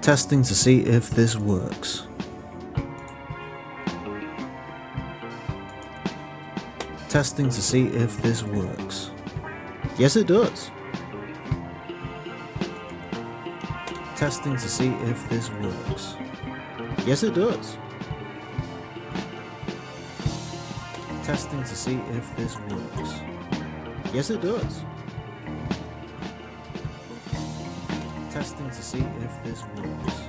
Testing to see if this works. Testing to see if this works. Yes, it does. Testing to see if this works. Yes, it does. Testing to see if this works. Yes, it does. Testing to see if this works.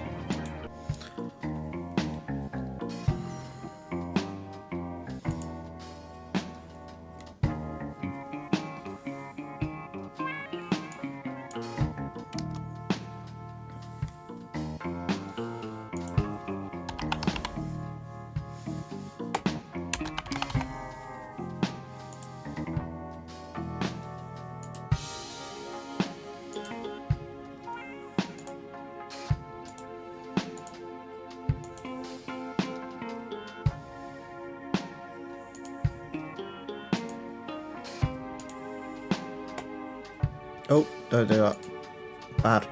Oh, don't do that. Bad.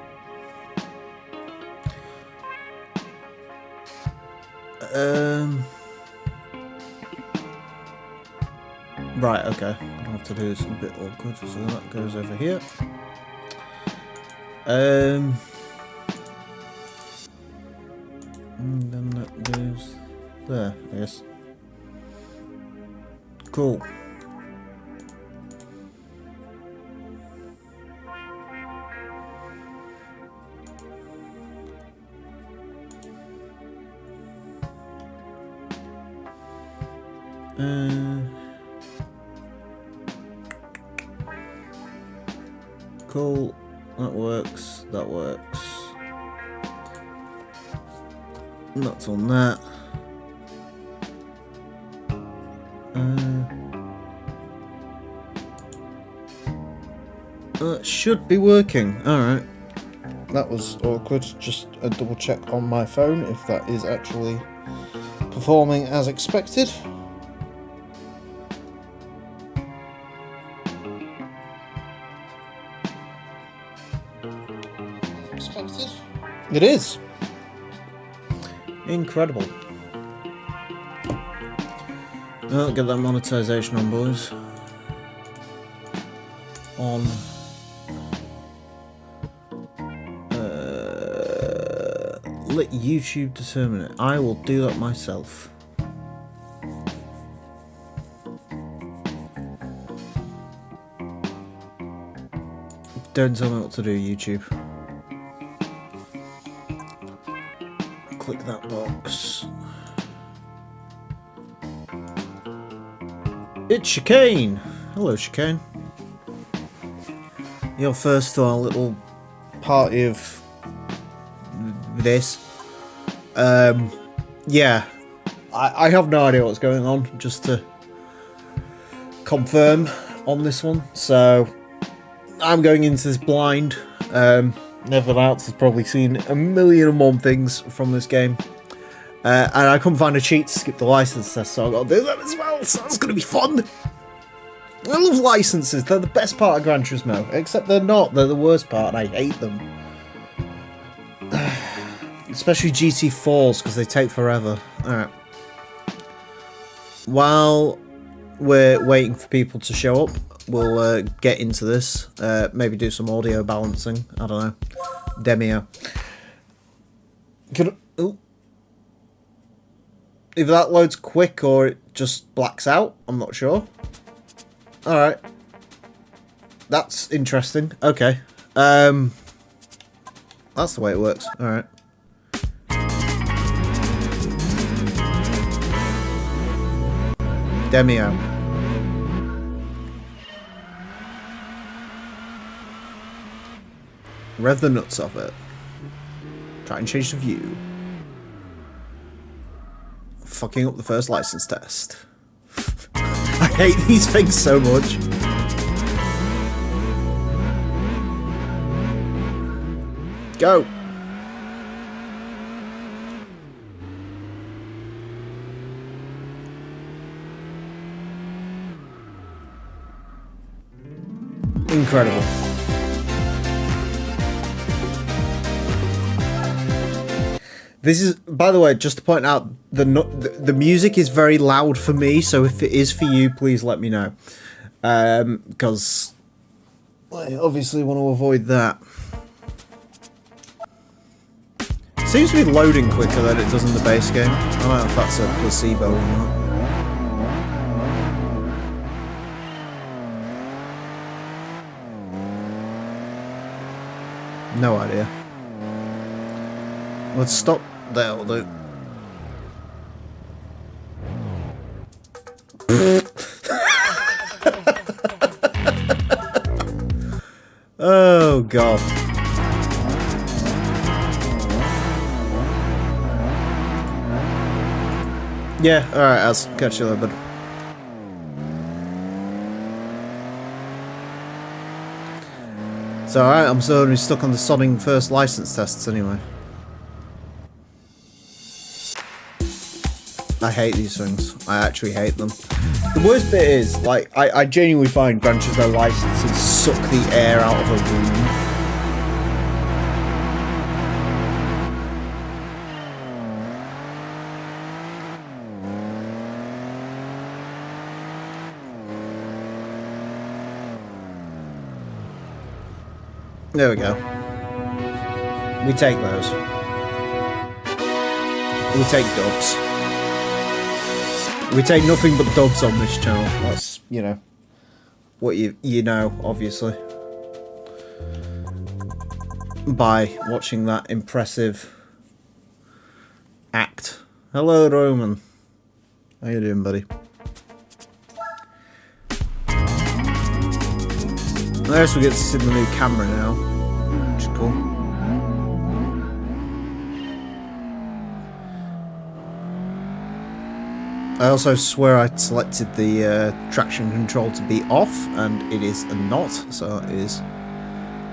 Right, okay. I'm gonna have to do this a bit awkward, so that goes over here. And then that goes there, I guess. Cool. Cool, that works, that works. And that's on that. That should be working, alright. That was awkward, just a double check on my phone if that is actually performing as expected. It is. Incredible. Well, get that monetization on, boys. On. Let YouTube determine it. I will do that myself. Don't tell me what to do, YouTube. Click that box. It's Chicane! Hello, Chicane. You're first to our little party of this. Yeah. I have no idea what's going on, just to confirm on this one. So, I'm going into this blind. Everyone else has probably seen a million and one things from this game. And I couldn't find a cheat to skip the license test, so I've got to do that as well, so that's going to be fun. I love licenses, they're the best part of Gran Turismo, except they're not, they're the worst part and I hate them. Especially GT4s, because they take forever. Alright. While we're waiting for people to show up, we'll get into this. Maybe do some audio balancing. I don't know. Demio. Either that loads quick or it just blacks out. I'm not sure. Alright. That's interesting. Okay. That's the way it works. Alright. Demio. Rev the nuts off it. Try and change the view. Fucking up the first license test. I hate these things so much. Go. Incredible. This is, by the way, just to point out, the music is very loud for me, so if it is for you, please let me know. Because I obviously want to avoid that. It seems to be loading quicker than it does in the base game. I don't know if that's a placebo or not. No idea. Let's stop there, we'll do. Oh god. Yeah, alright, I'll catch you later, bud. It's alright, I'm still only stuck on the sodding first license tests anyway. I hate these things. I actually hate them. The worst bit is, like, I genuinely find Gran Turismo licenses suck the air out of a room. There we go. We take those. We take dubs. We take nothing but dubs on this channel. That's, you know, what you know, obviously. By watching that impressive act. Hello, Roman. How you doing, buddy? There's we get to see the new camera now, which is cool. I also swear I selected the traction control to be off, and it is not, so it is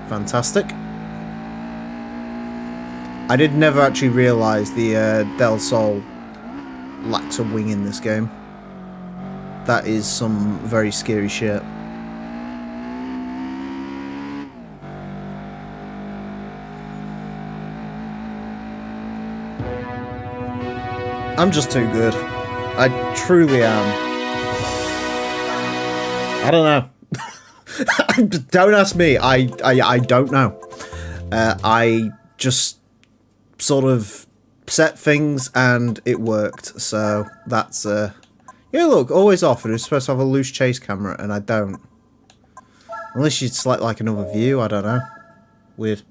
fantastic. I did never actually realise the Del Sol lacks a wing in this game. That is some very scary shit. I'm just too good. I truly am. I don't know. Don't ask me. I don't know. I just sort of set things and it worked. So that's yeah, look, always off. And it's supposed to have a loose chase camera and I don't. Unless you select like another view, I don't know. Weird.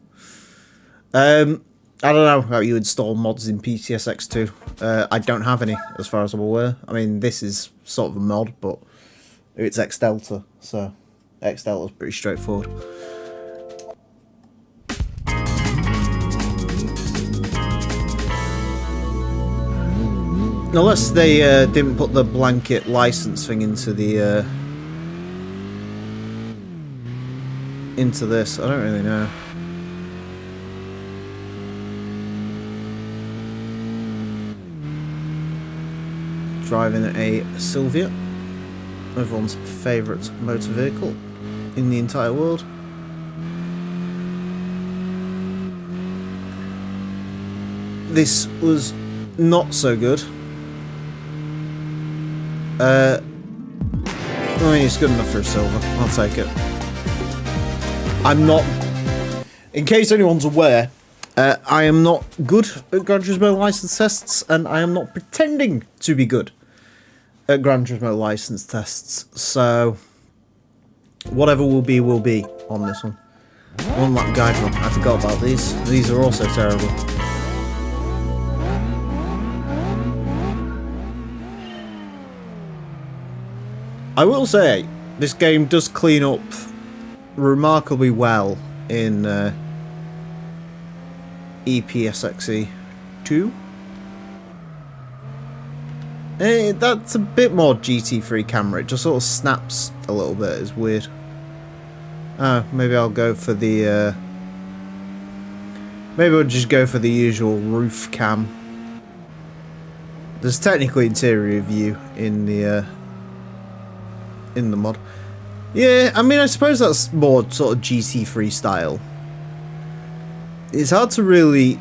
I don't know how you install mods in PTSX2. I don't have any, as far as I'm aware. I mean, this is sort of a mod, but it's X Delta, so X Delta's pretty straightforward. Unless they didn't put the blanket license thing into the into this, I don't really know. Driving a Sylvia, everyone's favourite motor vehicle in the entire world. This was not so good. I mean, it's good enough for a silver. I'll take it. I'm not... In case anyone's aware, I am not good at Gran Turismo license tests, and I am not pretending to be good at Gran Turismo license tests, so whatever will be on this one. One lap guide run. I forgot about these. These are also terrible. I will say, this game does clean up remarkably well in EPSXE 2. That's a bit more GT3 camera. It just sort of snaps a little bit. It's weird. Maybe I'll go for the... maybe I'll just go for the usual roof cam. There's technically interior view in the mod. Yeah, I mean, I suppose that's more sort of GT3 style. It's hard to really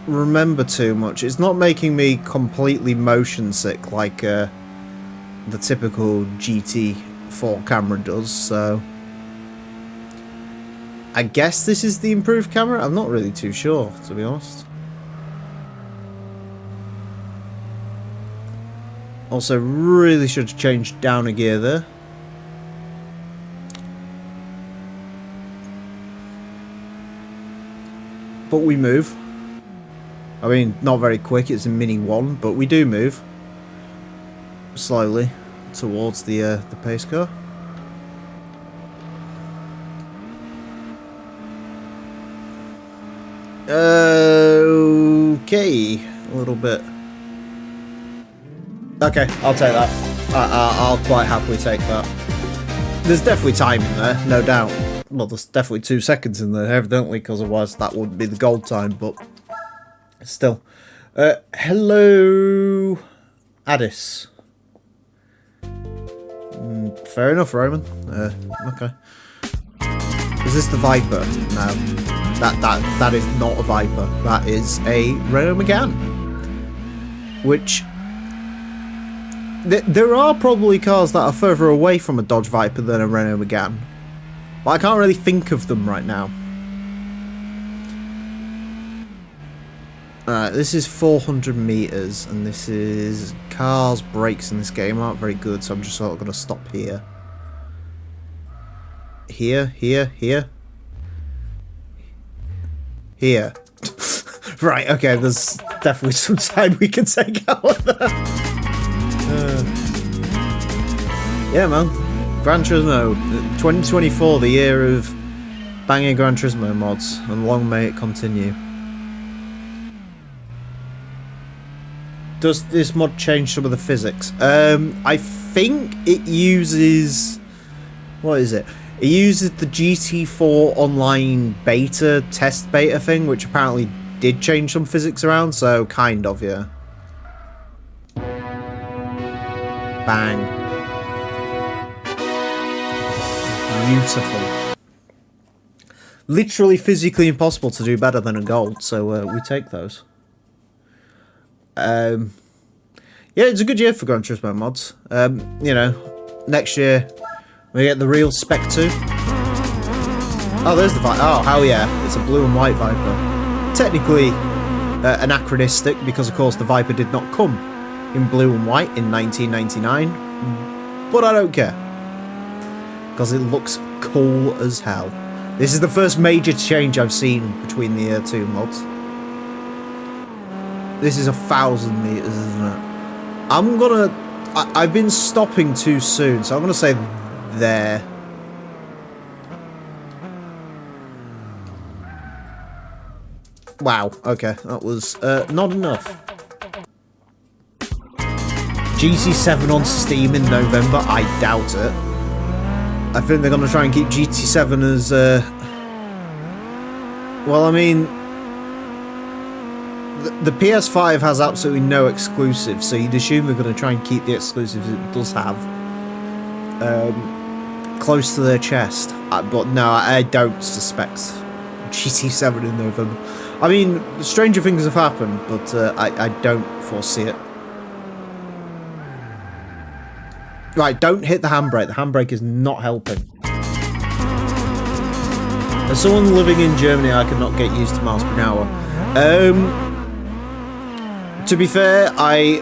remember too much. It's not making me completely motion sick like the typical GT4 camera does, so I guess this is the improved camera. I'm not really too sure, to be honest. Also, really should have changed down a gear there. But we move. I mean, not very quick, it's a Mini 1, but we do move. Slowly towards the pace car. Okay, a little bit. Okay, I'll take that. I'll quite happily take that. There's definitely time in there, no doubt. Well, there's definitely 2 seconds in there, evidently, because otherwise that wouldn't be the gold time, but still. Hello, Addis. Fair enough, Roman. Okay. Is this the Viper? No. That is not a Viper. That is a Renault Megane. Which... There are probably cars that are further away from a Dodge Viper than a Renault Megane. But I can't really think of them right now. Alright, this is 400 meters, and this is... Cars' brakes in this game aren't very good, so I'm just sort of going to stop here. Here. Right, okay, there's definitely some time we can take out of that. Yeah, man. Gran Turismo, 2024, the year of banging Gran Turismo mods, and long may it continue. Does this mod change some of the physics? I think it uses... What is it? It uses the GT4 online beta, test beta thing, which apparently did change some physics around, so kind of, yeah. Bang. Beautiful. Literally physically impossible to do better than a gold, so we take those. Yeah, it's a good year for Gran Turismo mods. You know, next year we get the real Spec 2. Oh, there's the Viper. Oh, hell yeah. It's a blue and white Viper. Technically anachronistic, because of course the Viper did not come in blue and white in 1999. But I don't care. Because it looks cool as hell. This is the first major change I've seen between the two mods. This is 1,000 meters, isn't it? I'm gonna... I've been stopping too soon, so I'm gonna say there. Wow, okay, that was not enough. GT7 on Steam in November? I doubt it. I think they're gonna try and keep GT7 as... Well, I mean... The PS5 has absolutely no exclusives, so you'd assume they're going to try and keep the exclusives it does have close to their chest. But no, I don't suspect GT7 in November. I mean, stranger things have happened, but I don't foresee it. Right, don't hit the handbrake. The handbrake is not helping. As someone living in Germany, I cannot get used to miles per hour. To be fair, I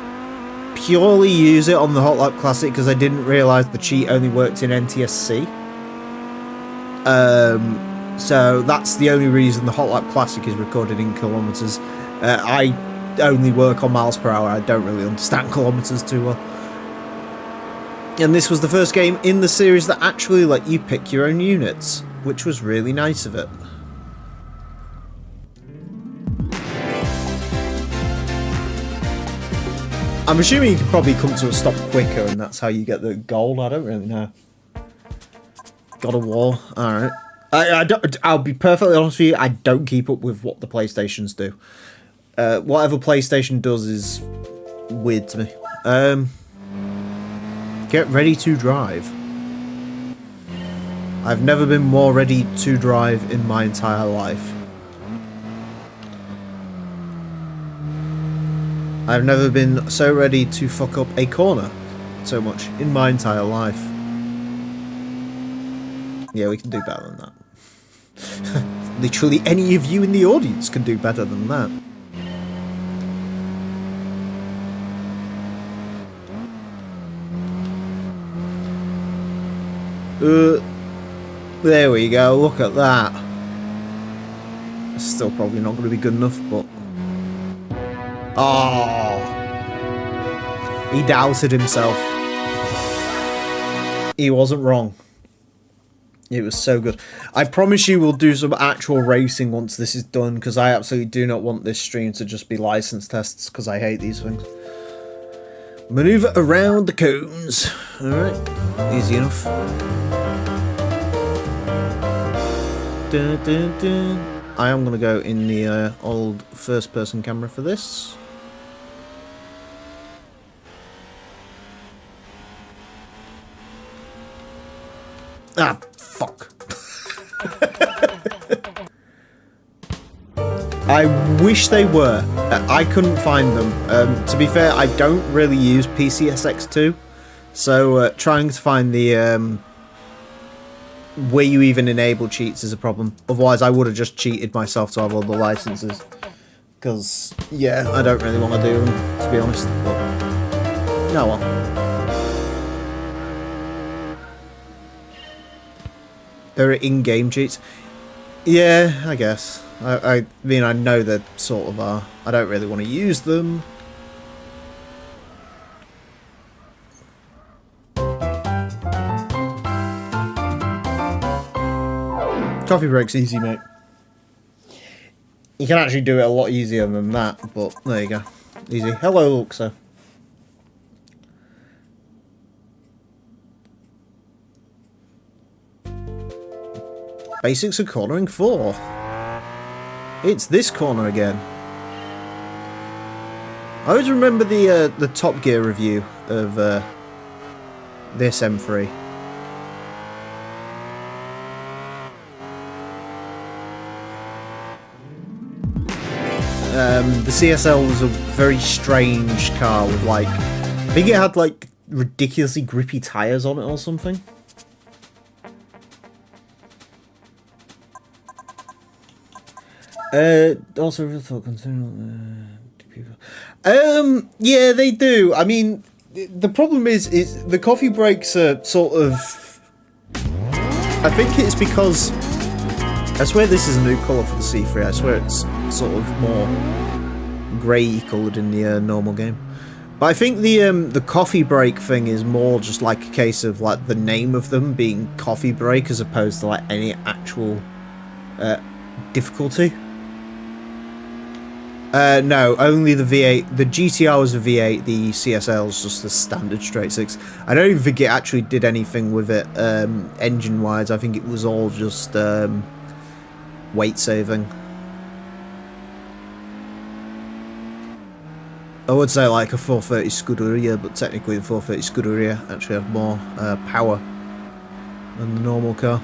purely use it on the Hot Lap Classic because I didn't realise the cheat only worked in NTSC. So that's the only reason the Hot Lap Classic is recorded in kilometres. I only work on miles per hour. I don't really understand kilometres too well. And this was the first game in the series that actually let you pick your own units, which was really nice of it. I'm assuming you can probably come to a stop quicker and that's how you get the gold. I don't really know. God of War. Alright. I'll be perfectly honest with you, I don't keep up with what the PlayStations do. Whatever PlayStation does is weird to me. Get ready to drive. I've never been more ready to drive in my entire life. I've never been so ready to fuck up a corner so much in my entire life. Yeah, we can do better than that. Literally any of you in the audience can do better than that. There we go, look at that. It's still probably not going to be good enough, but... Oh! He doubted himself. He wasn't wrong. It was so good. I promise you we'll do some actual racing once this is done, because I absolutely do not want this stream to just be license tests, because I hate these things. Maneuver around the cones. Alright, easy enough. Dun, dun, dun. I am going to go in the old first-person camera for this. Ah, fuck. I wish they were. I couldn't find them. To be fair, I don't really use PCSX2, so trying to find the where you even enable cheats is a problem. Otherwise, I would have just cheated myself to have all the licenses. Because, yeah, I don't really want to do them, to be honest. But, no, well. There are in-game cheats. Yeah, I guess. I mean, I know they sort of are. I don't really want to use them. Coffee break's easy, mate. You can actually do it a lot easier than that, but there you go. Easy. Hello, Luxa. Basics of cornering 4. It's this corner again. I always remember the Top Gear review of this M3. The CSL was a very strange car with, like, I think it had, like, ridiculously grippy tyres on it or something. Also, real thought considering people. Yeah, they do. I mean, the problem is the coffee breaks are sort of. I think it's because I swear this is a new colour for the C3. I swear it's sort of more grey coloured in the normal game. But I think the coffee break thing is more just like a case of like the name of them being coffee break as opposed to like any actual difficulty. No, only the V8. The GTR was a V8, the CSL is just the standard straight 6. I don't even think it actually did anything with it engine-wise. I think it was all just weight saving. I would say like a 430 Scuderia, but technically the 430 Scuderia actually had more power than the normal car.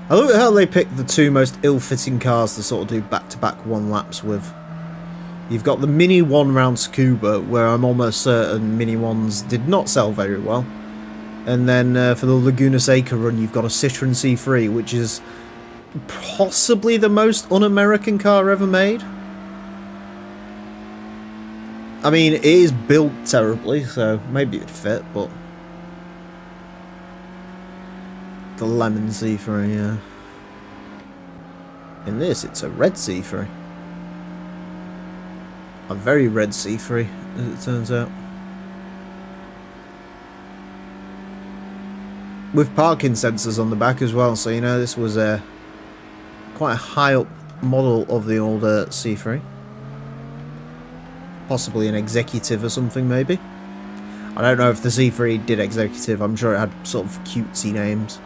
I look at how they picked the two most ill-fitting cars to sort of do back-to-back one laps with. You've got the Mini 1 round Scuba, where I'm almost certain Mini 1s did not sell very well. And then for the Laguna Seca run, you've got a Citroen C3, which is possibly the most un-American car ever made. I mean, it is built terribly, so maybe it'd fit, but... The lemon C3, yeah. In this, it's a red C3. A very red C3, as it turns out. With parking sensors on the back as well, so you know this was quite a high up model of the old C3. Possibly an executive or something, maybe. I don't know if the C3 did executive, I'm sure it had sort of cutesy names.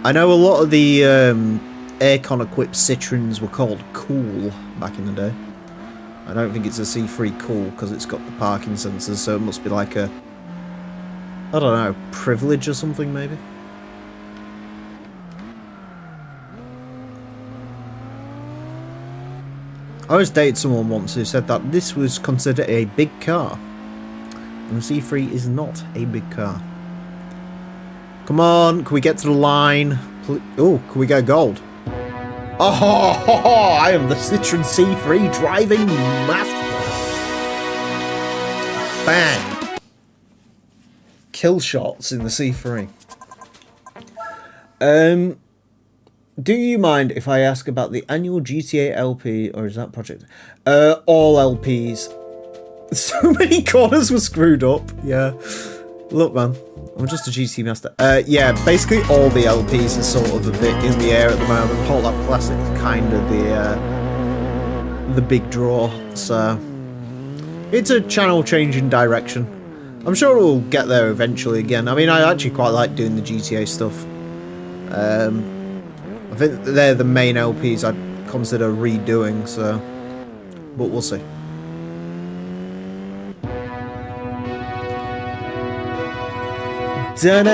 I know a lot of the aircon-equipped Citroens were called Cool back in the day. I don't think it's a C3 Cool because it's got the parking sensors, so it must be like a, I don't know, privilege or something maybe. I was dated someone once who said that this was considered a big car. And the C3 is not a big car. Come on, can we get to the line? Oh, can we go gold? Oh, I am the Citroen C3 driving master. Bang. Kill shots in the C3. Do you mind if I ask about the annual GTA LP, or is that project? All LPs. So many corners were screwed up. Yeah. Look, man. I'm just a GT master. Yeah, basically all the LPs are sort of a bit in the air at the moment. Hot Lap Classic kind of the big draw. So it's a channel change in direction. I'm sure we'll get there eventually again. I mean, I actually quite like doing the GTA stuff. I think they're the main LPs I'd consider redoing, so... But we'll see. Ta-da!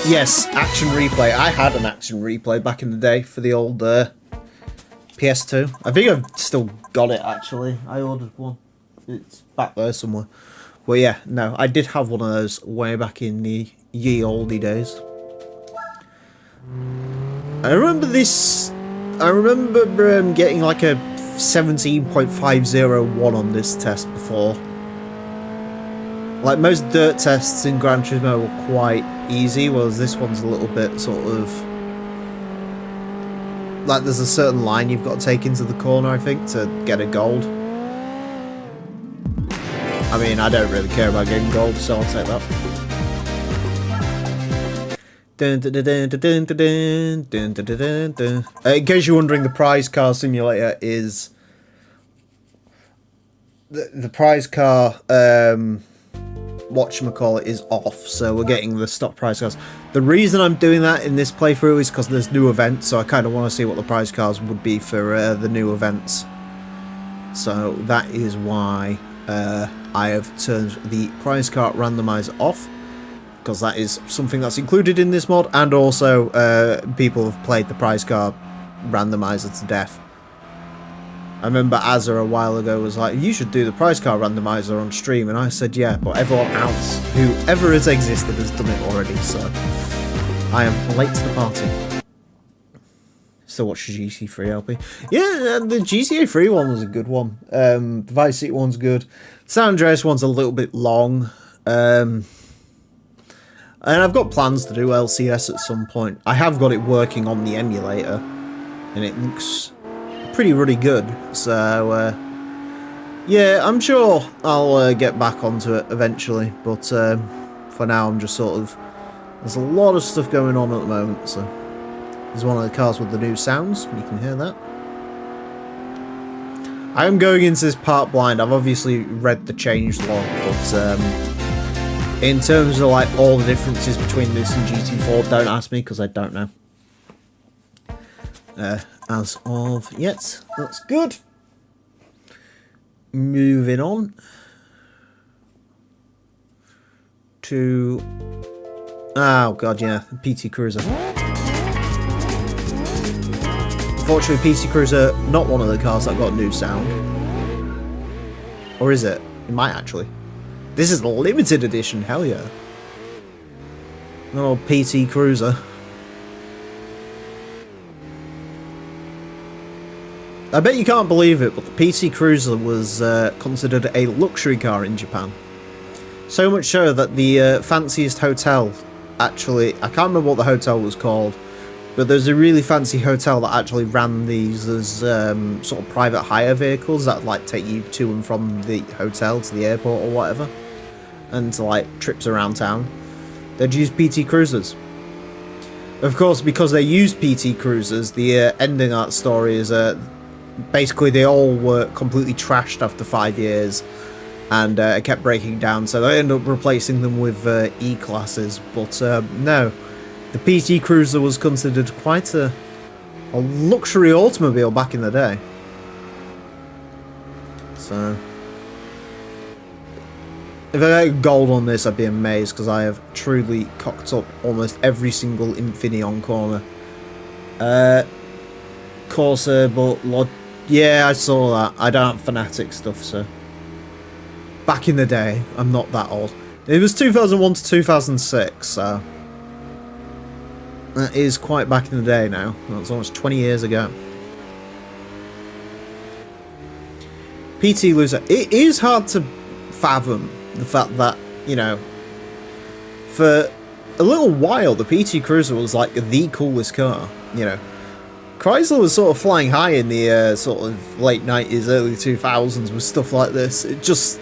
Yes, action replay. I had an action replay back in the day for the old PS2. I think I've still got it, actually. I ordered one. It's back there somewhere. Well, yeah, no, I did have one of those way back in the ye olde days. I remember this. I remember getting like a 17.501 on this test before. Like most dirt tests in Gran Turismo were quite easy, whereas this one's a little bit sort of like there's a certain line you've got to take into the corner, I think, to get a gold. I mean, I don't really care about getting gold, so I'll take that. In case you're wondering, the prize car simulator is the prize car whatchamacallit is off, so we're getting the stock prize cars. The reason I'm doing that in this playthrough is because there's new events, so I kind of want to see what the prize cars would be for the new events. So that is why I have turned the prize car randomizer off, because that is something that's included in this mod, and also people have played the prize car randomizer to death. I remember Azza a while ago was like, you should do the prize car randomizer on stream, and I said yeah, but everyone else who ever has existed has done it already, so I am late to the party. Still watch the GT3 LP. Yeah, the GTA3 one was a good one. The Vice City one's good. San Andreas one's a little bit long. And I've got plans to do LCS at some point. I have got it working on the emulator, and it looks pretty really good. So yeah, I'm sure I'll get back onto it eventually. But for now, I'm just sort of, there's a lot of stuff going on at the moment. So there's one of the cars with the new sounds. You can hear that. I am going into this part blind. I've obviously read the change log, but in terms of like all the differences between this and GT4, don't ask me because I don't know. As of yet, that's good. Moving on to, oh god, yeah, PT Cruiser. Unfortunately, PT Cruiser not one of the cars that got new sound, or is it? It might actually. This is a limited edition, hell yeah. Oh, PT Cruiser. I bet you can't believe it, but the PT Cruiser was considered a luxury car in Japan. So much so that the fanciest hotel, actually, I can't remember what the hotel was called, but there's a really fancy hotel that actually ran these as sort of private hire vehicles that like take you to and from the hotel to the airport or whatever, and to like trips around town. They'd use PT Cruisers. Of course, because they used PT Cruisers, the ending of that story is basically they all were completely trashed after 5 years, and it kept breaking down, so they ended up replacing them with E-classes. But no, the PT Cruiser was considered quite a luxury automobile back in the day. So if I get gold on this, I'd be amazed, because I have truly cocked up almost every single Infineon corner. Corsair, but yeah, I saw that. I don't have Fanatic stuff, so back in the day, I'm not that old. It was 2001 to 2006, so that is quite back in the day now. That's almost 20 years ago. PT loser. It is hard to fathom the fact that, you know, for a little while the PT Cruiser was like the coolest car, you know. Chrysler was sort of flying high in the sort of late 90s, early 2000s with stuff like this. It just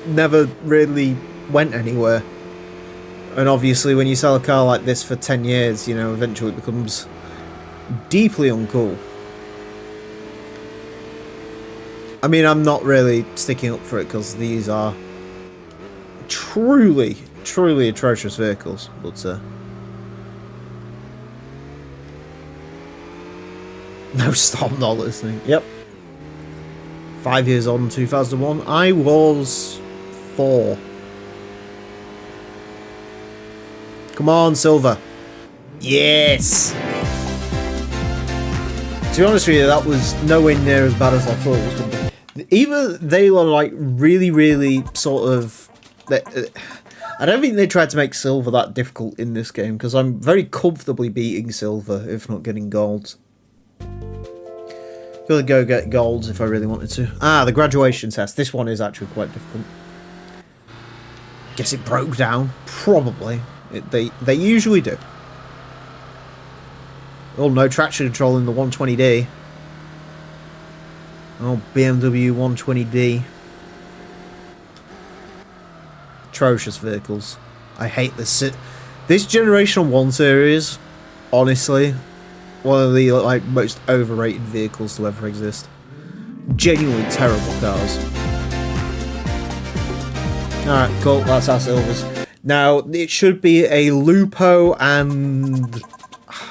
never really went anywhere. And obviously when you sell a car like this for 10 years, you know, eventually it becomes deeply uncool. I mean, I'm not really sticking up for it because these are truly, truly atrocious vehicles, but no, stop not listening. Yep. 5 years on, 2001. I was 4. Come on, Silver. Yes! To be honest with you, that was nowhere near as bad as I thought it was going to be. Either they were like really, really sort of... I don't think they tried to make Silver that difficult in this game, because I'm very comfortably beating Silver, if not getting golds. Gonna go get golds if I really wanted to. Ah, the graduation test. This one is actually quite difficult. Guess it broke down. Probably. They usually do. Oh, no traction control in the 120D. Oh, BMW 120D. Atrocious vehicles. I hate this. This Generation 1 series, honestly, one of the like most overrated vehicles to ever exist. Genuinely terrible cars. Alright, cool. That's our Silvers. Now, it should be a Lupo and...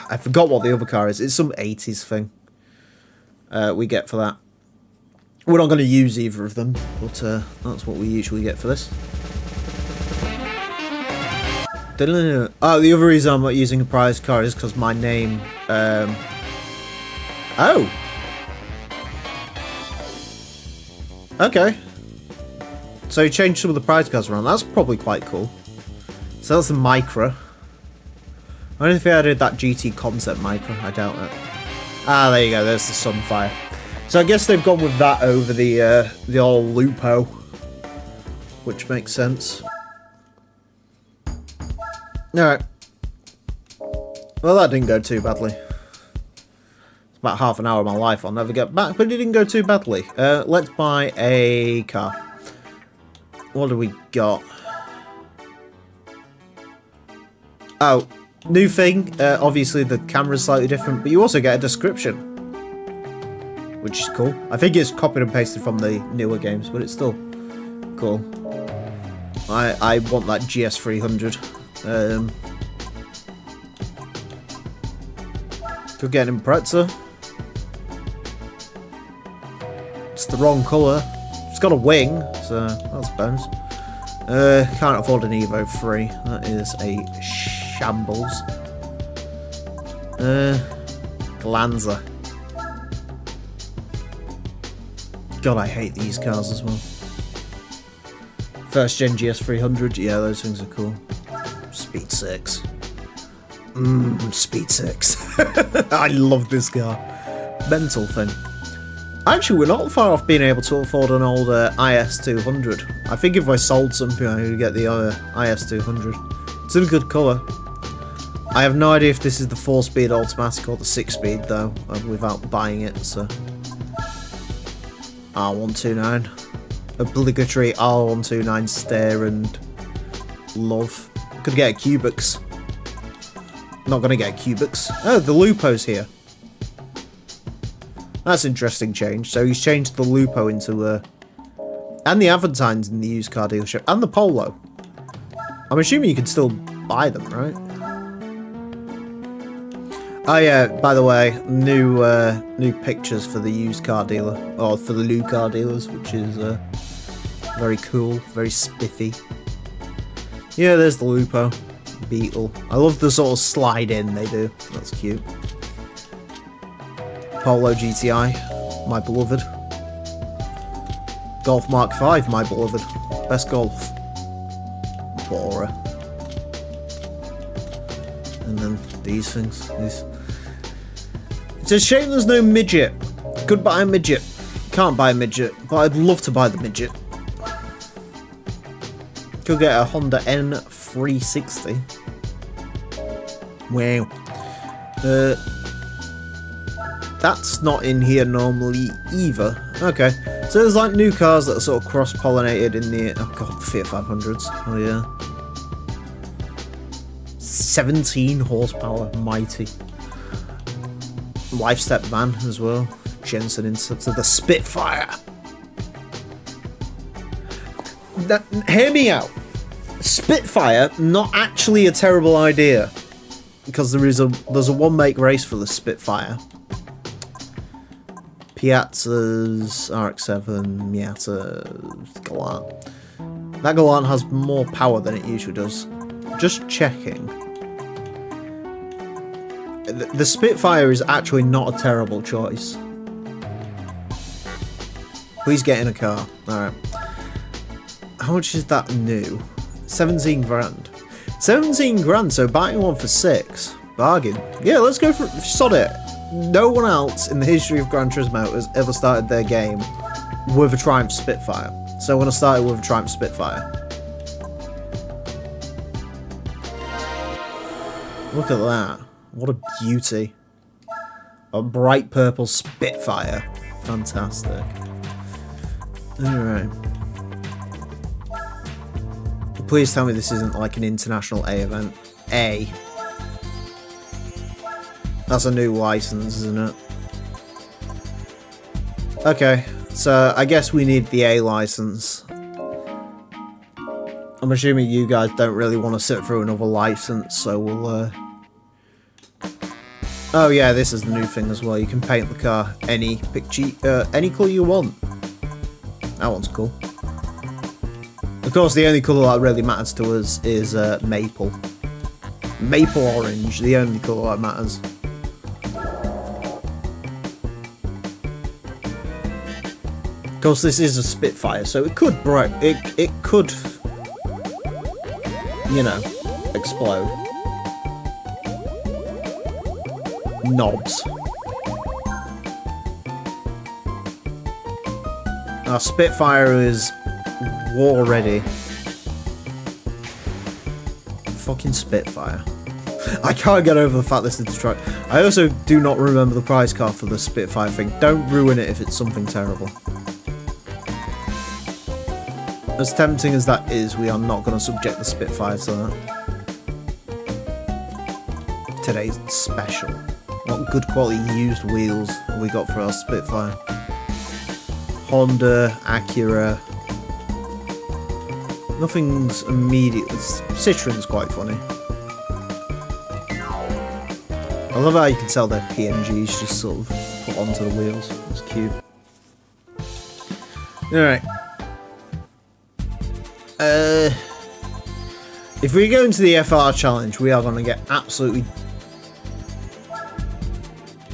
I forgot what the other car is. It's some 80s thing we get for that. We're not going to use either of them, but that's what we usually get for this. Oh, the other reason I'm not using a prize car is because my name... Oh! Okay. So you changed some of the prize cars around. That's probably quite cool. So that's the Micra. I don't know if I did that GT concept Micra. I doubt it. Ah, there you go. There's the Sunfire. So I guess they've gone with that over the old Lupo, which makes sense. Alright. Well, that didn't go too badly. It's about half an hour of my life I'll never get back, but it didn't go too badly. Let's buy a car. What do we got? Oh, new thing. Obviously the camera's slightly different, but you also get a description, which is cool. I think it's copied and pasted from the newer games, but it's still cool. I want that GS300. Could get an Impreza. It's the wrong colour. It's got a wing, so that's a bonus. Can't afford an Evo 3. That is a shambles. Glanza. God, I hate these cars as well. First gen GS300, yeah, those things are cool. Speed 6. Speed 6. I love this car. Mental thing. Actually, we're not far off being able to afford an old IS200. I think if I sold something, I could get the IS200. It's in a good colour. I have no idea if this is the 4-speed automatic or the 6-speed, though, without buying it, so... R129. Obligatory R129 stare and love. Could get a Cubics. Not gonna get a Cubics. Oh, the Lupo's here. That's an interesting change. So he's changed the Lupo into and the Avantine's in the used car dealership. And the Polo. I'm assuming you can still buy them, right? Oh yeah, by the way, new pictures for the used car dealer. Or for the new car dealers, which is very cool, very spiffy. Yeah, there's the Lupo. Beetle. I love the sort of slide in they do. That's cute. Polo GTI, my beloved. Golf Mark V, my beloved. Best golf. Bora. And then these things. It's a shame there's no midget. Could buy a midget. Can't buy a midget, but I'd love to buy the midget. Could get a Honda N360. Wow. That's not in here normally either. Okay, so there's like new cars that are sort of cross-pollinated in the... Oh god, Fiat 500s. Oh yeah. 17 horsepower, mighty. Life-step van as well. Jensen Interceptor, the Spitfire. Hear me out. Spitfire, not actually a terrible idea, because there's a one-make race for the Spitfire. Piazza's RX-7, Miata's Galant. That Galant has more power than it usually does. Just checking. The Spitfire is actually not a terrible choice. Please get in a car. Alright. How much is that new? 17 grand. 17 grand, so buying one for 6. Bargain. Yeah, let's go for sod it. No one else in the history of Gran Turismo has ever started their game with a Triumph Spitfire. So I'm going to start it with a Triumph Spitfire. Look at that. What a beauty. A bright purple Spitfire. Fantastic. Alright. Please tell me this isn't like an international A event. A. That's a new license, isn't it? Okay, so I guess we need the A license. I'm assuming you guys don't really want to sit through another license, so we'll... Oh yeah, this is the new thing as well. You can paint the car any colour you want. That one's cool. Of course, the only colour that really matters to us is maple. Maple orange, the only colour that matters. Of course, this is a Spitfire, so it could break. It could, you know, explode. Knobs. Our Spitfire is war ready. Fucking Spitfire. I can't get over the fact this is Detroit. I also do not remember the prize card for the Spitfire thing. Don't ruin it if it's something terrible. As tempting as that is, we are not going to subject the Spitfire to that. Today's special. What good quality used wheels have we got for our Spitfire? Honda, Acura. Nothing's immediate. Citroen's quite funny. I love how you can tell they're PNGs just sort of put onto the wheels. It's cute. Alright. If we go into the FR challenge, we are going to get absolutely...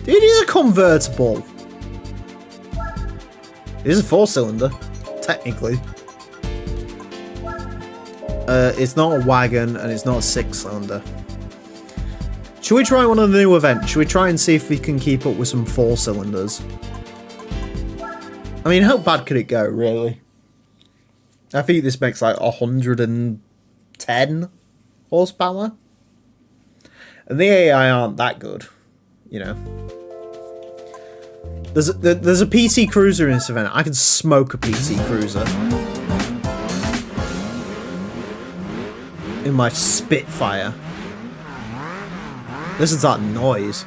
It is a convertible. It is a 4-cylinder, technically. It's not a wagon, and it's not a 6-cylinder. Should we try one of the new events? Should we try and see if we can keep up with some 4-cylinders? I mean, how bad could it go, really? I think this makes like 110 horsepower. And the AI aren't that good, you know. There's a PT Cruiser in this event. I can smoke a PT Cruiser. In my Spitfire. Listen to that noise.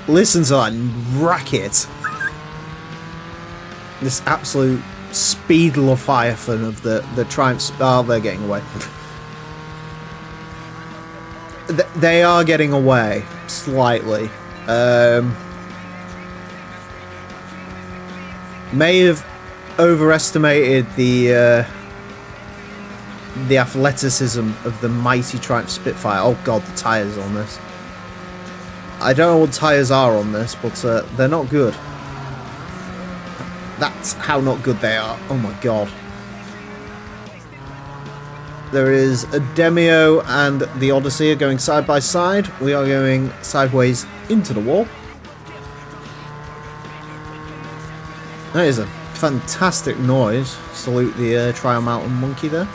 Listen to that racket. This absolute speed leviathan of the Triumph. Oh, they're getting away. They are getting away slightly. May have overestimated the athleticism of the mighty Triumph Spitfire. Oh god, the tyres on this. I don't know what tyres are on this, but they're not good. That's how not good they are. Oh my god. There is a Demio and the Odyssey are going side by side. We are going sideways into the wall. That is a fantastic noise. Salute the Trial Mountain Monkey there.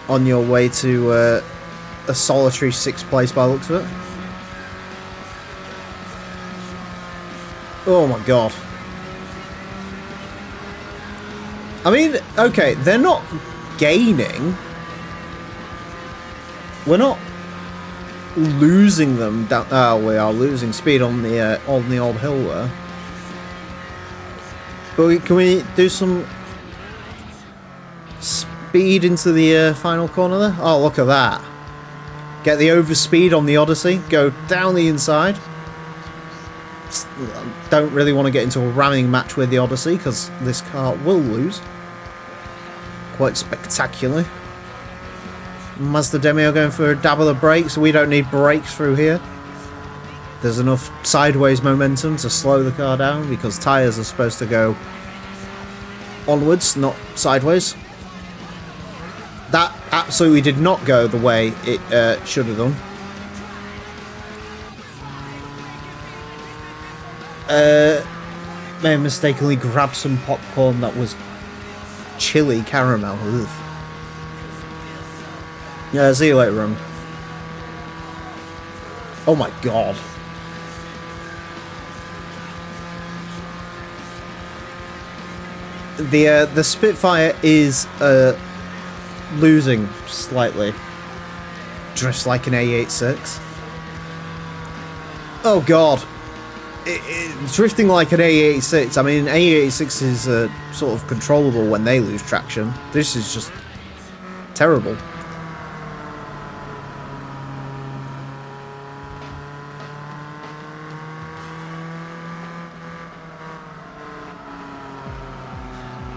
On your way to a solitary 6th place by the looks of it. Oh my god. I mean, okay, they're not gaining. We're not losing them down. Oh, we are losing speed on the old hill there. But can we do some speed into the final corner there? Oh, look at that! Get the overspeed on the Odyssey. Go down the inside. Don't really want to get into a ramming match with the Odyssey because this car will lose. Quite spectacularly. Mazda Demio going for a dab of the brakes, so we don't need brakes through here. There's enough sideways momentum to slow the car down because tyres are supposed to go onwards, not sideways. That absolutely did not go the way it should have done. May have mistakenly grabbed some popcorn that was chili caramel. Ugh. Yeah, see you later, Ron. Oh my god. The Spitfire is losing slightly. Drifts like an A86. Oh god. It's drifting like an A86. I mean, A86 is sort of controllable when they lose traction. This is just terrible.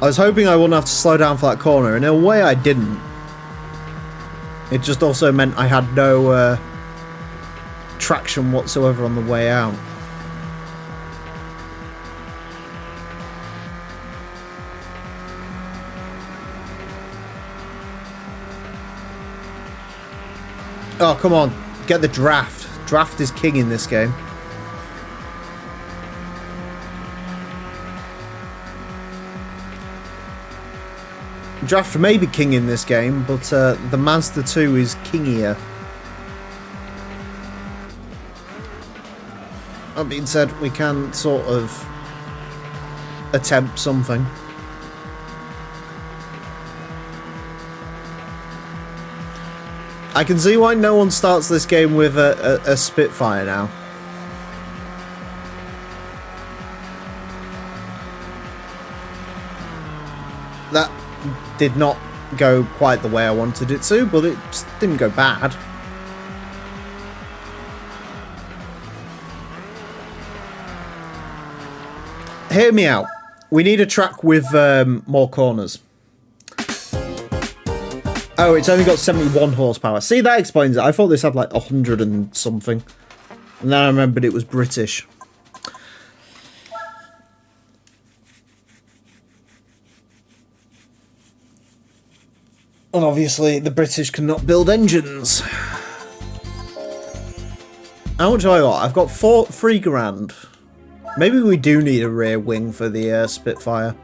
I was hoping I wouldn't have to slow down for that corner, and in a way I didn't. It just also meant I had no traction whatsoever on the way out. Oh, come on. Get the draft. Draft is king in this game. Draft may be king in this game, but the Mazda 2 is kingier. That being said, we can sort of attempt something. I can see why no one starts this game with a Spitfire now. That did not go quite the way I wanted it to, but it didn't go bad. Hear me out. We need a track with more corners. Oh, it's only got 71 horsepower. See, that explains it. I thought this had like 100 and something. And then I remembered it was British. And obviously, the British cannot build engines. How much have I got? I've got 3 grand. Maybe we do need a rear wing for the Spitfire.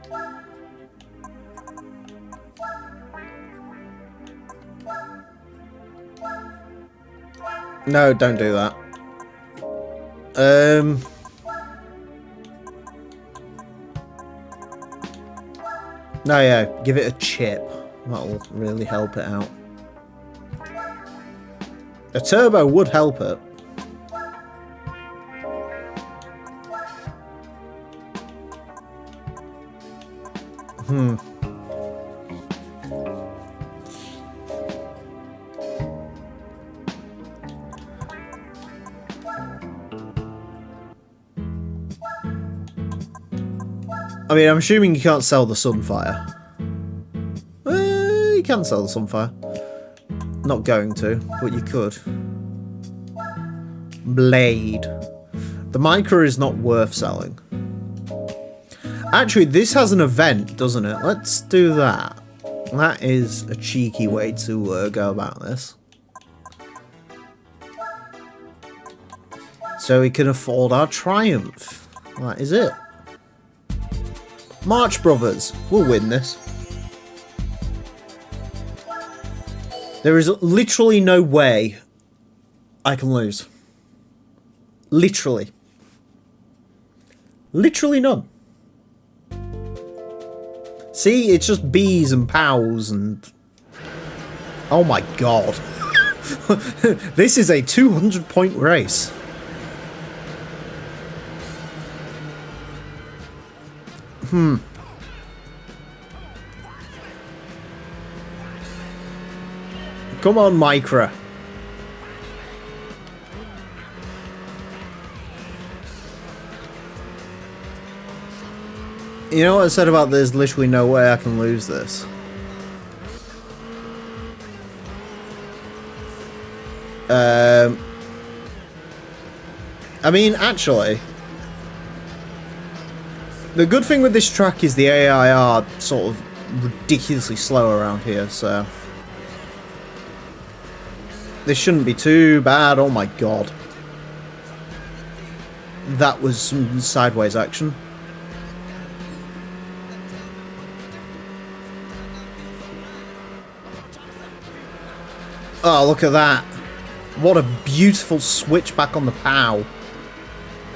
No, don't do that. No, yeah, give it a chip. That'll really help it out. A turbo would help it. I mean, I'm assuming you can't sell the Sunfire. You can sell the Sunfire. Not going to, but you could. Blade. The Micra is not worth selling. Actually, this has an event, doesn't it? Let's do that. That is a cheeky way to go about this. So we can afford our Triumph. That is it. March Brothers. We'll win this. There is literally no way I can lose. Literally. Literally none. See, it's just bees and pows and... Oh my god. This is a 200-point race. Come on, Micra. You know what I said about there's literally no way I can lose this? I mean, actually, the good thing with this track is the AI are sort of ridiculously slow around here, so this shouldn't be too bad. Oh my god. That was some sideways action. Oh, look at that. What a beautiful switch back on the POW.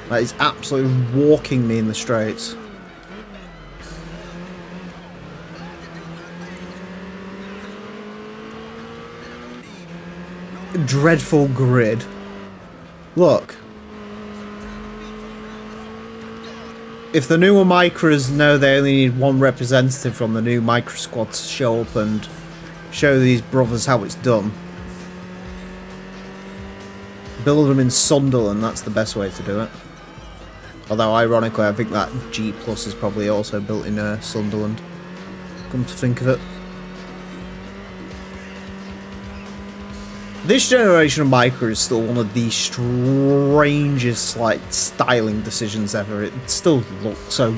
That is absolutely walking me in the straights. Dreadful grid. Look. If the newer Micras know they only need one representative from the new Micra squad to show up and show these brothers how it's done. Build them in Sunderland, that's the best way to do it. Although, ironically, I think that G Plus is probably also built in Sunderland. Come to think of it. This generation of Micra is still one of the strangest, like, styling decisions ever. It still looks so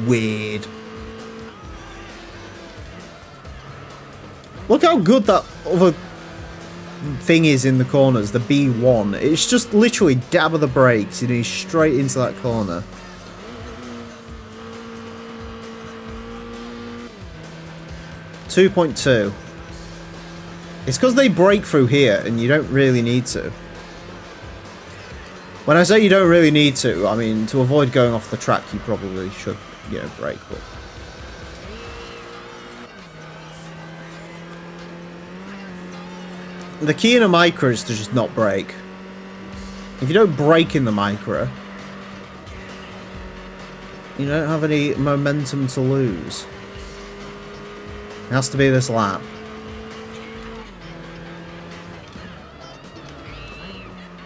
weird. Look how good that other thing is in the corners, the B1. It's just literally dab of the brakes and he's straight into that corner. .2. It's because they break through here and you don't really need to. When I say you don't really need to, I mean to avoid going off the track you probably should, you know, brake, but the key in a Micra is to just not brake. If you don't brake in the Micra, you don't have any momentum to lose. It has to be this lap.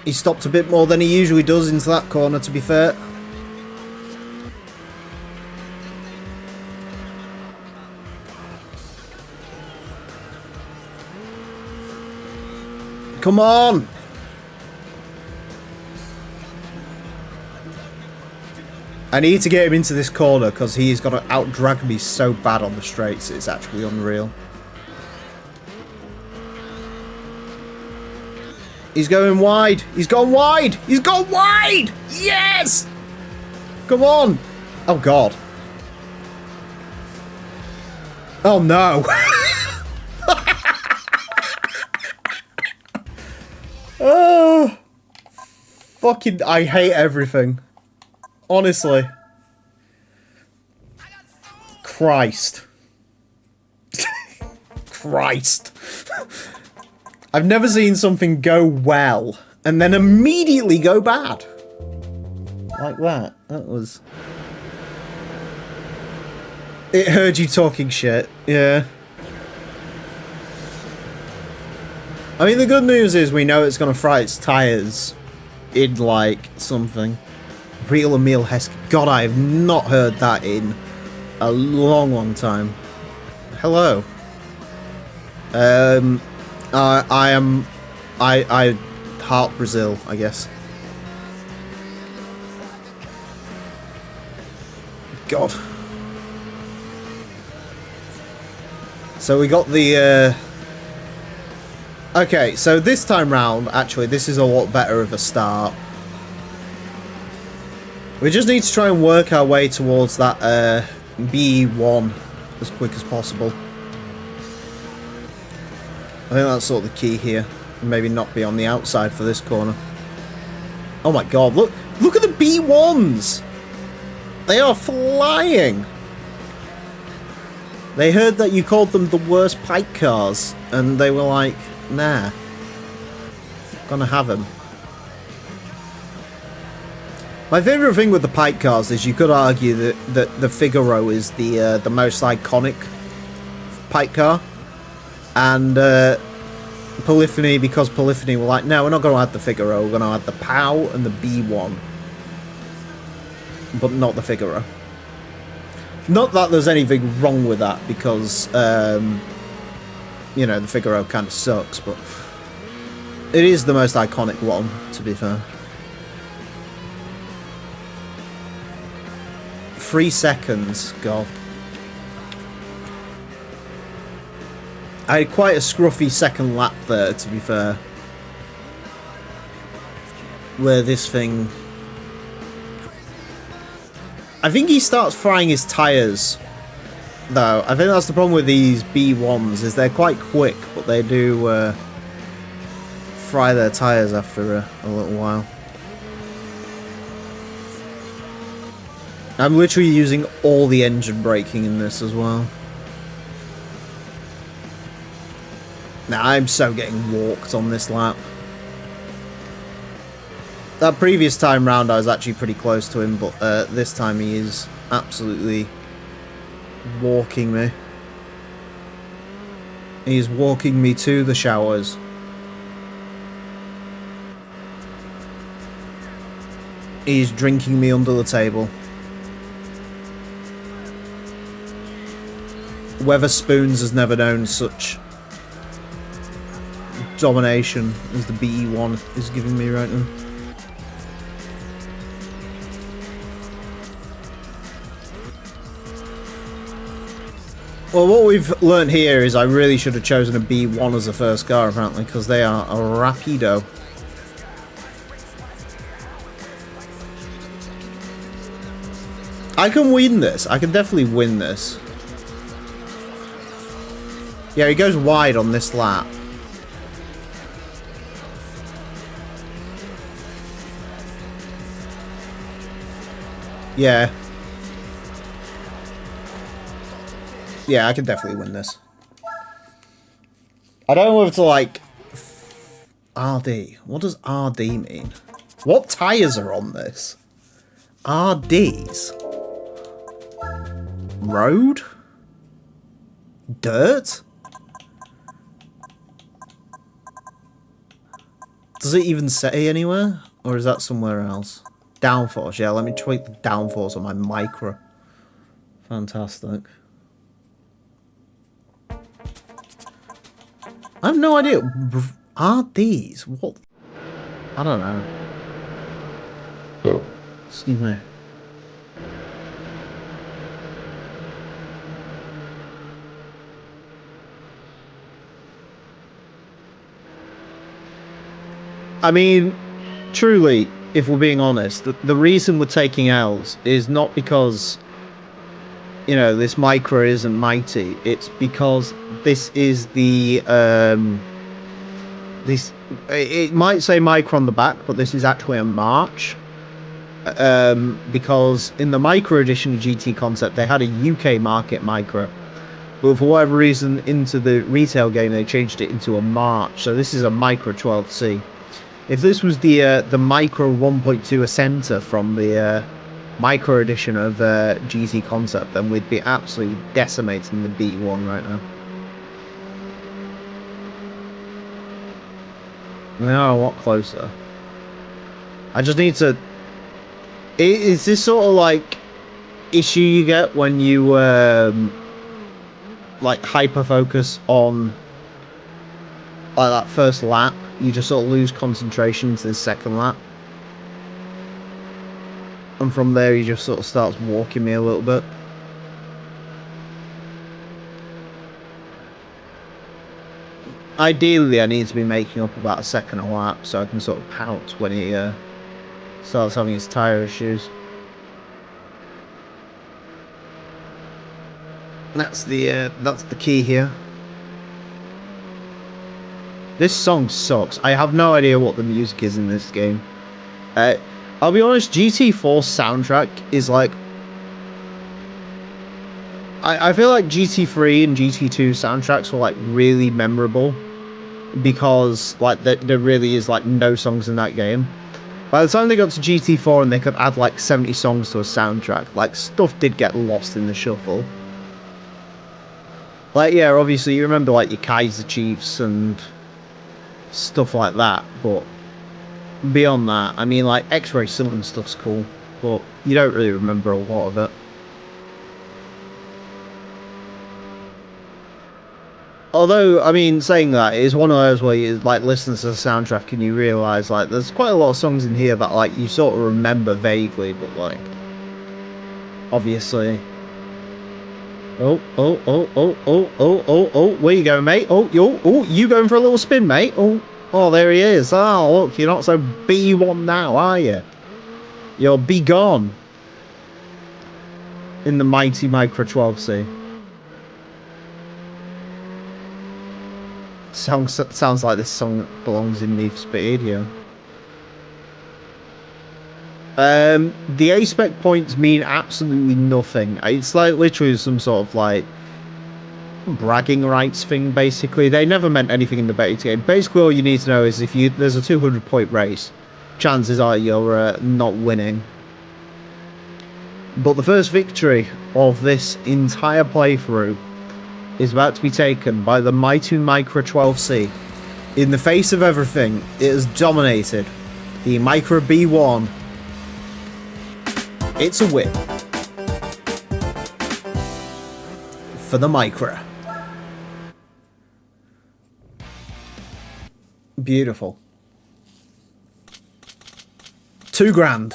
He stopped a bit more than he usually does into that corner, to be fair. Come on! I need to get him into this corner because he's got to outdrag me so bad on the straights, it's actually unreal. He's going wide! He's gone wide! He's gone wide! Yes! Come on! Oh god. Oh no! Oh, fucking, I hate everything. Honestly. Christ. Christ. I've never seen something go well and then immediately go bad. Like that. That was... It heard you talking shit. Yeah. I mean, the good news is we know it's going to fry its tyres in, like, something. Real Emil Heskey. God, I have not heard that in a long, long time. Hello. I heart Brazil, I guess. God. So we got the, okay, so this time round, actually, this is a lot better of a start. We just need to try and work our way towards that, B1 as quick as possible. I think that's sort of the key here. Maybe not be on the outside for this corner. Oh my god, look at the B1s! They are flying! They heard that you called them the worst pipe cars, and they were like, nah. Gonna have them. My favourite thing with the pipe cars is you could argue that the Figaro is the most iconic pipe car. And Polyphony, because Polyphony were like, no, we're not going to add the Figaro, we're going to add the POW and the B1. But not the Figaro. Not that there's anything wrong with that, because, you know, the Figaro kind of sucks, but it is the most iconic one, to be fair. 3 seconds, God. I had quite a scruffy second lap there, to be fair. Where this thing... I think he starts frying his tyres, though. I think that's the problem with these B1s, is they're quite quick, but they do fry their tyres after a little while. I'm literally using all the engine braking in this as well. Now, I'm so getting walked on this lap. That previous time round I was actually pretty close to him, but this time he is absolutely walking me. He's walking me to the showers. He's drinking me under the table. Weatherspoons has never known such domination as the BE1 is giving me right now. Well, what we've learnt here is I really should have chosen a B1 as the first car, apparently, because they are a rapido. I can win this. I can definitely win this. Yeah, he goes wide on this lap. Yeah. Yeah, I can definitely win this. I don't know whether to like... RD. What does RD mean? What tyres are on this? RDs? Road? Dirt? Does it even say anywhere? Or is that somewhere else? Downforce, yeah, let me tweak the downforce on my Micra. Fantastic. I have no idea. Are these? What? I don't know. Oh. Excuse me. I mean, truly, if we're being honest, the reason we're taking L's is not because, you know, this Micra isn't mighty. It's because this is the, it might say Micra on the back, but this is actually a March. Because in the Micra edition of GT Concept, they had a UK market Micra. But for whatever reason, into the retail game, they changed it into a March. So this is a Micra 12C. If this was the Micra 1.2 Ascenta from the Micra edition of GT Concept, then we'd be absolutely decimating the B1 right now. We are a lot closer. I just need to... Is this sort of like issue you get when you like hyper focus on like that first lap, you just sort of lose concentration to the second lap. And from there, he just sort of starts walking me a little bit. Ideally, I need to be making up about a second a lap so I can sort of pounce when he starts having his tyre issues. That's the key here. This song sucks. I have no idea what the music is in this game. I'll be honest, GT4's soundtrack is like... I feel like GT3 and GT2 soundtracks were like really memorable because like there really is like no songs in that game. By the time they got to GT4 and they could add like 70 songs to a soundtrack, like stuff did get lost in the shuffle. Like, yeah, obviously you remember like your Kaiser Chiefs and stuff like that, but beyond that, I mean, like X-Ray Sun stuff's cool, but you don't really remember a lot of it. Although, I mean, saying that, it's one of those where you like listen to the soundtrack and you realise like there's quite a lot of songs in here that like you sort of remember vaguely, but like obviously. Oh, where you going, mate? Oh, you going for a little spin, mate? Oh, there he is. Oh, look, you're not so B1 now, are you? You're be gone in the mighty Micra 12C. Sounds like this song belongs in Need for Speed, yeah. The A-Spec points mean absolutely nothing. It's like literally some sort of like bragging rights thing, basically. They never meant anything in the beta game. Basically all you need to know is if there's a 200 point race, chances are you're not winning. But the first victory of this entire playthrough is about to be taken by the mighty Micra 12C. In the face of everything, it has dominated the Micra B1. It's a win for the Micra. Beautiful. $2,000.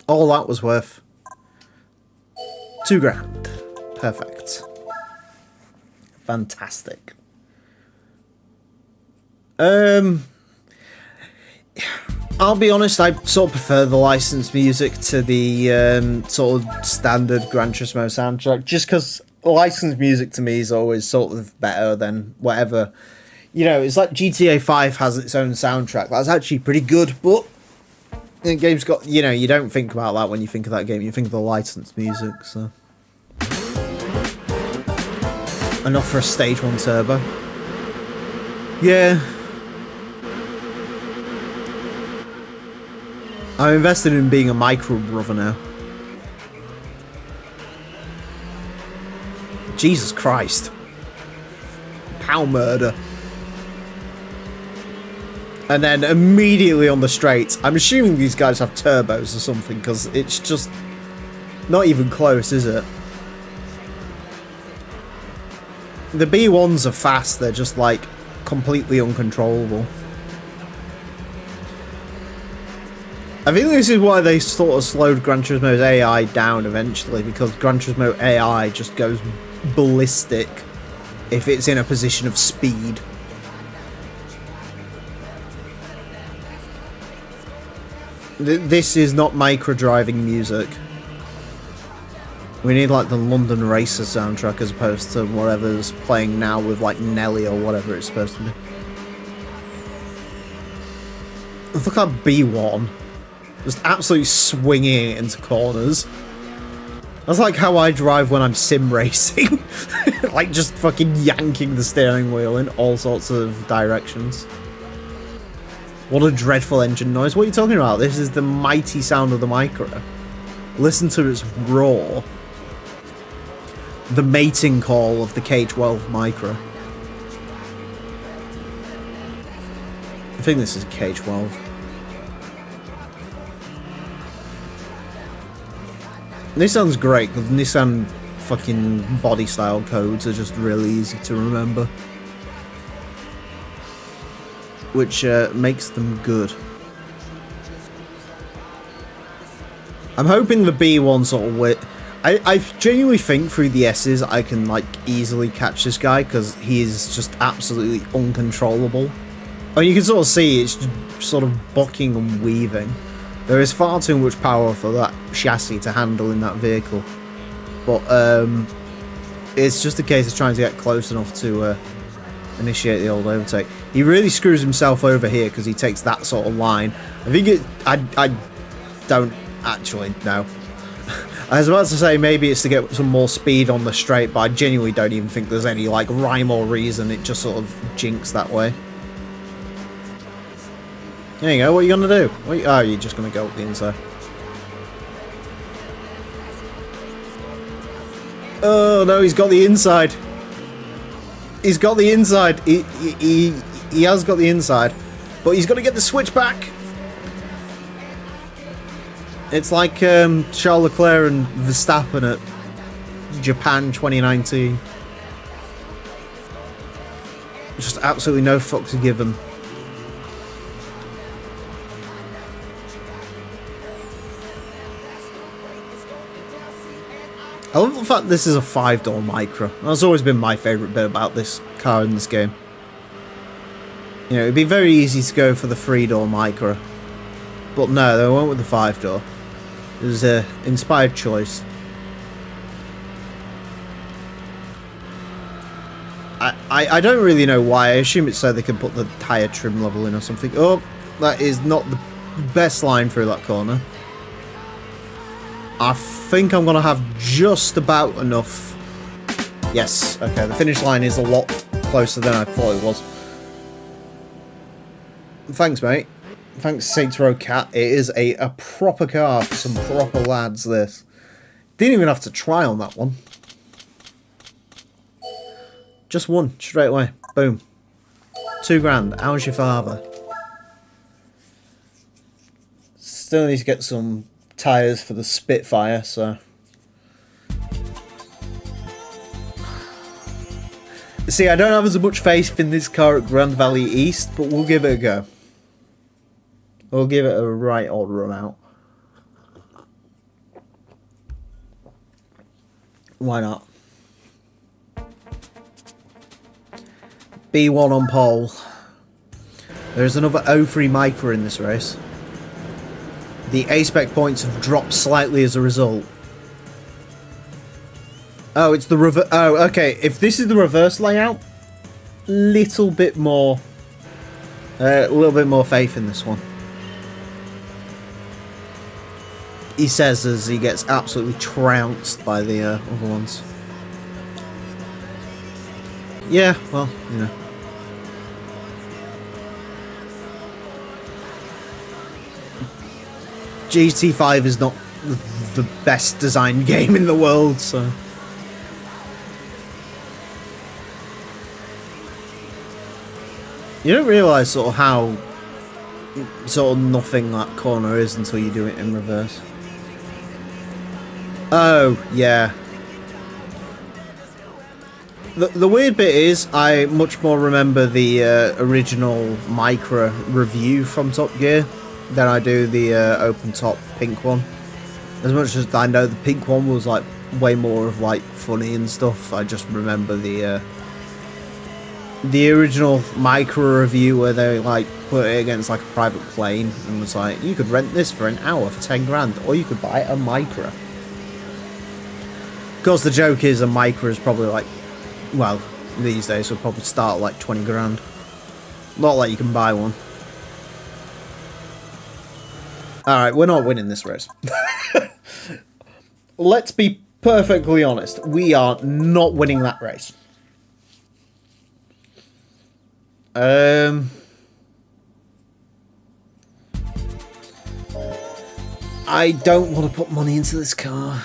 All that was worth. $2,000. Perfect. Fantastic. I'll be honest, I sort of prefer the licensed music to the sort of standard Gran Turismo soundtrack, just because licensed music to me is always sort of better than whatever. You know, it's like GTA 5 has its own soundtrack. That's actually pretty good, but the game's got, you know, you don't think about that when you think of that game. You think of the licensed music, so. Enough for a Stage 1 Turbo. Yeah. I'm invested in being a Micra brother now. Jesus Christ. Pow murder. And then immediately on the straights, I'm assuming these guys have turbos or something, because it's just not even close, is it? The B1s are fast, they're just like completely uncontrollable. I think this is why they sort of slowed Gran Turismo's AI down eventually, because Gran Turismo AI just goes ballistic if it's in a position of speed. This is not Micra driving music. We need like the London Racer soundtrack as opposed to whatever's playing now with like Nelly or whatever it's supposed to be. Look at B1. Just absolutely swinging it into corners. That's like how I drive when I'm sim racing. Like just fucking yanking the steering wheel in all sorts of directions. What a dreadful engine noise. What are you talking about? This is the mighty sound of the Micra. Listen to its roar. The mating call of the K12 Micra. I think this is K12. Nissan's great because Nissan fucking body style codes are just really easy to remember. which makes them good. I'm hoping the B1 sort of I genuinely think through the S's I can like easily catch this guy because he is just absolutely uncontrollable. I mean, you can sort of see it's sort of bucking and weaving. There is far too much power for that chassis to handle in that vehicle. But it's just a case of trying to get close enough to initiate the old overtake. He really screws himself over here because he takes that sort of line. I think I don't actually know. I was about to say maybe it's to get some more speed on the straight, but I genuinely don't even think there's any like rhyme or reason. It just sort of jinks that way. There you go. What are you gonna do? Oh, you're just gonna go up the inside. Oh no, he's got the inside. He's got the inside. He has got the inside, but he's got to get the switch back. It's like Charles Leclerc and Verstappen at Japan 2019. Just absolutely no fucks given. I love the fact this is a 5-door Micra. That's always been my favourite bit about this car in this game. You know, it'd be very easy to go for the 3-door Micra. But no, they went with the 5-door. It was an inspired choice. I don't really know why. I assume it's so they can put the higher trim level in or something. Oh, that is not the best line through that corner. I think I'm going to have just about enough. Yes, okay, the finish line is a lot closer than I thought it was. Thanks, mate. Thanks, Saints Row Cat. It is a proper car for some proper lads, this. Didn't even have to try on that one. Just won, straight away. Boom. $2,000. How's your father? Still need to get some tyres for the Spitfire, so... See, I don't have as much faith in this car at Grand Valley East, but we'll give it a go. We'll give it a right old run out. Why not? B1 on pole. There's another 03 Micra in this race. The A-Spec points have dropped slightly as a result. Oh, it's the reverse. Oh, okay. If this is the reverse layout, a little bit more faith in this one. He says as he gets absolutely trounced by the other ones. Yeah, well, you know. GT5 is not the best designed game in the world, so... You don't realise sort of how sort of nothing that corner is until you do it in reverse. Oh, yeah. The weird bit is, I much more remember the original Micra review from Top Gear than I do the open top pink one. As much as I know the pink one was like way more of like funny and stuff, I just remember the original Micra review where they like put it against like a private plane and was like, you could rent this for an hour for $10,000, or you could buy a Micra. Of course, the joke is a Micra is probably like, well, these days would probably start at like $20,000. Not like you can buy one. Alright, we're not winning this race. Let's be perfectly honest. We are not winning that race. I don't want to put money into this car.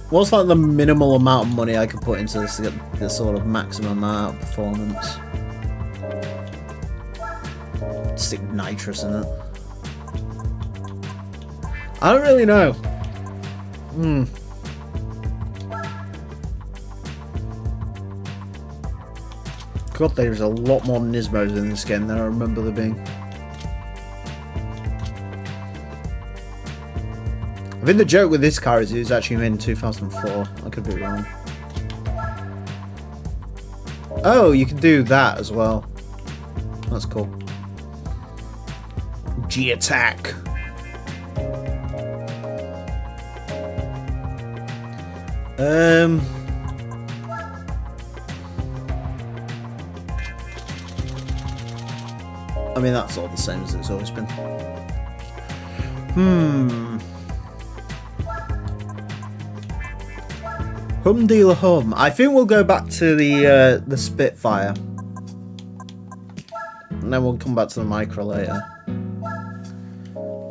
What's like the minimal amount of money I could put into this to get the sort of maximum amount of performance? Stick nitrous in it. I don't really know. God, there's a lot more Nismos in this game than I remember there being. I think the joke with this car is it was actually made in 2004. I could be wrong. Oh, you can do that as well. That's cool. G-Attack. I mean, that's all the same as it's always been. Hum dealer hum. I think we'll go back to the Spitfire. And then we'll come back to the Micra later.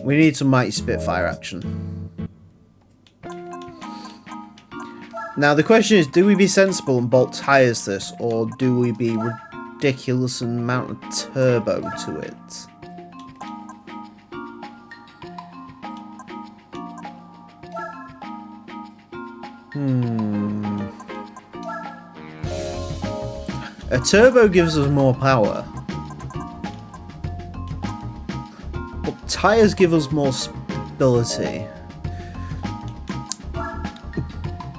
We need some mighty Spitfire action. Now the question is, do we be sensible and bolt tyres this, or do we be ridiculous and mount a turbo to it? A turbo gives us more power. But tyres give us more stability.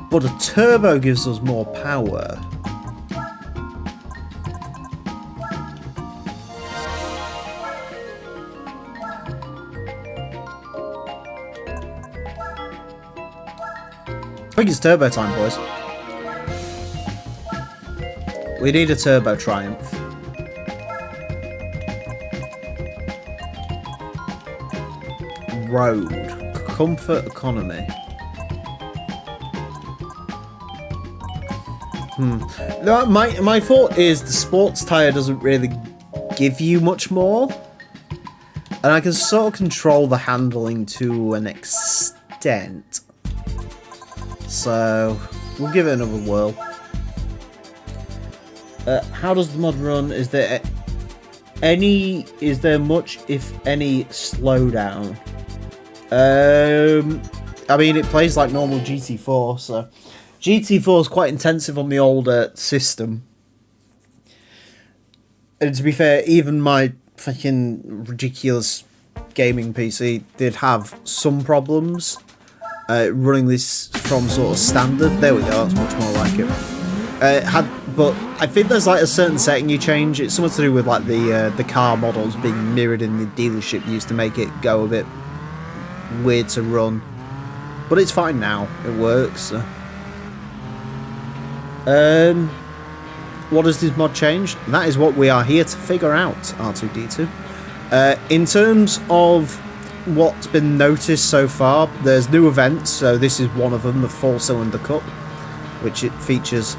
But a turbo gives us more power. I think it's turbo time, boys. We need a turbo Triumph. Road. Comfort economy. No, my thought is the sports tyre doesn't really give you much more. And I can sort of control the handling to an extent. So, we'll give it another whirl. How does the mod run? Is there much, if any, slowdown? I mean, it plays like normal GT4, so GT4 is quite intensive on the older system. And to be fair, even my fucking ridiculous gaming PC did have some problems running this from sort of standard. There we go, that's much more like it. But I think there's like a certain setting you change. It's something to do with like the car models being mirrored in the dealership used to make it go a bit weird to run. But it's fine now. It works. So. What does this mod change? That is what we are here to figure out, R2-D2. In terms of what's been noticed so far, there's new events. So this is one of them, the 4-cylinder cup, which it features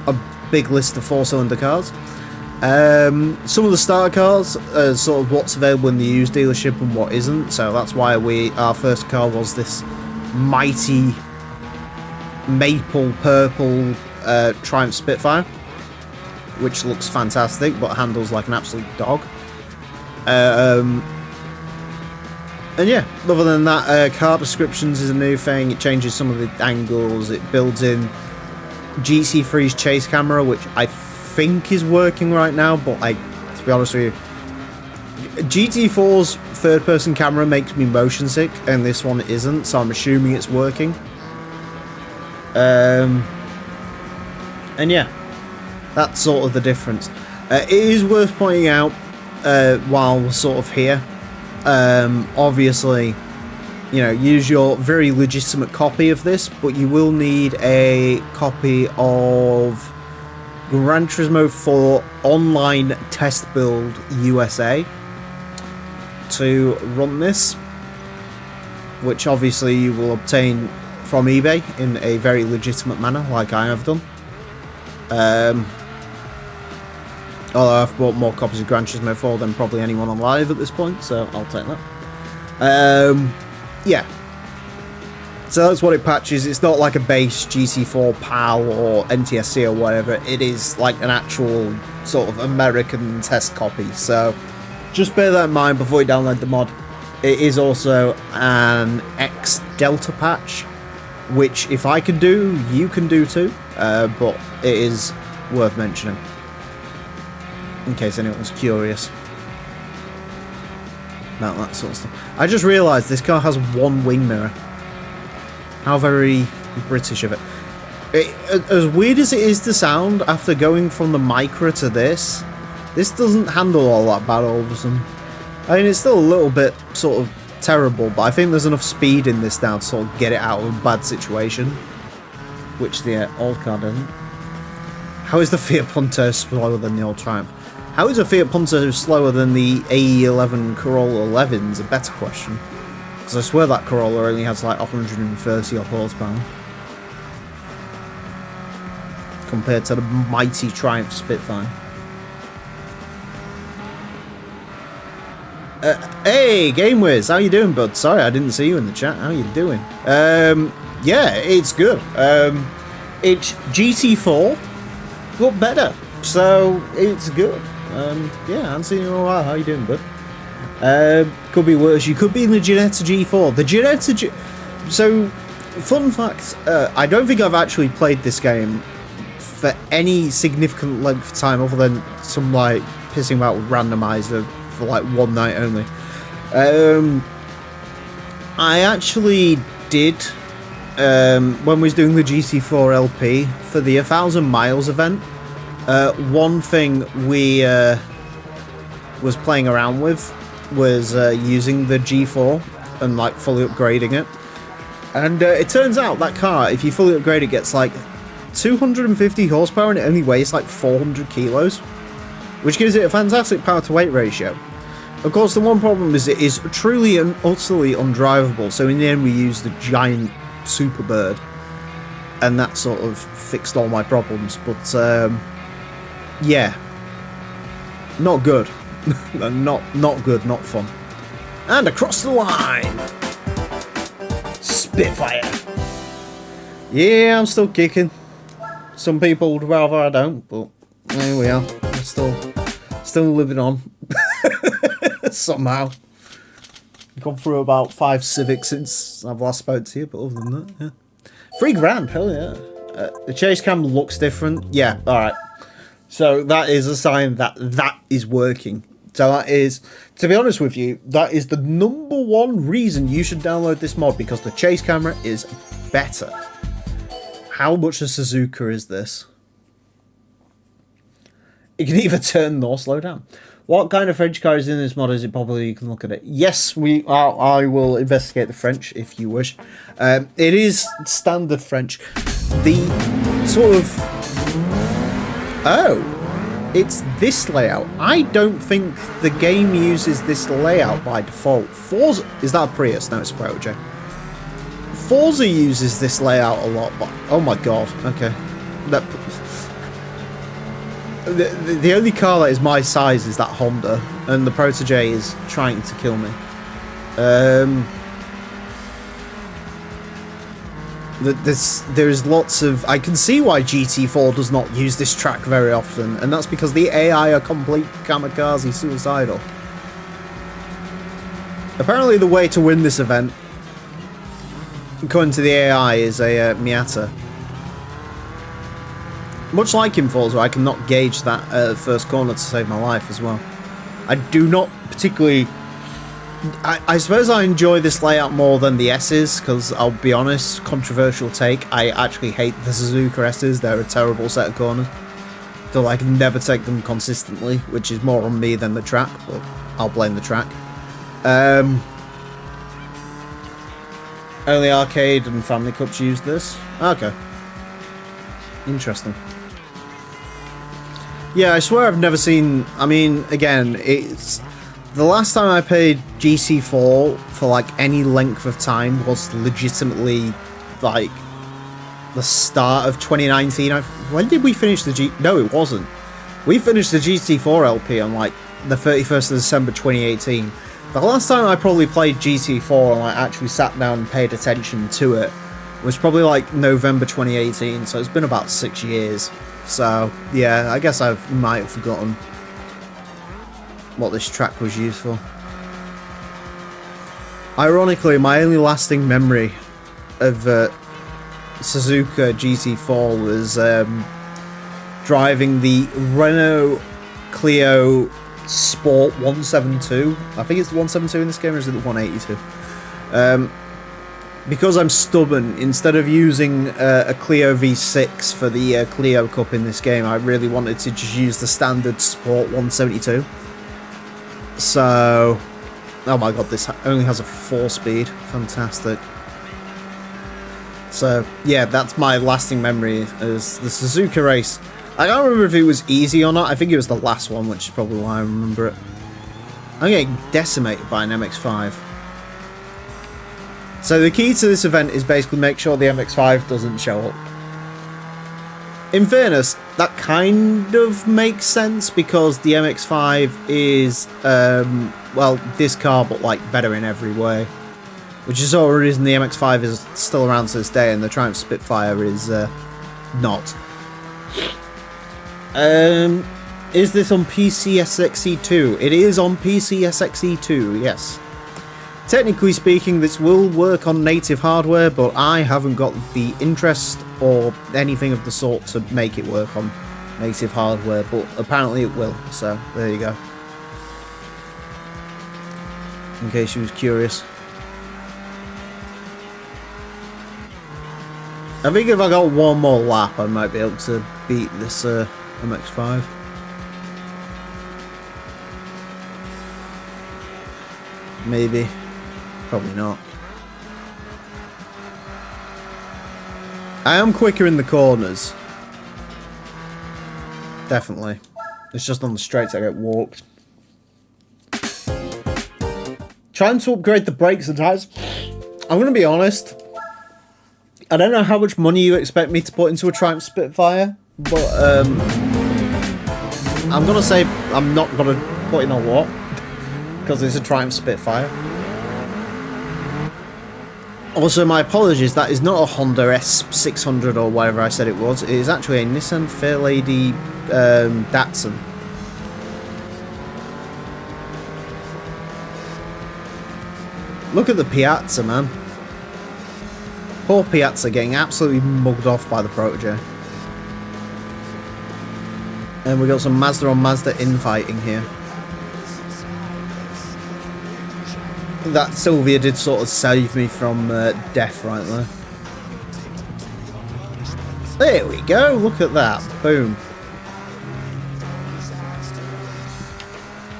a big list of 4-cylinder cars. Some of the starter cars are sort of what's available in the used dealership and what isn't. So that's why our first car was this mighty maple purple Triumph Spitfire, which looks fantastic but handles like an absolute dog. And yeah, other than that, car descriptions is a new thing. It changes some of the angles. It builds in GC3's chase camera, which I think is working right now, but to be honest with you, GT4's third-person camera makes me motion sick, and this one isn't, so I'm assuming it's working. And yeah, that's sort of the difference. It is worth pointing out, while we're sort of here, obviously, use your very legitimate copy of this, but you will need a copy of Gran Turismo 4 Online Test Build USA to run this, which obviously you will obtain from eBay in a very legitimate manner, like I have done. Although I've bought more copies of Gran Turismo 4 than probably anyone on live at this point, so I'll take that. Yeah. So that's what it patches. It's not like a base GT4 PAL or NTSC or whatever. It is like an actual sort of American test copy. So just bear that in mind before you download the mod. It is also an X Delta patch, which if I can do, you can do too. But it is worth mentioning. in case anyone was curious about that sort of stuff. I just realised this car has one wing mirror. How very British of it. As weird as it is to sound, after going from the Micra to this doesn't handle all that bad all of a sudden. I mean, it's still a little bit sort of terrible, but I think there's enough speed in this now to sort of get it out of a bad situation, which the old car doesn't. How is the Fiat Punto slower than the old Triumph? How is a Fiat Punto slower than the AE11 Corolla 11 is a better question. Because I swear that Corolla only has like 130 odd horsepower. Compared to the mighty Triumph Spitfire. Hey, GameWiz, how you doing, bud? Sorry, I didn't see you in the chat. How you doing? Yeah, it's good. It's GT4, but better. So, it's good. Yeah, I haven't seen you in a while. How you doing, bud? Could be worse. You could be in the Ginetta G4. The Ginetta G... So, fun fact, I don't think I've actually played this game for any significant length of time other than some, like, pissing about with randomizer for, like, one night only. I actually did, when we was doing the GT4 LP, for the 1,000 miles event, one thing we was playing around with was using the G4 and, like, fully upgrading it. And it turns out that car, if you fully upgrade it, gets, like, 250 horsepower and it only weighs like 400 kilos, which gives it a fantastic power to weight ratio. Of course, the one problem is it is truly and utterly undrivable, so in the end we used the giant Superbird, and that sort of fixed all my problems. But yeah, not good. not good, not fun. And across the line, Spitfire. Yeah, I'm still kicking. Some people would rather I don't, but there we are. I'm still living on. Somehow. Gone through about 5 Civics since I've last spoke to you, but other than that, yeah. 3 grand, hell yeah. The chase cam looks different. Yeah, alright. So that is a sign that that is working. So that is, to be honest with you, that is the #1 reason you should download this mod, because the chase camera is better. How much a Suzuka is this? It can either turn nor slow down. What kind of French car is in this mod? Is it popular? You can look at it. Yes, I will investigate the French if you wish. It is standard French. The sort of... Oh, it's this layout. I don't think the game uses this layout by default. Forza... Is that a Prius? No, it's a Prototype. Forza uses this layout a lot, but oh my god, okay. The only car that is my size is that Honda, and the Protege is trying to kill me. There's lots of... I can see why GT4 does not use this track very often, and that's because the AI are complete kamikaze suicidal. Apparently the way to win this event, according to the AI, is a Miata. Much like in Forza, I cannot gauge that first corner to save my life as well. I do not particularly... I suppose I enjoy this layout more than the S's, because I'll be honest, controversial take, I actually hate the Suzuka S's. They're a terrible set of corners. So I can never take them consistently, which is more on me than the track, but I'll blame the track. Only arcade and family cups use this. Okay. Interesting. Yeah, I swear I've never seen... I mean, again, it's... The last time I played GT4 for, like, any length of time was legitimately, like, the start of 2019. When did we finish the No, it wasn't. We finished the GT4 LP on, like, the 31st of December 2018. The last time I probably played GT4 and like actually sat down and paid attention to it was probably like November 2018, so it's been about 6 years. So yeah, I guess I might have forgotten what this track was used for. Ironically, my only lasting memory of Suzuka GT4 was driving the Renault Clio Sport 172. I think it's the 172 in this game, or is it the 182? Because I'm stubborn, instead of using a Clio V6 for the Clio Cup in this game, I really wanted to just use the standard Sport 172. So, oh my god, this only has a 4-speed. Fantastic. So, yeah, that's my lasting memory, is the Suzuka race. I can't remember if it was easy or not. I think it was the last one, which is probably why I remember it. I'm getting decimated by an MX-5. So the key to this event is basically make sure the MX-5 doesn't show up. In fairness, that kind of makes sense because the MX-5 is, well, this car, but like better in every way. Which is sort of the reason the MX-5 is still around to this day and the Triumph Spitfire is not. Is this on PCSXE2? It is on PCSXE2, yes. Technically speaking, this will work on native hardware, but I haven't got the interest or anything of the sort to make it work on native hardware, but apparently it will, so there you go. In case you was curious. I think if I got one more lap, I might be able to beat this MX-5. Maybe. Probably not. I am quicker in the corners. Definitely. It's just on the straights I get walked. Trying to upgrade the brakes and tyres. I'm going to be honest. I don't know how much money you expect me to put into a Triumph Spitfire, but I'm going to say I'm not going to put in a lot because it's a Triumph Spitfire. Also, my apologies, that is not a Honda S600 or whatever I said it was. It is actually a Nissan Fairlady Datsun. Look at the Piazza, man. Poor Piazza getting absolutely mugged off by the Protege. And we got some Mazda on Mazda infighting here. That Sylvia did sort of save me from death right there. There we go, look at that. Boom.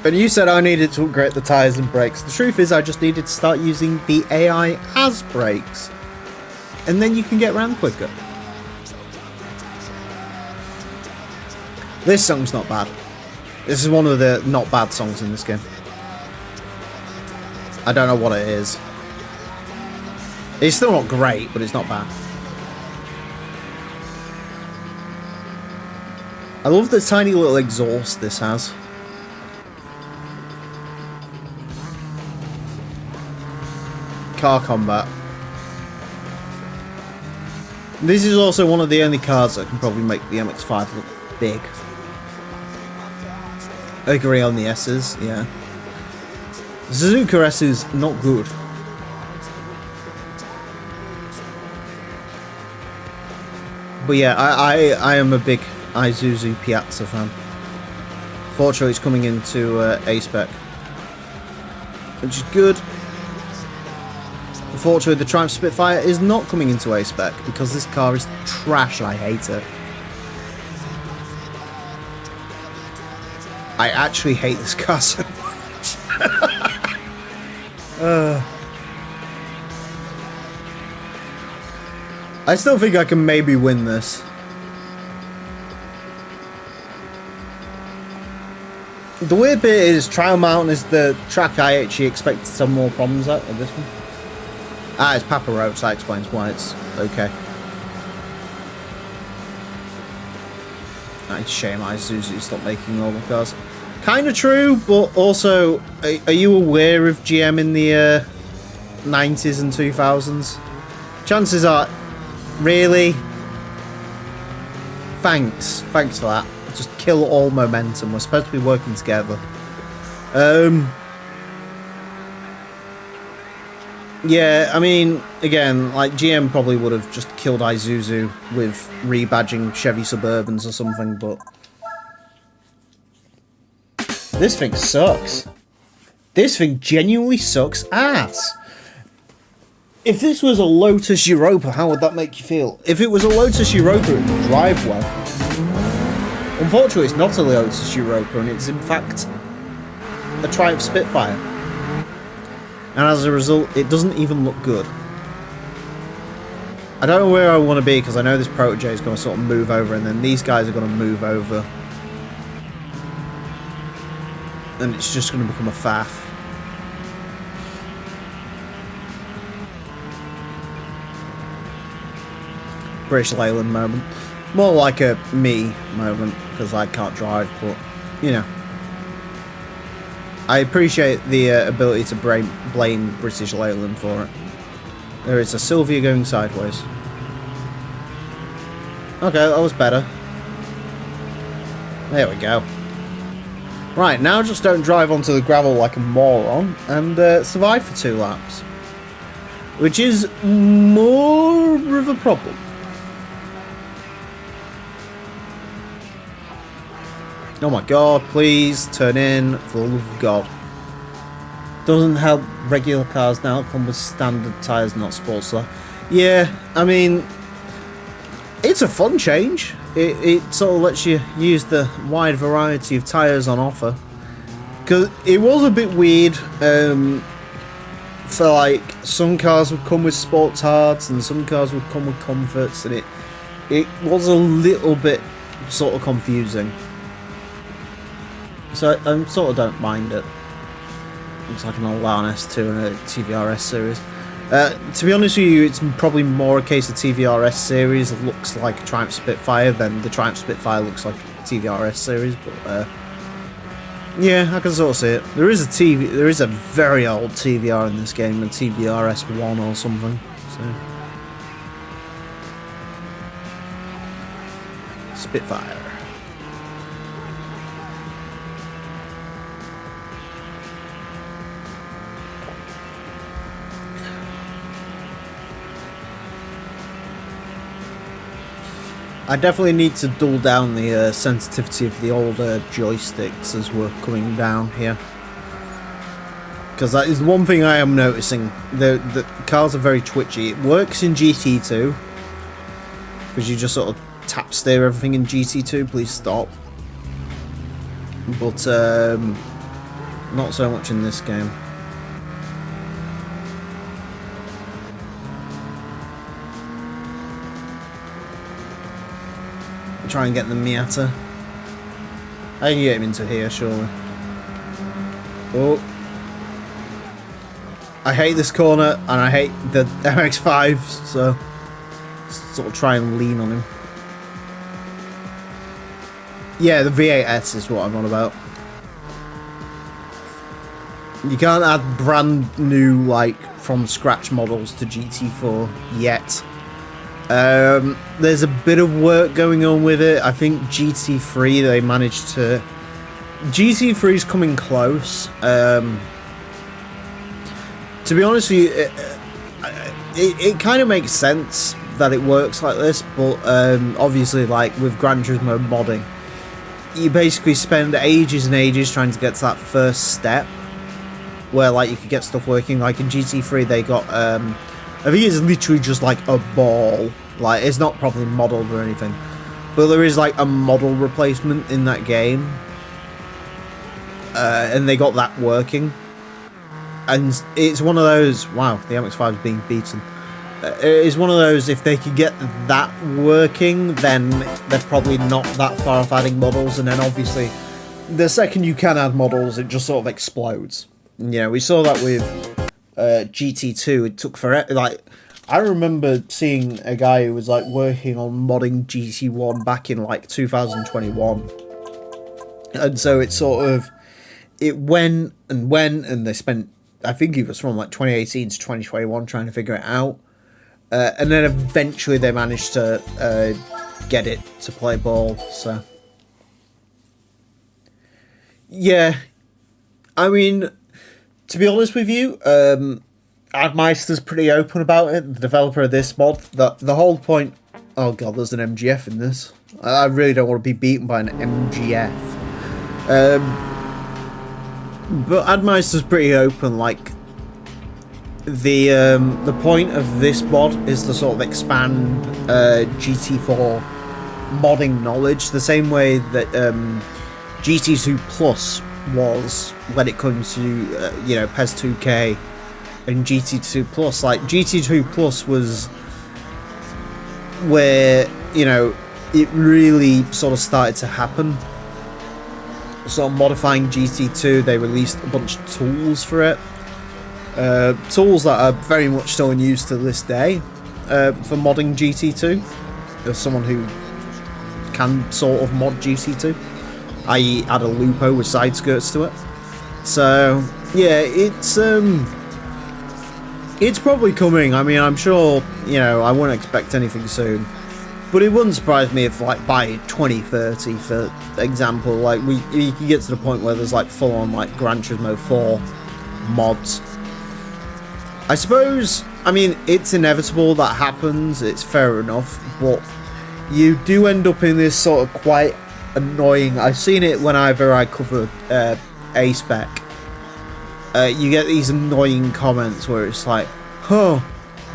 But you said I needed to upgrade the tyres and brakes. The truth is I just needed to start using the AI as brakes. And then you can get around quicker. This song's not bad. This is one of the not bad songs in this game. I don't know what it is. It's still not great, but it's not bad. I love the tiny little exhaust this has. Car combat. This is also one of the only cars that can probably make the MX-5 look big. I agree on the S's, yeah. Suzuka S is not good. But yeah, I am a big Isuzu Piazza fan. Fortunately, it's coming into A-Spec, which is good. Unfortunately, the Triumph Spitfire is not coming into A-Spec because this car is trash and I hate it. I actually hate this car so much. I still think I can maybe win this. The weird bit is Trial Mountain is the track I actually expected some more problems at this one. Ah, it's Papa Roach, that explains why it's okay. It's a shame Isuzu stopped making normal cars. Kinda true, but also, are you aware of GM in the 90s and 2000s? Chances are, really? Thanks for that. Just kill all momentum. We're supposed to be working together. Yeah, I mean, again, like GM probably would have just killed Isuzu with rebadging Chevy Suburbans or something, but This thing sucks. This thing genuinely sucks ass. If this was a Lotus Europa, how would that make you feel? If it was a Lotus Europa, it would drive well. Unfortunately, it's not a Lotus Europa, and it's in fact a Triumph Spitfire. And as a result, it doesn't even look good. I don't know where I want to be, because I know this Protege is going to sort of move over, and then these guys are going to move over. And it's just going to become a faff. British Leyland moment. More like a me moment, because I can't drive, but, you know. I appreciate the ability to blame British Leyland for it. There is a Sylvia going sideways. Okay, that was better. There we go. Right, now just don't drive onto the gravel like a moron and survive for 2 laps. Which is more of a problem. Oh my god, please turn in, for the love of God. Doesn't help regular cars now come with standard tyres, not sports stuff. Yeah, I mean, it's a fun change. It sort of lets you use the wide variety of tyres on offer. Because it was a bit weird for like, some cars would come with sports hards and some cars would come with comforts, and it was a little bit sort of confusing. So I sort of don't mind it. Looks like an Elan S2 and a TVRS series. To be honest with you, it's probably more a case of TVRS series looks like a Triumph Spitfire than the Triumph Spitfire looks like a TVRS series. But yeah, I can sort of see it. There is a very old TVR in this game, a TVRS1 or something. So Spitfire. I definitely need to dull down the sensitivity of the older joysticks as we're coming down here. Because that is one thing I am noticing. The cars are very twitchy. It works in GT2. Because you just sort of tap steer everything in GT2. Please stop. But not so much in this game. Try and get the Miata. I can get him into here, surely. Oh. I hate this corner, and I hate the MX-5s, so sort of try and lean on him. Yeah, the V8S is what I'm on about. You can't add brand new, like, from scratch models to GT4 yet. There's a bit of work going on with it. I think GT3 they managed to... GT3 is coming close. To be honest with you, it kind of makes sense that it works like this, but obviously, like with Gran Turismo modding, you basically spend ages and ages trying to get to that first step where like you could get stuff working. Like in GT3 they got I think it's literally just like a ball. Like, it's not properly modelled or anything. But there is, like, a model replacement in that game. And they got that working. And it's one of those... Wow, the MX-5 is being beaten. It's one of those, if they could get that working, then they're probably not that far off adding models. And then, obviously, the second you can add models, it just sort of explodes. You know, we saw that with GT2. It took forever. Like... I remember seeing a guy who was like working on modding GT1 back in like 2021, and so it sort of went and they spent, I think it was from like 2018 to 2021 trying to figure it out, and then eventually they managed to get it to play ball. So yeah, I mean, to be honest with you, Admeister's pretty open about it, the developer of this mod. The whole point... Oh god, there's an MGF in this. I really don't want to be beaten by an MGF. But Admeister's pretty open. Like the point of this mod is to sort of expand GT4 modding knowledge, the same way that GT2 Plus was when it comes to you know, PES 2K and GT2 Plus. Like GT2 Plus was where, you know, it really sort of started to happen. So modifying GT2, they released a bunch of tools for it. Tools that are very much still in use to this day for modding GT2. As someone who can sort of mod GT2, i.e. add a lupo with side skirts to it. So yeah, it's probably coming. I mean, I'm sure, you know, I wouldn't expect anything soon. But it wouldn't surprise me if, like, by 2030, for example, like, we can get to the point where there's, like, full-on, like, Gran Turismo 4 mods. I suppose, I mean, it's inevitable that happens, it's fair enough, but you do end up in this sort of quite annoying... I've seen it whenever I cover a Spec. You get these annoying comments where it's like, huh,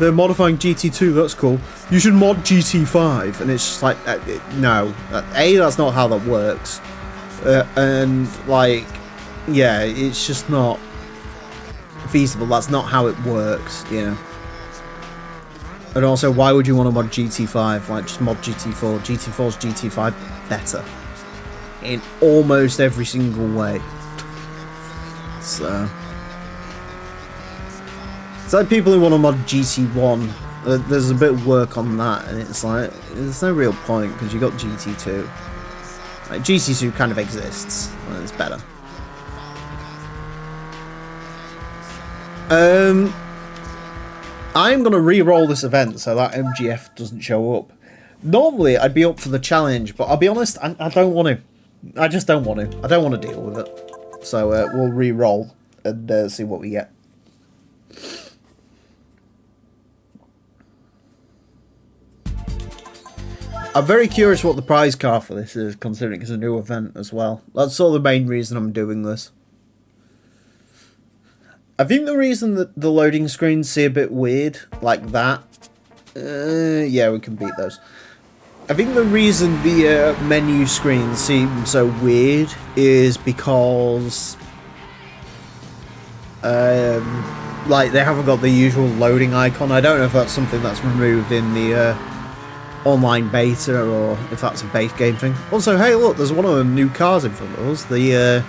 they're modifying GT2, that's cool. You should mod GT5. And it's just like, no. A, that's not how that works. And, like, yeah, it's just not feasible. That's not how it works, you know. And also, why would you want to mod GT5? Like, just mod GT4. GT4's GT5 better. In almost every single way. So... it's like people who want to mod GT1, there's a bit of work on that, and it's like, there's no real point, because you got GT2. Like, GT2 kind of exists, and it's better. I'm going to re-roll this event so that MGF doesn't show up. Normally, I'd be up for the challenge, but I'll be honest, I don't want to. I just don't want to. I don't want to deal with it. So, we'll re-roll and see what we get. I'm very curious what the prize car for this is, considering it's a new event as well. That's sort of the main reason I'm doing this. I think the reason that the loading screens see a bit weird, like that... yeah, we can beat those. I think the reason the menu screens seem so weird is because... like, they haven't got the usual loading icon. I don't know if that's something that's removed in the... online beta, or if that's a base game thing. Also, hey, look, there's one of the new cars in front of us. The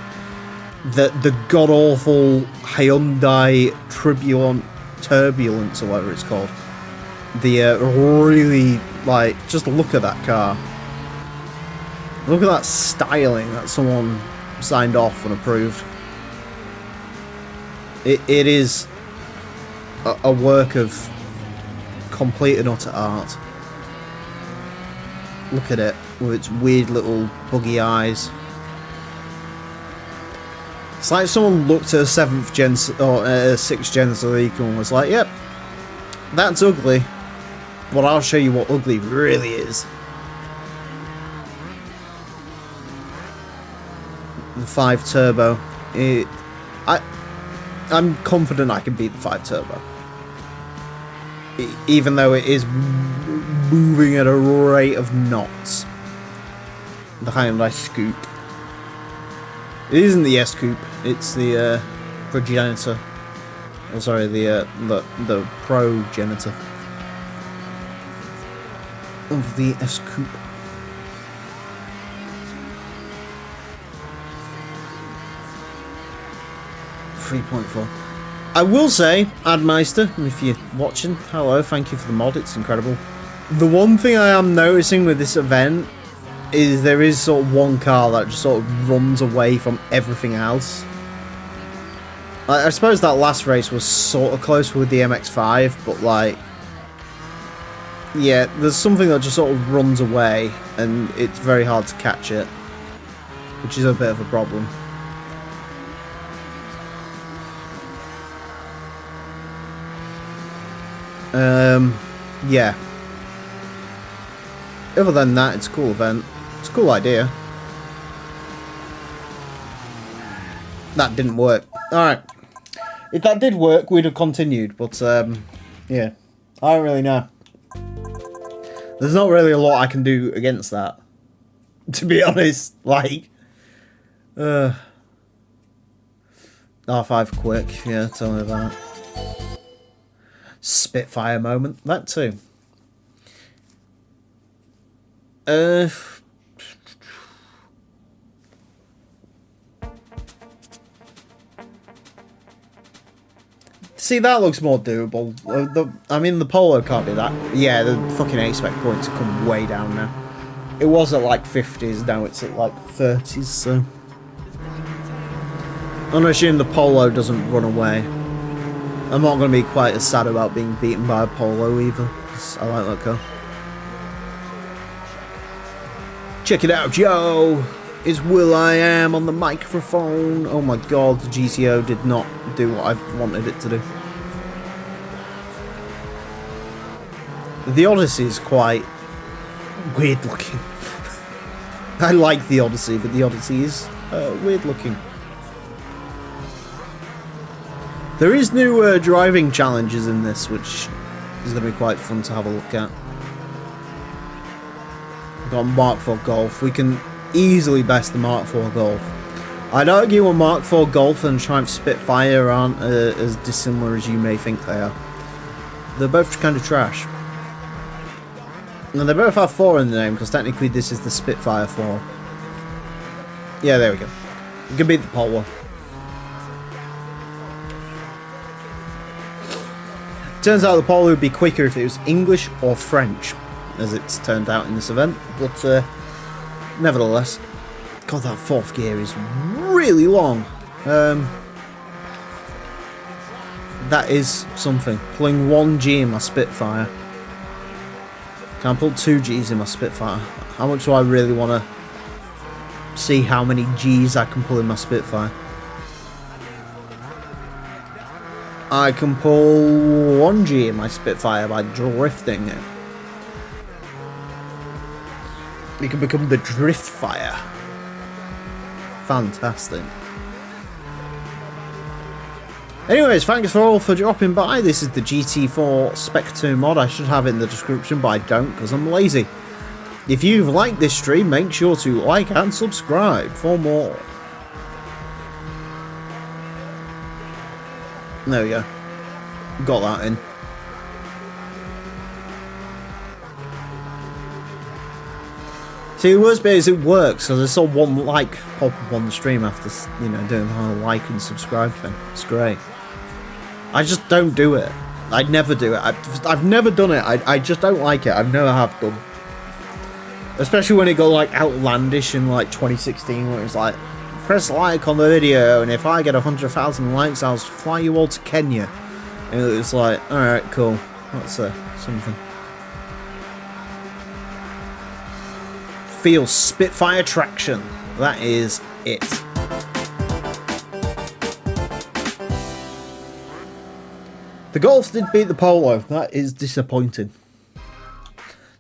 god-awful Hyundai Turbulence, or whatever it's called. The really, like, just look at that car. Look at that styling that someone signed off and approved. It is a work of complete and utter art. Look at it, with its weird little buggy eyes. It's like someone looked at a 7th gen, or a 6th gen Zalika and was like, yep, that's ugly. Well, I'll show you what ugly really is. The 5 Turbo. I'm confident I can beat the 5 Turbo. Even though it is moving at a rate of knots. The Hyundai Scoop. It isn't the S Coupe, it's the progenitor. Oh, sorry, the progenitor of the S Coupe. .4. I will say, Admeister, if you're watching, hello, thank you for the mod, it's incredible. The one thing I am noticing with this event is there is sort of one car that just sort of runs away from everything else. I suppose that last race was sort of close with the MX-5, but like... yeah, there's something that just sort of runs away, and it's very hard to catch it. Which is a bit of a problem. Yeah. Other than that, it's a cool event. It's a cool idea. that didn't work. Alright. If that did work, we'd have continued, but, yeah. I don't really know. There's not really a lot I can do against that. To be honest, like... R5 quick, yeah, tell me about it. Spitfire moment, that too. See, that looks more doable. I mean, the Polo can't be that. Yeah, the fucking A-Spec points have come way down now. It was at like 50s, now it's at like 30s, so... I'm assuming the Polo doesn't run away. I'm not going to be quite as sad about being beaten by a Polo either, 'cause I like that car. Check it out, yo! It's will.i.am on the microphone. Oh my god, the GTO did not do what I wanted it to do. The Odyssey is quite weird looking. I like the Odyssey, but the Odyssey is weird looking. There is new driving challenges in this, which is going to be quite fun to have a look at. We've got Mark IV Golf. We can easily best the Mark IV Golf. I'd argue a Mark IV Golf and Triumph Spitfire aren't as dissimilar as you may think they are. They're both kind of trash. And they both have 4 in the name, because technically this is the Spitfire 4. Yeah, there we go. You can beat the Polo. Turns out the Polo would be quicker if it was English or French, as it's turned out in this event. But nevertheless, God, that 4th gear is really long. That is something. Pulling 1G in my Spitfire. Can I pull 2 Gs in my Spitfire? How much do I really want to see how many Gs I can pull in my Spitfire? I can pull 1G in my Spitfire by drifting it. It can become the Driftfire. Fantastic. Anyways, thanks for all for dropping by. This is the GT4 Spec 2 mod. I should have it in the description, but I don't because I'm lazy. If you've liked this stream, make sure to like and subscribe for more. There we go. Got that in. See, the worst bit is it works, because I saw 1 like pop up on the stream after, you know, doing the whole like and subscribe thing. It's great. I just don't do it. I'd never do it. I've never done it. I just don't like it. I never have done. Especially when it got like outlandish in like 2016, where it's like, press like on the video, and if I get 100,000 likes, I'll fly you all to Kenya. And it was like, alright, cool. That's something. Feel Spitfire traction. That is it. The Golf did beat the Polo. That is disappointing.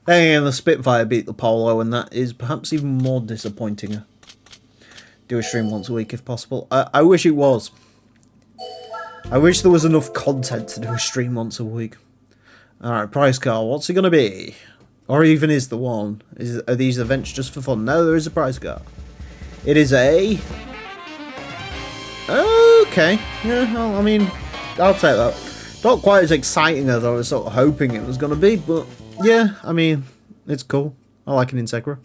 Then again, the Spitfire beat the Polo, and that is perhaps even more disappointing. Do a stream once a week if possible. I wish it was. I wish there was enough content to do a stream once a week. Alright, price car. What's it going to be? Or even is the one? Are these events just for fun? No, there is a prize car. It is a... Okay. Yeah, well, I mean, I'll take that. Not quite as exciting as I was sort of hoping it was going to be, but yeah, I mean, it's cool. I like an Integra.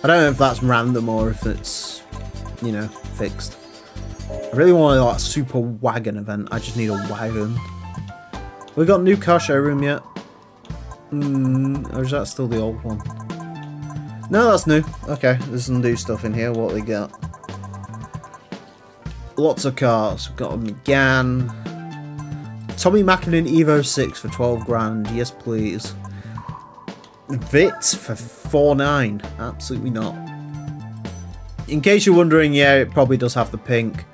I don't know if that's random or if it's, you know, fixed. I really want like, a super wagon event. I just need a wagon. We got a new car showroom yet? Or is that still the old one? No, that's new. Okay, there's some new stuff in here. What they got? Lots of cars. We've got a Gran. Tommy Mackinnon Evo 6 for 12 grand. Yes, please. Vits for 4.9. Absolutely not. In case you're wondering, yeah, it probably does have the pink.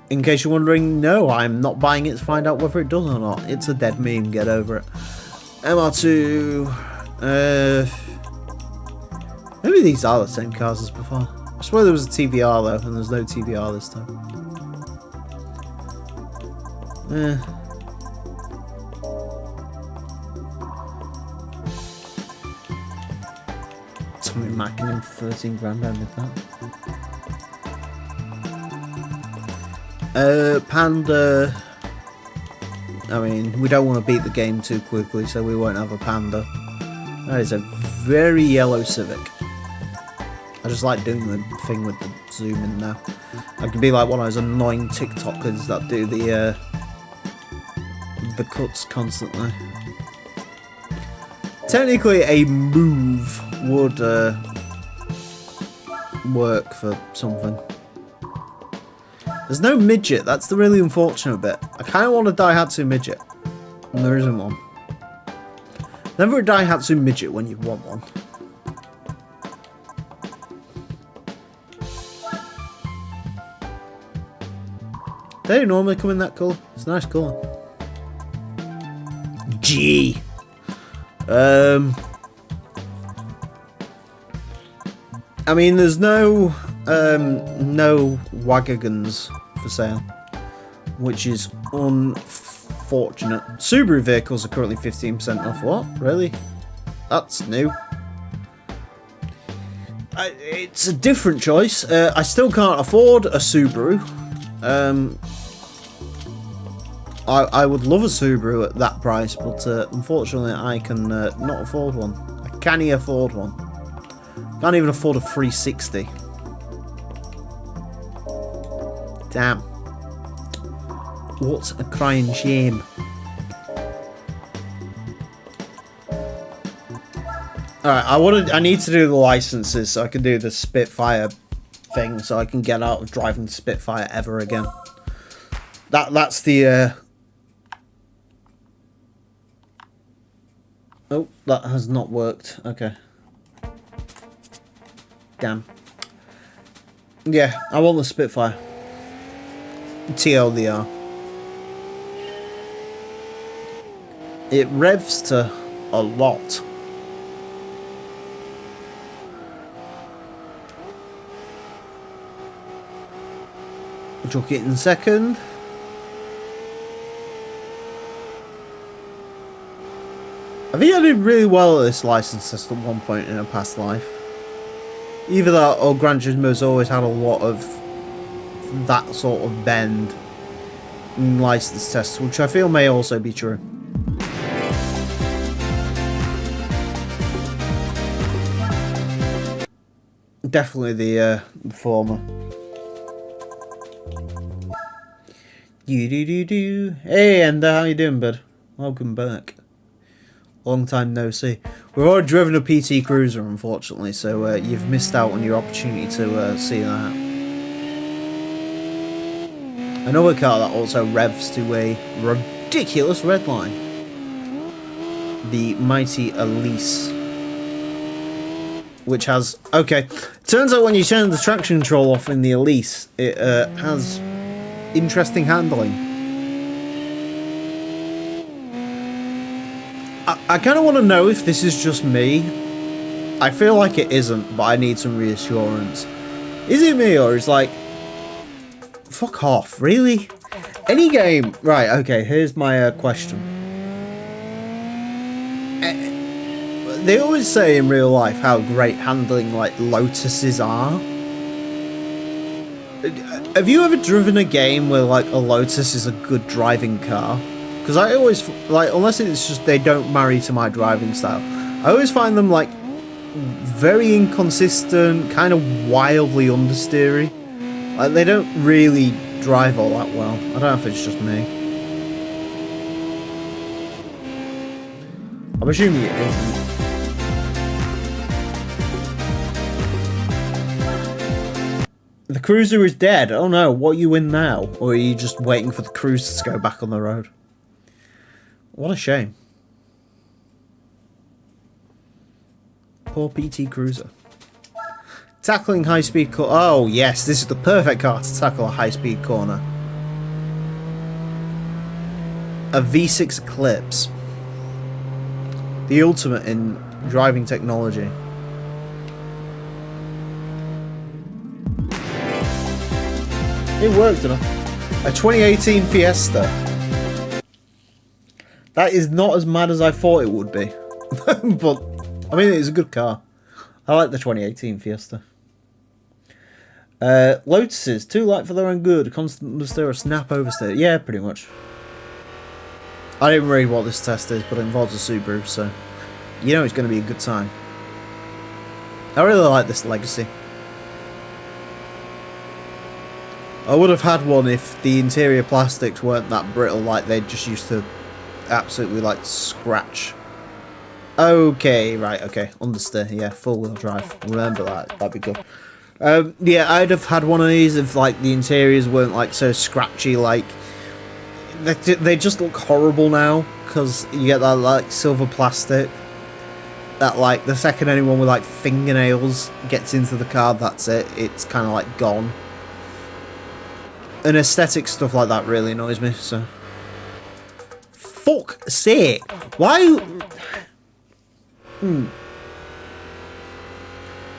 In case you're wondering, no, I'm not buying it to find out whether it does or not. It's a dead meme. Get over it. MR2. Maybe these are the same cars as before. I swear there was a TVR though, and there's no TVR this time. Tommy Mackinnon, 13 grand, I did that. Panda. I mean, we don't want to beat the game too quickly, so we won't have a Panda. That is a very yellow Civic. I just like doing the thing with the zoom in now. I can be like one of those annoying TikTokers that do the cuts constantly. Technically, a move would work for something. There's no midget. That's the really unfortunate bit. I kind of want a Daihatsu midget, and there isn't one. Never a Daihatsu midget when you want one. They don't normally come in that colour. It's a nice colour. G. I mean, there's no Wagagons for sale, which is unfortunate. Subaru vehicles are currently 15% off. What? Really? That's new. It's a different choice. I still can't afford a Subaru. I would love a Subaru at that price, but unfortunately I can not afford one. I can't even afford one. Can't even afford a 360. Damn. What a crying shame. Alright, I need to do the licenses so I can do the Spitfire thing, so I can get out of driving the Spitfire ever again. That's the Oh, that has not worked. Okay. Damn. Yeah, I want the Spitfire. TLDR. It revs to a lot. Chuck it in second. I think I did really well at this license test at one point in a past life. Either that or Gran Turismo's always had a lot of that sort of bend in license tests, which I feel may also be true. Definitely the former. Hey, Ender, how you doing, bud? Welcome back. Long time no see. We've already driven a PT Cruiser, unfortunately, so you've missed out on your opportunity to see that. Another car that also revs to a ridiculous red line. The mighty Elise. Which has... Okay, turns out when you turn the traction control off in the Elise, it has interesting handling. I kind of want to know if this is just me. I feel like it isn't, but I need some reassurance. Is it me, or is like... Fuck off, really? Any game... Right, okay, here's my question. They always say in real life how great handling, like, Lotuses are. Have you ever driven a game where, like, a Lotus is a good driving car? Because I always, like, unless it's just they don't marry to my driving style, I always find them, like, very inconsistent, kind of wildly understeery. Like, they don't really drive all that well. I don't know if it's just me. I'm assuming it isn't. The Cruiser is dead. Oh no, what are you in now? Or are you just waiting for the Cruiser to go back on the road? What a shame. Poor PT Cruiser. Tackling high-speed corner. Oh yes, this is the perfect car to tackle a high-speed corner. A V6 Eclipse. The ultimate in driving technology. It worked enough. A 2018 Fiesta. That is not as mad as I thought it would be. But, I mean, it's a good car. I like the 2018 Fiesta. Lotuses, too light for their own good. Constant understeer or snap oversteer. Yeah, pretty much. I didn't read what this test is, but it involves a Subaru, so you know it's going to be a good time. I really like this Legacy. I would have had one if the interior plastics weren't that brittle, like they just used to absolutely like scratch. Okay, right, okay, understeer, yeah, four-wheel drive. Remember that, that'd be good. Yeah, I'd have had one of these if like the interiors weren't like so scratchy, like they just look horrible now because you get that like silver plastic that like the second anyone with like fingernails gets into the car, that's it, it's kind of like gone. And aesthetic stuff like that really annoys me, so fuck's sake, why?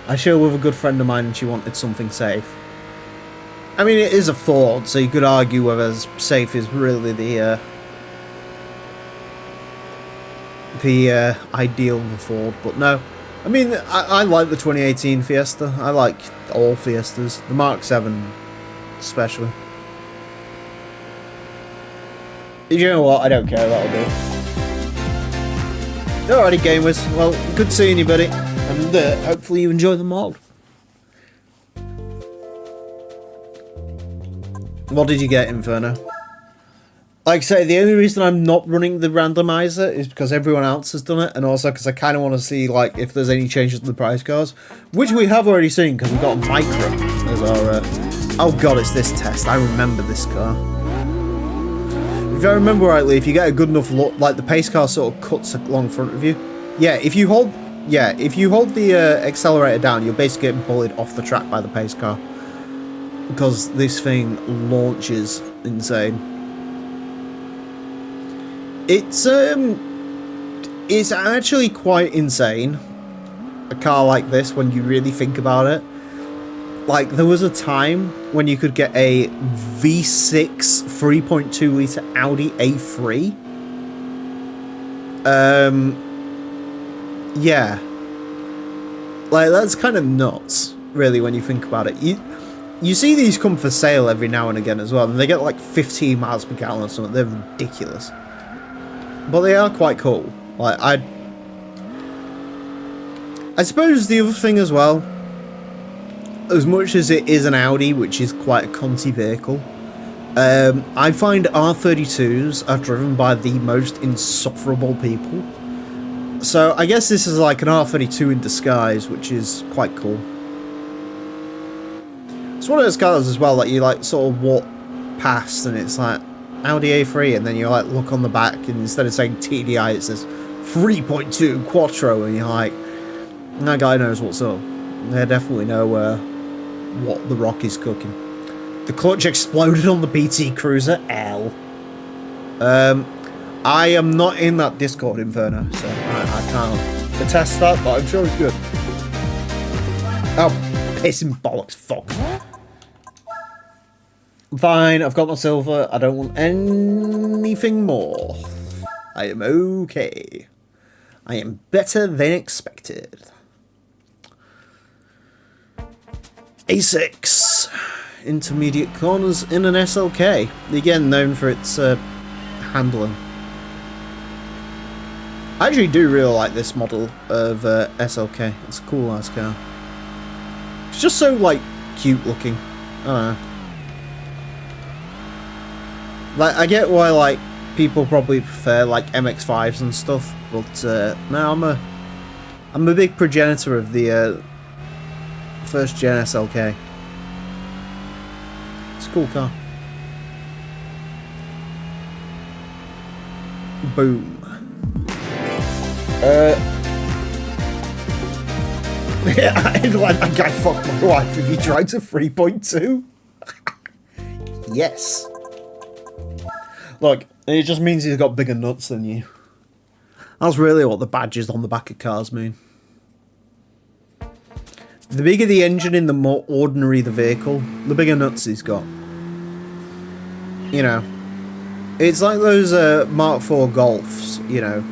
I share with a good friend of mine and she wanted something safe. I mean, it is a Ford, so you could argue whether safe is really the ideal of a Ford, but no. I mean, I like the 2018 Fiesta. I like all Fiestas. The Mark 7 especially. You know what? I don't care, that'll do. Alrighty, gamers. Well, good seeing you, buddy. And hopefully you enjoy the mod. What did you get, Inferno? Like I say, the only reason I'm not running the randomizer is because everyone else has done it, and also because I kind of want to see like if there's any changes to the price cards, which we have already seen because we've got a Micra as our... Oh god, it's this test. I remember this car. If I remember rightly, if you get a good enough look, like the pace car sort of cuts along front of you. Yeah, if you hold the accelerator down, you'll basically get bullied off the track by the pace car. Because this thing launches insane. It's actually quite insane, a car like this, when you really think about it. Like, there was a time when you could get a V6 3.2 litre Audi A3. Yeah. Like, that's kind of nuts, really, when you think about it. You see these come for sale every now and again as well, and they get like 15 miles per gallon or something. They're ridiculous. But they are quite cool. Like, I suppose the other thing as well, as much as it is an Audi, which is quite a cunty vehicle, I find R32s are driven by the most insufferable people. So I guess this is like an R32 in disguise, which is quite cool. It's one of those cars as well that you like sort of walk past and it's like Audi A3, and then you like look on the back and instead of saying TDI it says 3.2 Quattro, and you're like, that guy knows what's up. They definitely know what the rock is cooking. The clutch exploded on the BT Cruiser. L. I am not in that Discord, Inferno, so I can't attest that, but I'm sure it's good. Oh, pissing bollocks, fuck. Fine, I've got my silver. I don't want anything more. I am okay. I am better than expected. A6. Intermediate corners in an SLK. Again, known for its handling. I actually do really like this model of SLK. It's a cool ass car. It's just so, like, cute looking. I don't know. Like, I get why, like, people probably prefer, like, MX-5s and stuff, but, no, I'm a big progenitor of the, first gen SLK. It's a cool car. Boom. Yeah, I'd like that guy fuck my wife if he drives a 3.2. Yes. Look, it just means he's got bigger nuts than you. That's really what the badges on the back of cars mean. The bigger the engine in, the more ordinary the vehicle, the bigger nuts he's got. You know, it's like those Mark IV Golfs, you know.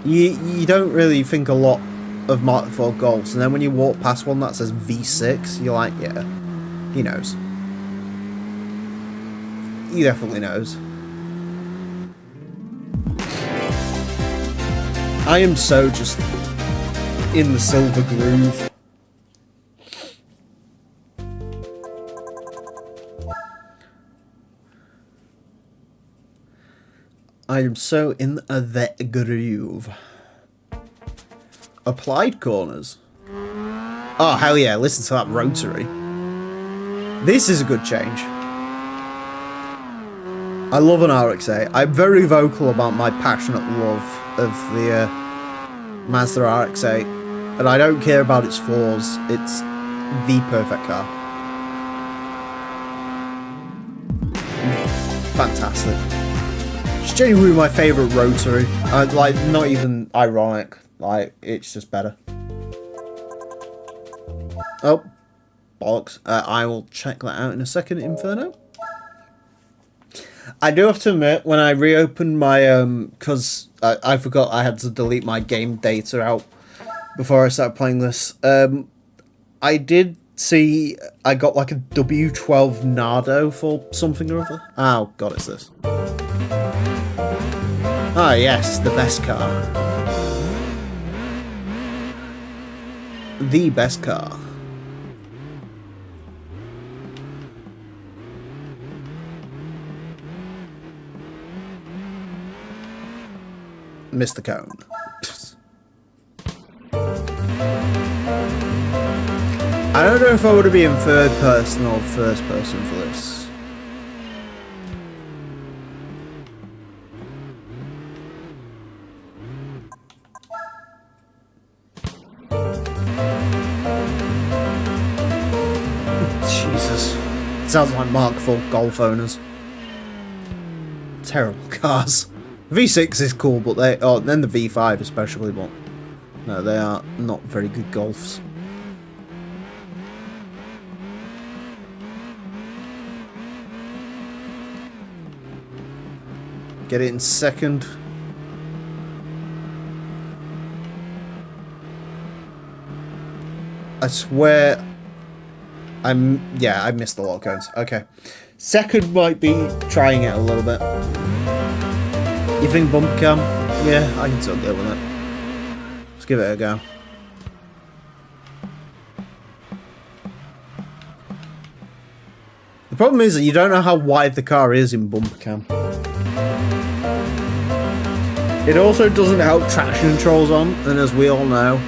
You don't really think a lot of Mark IV Golfs, and then when you walk past one that says V6, you're like, yeah, he knows. He definitely knows. I am so just in the silver groove. I am so in the groove. Applied corners. Oh, hell yeah, listen to that rotary. This is a good change. I love an RX-8. I'm very vocal about my passionate love of the Mazda RX-8. And I don't care about its flaws. It's the perfect car. Fantastic. It's genuinely my favourite rotary. Like, not even ironic. Like, it's just better. Oh, bollocks. I will check that out in a second, Inferno. I do have to admit, when I reopened my, because I forgot I had to delete my game data out before I started playing this. I did see I got like a W12 Nardo for something or other. Oh, God, it's this. Ah, yes, the best car. The best car. Mr. Cone. I don't know if I would be in third person or first person for this. Jesus. Sounds like Mark IV Golf owners. Terrible cars. V6 is cool, but they... Oh, then the V5 especially, but... No, they are not very good Golfs. Get it in second. I swear... I missed a lot of cones. Okay. Second might be trying it a little bit. You think bump cam? Yeah, I can still deal with it. Let's give it a go. The problem is that you don't know how wide the car is in bumper cam. It also doesn't help traction controls on, and as we all know,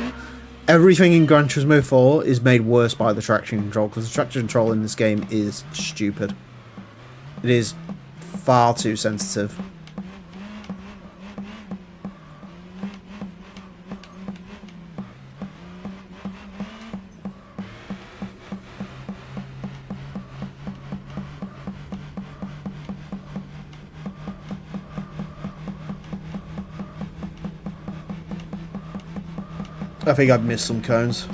everything in Gran Turismo 4 is made worse by the traction control, because the traction control in this game is stupid. It is far too sensitive. I think I've missed some cones.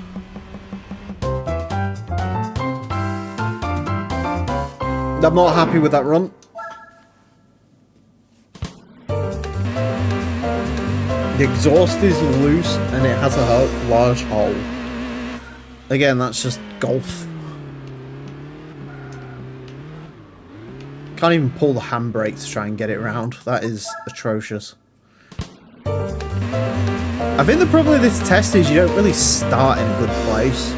I'm not happy with that run. The exhaust is loose and it has a large hole. Again, that's just golf. Can't even pull the handbrake to try and get it round. That is atrocious. I think the problem with this test is you don't really start in a good place,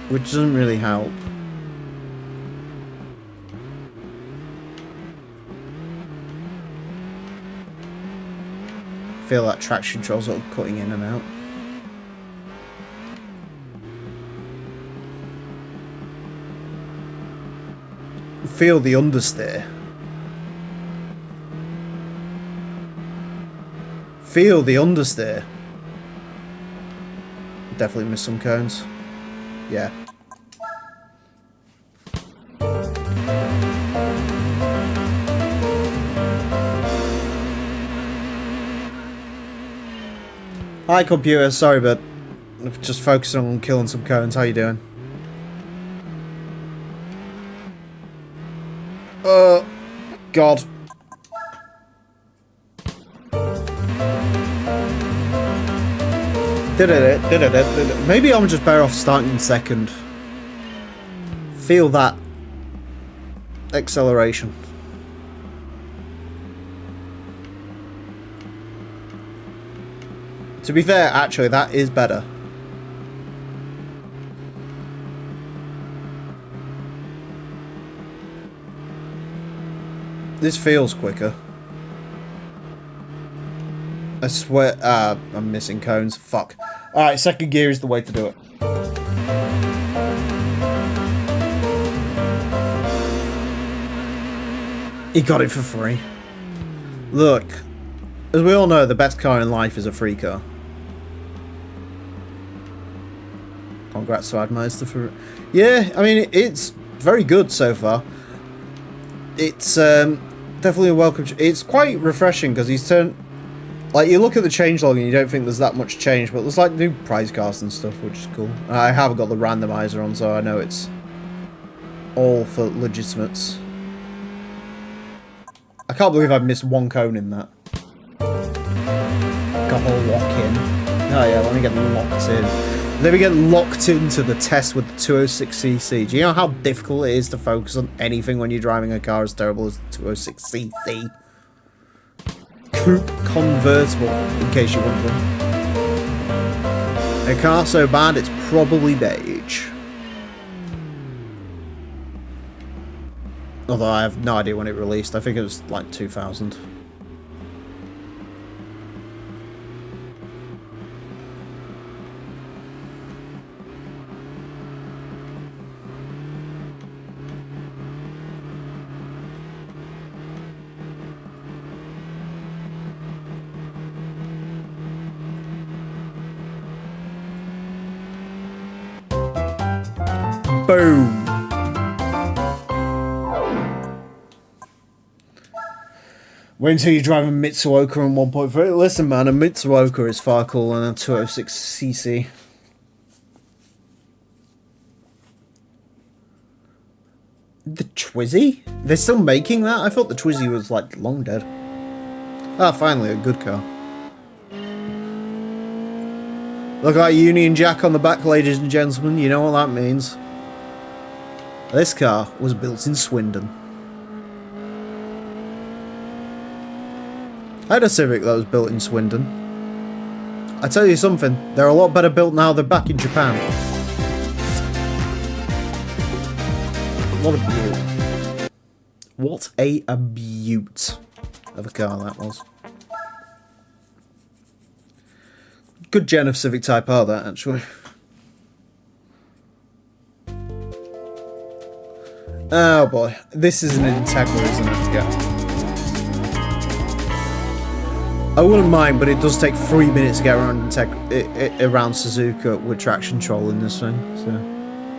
which doesn't really help. I feel like traction control's sort of cutting in and out. Feel the understeer. Feel the understeer. Definitely missed some cones. Yeah. Hi computer, sorry but I'm just focusing on killing some cones. How you doing? God. Maybe I'm just better off starting in second. Feel that acceleration. To be fair, actually, that is better. This feels quicker. I swear. I'm missing cones. Fuck. Alright, second gear is the way to do it. He got it for free. Look, as we all know, the best car in life is a free car. Congrats to Admeister for... Yeah, I mean, it's very good so far. It's definitely a welcome... It's quite refreshing because he's turned... Like, you look at the changelog and you don't think there's that much change, but there's like new prize cards and stuff, which is cool. I haven't got the randomizer on, so I know it's all for legitimates. I can't believe I've missed one cone in that. Got a lock in. Oh yeah, let me get locked in. Then we get locked into the test with the 206cc. Do you know how difficult it is to focus on anything when you're driving a car as terrible as the 206cc? Coupe convertible, in case you're wondering. A car so bad it's probably beige. Although I have no idea when it released. I think it was like 2000. Boom. Wait until you drive a Mitsuoka on 1.3. Listen, man, a Mitsuoka is far cooler than a 206cc. The Twizy? They're still making that? I thought the Twizy was, like, long dead. Ah, finally, a good car. Look like Union Jack on the back, ladies and gentlemen. You know what that means. This car was built in Swindon. I had a Civic that was built in Swindon. I tell you something, they're a lot better built now than back in Japan. What a beaut. What a beaut of a car that was. Good gen of Civic Type R, that, actually. Oh boy, this is an Integra, isn't it? Yeah. I wouldn't mind, but it does take 3 minutes to get around around Suzuka with traction control in this thing, so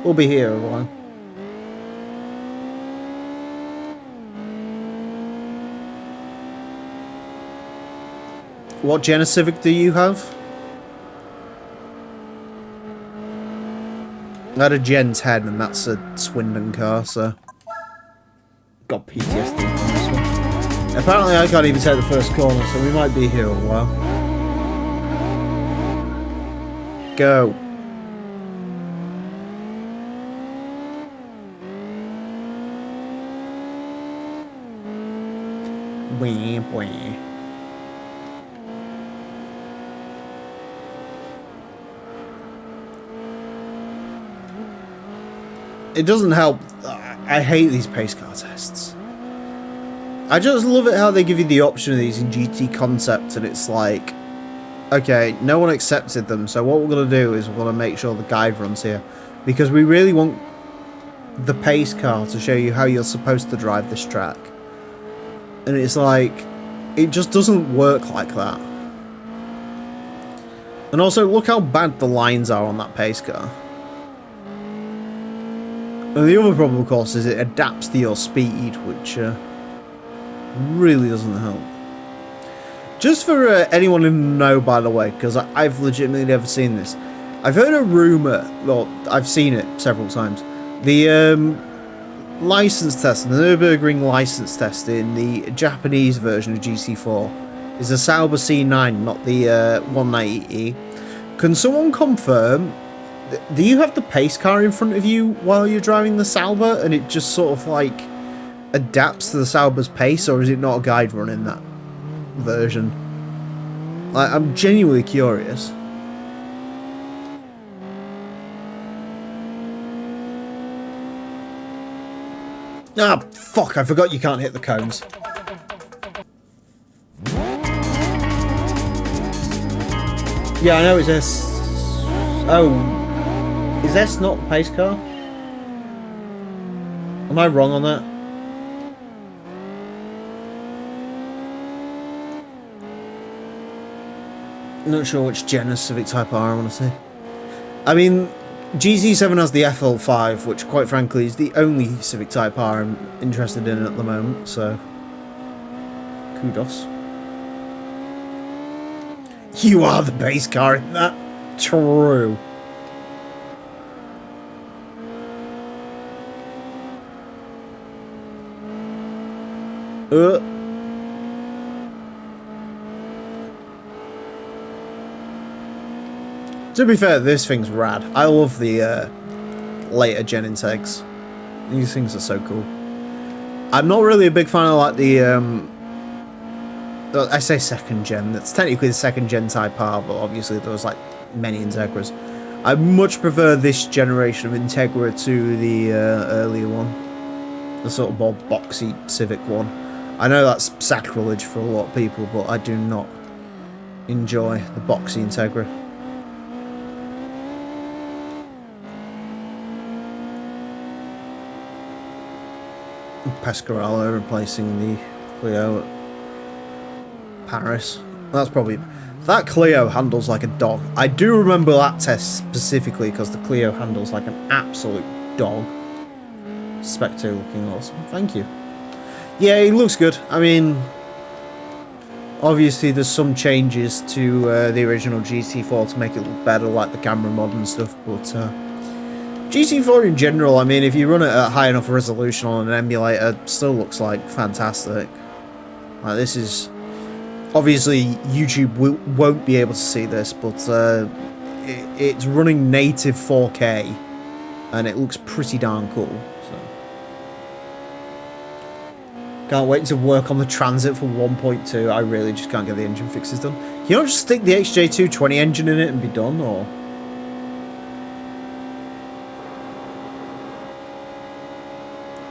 we'll be here a while. What Gen of Civic do you have? I had a Gen 10 and that's a Swindon car, so got PTSD from this one. Apparently I can't even take the first corner, so we might be here a while. Go. Wee, wee. It doesn't help. I hate these pace car tests. I just love it how they give you the option of these in GT Concept, and it's like, okay, no one accepted them, so what we're going to do is we're going to make sure the guide runs here, because we really want the pace car to show you how you're supposed to drive this track. And it's like, it just doesn't work like that. And also, look how bad the lines are on that pace car. And the other problem, of course, is it adapts to your speed, which really doesn't help. Just for anyone who doesn't know, by the way, because I've legitimately never seen this. I've heard a rumour, well, I've seen it several times. The license test, the Nürburgring license test in the Japanese version of GT4 is a Sauber C9, not the 190E. Can someone confirm, do you have the pace car in front of you while you're driving the Sauber and it just sort of like adapts to the Sauber's pace, or is it not a guide run in that version? Like, I'm genuinely curious. Ah, fuck, I forgot you can't hit the cones. Yeah, I know it's S. Oh, is S not the pace car? Am I wrong on that? I'm not sure which gen of Civic Type R I want to see. I mean, GT7 has the FL5, which quite frankly is the only Civic Type R I'm interested in at the moment, so kudos. You are the base car in that. True. To be fair, this thing's rad. I love the later gen intakes. These things are so cool. I'm not really a big fan of like the I say second gen. That's technically the second gen Type R, but obviously there was like many Integras. I much prefer this generation of Integra to the earlier one, the sort of more boxy Civic one. I know that's sacrilege for a lot of people, but I do not enjoy the boxy Integra. Pescarolo replacing the Clio at Paris. That's probably... That Clio handles like a dog. I do remember that test specifically because the Clio handles like an absolute dog. Spec 2 looking awesome. Thank you. Yeah, it looks good. I mean, obviously there's some changes to the original GT4 to make it look better, like the camera mod and stuff, but GT4 in general, I mean, if you run it at high enough resolution on an emulator, it still looks like fantastic. Like, this is... Obviously, YouTube won't be able to see this, but it's running native 4K, and it looks pretty darn cool. So, can't wait to work on the Transit for 1.2. I really just can't get the engine fixes done. Can you not just stick the XJ220 engine in it and be done, or...?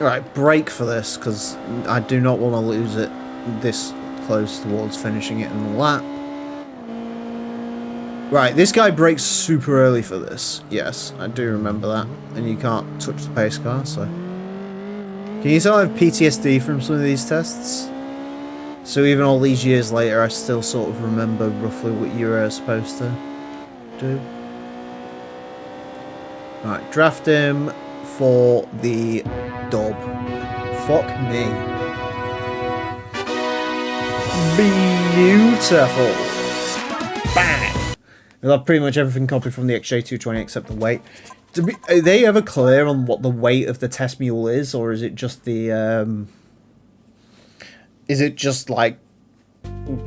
Alright, brake for this, because I do not want to lose it this close towards finishing it in the lap. Right, this guy brakes super early for this. Yes, I do remember that. And you can't touch the pace car, so... Can you tell I have PTSD from some of these tests? So even all these years later, I still sort of remember roughly what you were supposed to do. Right, draft him for the dub. Fuck me. Beautiful. Bang! We'll have pretty much everything copied from the XJ220 except the weight. Are they ever clear on what the weight of the test mule is, or is it just the is it just like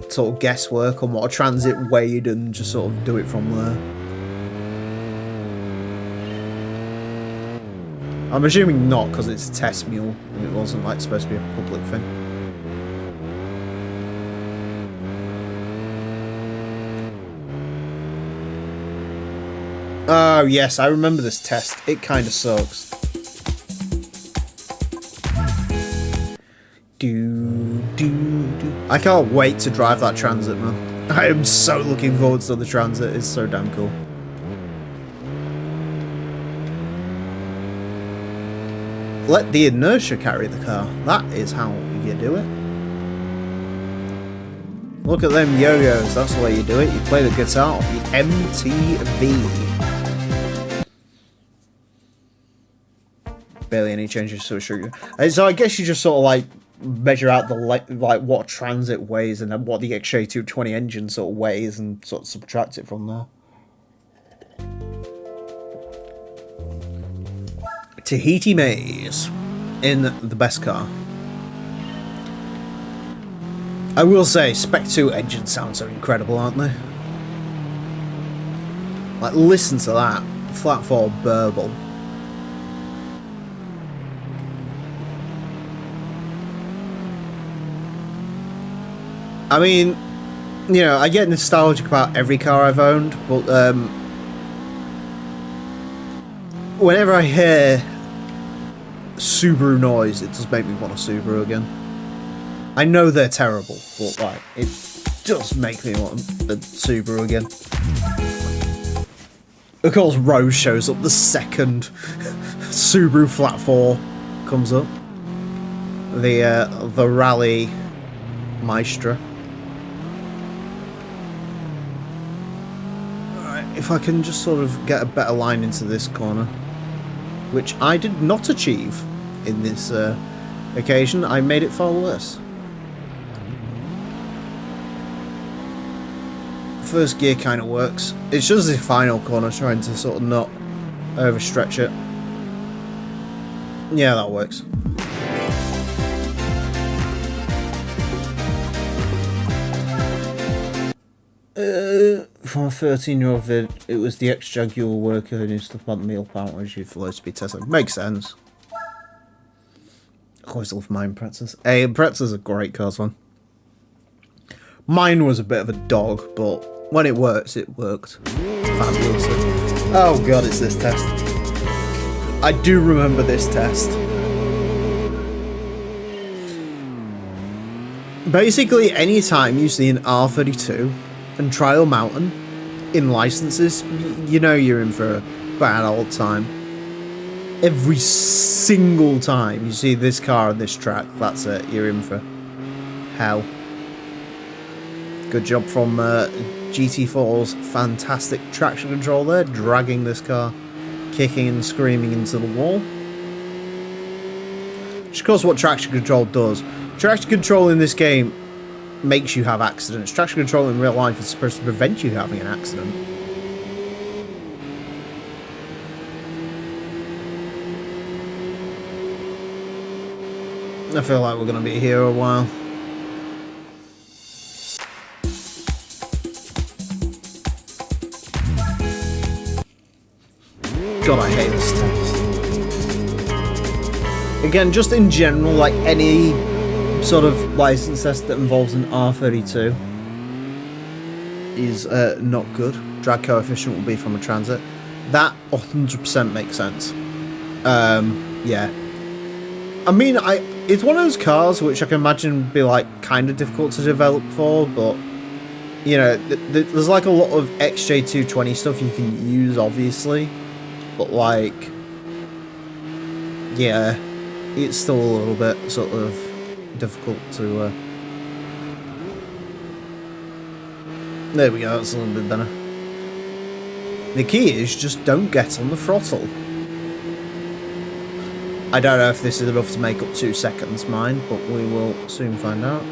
sort of guesswork on what a Transit weighed and just sort of do it from there? I'm assuming not, because it's a test mule and it wasn't like supposed to be a public thing. Oh yes, I remember this test. It kind of sucks. I can't wait to drive that Transit, man. I am so looking forward to the Transit. It's so damn cool. Let the inertia carry the car. That is how you do it. Look at them yo-yos. That's the way you do it. You play the guitar off the MTV. Barely any changes to a sugar. So I guess you just sort of like measure out the like what Transit weighs and then what the XJ220 engine sort of weighs and sort of subtract it from there. Tahiti Maze. in the best car. I will say, Spec 2 engine sounds are incredible, aren't they? Like, listen to that. Flat 4 burble. I mean, you know, I get nostalgic about every car I've owned, but whenever I hear Subaru noise, it does make me want a Subaru again. I know they're terrible, but like, it does make me want a Subaru again. Of course, Rose shows up the second Subaru Flat 4 comes up. The Rally Maestra. If I can just sort of get a better line into this corner, which I did not achieve in this occasion, I made it far worse. First gear kind of works. It's just the final corner trying to sort of not overstretch it. Yeah, that works. From a 13-year-old vid, it was the ex-Jaguar worker who knew stuff about the meal plant when she for low speed testing. Makes sense. I always love mine Pretzels. Hey, Pretzels are great cars, man. Mine was a bit of a dog, but when it works, it worked fabulously. Oh god, it's this test. I do remember this test. Basically, anytime you see an R32 and Trial Mountain in licenses, you know you're in for a bad old time. Every single time you see this car on this track, that's it, you're in for hell. Good job from GT4's fantastic traction control there, dragging this car, kicking and screaming into the wall. Which of course what traction control does. Traction control in this game makes you have accidents. Traction control in real life is supposed to prevent you having an accident. I feel like we're going to be here a while. God, I hate this test. Again, just in general, like any sort of license test that involves an R32 is not good. Drag coefficient will be from a Transit. That 100% makes sense. Yeah. I mean, it's one of those cars which I can imagine would be like kind of difficult to develop for, but you know, there's like a lot of XJ220 stuff you can use, obviously, but like, yeah, it's still a little bit sort of difficult to there we go, that's a little bit better. The key is just don't get on the throttle. I don't know if this is enough to make up 2 seconds, mine, but we will soon find out.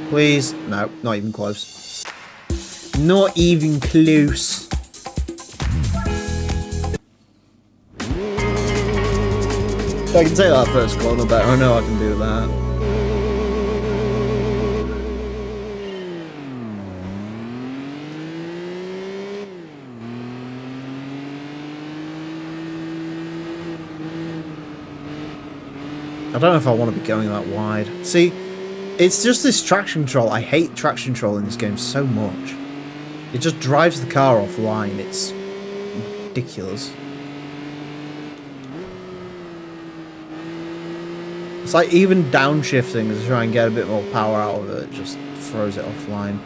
Please, no, not even close. Not even close. I can take that first corner better, I know I can do that. I don't know if I want to be going that wide. See, it's just this traction control. I hate traction control in this game so much. It just drives the car offline. It's ridiculous. It's like even downshifting to try and get a bit more power out of it, just throws it offline.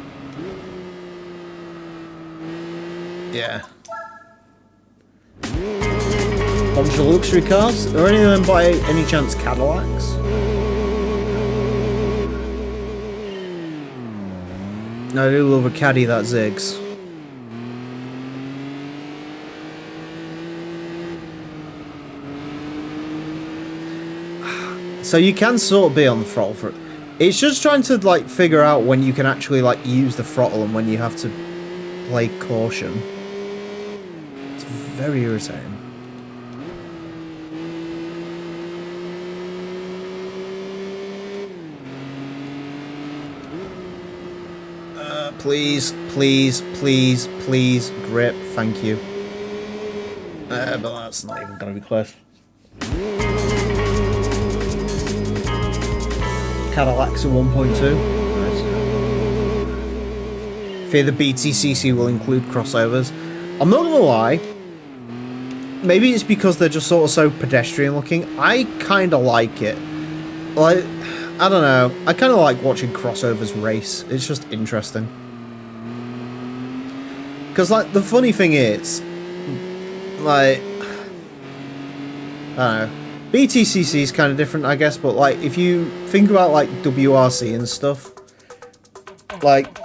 Yeah. Bunch of luxury cars. Are any of them by any chance Cadillacs? I do love a caddy that zigs. So you can sort of be on the throttle for it. It's just trying to like figure out when you can actually like use the throttle and when you have to play caution. It's very irritating. Please, please, please, please, grip. Thank you. But that's not even going to be close. Cadillac's a 1.2. Nice. Fear the BTCC will include crossovers. I'm not gonna lie. Maybe it's because they're just sort of so pedestrian looking. I kind of like it. Like, I don't know. I kind of like watching crossovers race. It's just interesting. Because, like, the funny thing is, like, I don't know. BTCC is kind of different, I guess, but, like, if you think about, like, WRC and stuff, like,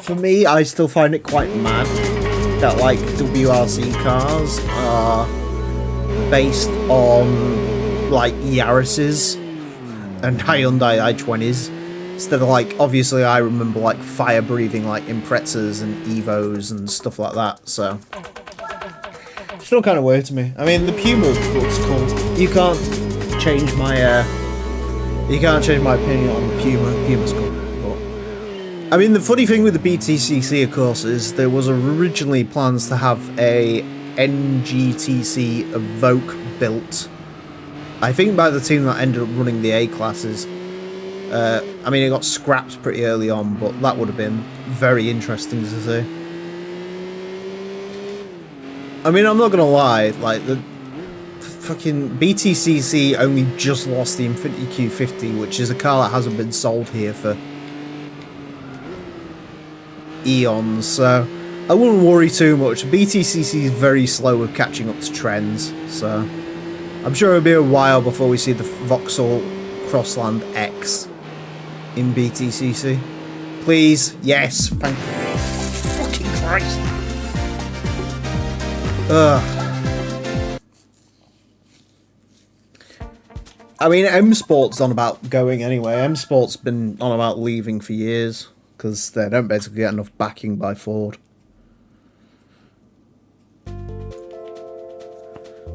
for me, I still find it quite mad that, like, WRC cars are based on, like, Yaris's and Hyundai i20s, instead of, like, obviously I remember, like, fire-breathing, like, Imprezas and Evos and stuff like that, so... Still kind of weird to me. I mean, the Puma looks cool. You can't change my opinion on the Puma. Puma's cool. But I mean, the funny thing with the BTCC, of course, is there was originally plans to have a NGTC Evoque built. I think by the team that ended up running the A classes. I mean, it got scrapped pretty early on, but that would have been very interesting to see. I mean, I'm not gonna lie, like, the fucking BTCC only just lost the Infiniti Q50, which is a car that hasn't been sold here for eons, so I wouldn't worry too much. BTCC is very slow with catching up to trends, so I'm sure it'll be a while before we see the Vauxhall Crossland X in BTCC. Please, yes, thank you. Fucking Christ. Ugh. I mean, M Sport's on about going anyway. M Sport's been on about leaving for years because they don't basically get enough backing by Ford.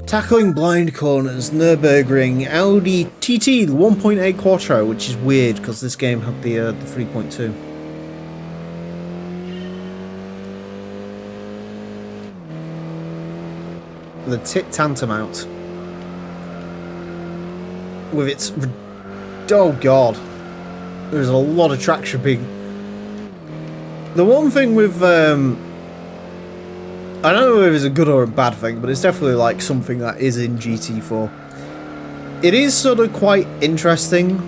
Tackling blind corners, Nürburgring, Audi TT 1.8 Quattro, which is weird because this game had the 3.2. The Tantamount with its, oh god, there's a lot of traction being. The one thing with I don't know if it's a good or a bad thing, but it's definitely like something that is in GT4. It is sort of quite interesting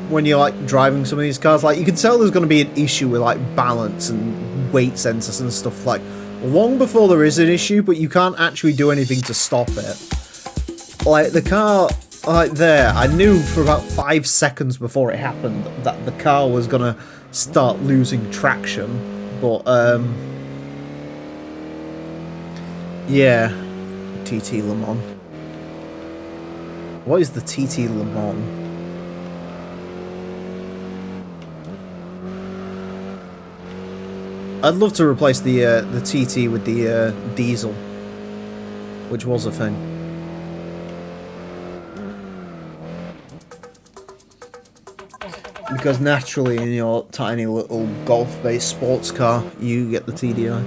when you're like driving some of these cars. Like, you can tell there's going to be an issue with like balance and weight sensors and stuff like long before there is an issue, but you can't actually do anything to stop it. Like, the car, like there, I knew for about 5 seconds before it happened that the car was gonna start losing traction, but, yeah. TT Le Mans. What is the TT Le Mans? I'd love to replace the TT with the diesel, which was a thing. Because naturally, in your tiny little golf-based sports car, you get the TDI.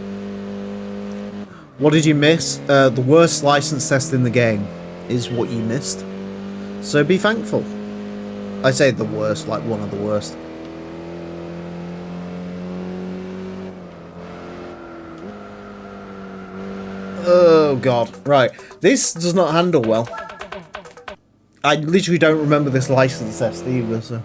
What did you miss? The worst license test in the game is what you missed. So be thankful. I say the worst, like one of the worst. Oh god, right. This does not handle well. I literally don't remember this license test either, so...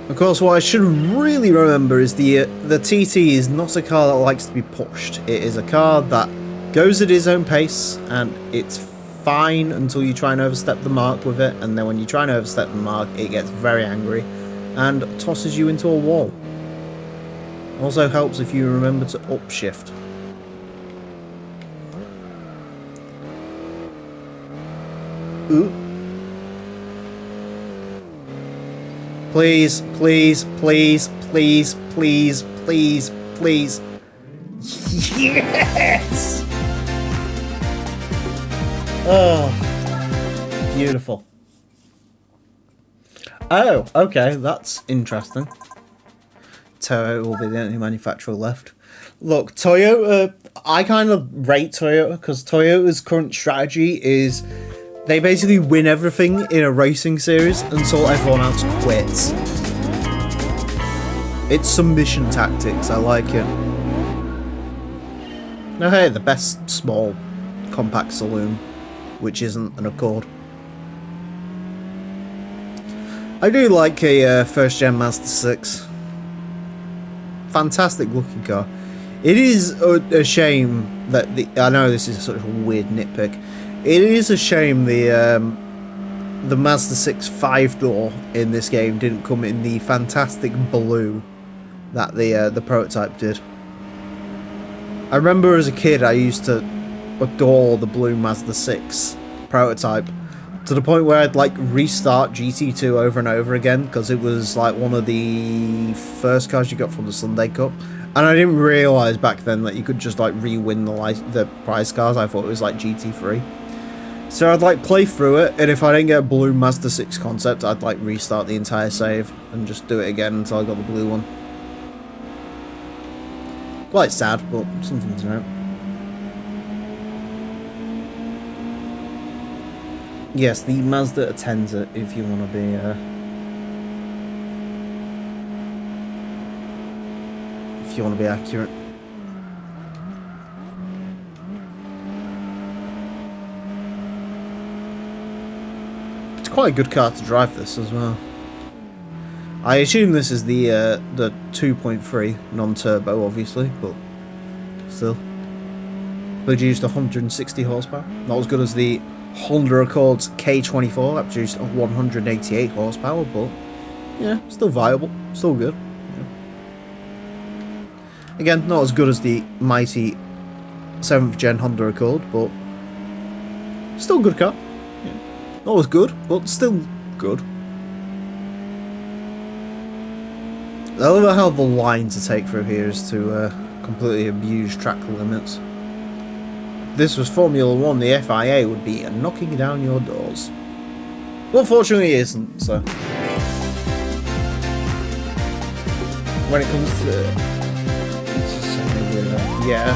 Of course, what I should really remember is the TT is not a car that likes to be pushed. It is a car that goes at its own pace, and it's fine until you try and overstep the mark with it, and then when you try and overstep the mark, it gets very angry and tosses you into a wall. Also helps if you remember to upshift. Ooh. Please, please, please, please, please, please, please. Yes! Oh, beautiful. Oh, okay, that's interesting. Toyota will be the only manufacturer left. Look, Toyota, I kind of rate Toyota because Toyota's current strategy is they basically win everything in a racing series until everyone else quits. It's submission tactics, I like it. Now hey, the best small compact saloon, which isn't an Accord. I do like a first gen Mazda 6. Fantastic looking car. It is a shame that I know this is sort of a weird nitpick. It is a shame the Mazda 6 5-door in this game didn't come in the fantastic blue that the prototype did. I remember as a kid I used to adore the blue Mazda 6 prototype to the point where I'd like restart GT2 over and over again because it was like one of the first cars you got from the Sunday Cup, and I didn't realise back then that you could just like re-win the prize cars. I thought it was like GT3, so I'd like play through it, and if I didn't get a blue Mazda 6 concept, I'd like restart the entire save and just do it again until I got the blue one. Quite sad, but something's right. Yes, the Mazda Atenza, if you want to be accurate. It's quite a good car to drive this as well. I assume this is the 2.3 non-turbo, obviously, but still. Produced 160 horsepower. Not as good as the Honda Accord's K24 that produced 188 horsepower, but yeah, still viable, still good. Yeah. Again, not as good as the mighty 7th gen Honda Accord, but still good car. Yeah. Not as good, but still good. I love how the line to take through here is to completely abuse track limits. If this was Formula 1, the FIA would be knocking down your doors. But unfortunately it isn't, so. When it comes to... yeah.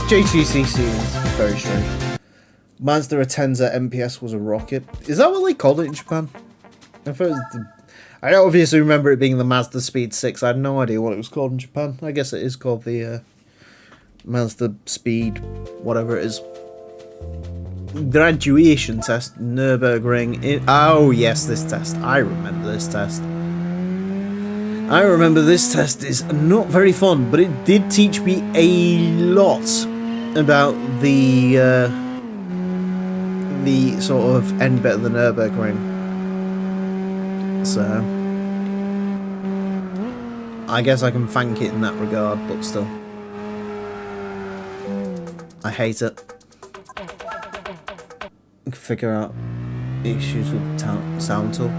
JTCC is very strange. Mazda Atenza MPS was a rocket. Is that what they called it in Japan? I thought it was I obviously remember it being the Mazda Speed 6. I had no idea what it was called in Japan. I guess it is called the Mazda Speed, whatever it is. Graduation test, Nürburgring. Oh yes, this test. I remember this test. I remember this test is not very fun, but it did teach me a lot about the sort of end bit of the Nürburgring. So I guess I can thank it in that regard, but still. I hate it. Figure out issues with sound tool.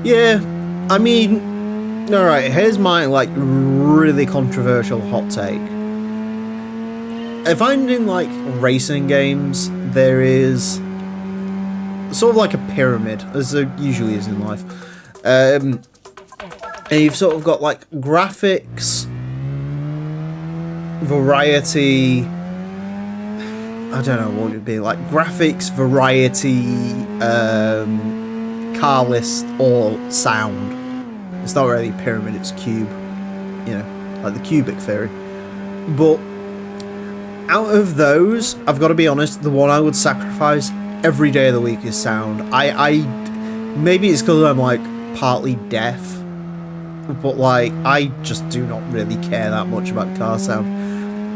Yeah, I mean, alright, here's my like really controversial hot take. I find in like racing games there is sort of like a pyramid, as there usually is in life. And you've sort of got like graphics, variety, I don't know what it would be, like graphics, variety, car list, or sound. It's not really pyramid, it's cube, you know, like the cubic theory. But out of those, I've got to be honest, the one I would sacrifice every day of the week is sound. I maybe it's because I'm like partly deaf, but like I just do not really care that much about car sound.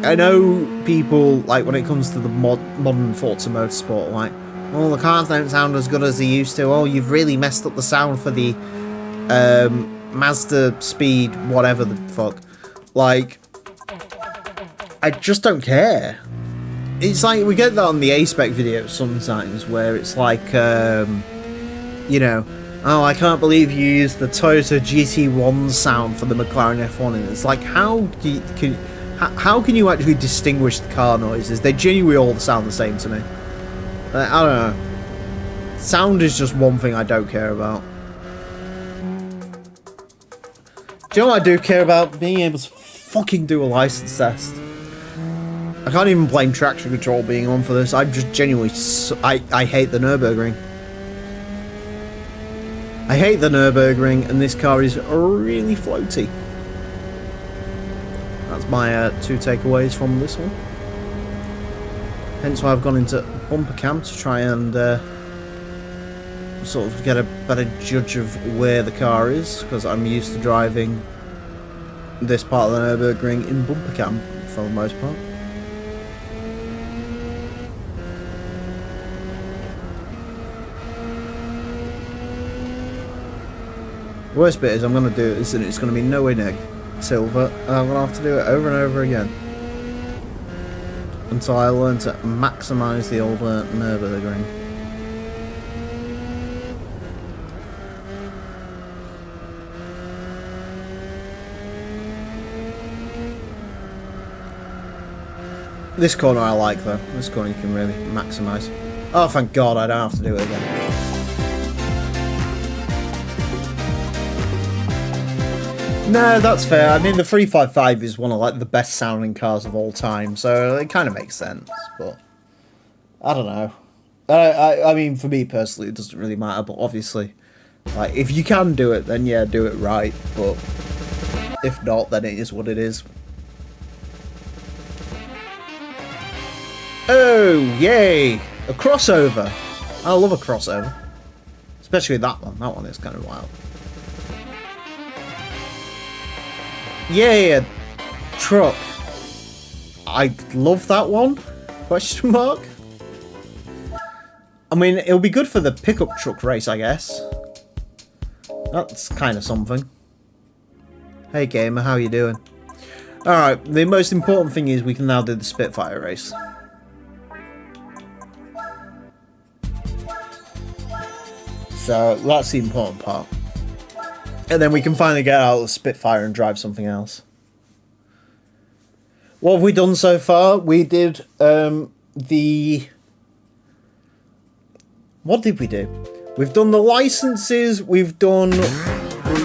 I know people, like when it comes to the modern Forza Motorsport, like, oh, the cars don't sound as good as they used to. Oh, you've really messed up the sound for the Mazda Speed, whatever the fuck. Like, I just don't care. It's like, we get that on the A-Spec videos sometimes, where it's like, you know, oh, I can't believe you used the Toyota GT1 sound for the McLaren F1, and it's like, how can you actually distinguish the car noises? They genuinely all sound the same to me. I don't know. Sound is just one thing I don't care about. Do you know what I do care about? Being able to fucking do a license test. I can't even blame traction control being on for this. I just genuinely... I hate the Nürburgring. I hate the Nürburgring, and this car is really floaty. That's my 2 takeaways from this one. Hence why I've gone into bumper cam to try and sort of get a better judge of where the car is, because I'm used to driving this part of the Nürburgring in bumper cam for the most part. The worst bit is I'm going to do this and it's going to be nowhere near silver, and I'm going to have to do it over and over again until I learn to maximise the old Nürburgring. This corner I like though. This corner you can really maximise. Oh, thank God I don't have to do it again. No, that's fair. I mean, the 355 is one of like the best sounding cars of all time, so it kind of makes sense. But I don't know. I mean, for me personally, it doesn't really matter. But obviously, like if you can do it, then yeah, do it right. But if not, then it is what it is. Oh, yay! A crossover! I love a crossover. Especially that one. That one is kind of wild. Yeah, truck. I love that one. Question mark. I mean, it'll be good for the pickup truck race, I guess. That's kind of something. Hey gamer, how you doing? Alright, the most important thing is we can now do the Spitfire race. So that's the important part. And then we can finally get out of the Spitfire and drive something else. What have we done so far? We did the... What did we do? We've done the licenses, we've done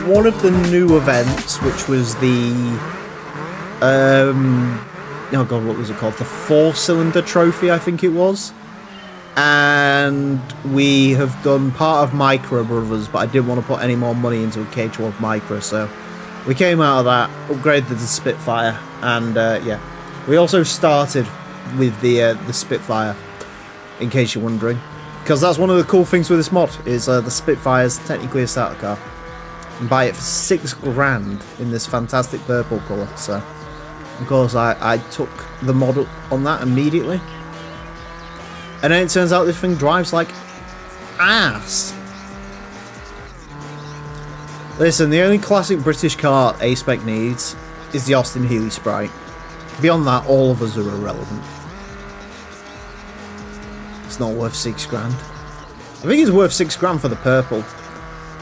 one of the new events, which was the... oh god, what was it called? The 4-cylinder trophy, I think it was. And we have done part of Micra Brothers, but I didn't want to put any more money into a KH1 Micra, so we came out of that, upgraded the Spitfire, and yeah. We also started with the Spitfire, in case you're wondering, because that's one of the cool things with this mod, is the Spitfire's technically a starter car. You can buy it for £6,000 in this fantastic purple colour, so of course I took the mod up on that immediately. And then it turns out this thing drives like ass. Listen, the only classic British car A-Spec needs is the Austin Healey Sprite. Beyond that, all of us are irrelevant. It's not worth £6,000. I think it's worth £6,000 for the purple.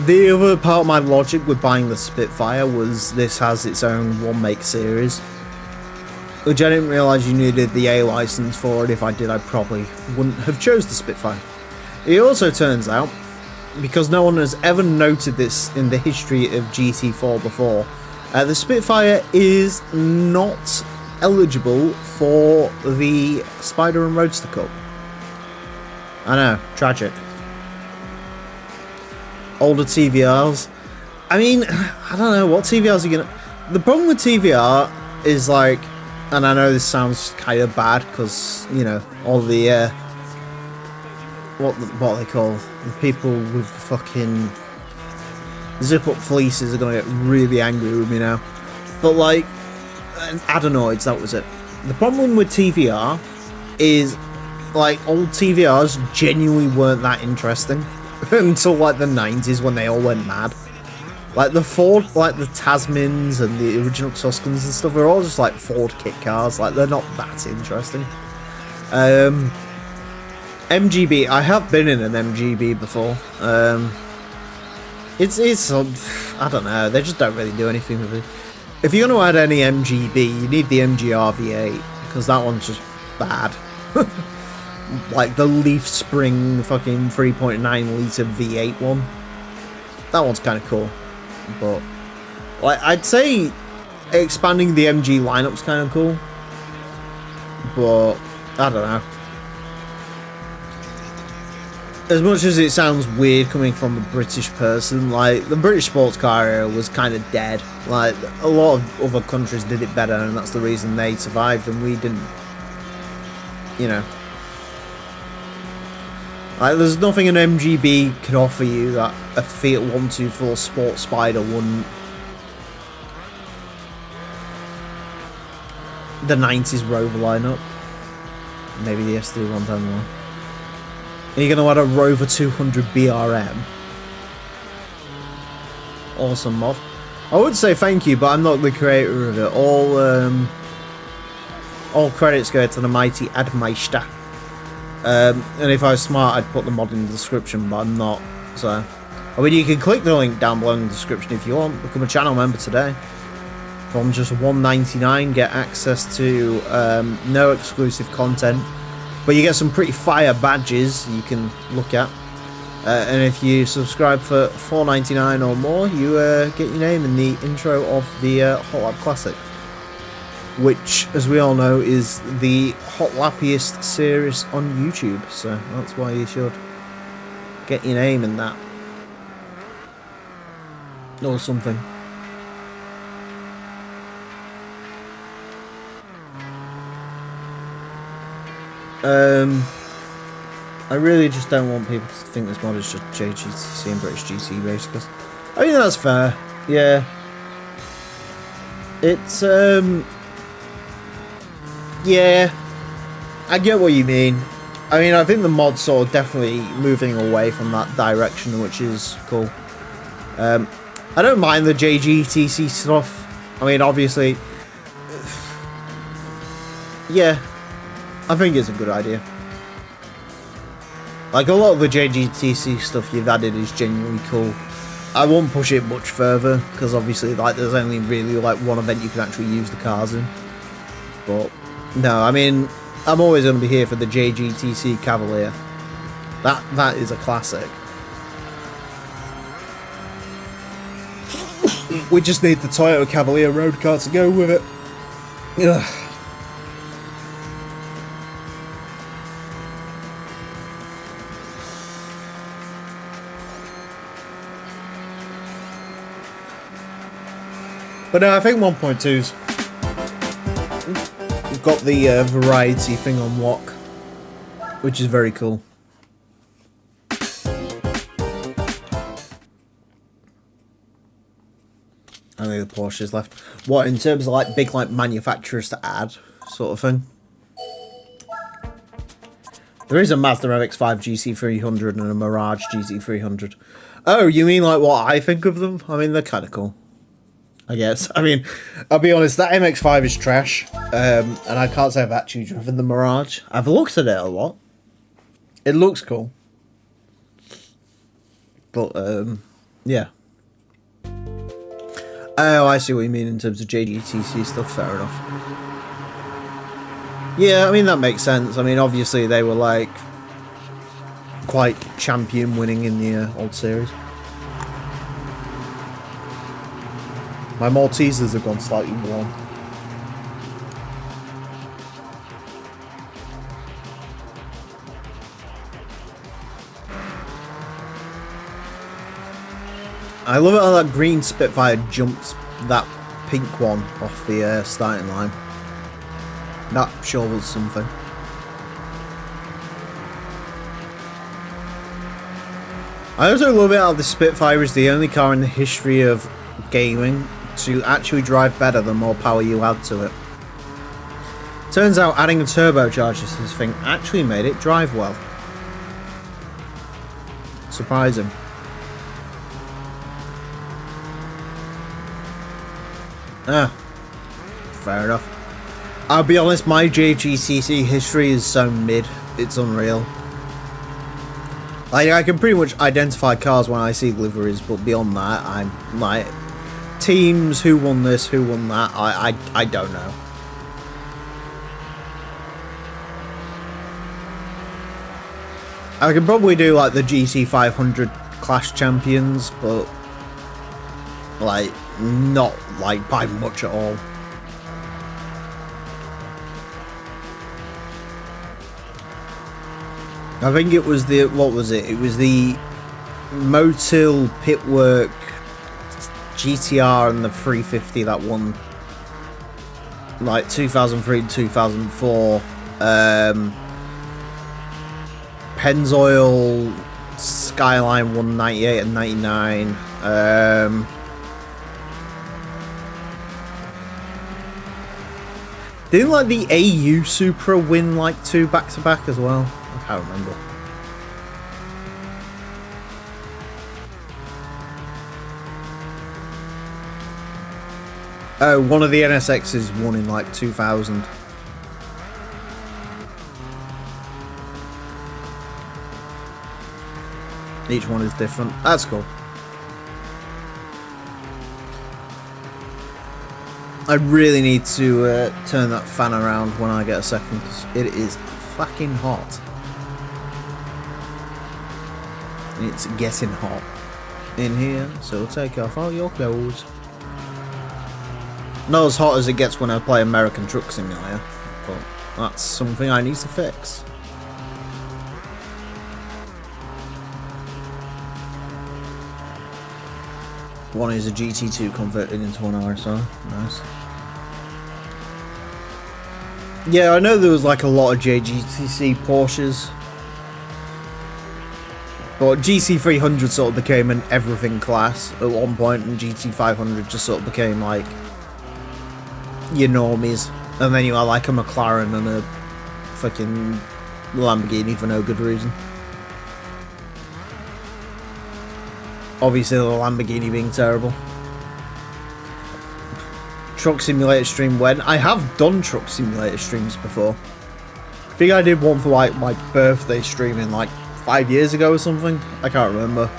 The other part of my logic with buying the Spitfire was this has its own one-make series, which I didn't realise you needed the A license for it. If I did, I probably wouldn't have chose the Spitfire. It also turns out, because no one has ever noted this in the history of GT4 before, the Spitfire is not eligible for the Spider and Roadster Cup. I know, tragic. Older TVRs. I mean, I don't know, what TVRs are you gonna... The problem with TVR is like... And I know this sounds kind of bad because, you know, all the, what are they called? The people with fucking zip-up fleeces are going to get really angry with me now. But, like, adenoids, that was it. The problem with TVR is, like, old TVRs genuinely weren't that interesting until, like, the 90s when they all went mad. Like the Ford, like the Tasmans and the original Tuscans and stuff, are all just like Ford kit cars. Like they're not that interesting. MGB, I have been in an MGB before. It's I don't know. They just don't really do anything with it. If you're going to add any MGB, you need the MGR V8 because that one's just bad. Like the Leaf Spring fucking 3.9 litre V8 one. That one's kind of cool. But Like, I'd say expanding the MG lineup's kind of cool, but I don't know. As much as it sounds weird coming from a British person, like, the British sports car era was kind of dead. Like, a lot of other countries did it better, and that's the reason they survived and we didn't. You know. Like, there's nothing an MGB can offer you that a Fiat 124 Sport Spider wouldn't. The 90s Rover lineup. Maybe the S3110 one. And you're going to add a Rover 200 BRM. Awesome mod. I would say thank you, but I'm not the creator of it. All credits go to the mighty Admeister. And if I was smart, I'd put the mod in the description, but I'm not. So, I mean, you can click the link down below in the description if you want. Become a channel member today. From just $1.99, get access to no exclusive content. But you get some pretty fire badges you can look at. And if you subscribe for $4.99 or more, you get your name in the intro of the Hot Lap Classic. Which, as we all know, is the Hot Lappiest series on YouTube. So that's why you should get your name in that. Or something. I really just don't want people to think this mod is just JGTC and British GT race, because I mean, that's fair. Yeah. It's yeah, I get what you mean. I mean, I think the mod's sort of definitely moving away from that direction, which is cool. I don't mind the JGTC stuff. I mean, obviously, yeah, I think it's a good idea. Like, a lot of the JGTC stuff you've added is genuinely cool. I won't push it much further, because obviously, like, there's only really, like, one event you can actually use the cars in. But, no, I mean, I'm always going to be here for the JGTC Cavalier. That is a classic. We just need the Toyota Cavalier road car to go with it. Ugh. But no, I think 1.2's got the variety thing on lock, which is very cool. I think the Porsche's left. What, in terms of like big like manufacturers to add, sort of thing? There is a Mazda MX-5 GC300 and a Mirage GC300. Oh, you mean like what I think of them? I mean, they're kind of cool, I guess. I mean, I'll be honest, that MX-5 is trash. And I can't say I've actually driven the Mirage. I've looked at it a lot. It looks cool. But, yeah. Oh, I see what you mean in terms of JGTC stuff. Fair enough. Yeah, I mean, that makes sense. I mean, obviously, they were, like, quite champion winning in the old series. My Maltesers have gone slightly warm. I love it how that green Spitfire jumps that pink one off the starting line. That sure was something. I also love it how the Spitfire is the only car in the history of gaming to actually drive better the more power you add to it. Turns out adding a turbocharger to this thing actually made it drive well. Surprising. Ah, fair enough. I'll be honest, my JGCC history is so mid, it's unreal. Like, I can pretty much identify cars when I see liveries, but beyond that, I'm like, teams, who won this, who won that, I don't know. I can probably do like the GC500 Clash Champions, but Like, not like by much at all. I think it was the, what was it? It was the Motil Pitwork GTR and the 350 that won, like 2003 and 2004. Pennzoil Skyline won 98 and 99. Didn't like the AU Supra win like 2 back-to-back as well? I can't remember. Oh, one of the NSXs won in like 2000. Each one is different. That's cool. I really need to turn that fan around when I get a second, because it is fucking hot. It's getting hot in here, so take off all your clothes. Not as hot as it gets when I play American Truck Simulator, but that's something I need to fix. One is a GT2 converted into an RSR. Nice. Yeah, I know there was like a lot of JGTC Porsches, but GT300 sort of became an everything class at one point, and GT500 just sort of became like your normies, and then you are like a McLaren and a fucking Lamborghini for no good reason. Obviously the Lamborghini being terrible. Truck Simulator stream when? I have done Truck Simulator streams before. I think I did one for like my birthday stream in like 5 years ago or something. I can't remember.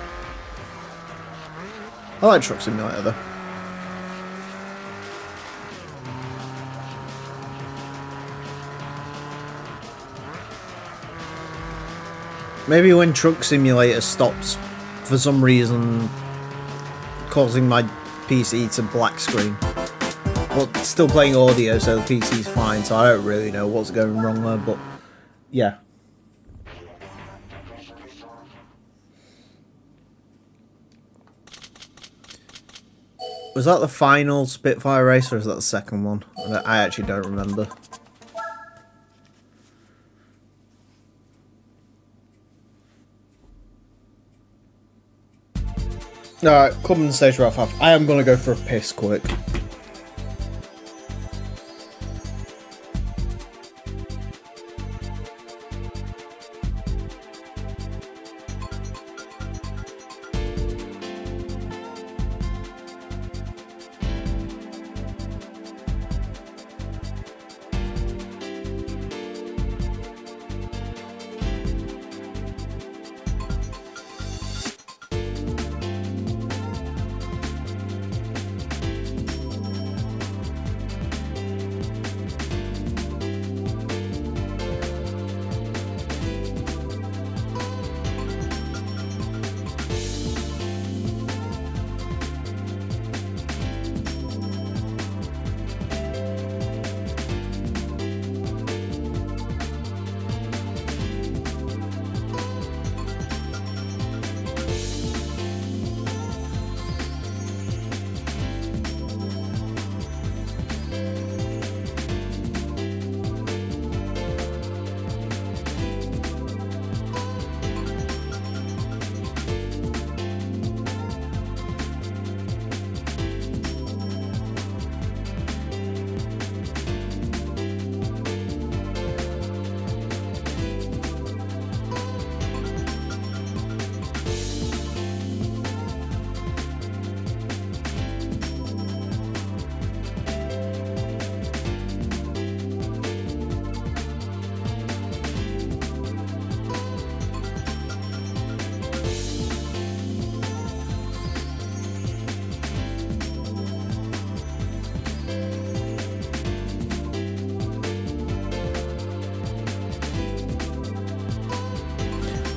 I like Truck Simulator though. Maybe when Truck Simulator stops for some reason causing my PC to black screen. But still playing audio, so the PC's fine, so I don't really know what's going wrong there, but yeah. Was that the final Spitfire race, or is that the second one? I actually don't remember. Alright, coming stage wrap up. I am going to go for a piss quick.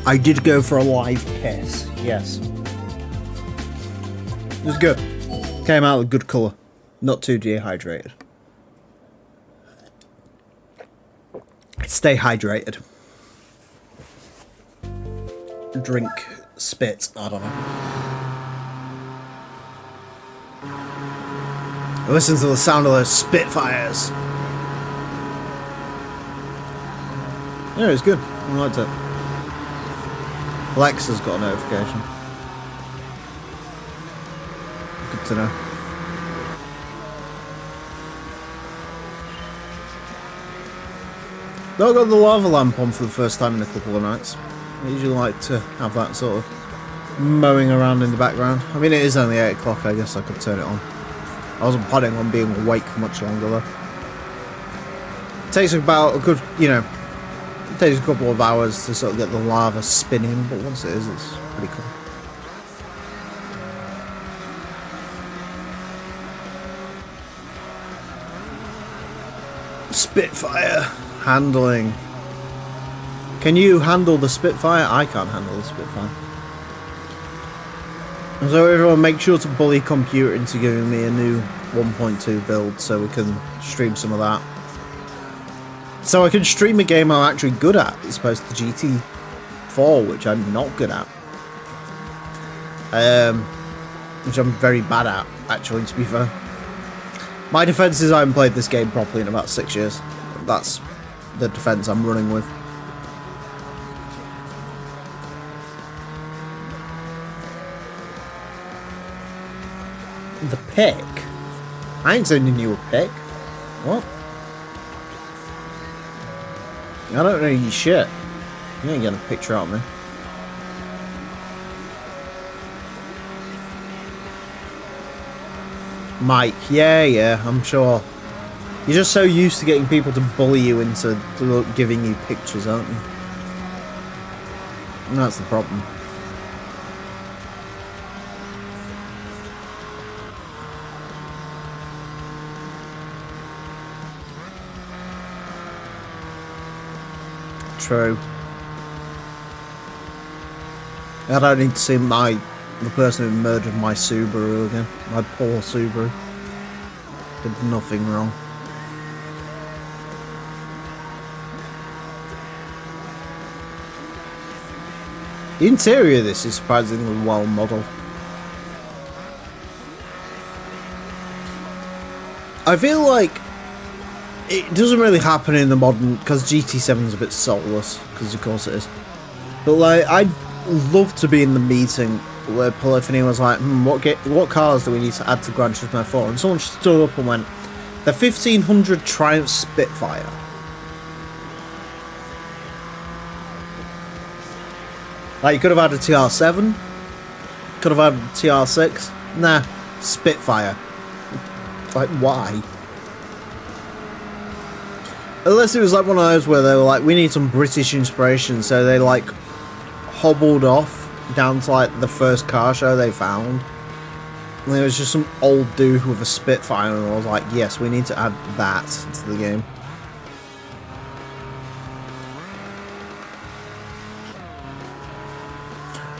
I did go for a live piss, yes. It was good. Came out with good colour. Not too dehydrated. Stay hydrated. Drink spit. I don't know. Listen to the sound of those Spitfires. Yeah, it's good. I liked it. Lex has got a notification. Good to know. I got the lava lamp on for the first time in a couple of nights. I usually like to have that sort of mowing around in the background. I mean, it is only 8 o'clock, I guess I could turn it on. I wasn't planning on being awake much longer though. It takes about a good, you know, it takes a couple of hours to sort of get the lava spinning, but once it is, it's pretty cool. Spitfire handling. Can you handle the Spitfire? I can't handle the Spitfire. So everyone make sure to bully computer into giving me a new 1.2 build so we can stream some of that. So I can stream a game I'm actually good at, as opposed to GT4, which I'm not good at. Which I'm very bad at, actually, to be fair. My defense is I haven't played this game properly in about 6 years. That's the defense I'm running with. The pick? I ain't sending you a pick. What? I don't know your shit. You ain't getting a picture out of me. Mike, yeah, I'm sure. You're just so used to getting people to bully you into giving you pictures, aren't you? And that's the problem. True. I don't need to see the person who murdered my Subaru again. My poor Subaru. Did nothing wrong. The interior of this is surprisingly well modelled. I feel like it doesn't really happen in the modern, because GT7 is a bit soulless, because of course it is. But like, I'd love to be in the meeting where Polyphony was like, what cars do we need to add to Gran Turismo 4? And someone stood up and went, the 1500 Triumph Spitfire. Like, you could have had a TR7, could have had a TR6. Nah, Spitfire. Like, why? Unless it was like one of those where they were like, we need some British inspiration, so they like hobbled off down to like the first car show they found. And there was just some old dude with a Spitfire, and I was like, yes, we need to add that to the game.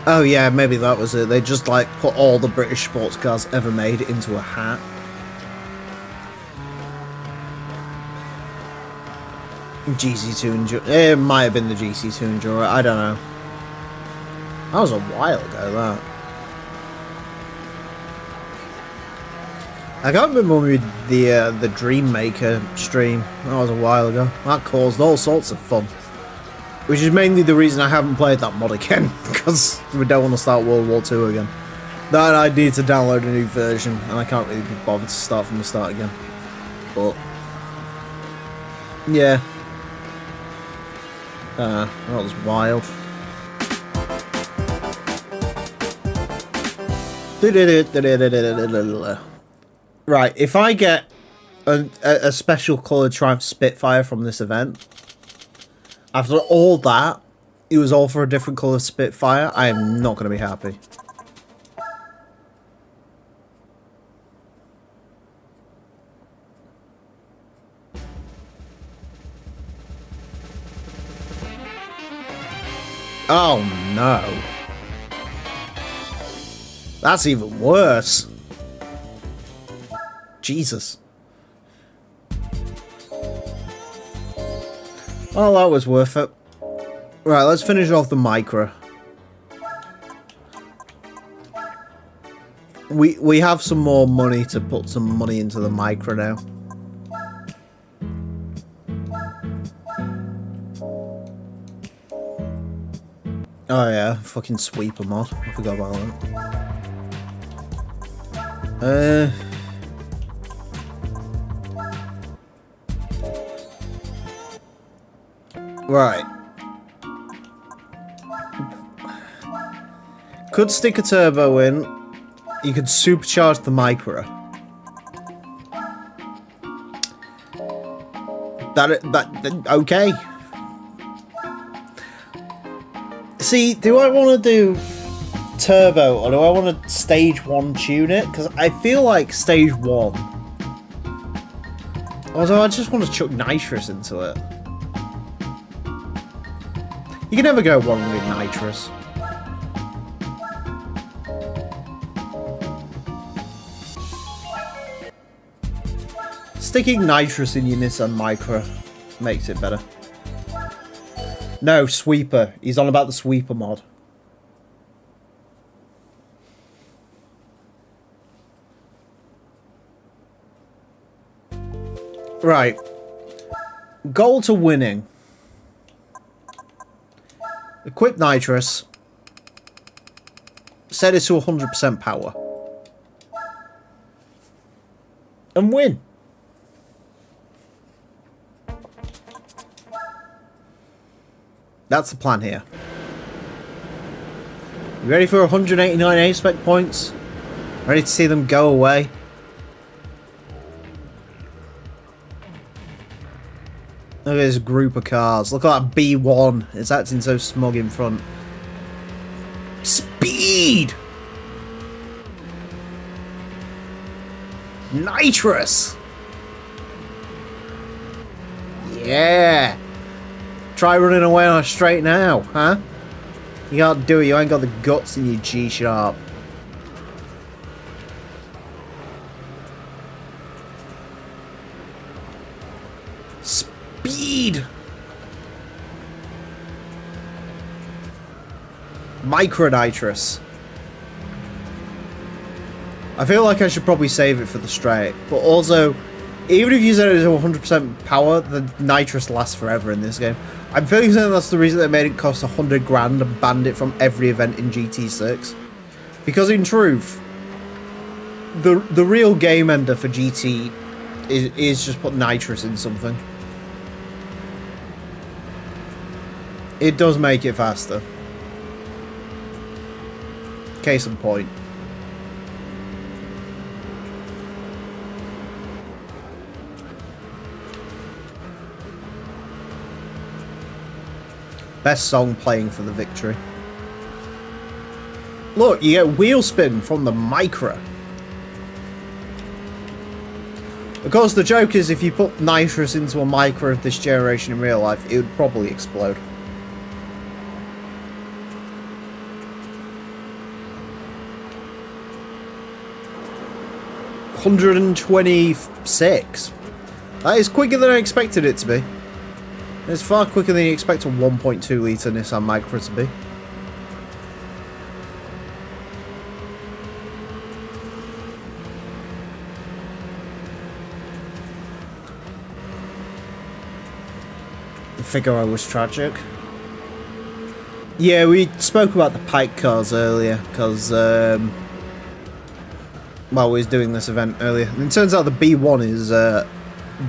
Oh yeah, maybe that was it. They just like put all the British sports cars ever made into a hat. GC2 Enduro. It might have been the GC2 Enduro. I don't know. That was a while ago, that. I can't remember when we did the Dream Maker stream. That was a while ago. That caused all sorts of fun. Which is mainly the reason I haven't played that mod again. Because we don't want to start World War II again. Then I need to download a new version. And I can't really be bothered to start from the start again. But yeah. That was wild. Right, if I get a special coloured Triumph Spitfire from this event, after all that, it was all for a different colour Spitfire, I am not going to be happy. Oh no. That's even worse. Jesus. Well, that was worth it. Right, let's finish off the Micra. We have some more money to put some money into the Micra now. Oh yeah, fucking sweeper mod. I forgot about that. Right. Could stick a turbo in. You could supercharge the Micra. That okay. See, do I want to do turbo or do I want to stage 1 tune it? Because I feel like stage 1. Although I just want to chuck nitrous into it. You can never go wrong with nitrous. Sticking nitrous in your Nissan Micra makes it better. No, sweeper. He's on about the sweeper mod. Right. Goal to winning. Equip nitrous. Set it to 100% power. And win. That's the plan here. You ready for 189 A-Spec points? Ready to see them go away? Look at this group of cars. Look at that B1. It's acting so smug in front. Speed! Nitrous! Yeah! Try running away on a straight now, huh? You can't do it, you ain't got the guts in your G-sharp. Speed! Micra nitrous. I feel like I should probably save it for the straight, but also, even if you set it to 100% power, the nitrous lasts forever in this game. I'm feeling certain that's the reason they made it cost 100 grand and banned it from every event in GT6. Because in truth, the real game ender for GT is just put nitrous in something. It does make it faster. Case in point. Best song playing for the victory. Look, you get wheel spin from the Micra. Of course, the joke is if you put nitrous into a Micra of this generation in real life, it would probably explode. $126. That is quicker than I expected it to be. It's far quicker than you expect a 1.2 litre Nissan Micra to be. The Figaro was tragic. Yeah, we spoke about the Pike cars earlier, because, well, we was doing this event earlier. And it turns out the B1 is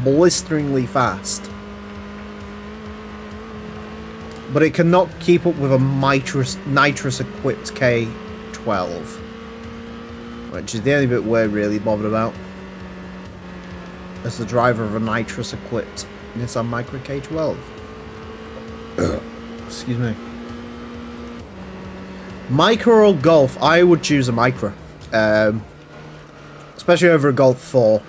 blisteringly fast. But it cannot keep up with a nitrous-equipped K12. Which is the only bit we're really bothered about. As the driver of a nitrous-equipped Nissan Micra K12. Excuse me. Micra or Golf? I would choose a Micra. Especially over a Golf 4.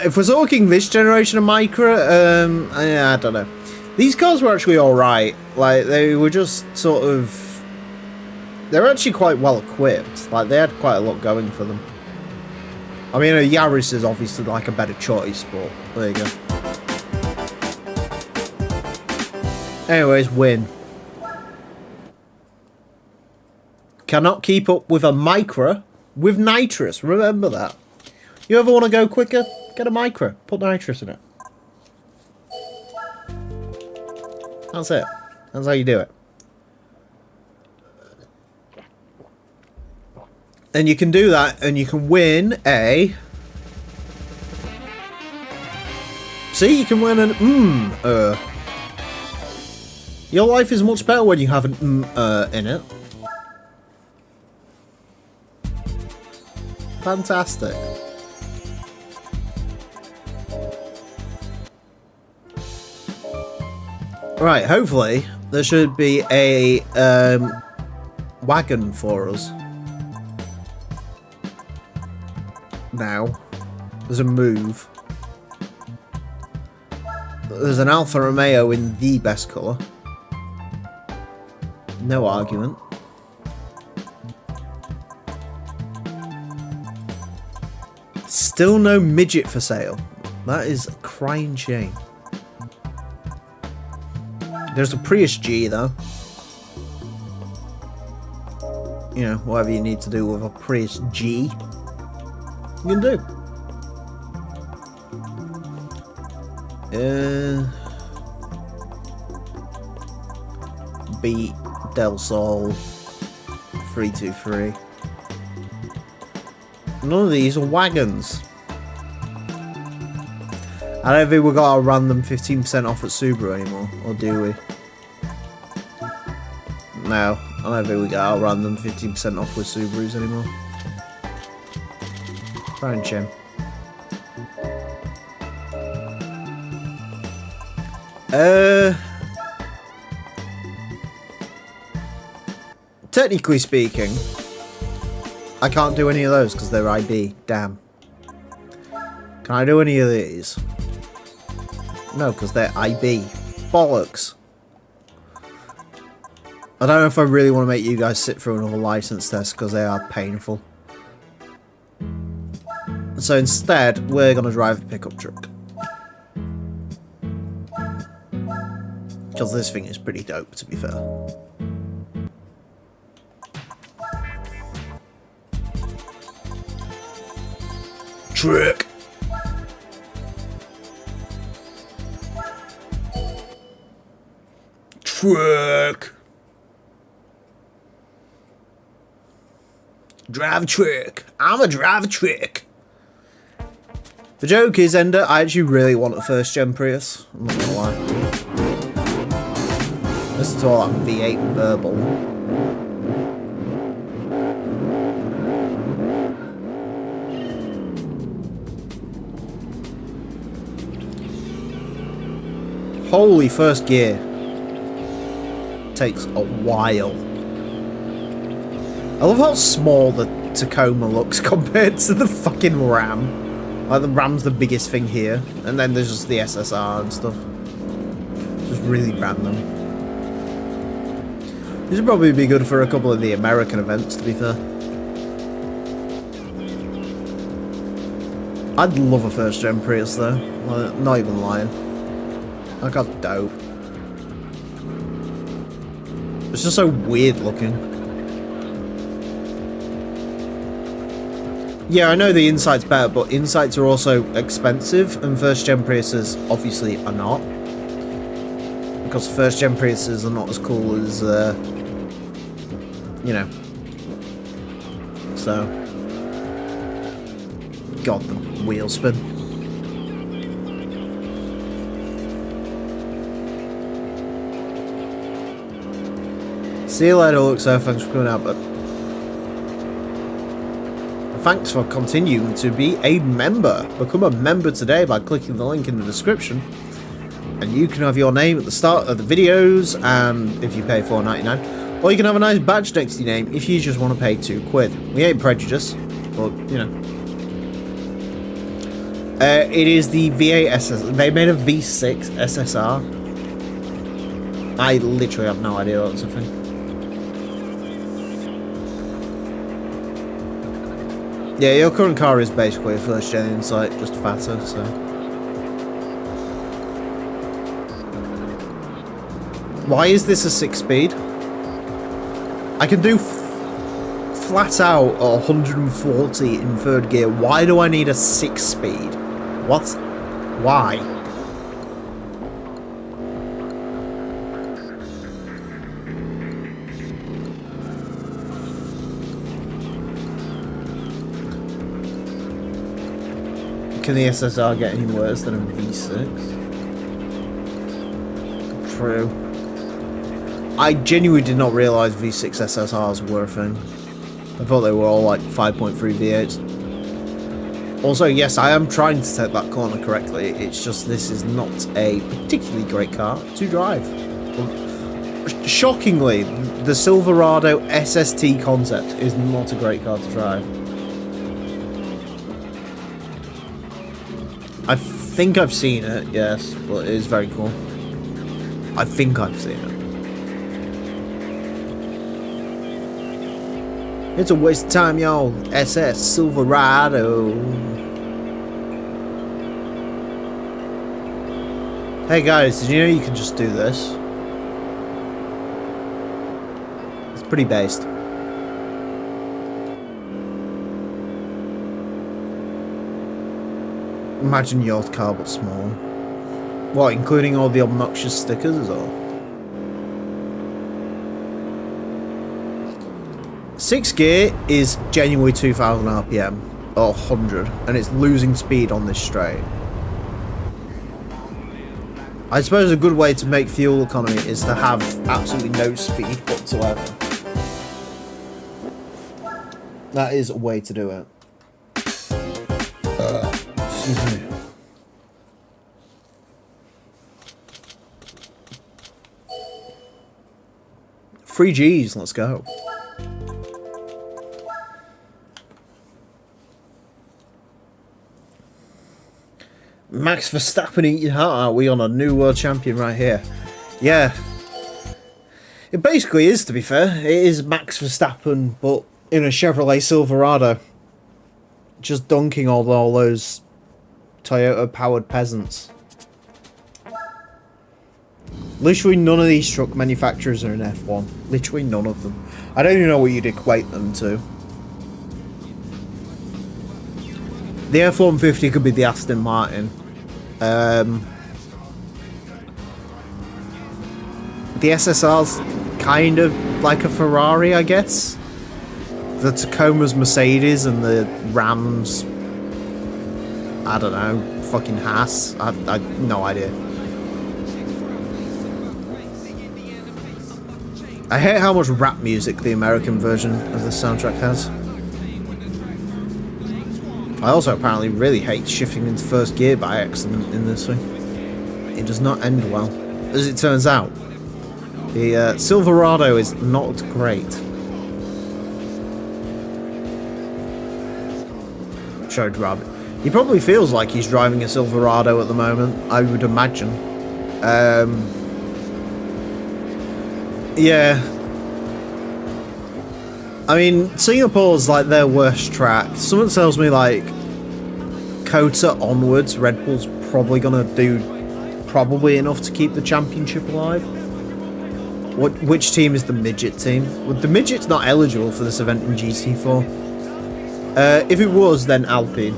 If we're talking this generation of Micra, I don't know. These cars were actually alright. Like, they were just sort of... They were actually quite well equipped. Like, they had quite a lot going for them. I mean, a Yaris is obviously like a better choice, but there you go. Anyways, win. Cannot keep up with a Micra with nitrous. Remember that. You ever want to go quicker? Get a Micra. Put nitrous in it. That's it. That's how you do it. And you can do that, and you can win a... See, you can win an Your life is much better when you have an in it. Fantastic. Right, hopefully there should be a wagon for us. Now, there's a move. There's an Alfa Romeo in the best colour. No argument. Still no midget for sale. That is a crying shame. There's a Prius G though. You know, whatever you need to do with a Prius G, you can do. Beat Del Sol 323. None of these are wagons. I don't think we got a random 15% off at Subaru anymore, or do we? No, I don't think we got a random 15% off with Subarus anymore. Fine, Jim. Technically speaking, I can't do any of those because they're IB. Damn. Can I do any of these? No, because they're IB. Bollocks. I don't know if I really want to make you guys sit through another license test because they are painful. So instead, we're going to drive a pickup truck. Because this thing is pretty dope, to be fair. Truck. Truck. Drive a truck. I'm a drive a truck. The joke is, Ender, I actually really want a first gen Prius. I'm not gonna lie. This is all that V8 burble. Holy, first gear takes a while. I love how small the Tacoma looks compared to the fucking Ram. Like, the Ram's the biggest thing here, and then there's just the SSR and stuff. Just really random. This would probably be good for a couple of the American events, to be fair. I'd love a first gen Prius though, like, not even lying. Like, that's dope. It's just so weird looking. Yeah, I know the inside's better, but insides are also expensive, and first gen Priuses obviously are not. Because first gen Priuses are not as cool as, you know. So. God, the wheel spin. See you later, Luxo. Thanks for coming out, but thanks for continuing to be a member. Become a member today by clicking the link in the description, and you can have your name at the start of the videos, and if you pay $4.99, or you can have a nice badge next to your name if you just want to pay £2. We ain't prejudiced, but you know. It is the V8 SSR. They made a V6 SSR. I literally have no idea what that's a thing. Yeah, your current car is basically a first gen Insight, just fatter, so. Why is this a 6-speed? I can do flat out 140 in third gear. Why do I need a 6-speed? What? Why? Can the SSR get any worse than a V6? True. I genuinely did not realise V6 SSRs were a thing. I thought they were all like 5.3 V8s. Also, yes, I am trying to take that corner correctly. It's just this is not a particularly great car to drive. Shockingly, the Silverado SST concept is not a great car to drive. I think I've seen it, yes, but it is very cool. I think I've seen it. It's a waste of time, y'all. SS Silverado. Hey guys, did you know you can just do this? It's pretty based. Imagine your car but smaller. What, including all the obnoxious stickers as well? 6 gear is genuinely 2000 RPM, or 100, and it's losing speed on this straight. I suppose a good way to make fuel economy is to have absolutely no speed whatsoever. That is a way to do it. Excuse me. Free G's, let's go. Max Verstappen eat your heart out. We on a new world champion right here. Yeah. It basically is, to be fair. It is Max Verstappen, but in a Chevrolet Silverado. Just dunking all those Toyota-powered peasants. Literally none of these truck manufacturers are in F1. Literally none of them. I don't even know what you'd equate them to. The F-150 could be the Aston Martin. The SSR's kind of like a Ferrari, I guess. The Tacoma's Mercedes and the Ram's, I don't know, fucking Haas. I no idea. I hate how much rap music the American version of the soundtrack has. I also apparently really hate shifting into first gear by accident in this thing. It does not end well. As it turns out, the Silverado is not great. Showed Rabbit. He probably feels like he's driving a Silverado at the moment, I would imagine. Yeah. I mean, Singapore's like their worst track. Someone tells me like Kota onwards, Red Bull's probably gonna do enough to keep the championship alive. Which team is the midget team? Well, the midget's not eligible for this event in GT4. If it was, then Alpine.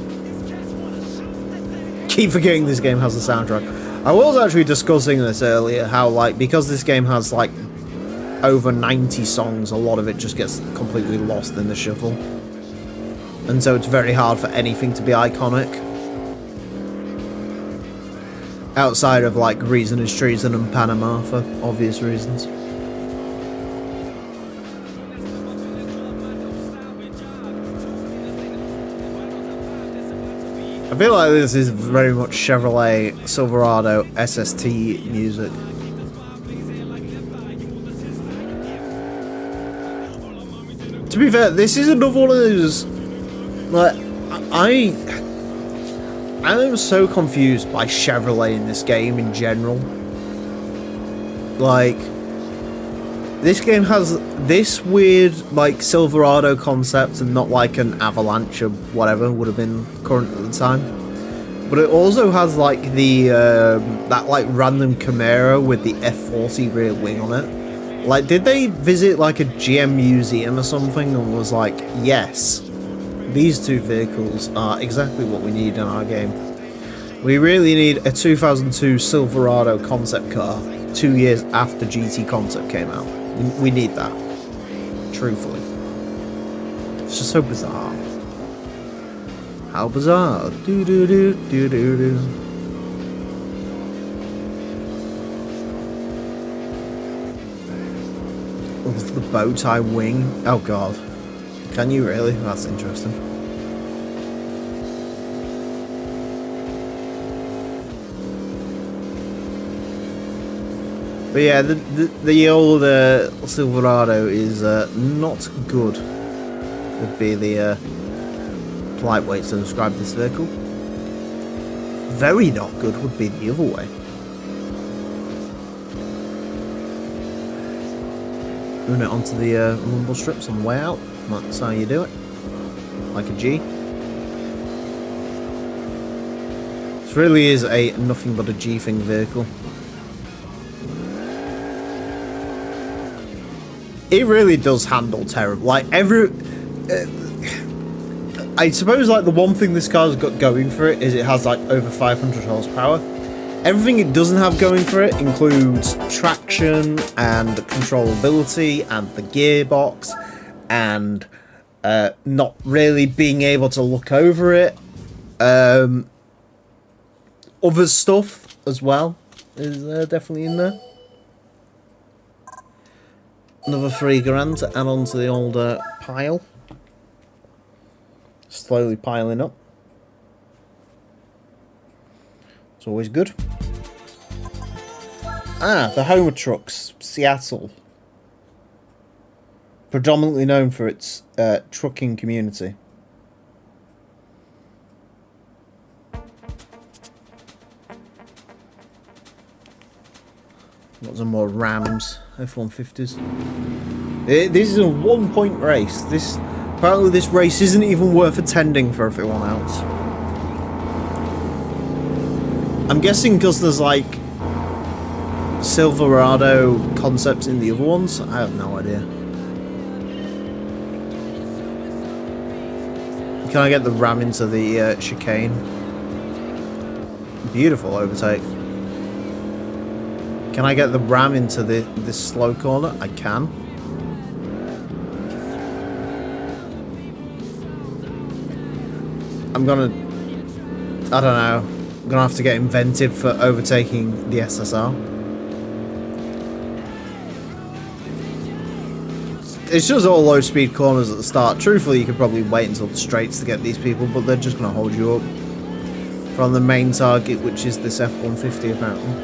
Keep forgetting this game has a soundtrack. I was actually discussing this earlier, how like because this game has like over 90 songs, a lot of it just gets completely lost in the shuffle. And so it's very hard for anything to be iconic. Outside of like Reason is Treason and Panama for obvious reasons. I feel like this is very much Chevrolet Silverado SST music. To be fair, this is another one of those, like, I am so confused by Chevrolet in this game in general. Like, This game has this weird, like, Silverado concept and not like an Avalanche or whatever would have been current at the time. But it also has, like, the, that, like, random Camaro with the F40 rear wing on it. Like, did they visit, like, a GM museum or something and was like, yes, these two vehicles are exactly what we need in our game. We really need a 2002 Silverado concept car 2 years after GT concept came out. We need that. Truthfully. It's just so bizarre. How bizarre. Do do do do do do. The bow tie wing. Oh god. Can you really? That's interesting. But yeah, the old Silverado is not good, would be the polite way to describe this vehicle. Very not good would be the other way. Run it onto the rumble strips on the way out. That's how you do it. Like a G. This really is a nothing but a G-thing vehicle. It really does handle terrible. Like I suppose like the one thing this car's got going for it is it has like over 500 horsepower. Everything it doesn't have going for it includes traction and controllability and the gearbox and not really being able to look over it. Other stuff as well is definitely in there. Another 3 grand to add on to the old pile. Slowly piling up. It's always good. Ah, the Homer Trucks, Seattle. Predominantly known for its trucking community. Got some more Rams, F-150s. This is a 1-point race. Apparently this race isn't even worth attending for everyone else. I'm guessing because there's like Silverado concepts in the other ones. I have no idea. Can I get the Ram into the chicane? Beautiful overtake. Can I get the Ram into this slow corner? I can. I don't know. I'm gonna have to get inventive for overtaking the SSR. It's just all low speed corners at the start. Truthfully, you could probably wait until the straights to get these people, but they're just gonna hold you up from the main target, which is this F-150 apparently.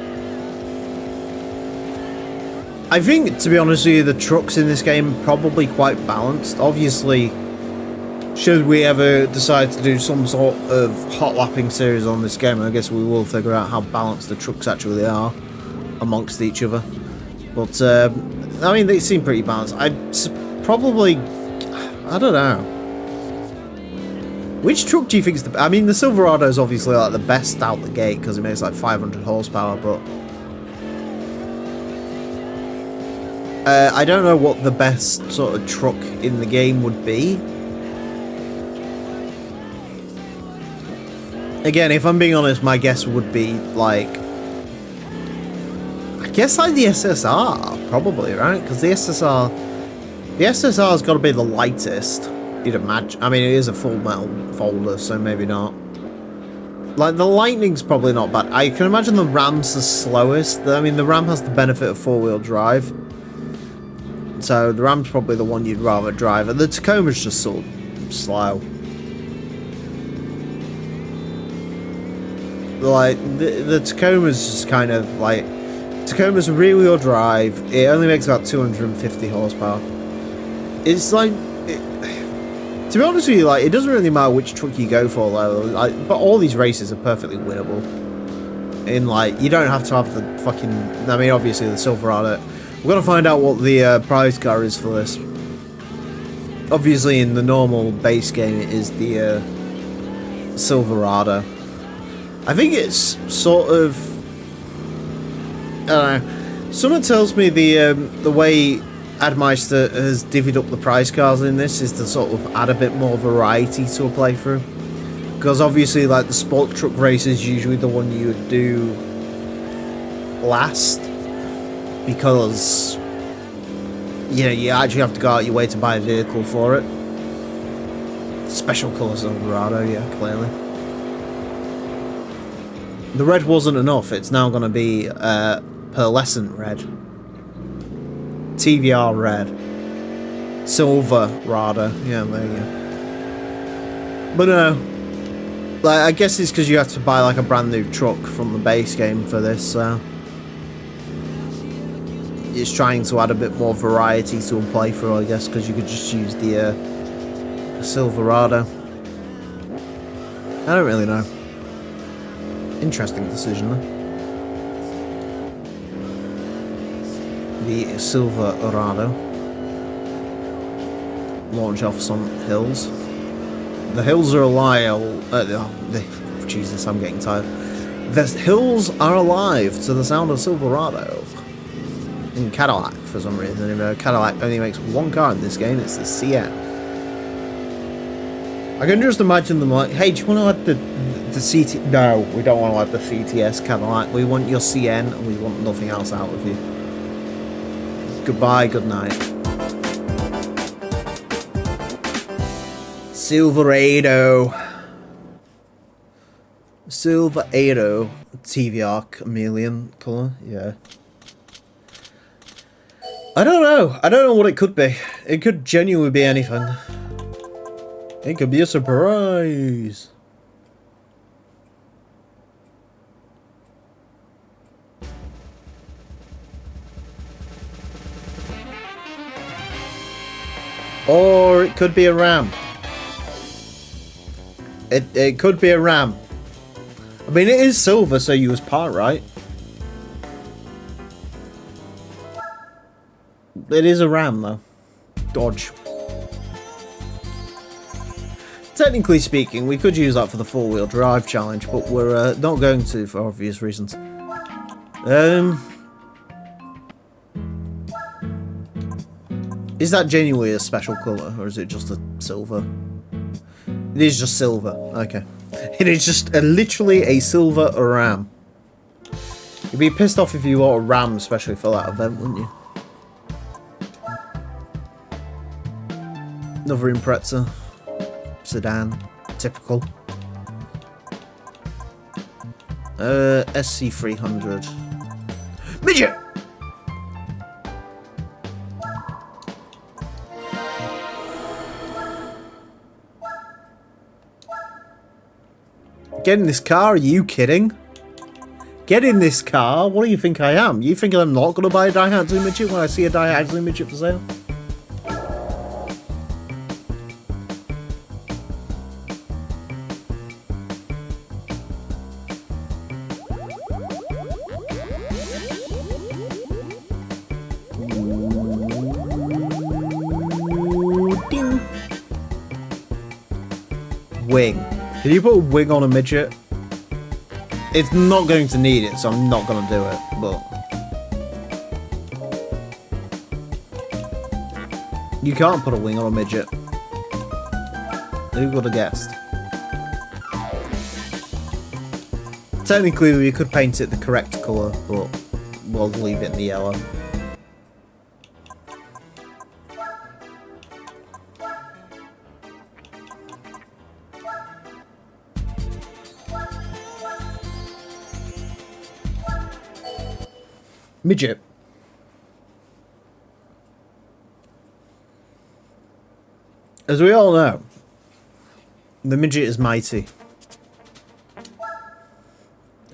I think, to be honest with you, the trucks in this game are probably quite balanced. Obviously, should we ever decide to do some sort of hot lapping series on this game, I guess we will figure out how balanced the trucks actually are amongst each other. But, I mean, they seem pretty balanced. I don't know. Which truck do you think is the... I mean, the Silverado is obviously like the best out the gate because it makes like 500 horsepower, but... I don't know what the best sort of truck in the game would be. Again, if I'm being honest, my guess would be like... I guess like the SSR, probably, right? Because the SSR's got to be the lightest, you'd imagine. I mean, it is a full metal folder, so maybe not. Like, the Lightning's probably not bad. I can imagine the Ram's the slowest. I mean, the Ram has the benefit of four-wheel drive. So the Ram's probably the one you'd rather drive, and the Tacoma's just sort of slow. Like the Tacoma's just kind of like Tacoma's rear-wheel drive. It only makes about 250 horsepower. It's like, to be honest with you, like it doesn't really matter which truck you go for, though. Like, but all these races are perfectly winnable. In like, you don't have to have the fucking. I mean, obviously the Silverado. We're gonna find out what the prize car is for this. Obviously, in the normal base game, it is the Silverado. I think it's sort of, I don't know. Someone tells me the way Admeister has divvied up the prize cars in this is to sort of add a bit more variety to a playthrough. Because obviously, like, the sport truck race is usually the one you would do last. Because, you know, you actually have to go out your way to buy a vehicle for it. Special colour Silverado, yeah, clearly. The red wasn't enough, it's now going to be pearlescent red. TVR red. Silverado, yeah, there you go. But no, like, I guess it's because you have to buy like a brand new truck from the base game for this, so it's trying to add a bit more variety to a playthrough, I guess, because you could just use the Silverado. I don't really know. Interesting decision, though. The Silverado. Launch off some hills. The hills are alive. Jesus, I'm getting tired. The hills are alive to the sound of Silverado. In Cadillac, for some reason. Cadillac only makes one car in this game. It's the CN. I can just imagine them like, hey, do you want to add the CT? No, we don't want to add the CTS Cadillac. We want your CN, and we want nothing else out of you. Goodbye, good night. Silverado. Silverado. TVR chameleon colour, yeah. I don't know. I don't know what it could be. It could genuinely be anything. It could be a surprise. Or it could be a ram. It could be a ram. I mean, it is silver, so you was part right. It is a ram, though. Dodge. Technically speaking, we could use that for the four-wheel drive challenge, but we're not going to for obvious reasons. Is that genuinely a special colour, or is it just a silver? It is just silver. Okay. It is just literally a silver ram. You'd be pissed off if you bought a ram, especially for that event, wouldn't you? Another Impreza. Sedan. Typical. SC300. Midget! Get in this car? Are you kidding? Get in this car? What do you think I am? You think I'm not going to buy a Daihatsu Midget when I see a Daihatsu Midget for sale? Wing. Can you put a wing on a midget? It's not going to need it, so I'm not going to do it, but you can't put a wing on a midget. Who would have guessed? Technically, we could paint it the correct colour, but we'll leave it in the yellow. Midget. As we all know, the midget is mighty.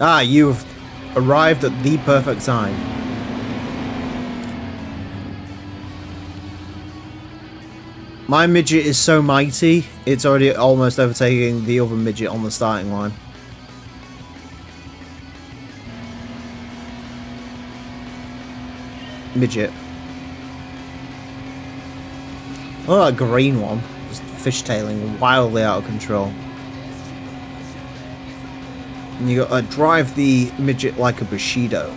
Ah, you've arrived at the perfect time. My midget is so mighty, it's already almost overtaking the other midget on the starting line. midget. Oh, that green one. Just fishtailing wildly out of control. And you gotta drive the midget like a Bushido.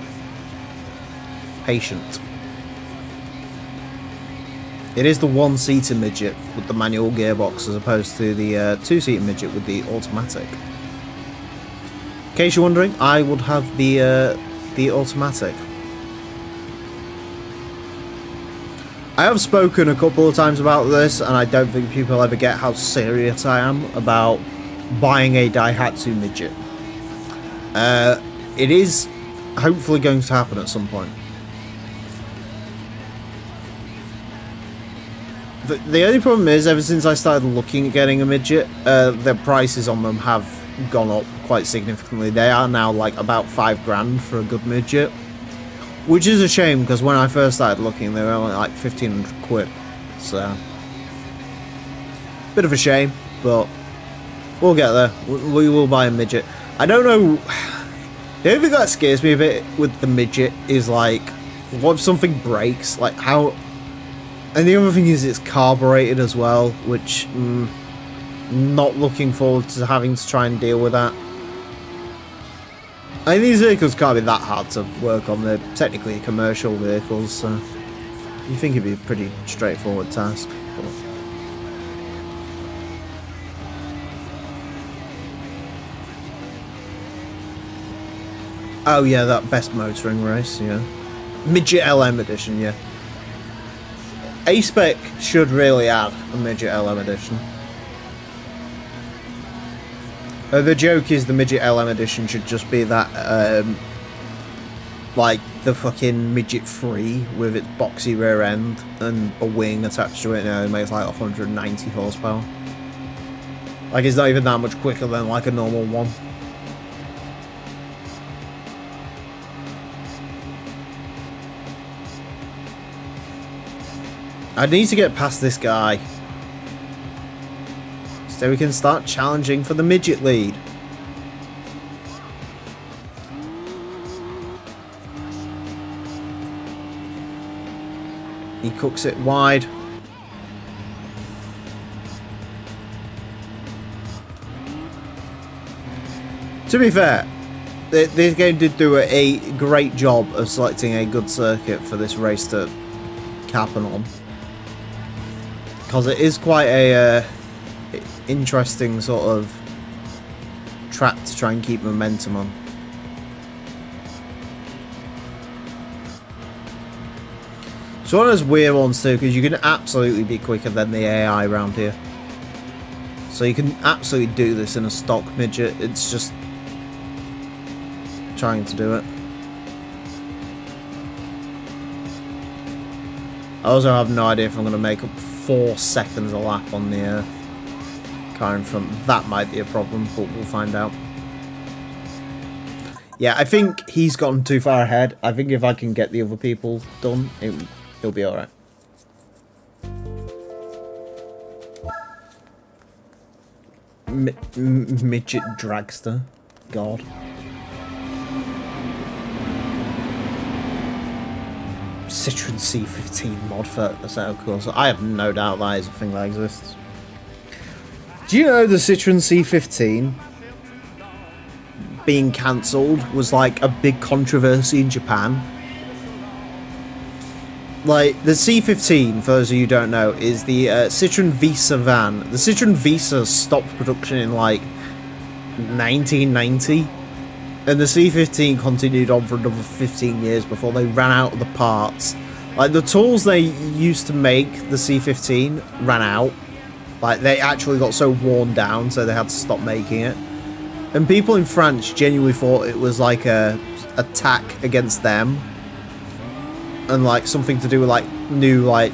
Patient. It is the one-seater midget with the manual gearbox as opposed to the two-seater midget with the automatic. In case you're wondering, I would have the automatic. I have spoken a couple of times about this, and I don't think people ever get how serious I am about buying a Daihatsu midget. It is hopefully going to happen at some point. The only problem is, ever since I started looking at getting a midget, the prices on them have gone up quite significantly. They are now like about $5,000 for a good midget, which is a shame because when I first started looking, they were only like 1,500 quid. So, bit of a shame, but we'll get there. We will buy a midget. I don't know. The only thing that scares me a bit with the midget is like, what if something breaks? Like how. And the other thing is it's carbureted as well, which not looking forward to having to try and deal with that. I mean, these vehicles can't be that hard to work on. They're technically commercial vehicles, so you think it'd be a pretty straightforward task. But... oh yeah, that best motoring race, yeah. Midget LM edition, yeah. A-Spec should really add a Midget LM edition. The joke is the Midget LM edition should just be that, like, the fucking Midget 3 with its boxy rear end and a wing attached to it, and it makes like 190 horsepower. Like, it's not even that much quicker than, like, a normal one. I need to get past this guy so we can start challenging for the midget lead. He cooks it wide. To be fair, this game did do a great job of selecting a good circuit for this race to happen on. Because it is quite a interesting sort of track to try and keep momentum on. It's one of those weird ones too, because you can absolutely be quicker than the AI around here. So you can absolutely do this in a stock midget, it's just trying to do it. I also have no idea if I'm going to make up 4 seconds a lap on the car in front. That might be a problem, but we'll find out. Yeah, I think he's gotten too far ahead. I think if I can get the other people done, it'll be alright. Midget dragster. God. Citroen C15 mod for a set of course. I have no doubt that is a thing that exists. Do you know the Citroen C15 being cancelled was like a big controversy in Japan? Like, the C15, for those of you who don't know, is the Citroen Visa van. The Citroen Visa stopped production in like 1990. And the C15 continued on for another 15 years before they ran out of the parts. Like, the tools they used to make the C15 ran out. Like, they actually got so worn down, so they had to stop making it. And people in France genuinely thought it was like a attack against them. And, like, something to do with, like, new, like,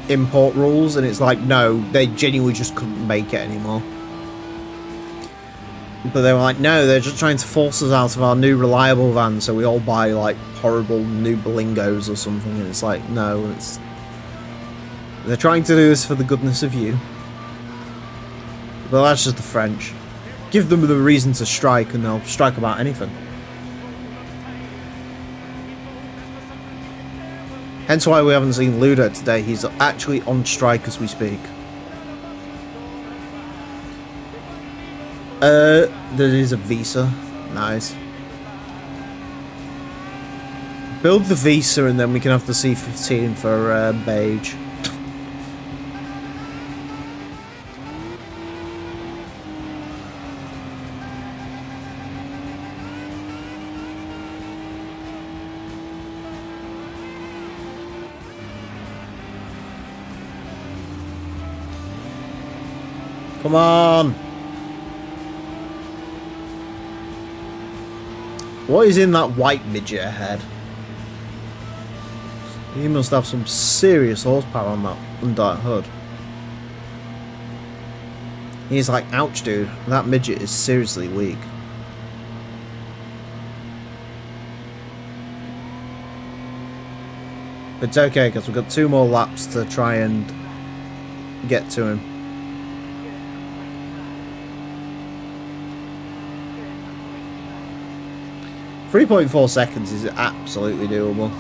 import rules. And it's like, no, they genuinely just couldn't make it anymore. But they were like, no, they're just trying to force us out of our new reliable van, so we all buy, like, horrible new Belingos or something, and it's like, no, it's... they're trying to do this for the goodness of you. Well, that's just the French. Give them the reason to strike, and they'll strike about anything. Hence why we haven't seen Ludo today. He's actually on strike as we speak. There is a Visa. Nice. Build the Visa and then we can have the C-15 for Beige. Come on! What is in that white midget ahead? He must have some serious horsepower on that hood. He's like, ouch dude, that midget is seriously weak. It's okay, because we've got 2 more laps to try and get to him. 3.4 seconds is absolutely doable.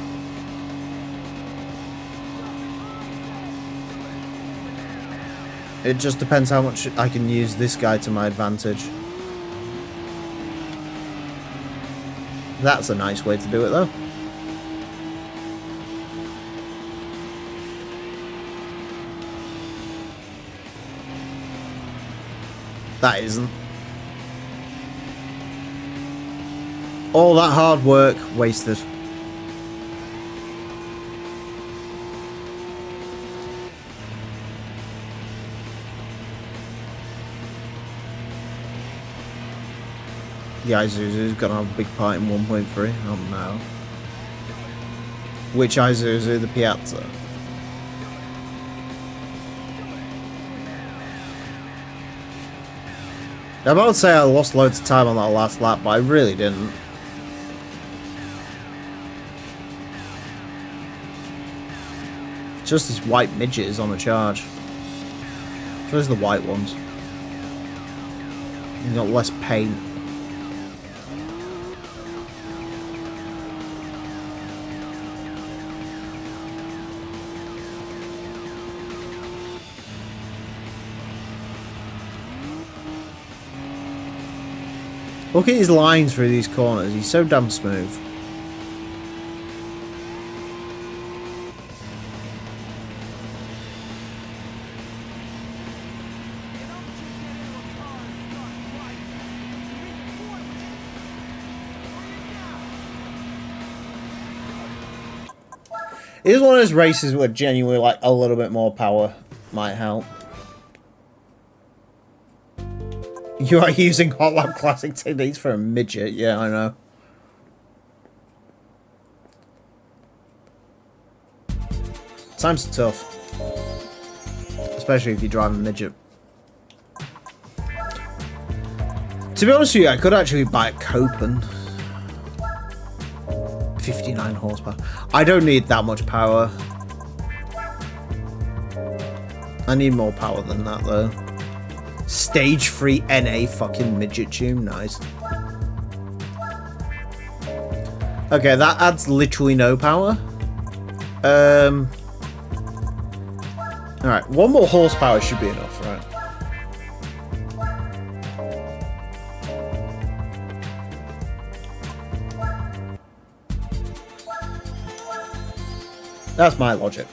It just depends how much I can use this guy to my advantage. That's a nice way to do it though. That isn't. All that hard work wasted. The Isuzu's gonna have a big part in 1.3. Oh no. Which Isuzu? The Piazza. I'm about to say I lost loads of time on that last lap, but I really didn't. Just this white midget is on a charge. Those are the white ones. You've got less paint. Look at his lines through these corners. He's so damn smooth. It is one of those races where genuinely, like, a little bit more power might help. You are using Hot Lap Classic techniques for a midget. Yeah, I know. Times are tough. Especially if you drive a midget. To be honest with you, I could actually buy a Copen. 59 horsepower. I don't need that much power. I need more power than that, though. Stage 3 NA fucking midget tune. Nice. Okay, that adds literally no power. Alright, 1 more horsepower should be enough, right? That's my logic.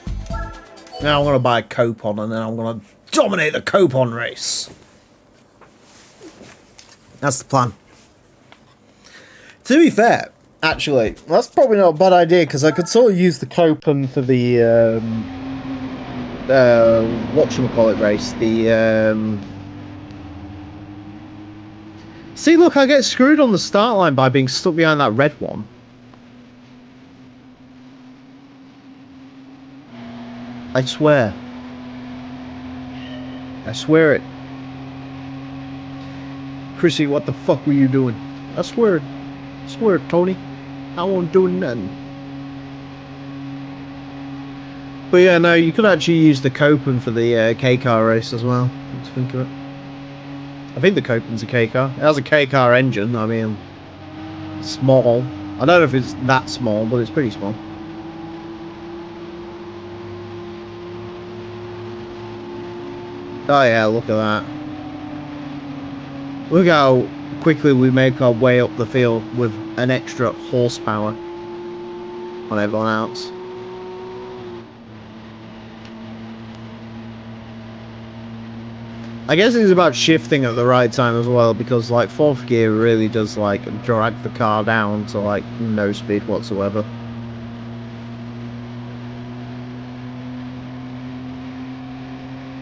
Now I'm going to buy a Copon and then I'm going to dominate the Copon race. That's the plan. To be fair, actually, that's probably not a bad idea because I could sort of use the Copon for the whatchamacallit race. The See, look, I get screwed on the start line by being stuck behind that red one. I swear. I swear it. Chrissy, what the fuck were you doing? I swear it, Tony. I won't do nothing. But yeah, no, you could actually use the Copen for the K-car race as well. Let's think of it. I think the Copen's a K-car. It has a K-car engine. I mean, small. I don't know if it's that small, but it's pretty small. Oh yeah, look at that. Look how quickly we make our way up the field with an extra horsepower on everyone else. I guess it's about shifting at the right time as well, because like 4th gear really does like drag the car down to like no speed whatsoever.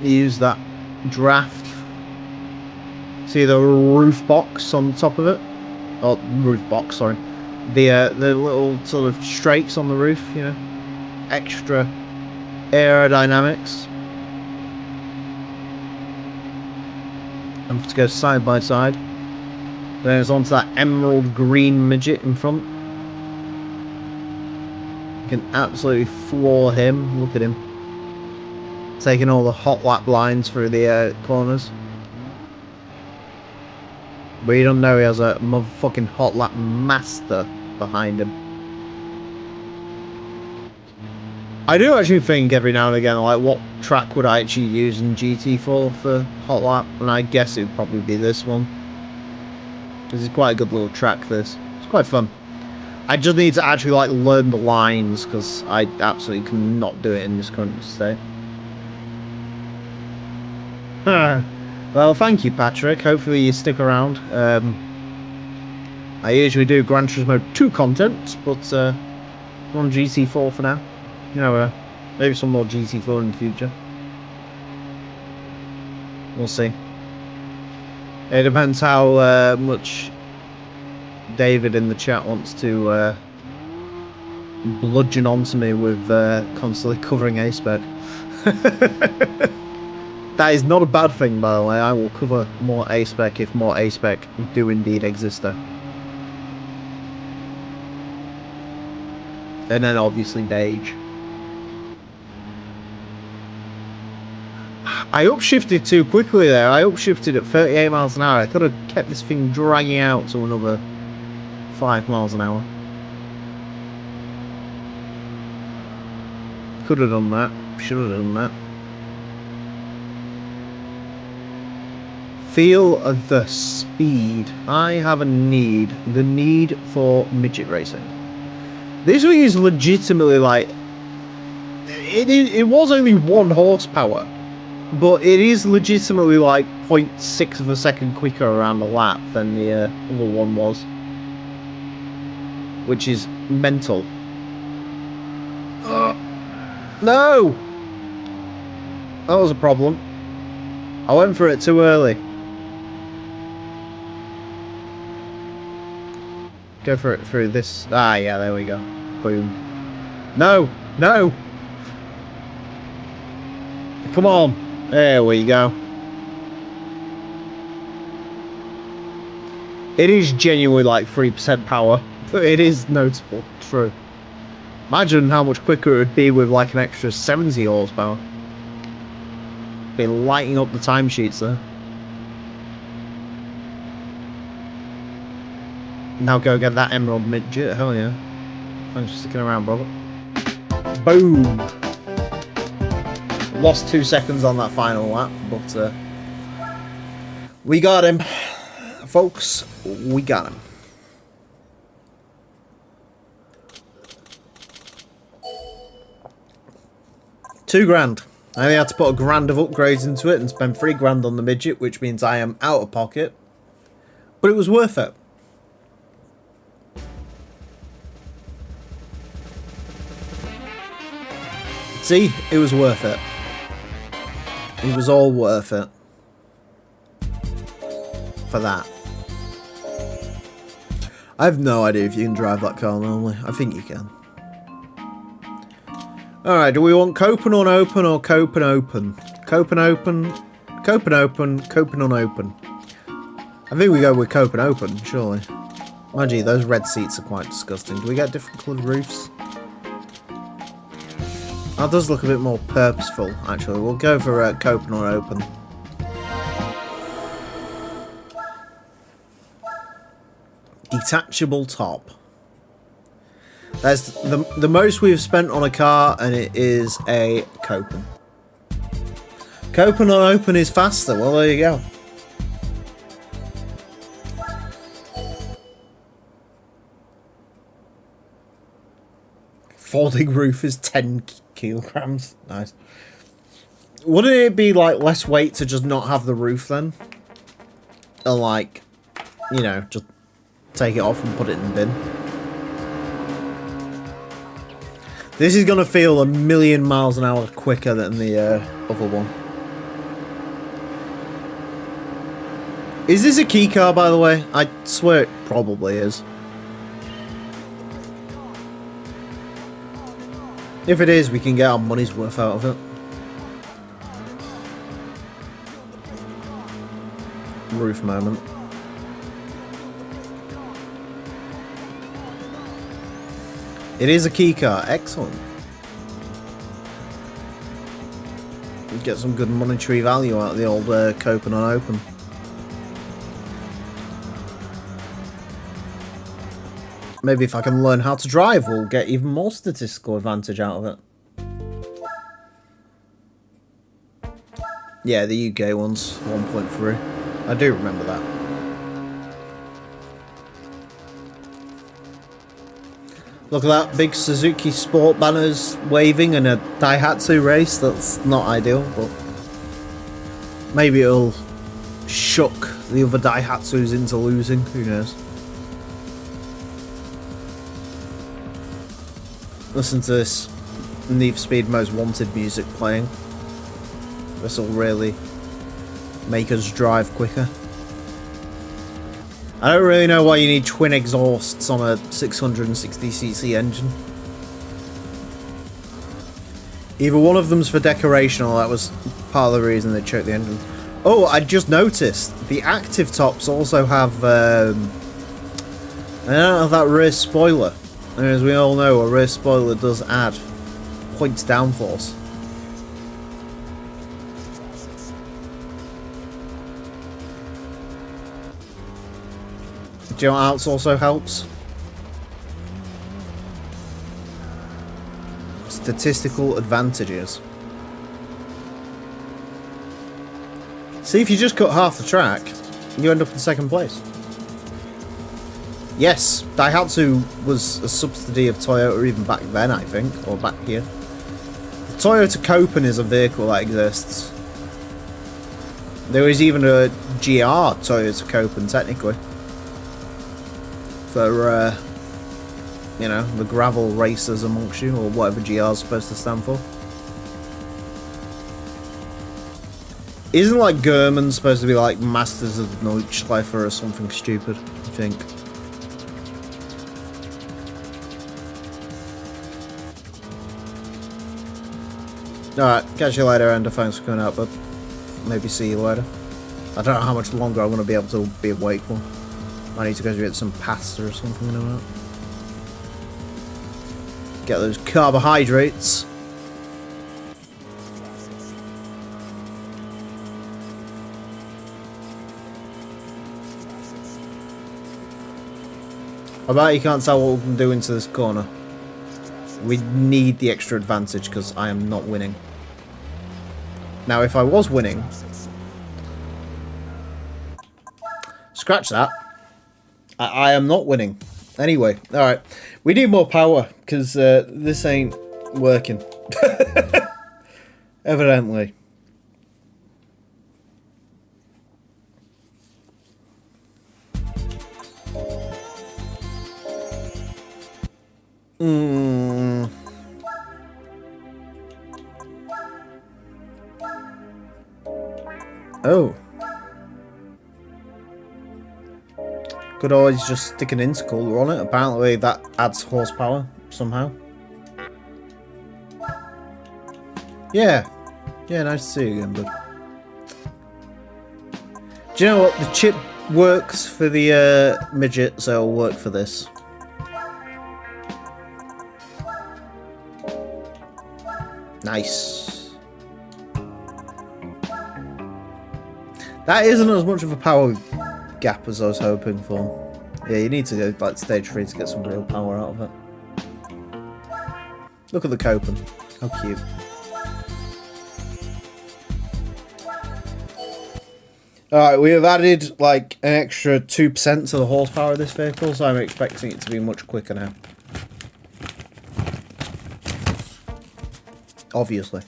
Use that draft. See the roof box on top of it? Oh, roof box, sorry. The little sort of strakes on the roof, you know, extra aerodynamics. And to go side by side. Then it's onto that emerald green midget in front. You can absolutely floor him. Look at him. Taking all the hot lap lines through the corners. But you don't know he has a motherfucking hot lap master behind him. I do actually think every now and again, like, what track would I actually use in GT4 for hot lap? And I guess it would probably be this one. This is quite a good little track, this. It's quite fun. I just need to actually, like, learn the lines, because I absolutely cannot do it in this current state. Well, thank you, Patrick. Hopefully you stick around. I usually do Gran Turismo 2 content, but we're on GT4 for now. You know, maybe some more GT4 in the future. We'll see. It depends how much David in the chat wants to bludgeon onto me with constantly covering A-Spec. That is not a bad thing, by the way. I will cover more A-Spec if more A-Spec do indeed exist there. And then obviously Dage. I upshifted too quickly there. I upshifted at 38 miles an hour. I could have kept this thing dragging out to another 5 miles an hour. Could have done that. Should have done that. Feel the speed. I have a need. The need for midget racing. This thing is legitimately like... It was only 1 horsepower. But it is legitimately like 0.6 of a second quicker around the lap than the other one was. Which is mental. No! That was a problem. I went for it too early. Go for it through this. Ah, yeah, there we go. Boom. No! No! Come on! There we go. It is genuinely like 3% power. But it is notable. True. Imagine how much quicker it would be with like an extra 70 horsepower. Be lighting up the timesheets there. Now go get that emerald midget. Hell yeah. Thanks for sticking around, brother. Boom! Lost 2 seconds on that final lap, but we got him. Folks, we got him. $2,000. I only had to put $1,000 of upgrades into it and spend $3,000 on the midget, which means I am out of pocket. But it was worth it. See, it was worth it. It was all worth it. For that. I have no idea if you can drive that car normally. I think you can. Alright, do we want cope and unopen or cope and open? Cope and open, cope and open, cope and unopen. I think we go with cope and open, surely. Mind you, those red seats are quite disgusting. Do we get different coloured roofs? That does look a bit more purposeful, actually. We'll go for cope and unopen. Detachable top. That's the most we've spent on a car, and it is a Copen. Open on open is faster. Well, there you go. Folding roof is 10 kilograms. Nice. Wouldn't it be like less weight to just not have the roof then? Or like, you know, just take it off and put it in the bin. This is going to feel 1,000,000 miles an hour quicker than the other one. Is this a key car, by the way? I swear it probably is. If it is, we can get our money's worth out of it. Roof moment. It is a key car. Excellent. Get some good monetary value out of the old open on open. Maybe if I can learn how to drive, we'll get even more statistical advantage out of it. Yeah, the UK one's 1.3. I do remember that. Look at that, big Suzuki Sport banners waving in a Daihatsu race. That's not ideal, but maybe it'll shock the other Daihatsus into losing. Who knows? Listen to this Need for Speed Most Wanted music playing. This will really make us drive quicker. I don't really know why you need twin exhausts on a 660cc engine. Either one of them's for decoration or that was part of the reason they choked the engine. Oh, I just noticed the active tops also have I don't have that rear spoiler. And as we all know, a rear spoiler does add points downforce. Do you know what else also helps? Statistical advantages. See, if you just cut half the track, you end up in second place. Yes, Daihatsu was a subsidy of Toyota even back then, I think, or back here. The Toyota Copen is a vehicle that exists. There was even a GR Toyota Copen, technically. For, you know, the gravel racers amongst you, or whatever GR is supposed to stand for. Isn't, like, German supposed to be, like, Masters of the Nordschleife or something stupid, I think? Alright, catch you later, Ender. Thanks for coming out, bud. Maybe see you later. I don't know how much longer I'm going to be able to be awake for. I need to go get some pasta or something in a minute. Get those carbohydrates. I bet you can't tell what we can do into this corner. We need the extra advantage because I am not winning. Now, if I was winning... Scratch that. I am not winning. Anyway, alright. We need more power, because this ain't working. Evidently. Oh. Could always just stick an intercooler on it. Apparently that adds horsepower somehow. Yeah. Yeah, nice to see you again, bud. Do you know what? The chip works for the midget, so it'll work for this. Nice. That isn't as much of a power gap as I was hoping for. Yeah, you need to go like stage 3 to get some real power out of it. Look at the Copen. How cute. Alright, we have added like an extra 2% to the horsepower of this vehicle, so I'm expecting it to be much quicker now. Obviously.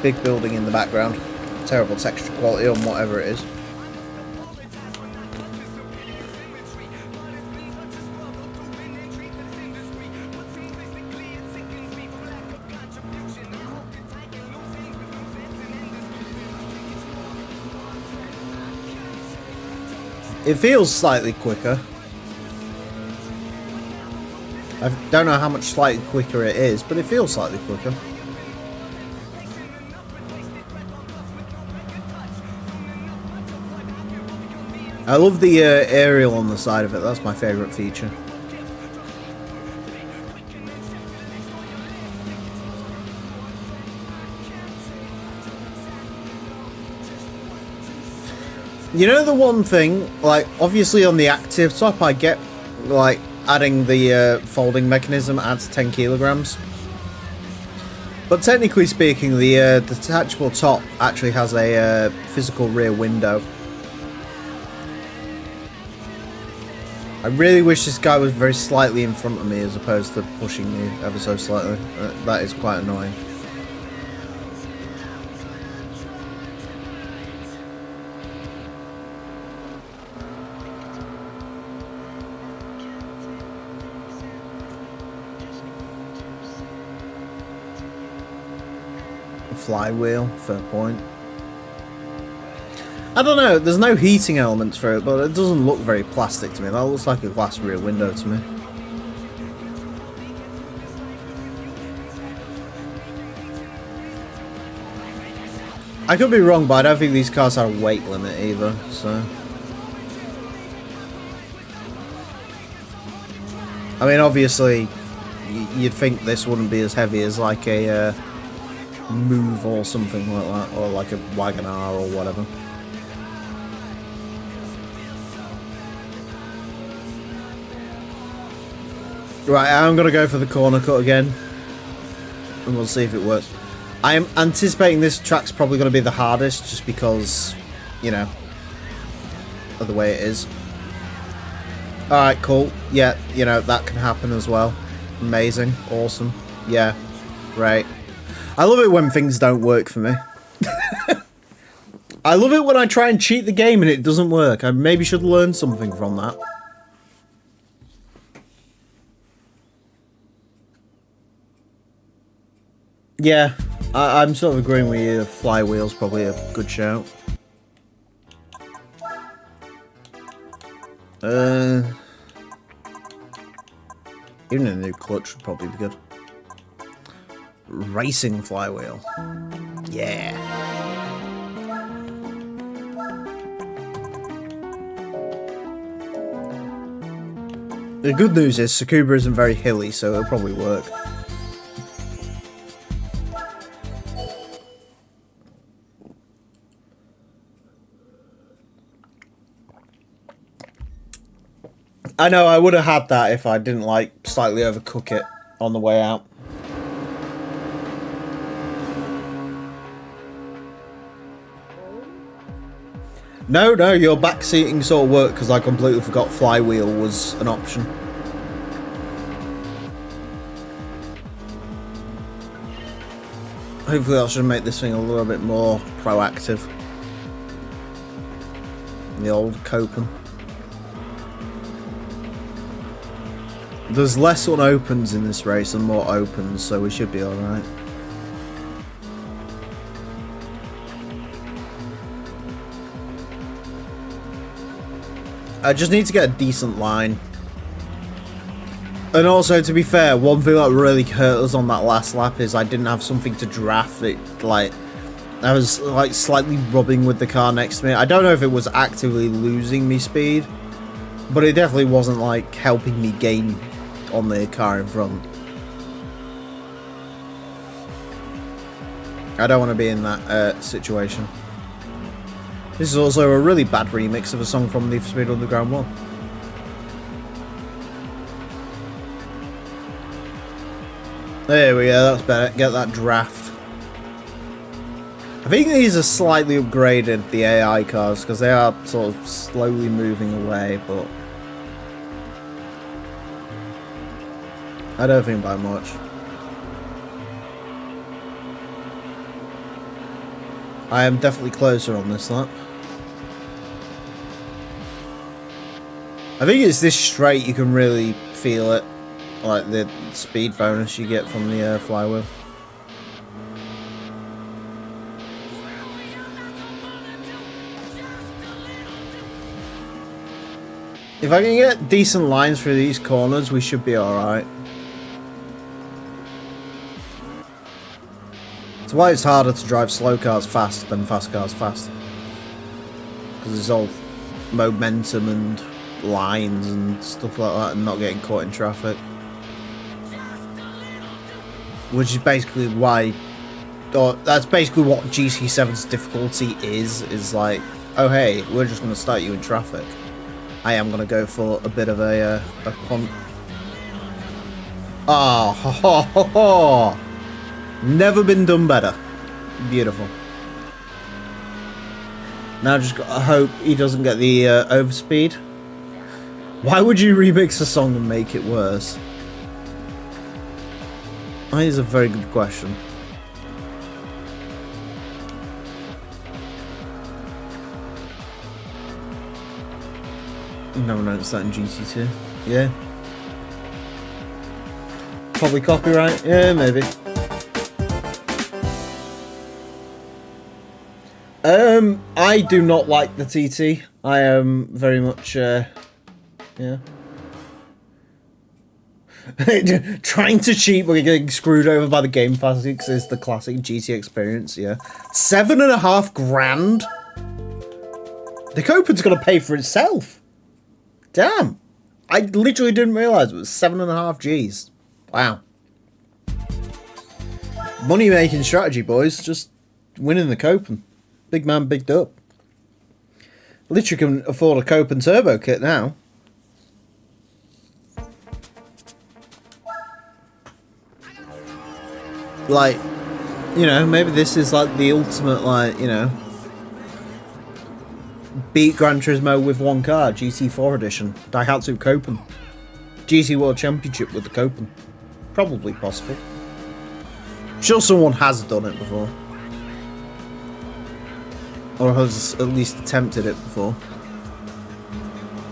Big building in the background. Terrible texture quality on whatever it is. It feels slightly quicker. I don't know how much slightly quicker it is, but it feels slightly quicker. I love the aerial on the side of it. That's my favourite feature. You know the one thing, like, obviously on the active top I get, like, adding the folding mechanism adds 10 kilograms. But technically speaking, the detachable top actually has a physical rear window. I really wish this guy was very slightly in front of me as opposed to pushing me ever so slightly. That is quite annoying. Flywheel, fair point. I don't know, there's no heating elements for it, but it doesn't look very plastic to me. That looks like a glass rear window to me. I could be wrong, but I don't think these cars have a weight limit either, so... I mean, obviously, you'd think this wouldn't be as heavy as like a Move or something like that, or like a Wagonar or whatever. Right, I'm gonna go for the corner cut again, and we'll see if it works. I am anticipating this track's probably gonna be the hardest, just because, you know, of the way it is. Alright, cool. Yeah, you know, that can happen as well. Amazing. Awesome. Yeah. Great. I love it when things don't work for me. I love it when I try and cheat the game and it doesn't work. I maybe should learn something from that. Yeah, I'm sort of agreeing with you. Flywheel's probably a good shout. Even a new clutch would probably be good. Racing flywheel. Yeah. The good news is Tsukuba isn't very hilly, so it'll probably work. I know, I would have had that if I didn't, like, slightly overcook it on the way out. No, your backseating sort of worked because I completely forgot flywheel was an option. Hopefully that should make this thing a little bit more proactive. The old Copen. There's less unopens in this race and more opens, so we should be alright. I just need to get a decent line. And also, to be fair, one thing that really hurt us on that last lap is I didn't have something to draft it. Like, I was like slightly rubbing with the car next to me. I don't know if it was actively losing me speed, but it definitely wasn't like helping me gain on the car in front. I don't want to be in that situation. This is also a really bad remix of a song from Need for Speed Underground 1. There we go, that's better. Get that draft. I think these are slightly upgraded, the AI cars, because they are sort of slowly moving away, but I don't think by much. I am definitely closer on this lap. I think it's this straight you can really feel it, like the speed bonus you get from the flywheel. If I can get decent lines through these corners, we should be alright. That's why it's harder to drive slow cars fast than fast cars fast. Because it's all momentum and lines and stuff like that, and not getting caught in traffic. Which is basically why, or that's basically what GT7's difficulty is like, oh hey, we're just going to start you in traffic. I am going to go for a bit of a punt. Oh, ho, ho, ho, ho. Never been done better. Beautiful. Now just gotta hope he doesn't get the overspeed. Why would you remix a song and make it worse? That is a very good question. No one noticed that in GT2. Yeah. Probably copyright. Yeah, maybe. I do not like the TT. I am very much, yeah. Trying to cheat but getting screwed over by the game physics is the classic GT experience, yeah. $7.5 grand? The Copen's gonna pay for itself. Damn. I literally didn't realise it was 7.5 G's. Wow. Money making strategy, boys. Just winning the Copen. Big man, big dub. Literally can afford a Copen turbo kit now. Like, you know, maybe this is like the ultimate, like, you know, beat Gran Turismo with one car, GT4 edition, Daihatsu Copen. GT World Championship with the Copen. Probably possible. I'm sure someone has done it before. Or has at least attempted it before.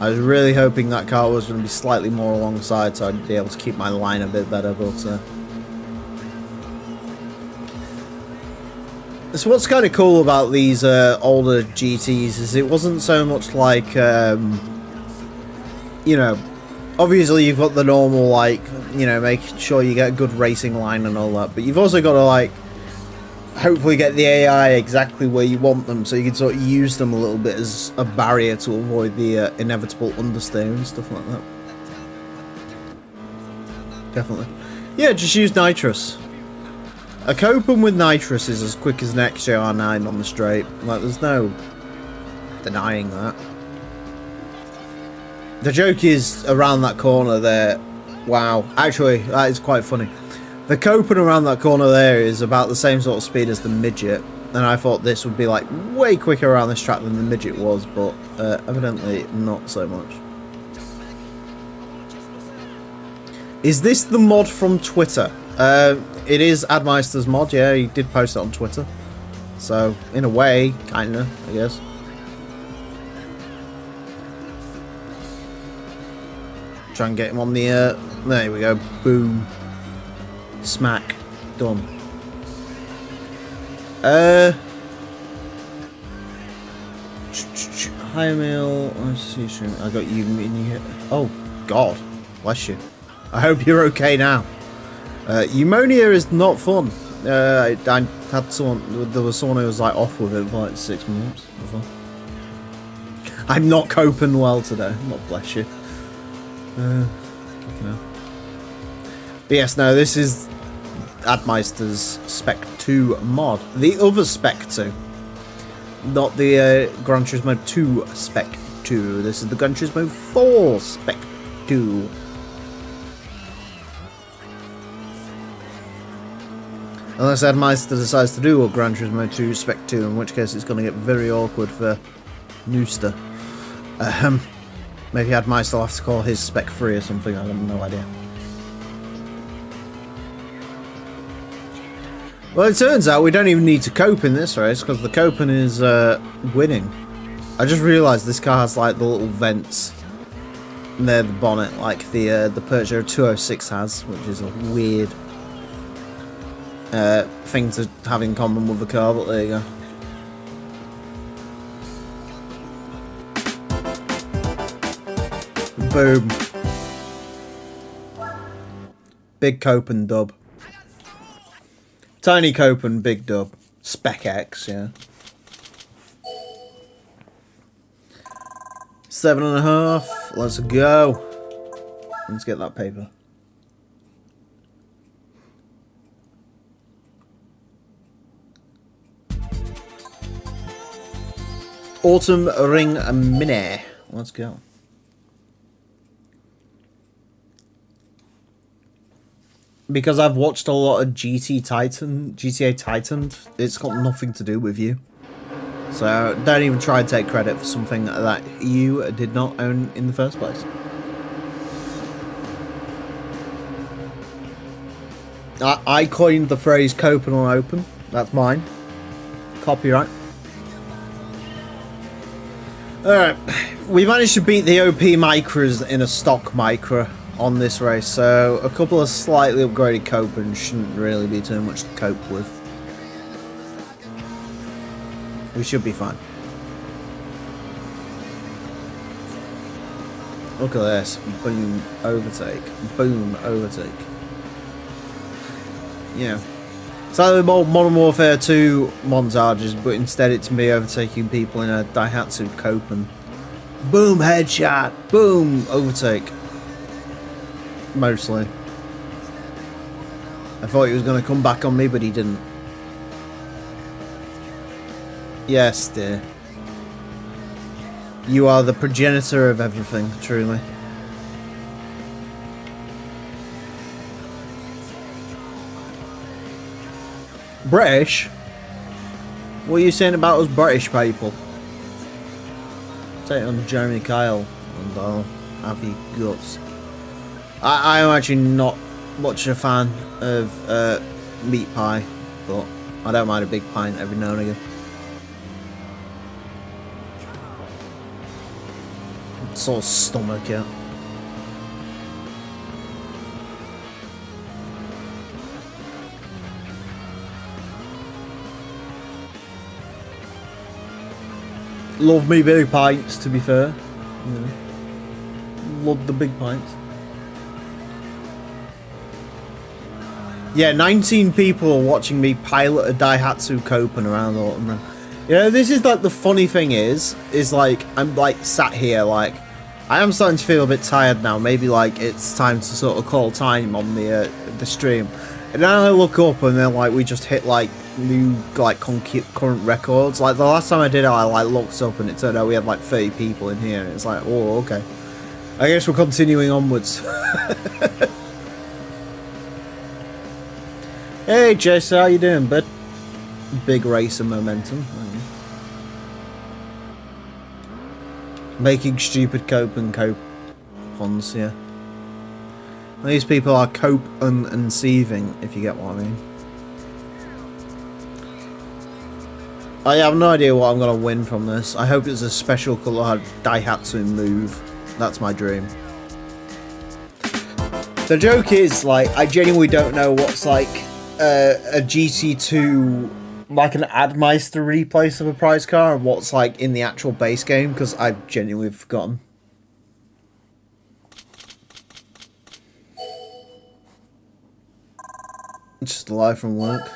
I was really hoping that car was going to be slightly more alongside so I'd be able to keep my line a bit better, but so what's kind of cool about these older GTs is it wasn't so much like, you know, obviously you've got the normal, like, you know, making sure you get a good racing line and all that, but you've also got to, like, hopefully get the AI exactly where you want them so you can sort of use them a little bit as a barrier to avoid the inevitable understeer and stuff like that. Definitely. Yeah, just use nitrous. A Copen with nitrous is as quick as an XJR9 on the straight. Like, there's no denying that. The joke is around that corner there. Wow. Actually, that is quite funny. The Copen around that corner there is about the same sort of speed as the midget. And I thought this would be like way quicker around this track than the midget was, but evidently not so much. Is this the mod from Twitter? It is Admeister's mod, yeah, he did post it on Twitter. So, in a way, kinda, I guess. Try and get him on the, there we go, boom. Smack. Done. Hi, Emil. I got you in here. Oh, God. Bless you. I hope you're okay now. Pneumonia is not fun. I had someone, there was someone who was like off with it for like 6 months before. I'm not coping well today. Not bless you. But yes, no, this is Admeister's Spec 2 mod. The other Spec 2. Not the Gran Turismo 2 Spec 2. This is the Gran Turismo 4 Spec 2. Unless Admeister decides to do a Gran Turismo 2 Spec 2, in which case it's going to get very awkward for Nooster. Maybe Admeister will have to call his Spec 3 or something, I have no idea. Well, it turns out we don't even need to cope in this race, because the coping is winning. I just realised this car has like the little vents near the bonnet, like the Peugeot 206 has, which is a weird thing to have in common with the car, but there you go. Boom. Big Copen dub. Tiny Copen, big dub. Spec X, yeah. 7.5. Let's go. Let's get that paper. Autumn Ring Mini. Let's go. Because I've watched a lot of GTA Titan, it's got nothing to do with you. So don't even try and take credit for something that you did not own in the first place. I coined the phrase "Copen on open." That's mine. Copyright. Alright, we managed to beat the OP Micras in a stock Micra on this race, so a couple of slightly upgraded Copens shouldn't really be too much to cope with. We should be fine. Look at this. Boom, overtake. Boom, overtake. Yeah. It's like the Modern Warfare 2 montages, but instead it's me overtaking people in a Daihatsu Copen. Boom, headshot. Boom, overtake. Mostly. I thought he was going to come back on me, but he didn't. Yes, dear. You are the progenitor of everything, truly. British? What are you saying about us British people? Take on Jeremy Kyle and I'll have you guts. I am actually not much a fan of meat pie, but I don't mind a big pint every now and again. Sort of stomach, yeah. Love me big pints, to be fair. Yeah. Love the big pints. Yeah, 19 people are watching me pilot a Daihatsu Copen around the autumn run. Yeah, this is like the funny thing is like I'm like sat here like I am starting to feel a bit tired now. Maybe like it's time to sort of call time on the stream. And then I look up and then like we just hit like new like current records. Like the last time I did it, I like looked up and it turned out we had like 30 people in here. And it's like, oh, okay. I guess we're continuing onwards. Hey, Jess, how you doing, bud? Big racer momentum. Making stupid coupons, yeah. These people are cope and seething, if you get what I mean. I have no idea what I'm going to win from this. I hope it's a special colour Daihatsu move. That's my dream. The joke is, like, I genuinely don't know what's, like, a GT2, like an Admeister replace of a prize car, and what's, like, in the actual base game, because I've genuinely forgotten. Just live from work.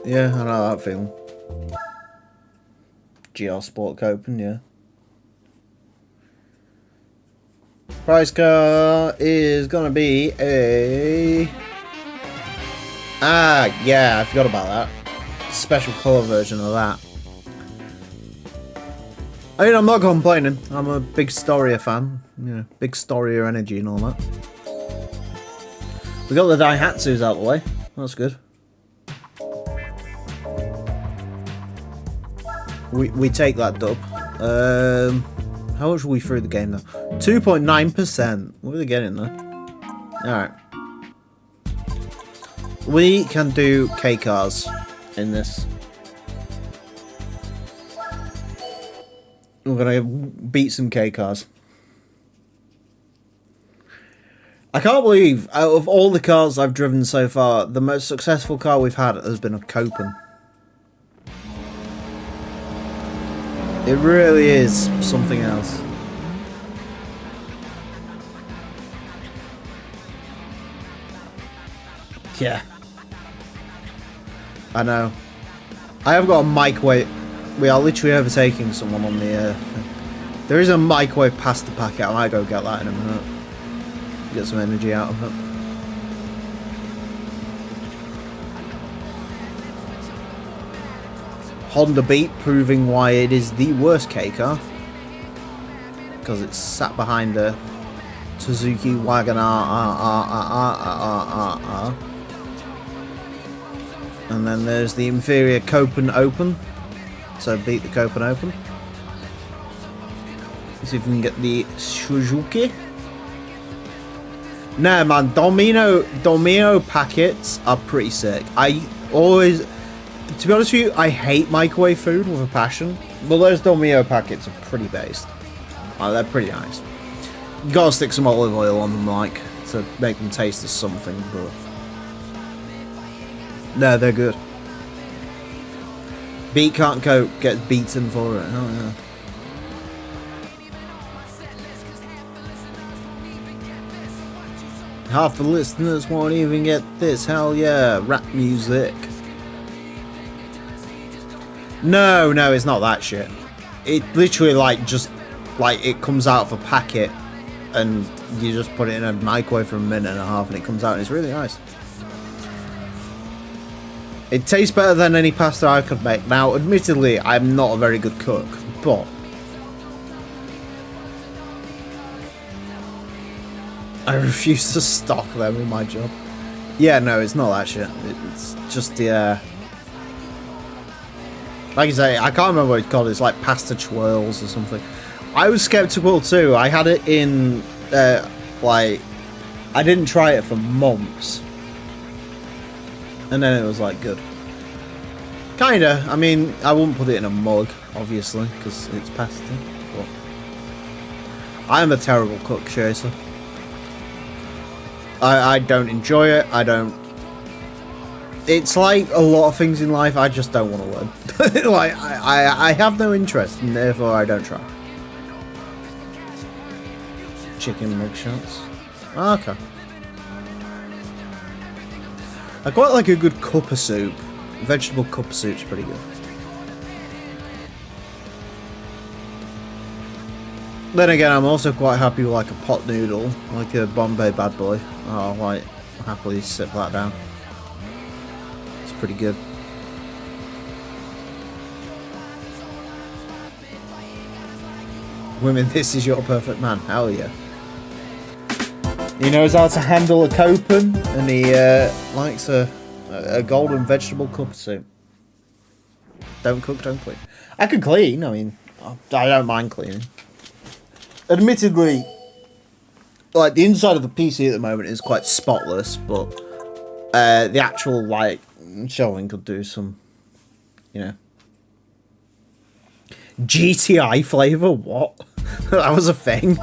Yeah, I know that feeling. GR Sport Copen, yeah. Prize car is gonna be a... Ah, yeah, I forgot about that. Special colour version of that. I mean, I'm not complaining. I'm a big Storia fan. You know, big Storia energy and all that. We got the Daihatsus out of the way. That's good. we take that dub. How much are we through the game though? 2.9%. What are they getting there? Alright. We can do K-cars in this. We're gonna beat some K-cars. I can't believe, out of all the cars I've driven so far, the most successful car we've had has been a Copen. It really is something else. Yeah. I know. I have got a microwave. We are literally overtaking someone on the thing. There is a microwave past the packet. I might go get that in a minute. Get some energy out of it. Honda Beat proving why it is the worst K car. Because it's sat behind a Suzuki Wagon R. And then there's the inferior Copen Open. So beat the Copen Open. Let's see if we can get the Suzuki. No man, Domino packets are pretty sick. I always, to be honest with you, I hate microwave food with a passion. But those Domino packets are pretty based. Oh, they're pretty nice. You gotta stick some olive oil on them, like, to make them taste of something, but no, they're good. Beat can't cope, gets beaten for it. Oh yeah. Half the listeners won't even get this. Hell yeah, rap music. No, it's not that shit. It literally it comes out of a packet and you just put it in a microwave for a minute and a half and it comes out and it's really nice. It tastes better than any pasta I could make. Now, admittedly, I'm not a very good cook, but I refuse to stock them in my job. Yeah, no, it's not that shit. It's just the, like I say, I can't remember what it's called. It's like pasta twirls or something. I was skeptical too. I had it in, I didn't try it for months. And then it was like good. Kinda. I mean, I wouldn't put it in a mug, obviously, because it's pasta. But I am a terrible cook, Chaser. I don't enjoy it. I don't. It's like a lot of things in life. I just don't want to learn. Like I have no interest, and therefore I don't try. Chicken mug shots. Okay. I quite like a good cup of soup. Vegetable cup of soup's pretty good. Then again, I'm also quite happy with like a pot noodle, like a Bombay Bad Boy. I'll like happily sit that down. It's pretty good. Women, this is your perfect man. Hell yeah. He knows how to handle a Copen, and he likes a golden vegetable cup of soup. Don't cook, don't clean. I can clean, I mean, I don't mind cleaning. Admittedly, like, the inside of the PC at the moment is quite spotless, but the actual, like, shelving could do some, you know. GTI flavour? What? That was a thing?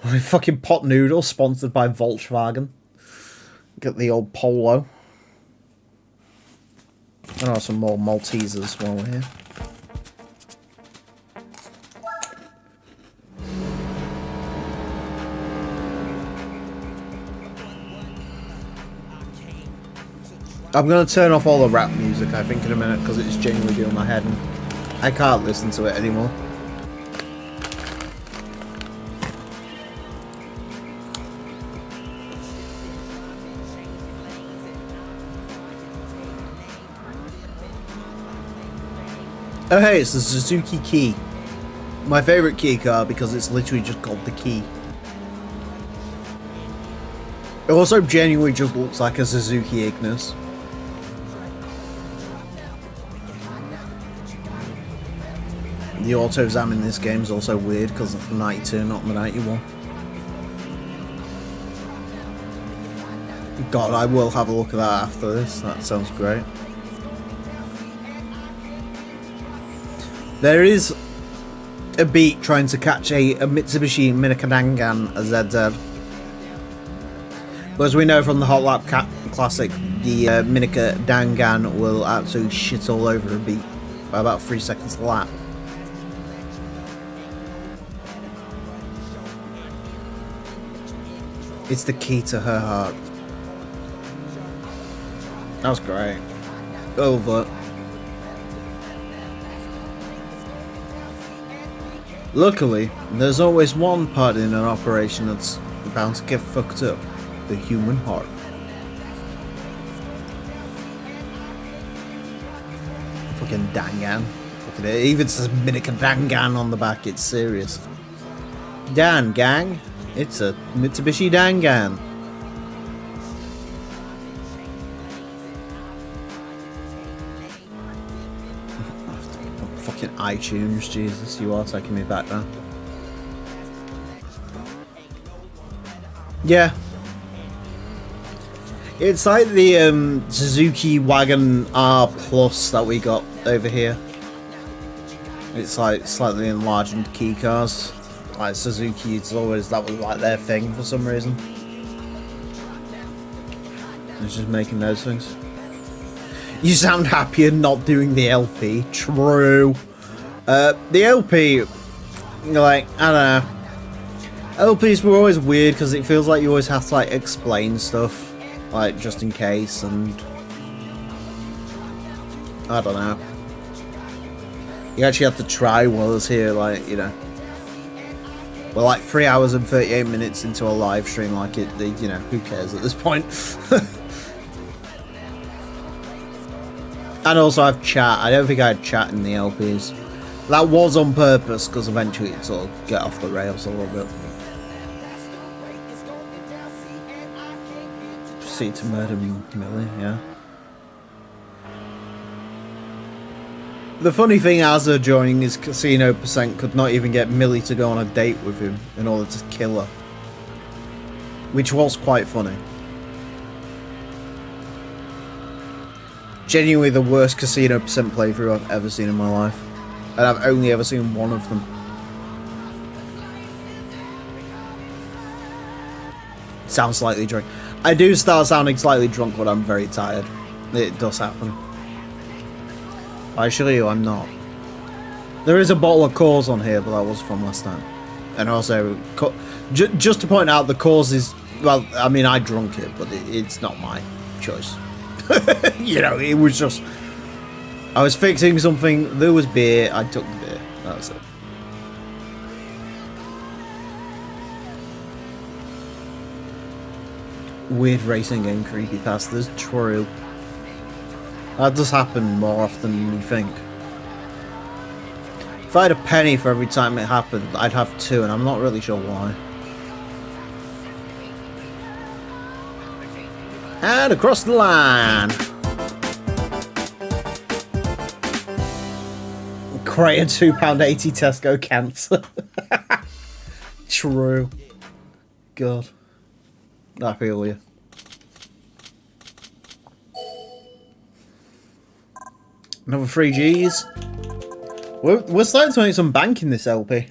My fucking pot noodle sponsored by Volkswagen. Get the old Polo. And also some more Maltesers while we're here. I'm going to turn off all the rap music, I think, in a minute, because it's genuinely doing my head and I can't listen to it anymore. Oh hey, it's the Suzuki Key. My favourite key car because it's literally just called the Key. It also genuinely just looks like a Suzuki Ignis. The auto exam in this game is also weird because of the 92, not the 91. God, I will have a look at that after this. That sounds great. There is a beat trying to catch a Mitsubishi Micra Dangan ZZ. But as we know from the Hot Lap Classic, the Micra Dangan will absolutely shit all over a beat by about 3 seconds a lap. It's the key to her heart. That was great. Over. Luckily, there's always one part in an operation that's bound to get fucked up. The human heart. Fucking Dangan. Look at it. It even says Micra Dangan on the back. It's serious. Dan gang. It's a Mitsubishi Dangan. Fucking iTunes, Jesus, you are taking me back now. Yeah. It's like the Suzuki Wagon R Plus that we got over here. It's like slightly enlarged key cars. Like Suzuki, it's always, that was like their thing for some reason. It's just making those things. You sound happier not doing the LP. True. The LP, like, I don't know. LPs were always weird because it feels like you always have to like explain stuff, like just in case, and I don't know. You actually have to try while I was here, like, you know. We're like 3 hours and 38 minutes into a live stream, like it, you know, who cares at this point? And also I have chat. I don't think I had chat in the LPs. That was on purpose because eventually it sort of get off the rails a little bit. Proceed to murder Millie, yeah. The funny thing as her joining is Casino Percent could not even get Millie to go on a date with him in order to kill her. Which was quite funny. Genuinely the worst Casino Percent playthrough I've ever seen in my life. And I've only ever seen one of them. Sound slightly drunk. I do start sounding slightly drunk when I'm very tired. It does happen. I assure you I'm not. There is a bottle of Coors on here, but that was from last time. And also, just to point out, the Coors is, well, I mean, I drunk it, but it's not my choice. You know, it was just, I was fixing something, there was beer, I took the beer, that's it. Weird racing game creepypastas, true. That does happen more often than you think. If I had a penny for every time it happened, I'd have two, and I'm not really sure why. And across the line. Create a £2.80 Tesco cancer. True. God. I feel you. Another 3Gs. We're starting to make some bank in this LP.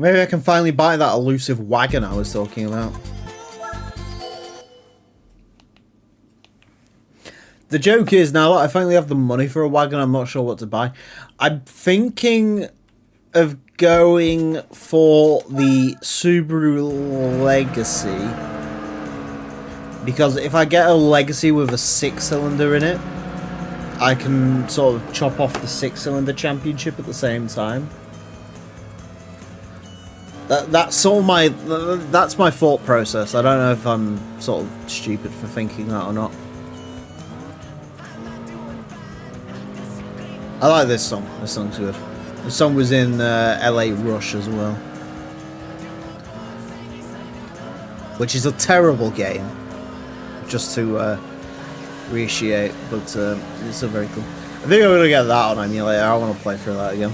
Maybe I can finally buy that elusive wagon I was talking about. The joke is, now that I finally have the money for a wagon, I'm not sure what to buy. I'm thinking of going for the Subaru Legacy. Because if I get a Legacy with a 6-cylinder in it, I can sort of chop off the 6-cylinder championship at the same time. That's sort of that's my thought process. I don't know if I'm sort of stupid for thinking that or not. I like this song. This song's good. The song was in LA Rush as well, which is a terrible game, just to reissue, but it's still very cool. I think I'm going to get that on emulator. I want to play through that again.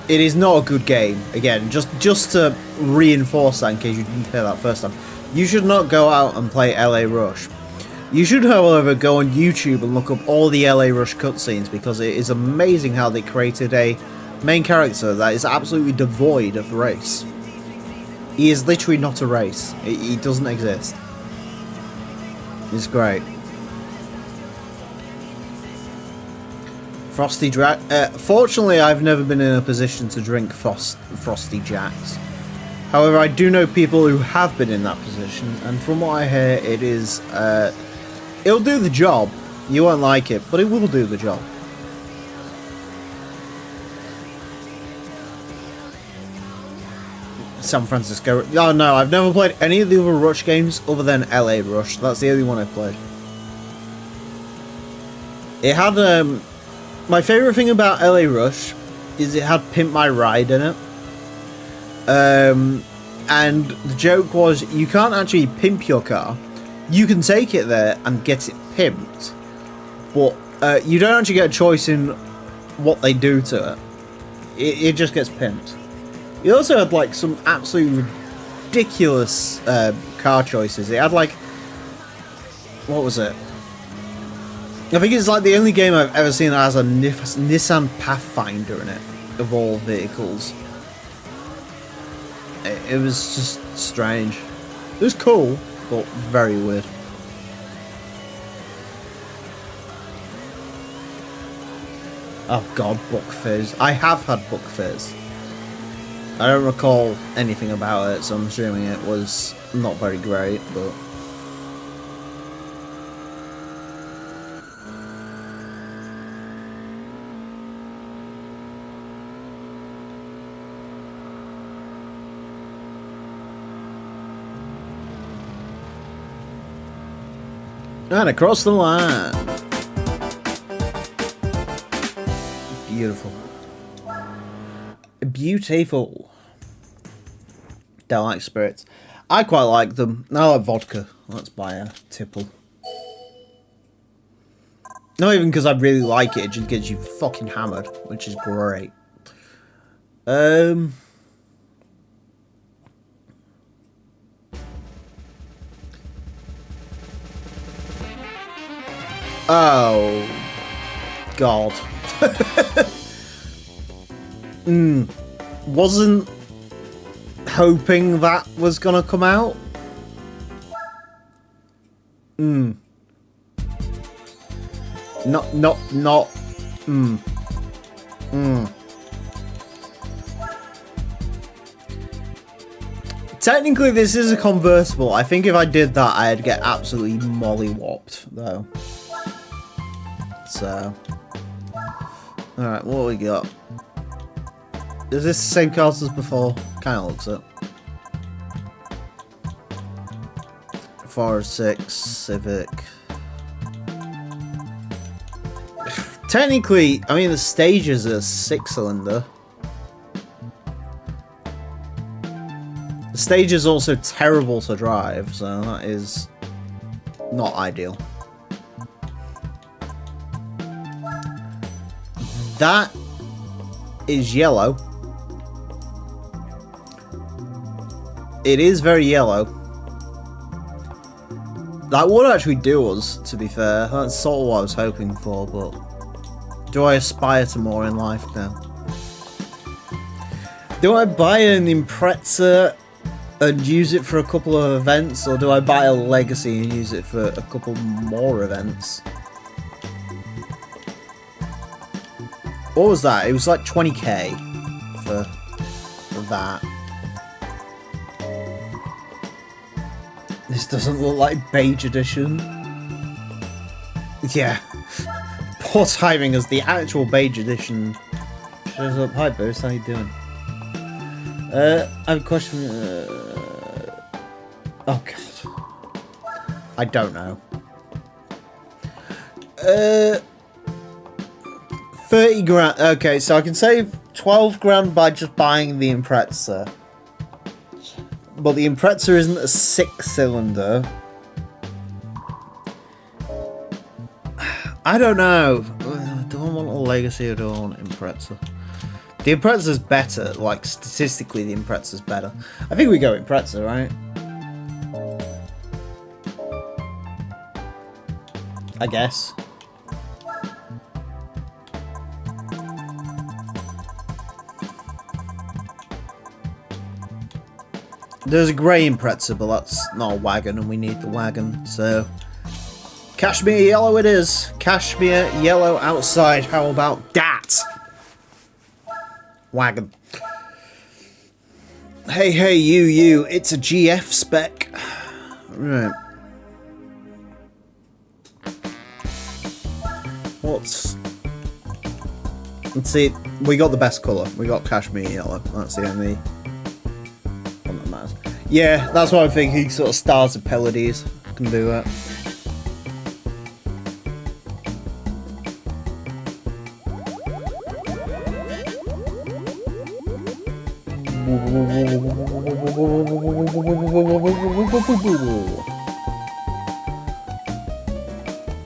It is not a good game. Again, just to reinforce that in case you didn't play that first time. You should not go out and play LA Rush. You should, however, go on YouTube and look up all the LA Rush cutscenes, because it is amazing how they created a main character that is absolutely devoid of race. He is literally not a race. He doesn't exist. It's great. Frosty Jack. Fortunately, I've never been in a position to drink Frosty Jacks. However, I do know people who have been in that position, and from what I hear, it is. It'll do the job. You won't like it, but it will do the job. San Francisco. Oh no, I've never played any of the other Rush games other than LA Rush. That's the only one I've played. It had my favourite thing about LA Rush is it had Pimp My Ride in it. And the joke was you can't actually pimp your car. You can take it there and get it pimped, but you don't actually get a choice in what they do to it. It just gets pimped. You also had like some absolutely ridiculous car choices. It had like, what was it? I think it's like the only game I've ever seen that has a Nissan Pathfinder in it, of all vehicles. It was just strange. It was cool, but very weird. Oh god, Buck Fizz. I have had Buck Fizz. I don't recall anything about it, so I'm assuming it was not very great, but... And across the line. Beautiful. Beautiful. Don't like spirits. I quite like them. I like vodka. Let's buy a tipple. Not even because I really like it, it just gets you fucking hammered, which is great. Oh god. Wasn't hoping that was gonna come out. Not. Technically, this is a convertible. I think if I did that, I'd get absolutely mollywopped, though. So, alright, what we got? Is this the same cars as before? Kind of looks it. 406 Civic. Technically, I mean, the stage is a 6-cylinder. The stage is also terrible to drive, so that is not ideal. That is yellow. It is very yellow. That would actually do us, to be fair. That's sort of what I was hoping for, but do I aspire to more in life now? Do I buy an Impreza and use it for a couple of events, or do I buy a Legacy and use it for a couple more events? What was that? It was like 20k for that. This doesn't look like Beige Edition. Yeah. Poor timing as the actual Beige Edition shows up. Hi Bruce, how you doing? I have a question. Oh god. I don't know. 30 grand. Okay, so I can save 12 grand by just buying the Impreza. But the Impreza isn't a 6-cylinder. I don't know. Do I want a Legacy or do I want Impreza? The Impreza's better. Like, statistically, the Impreza's better. I think we go Impreza, right? I guess. There's a grey Impreza, but that's not a wagon, and we need the wagon, so... Cashmere yellow it is. Cashmere yellow outside. How about that? Wagon. Hey, you. It's a GF spec. Right. Let's see. We got the best colour. We got cashmere yellow. That's the only one that matters. Yeah, that's what I'm thinking. Sort of Stars of Pleiades can do that.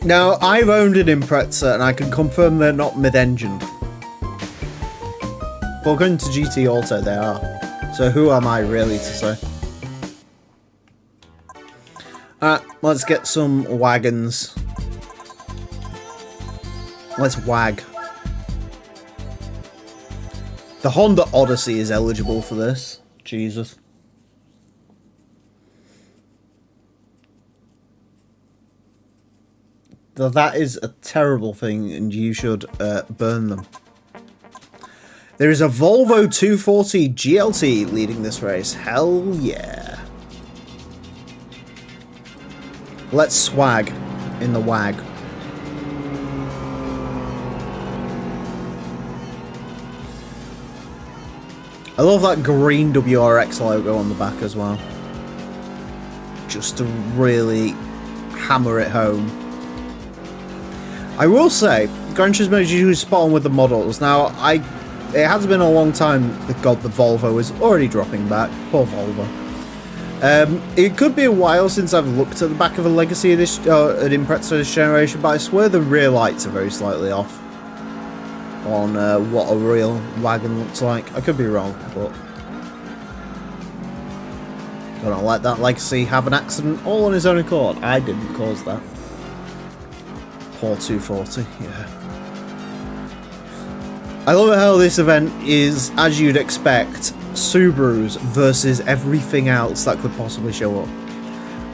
Now, I've owned an Impreza and I can confirm they're not mid-engined. But according to GT Auto, they are. So who am I really to say? Alright, let's get some wagons. Let's wag. The Honda Odyssey is eligible for this. Jesus. That is a terrible thing, and you should burn them. There is a Volvo 240 GLT leading this race. Hell yeah. Let's swag in the wag. I love that green WRX logo on the back as well. Just to really hammer it home. I will say, Gran Turismo is usually spot on with the models. Now, it has been a long time that God, the Volvo is already dropping back. Poor Volvo. It could be a while since I've looked at the back of a Legacy of this, an Impreza this generation, but I swear the rear lights are very slightly off on what a real wagon looks like. I could be wrong, but I don't let that Legacy have an accident all on his own accord. I didn't cause that. Poor 240, yeah. I love how this event is, as you'd expect, Subarus versus everything else that could possibly show up.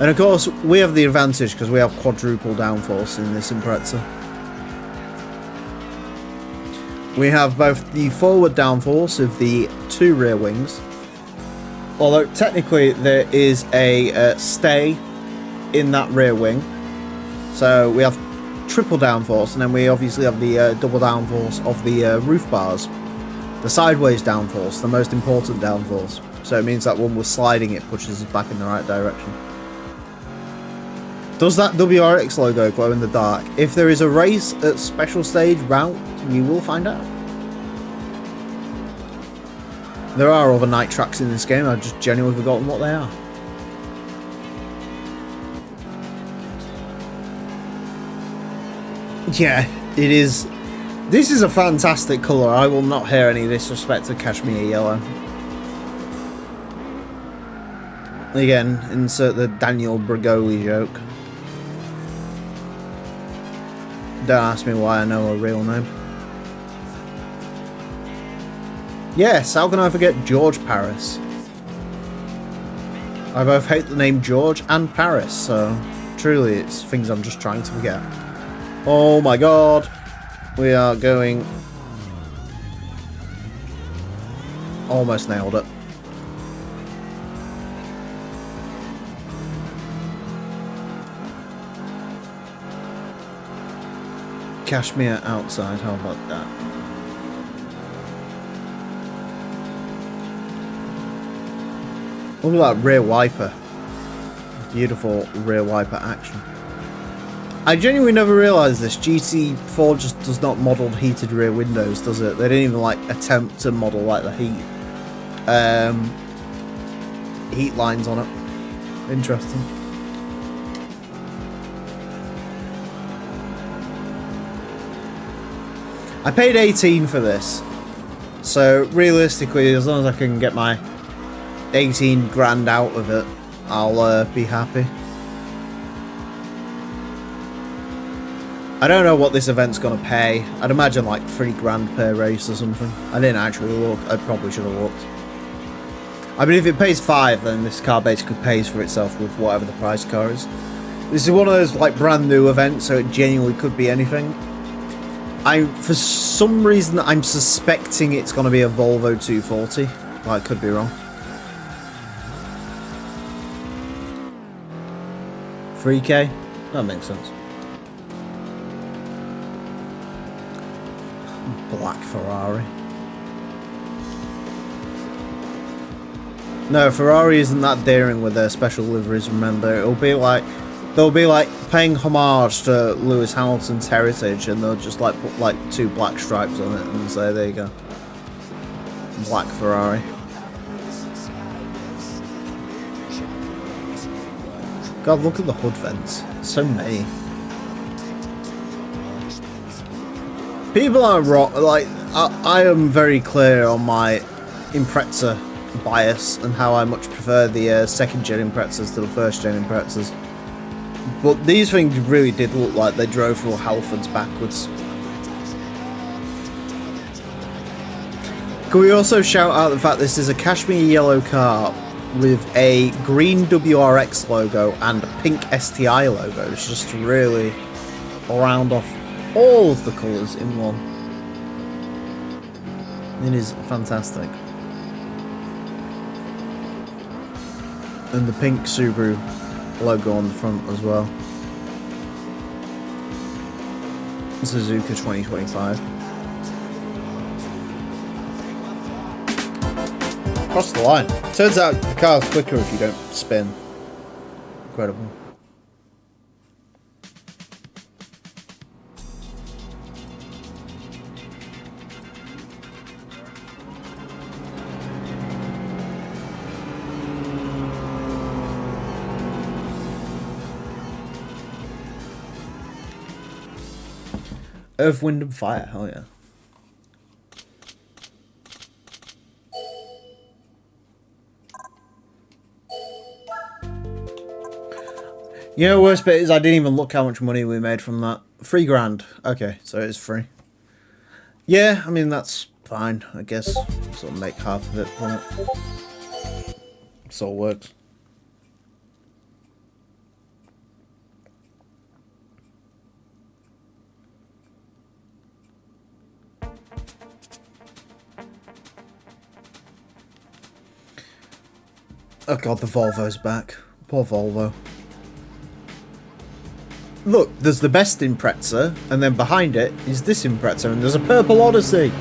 And of course, we have the advantage because we have quadruple downforce in this Impreza. We have both the forward downforce of the two rear wings, although technically there is a stay in that rear wing. So we have triple downforce, and then we obviously have the double downforce of the roof bars. The sideways downforce, the most important downforce. So it means that when we're sliding, it pushes us back in the right direction. Does that WRX logo glow in the dark? If there is a race at special stage route, you will find out. There are other night tracks in this game, I've just genuinely forgotten what they are. Yeah, it is. This is a fantastic colour. I will not hear any disrespect to Cashmere Yellow. Again, insert the Daniel Brigoli joke. Don't ask me why I know her real name. Yes, how can I forget George Paris? I both hate the name George and Paris, so truly it's things I'm just trying to forget. Oh my god. We are going... Almost nailed it. Cashmere outside, how about that? Look at that rear wiper. Beautiful rear wiper action. I genuinely never realised this. GT4 just does not model heated rear windows, does it? They didn't even like attempt to model like the heat lines on it. Interesting. I paid 18 for this, so realistically, as long as I can get my 18 grand out of it, I'll be happy. I don't know what this event's gonna pay. I'd imagine like 3 grand per race or something. I didn't actually look. I probably should have looked. I mean, if it pays 5, then this car basically pays for itself with whatever the price car is. This is one of those like brand new events, so it genuinely could be anything. For some reason, I'm suspecting it's gonna be a Volvo 240. Well, I could be wrong. 3K? That makes sense. Black Ferrari. No, Ferrari isn't that daring with their special liveries, remember. They'll be like paying homage to Lewis Hamilton's heritage, and they'll just like put like 2 black stripes on it and say, there you go. Black Ferrari. God, look at the hood vents. So many. People are wrong. Like, I am very clear on my Impreza bias and how I much prefer the second-gen Imprezas to the first-gen Imprezas. But these things really did look like they drove through Halfords backwards. Can we also shout out the fact this is a cashmere yellow car with a green WRX logo and a pink STI logo? It's just to really round off all of the colours in one. It is fantastic. And the pink Subaru logo on the front as well. Suzuka 2025. Across the line. Turns out the car's quicker if you don't spin. Incredible. Earth, Wind and Fire, hell yeah. You know, worst bit is I didn't even look how much money we made from that. 3 grand. Okay, so it's free. Yeah, I mean, that's fine, I guess. Sort of make half of it from it. So it works. Oh god, the Volvo's back. Poor Volvo. Look, there's the best Impreza, and then behind it is this Impreza, and there's a purple Odyssey.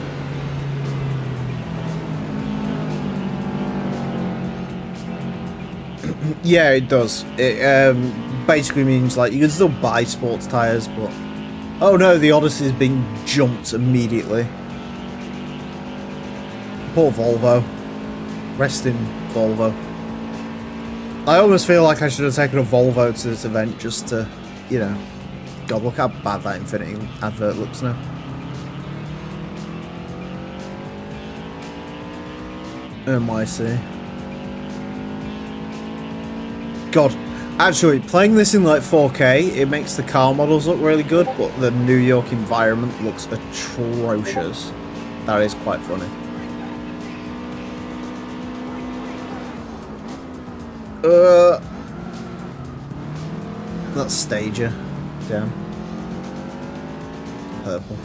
Yeah, it does. It basically means like you can still buy sports tyres, but oh no, the Odyssey's been jumped immediately. Poor Volvo. Rest in Volvo. I almost feel like I should have taken a Volvo to this event just to, you know, God, look how bad that Infinity advert looks now. NYC. God, actually, playing this in like 4K, it makes the car models look really good, but the New York environment looks atrocious. That is quite funny. That's Stager. Damn. Purple.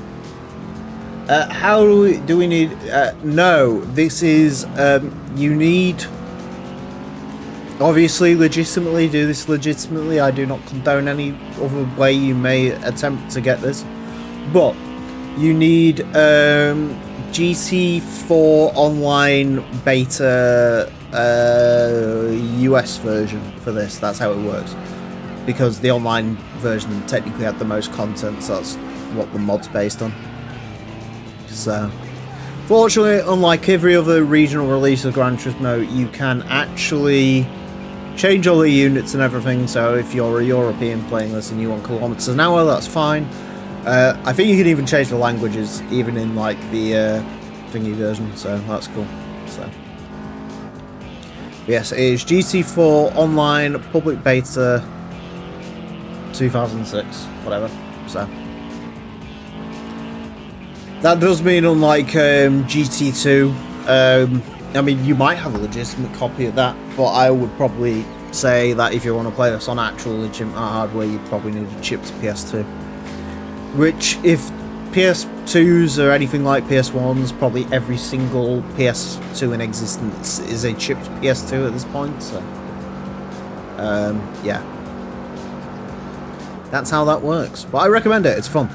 How do we need... no, this is... you need... Obviously, legitimately, do this legitimately. I do not condone any other way you may attempt to get this. But, you need GT4 Online Beta US version for this. That's how it works. Because the online version technically had the most content, so that's what the mod's based on. So, fortunately, unlike every other regional release of Gran Turismo, you can actually change all the units and everything. So if you're a European playing this and you want kilometers an hour, that's fine. I think you can even change the languages, even in like the thingy version, so that's cool. So yes, it is GT4 online public beta 2006, whatever. So that does mean, unlike GT2, I mean, you might have a legitimate copy of that, but I would probably say that if you want to play this on actual legitimate hardware, you probably need a chipped PS2. Which, if PS2s are anything like PS1s, probably every single PS2 in existence is a chipped PS2 at this point, so yeah. That's how that works. But I recommend it, it's fun.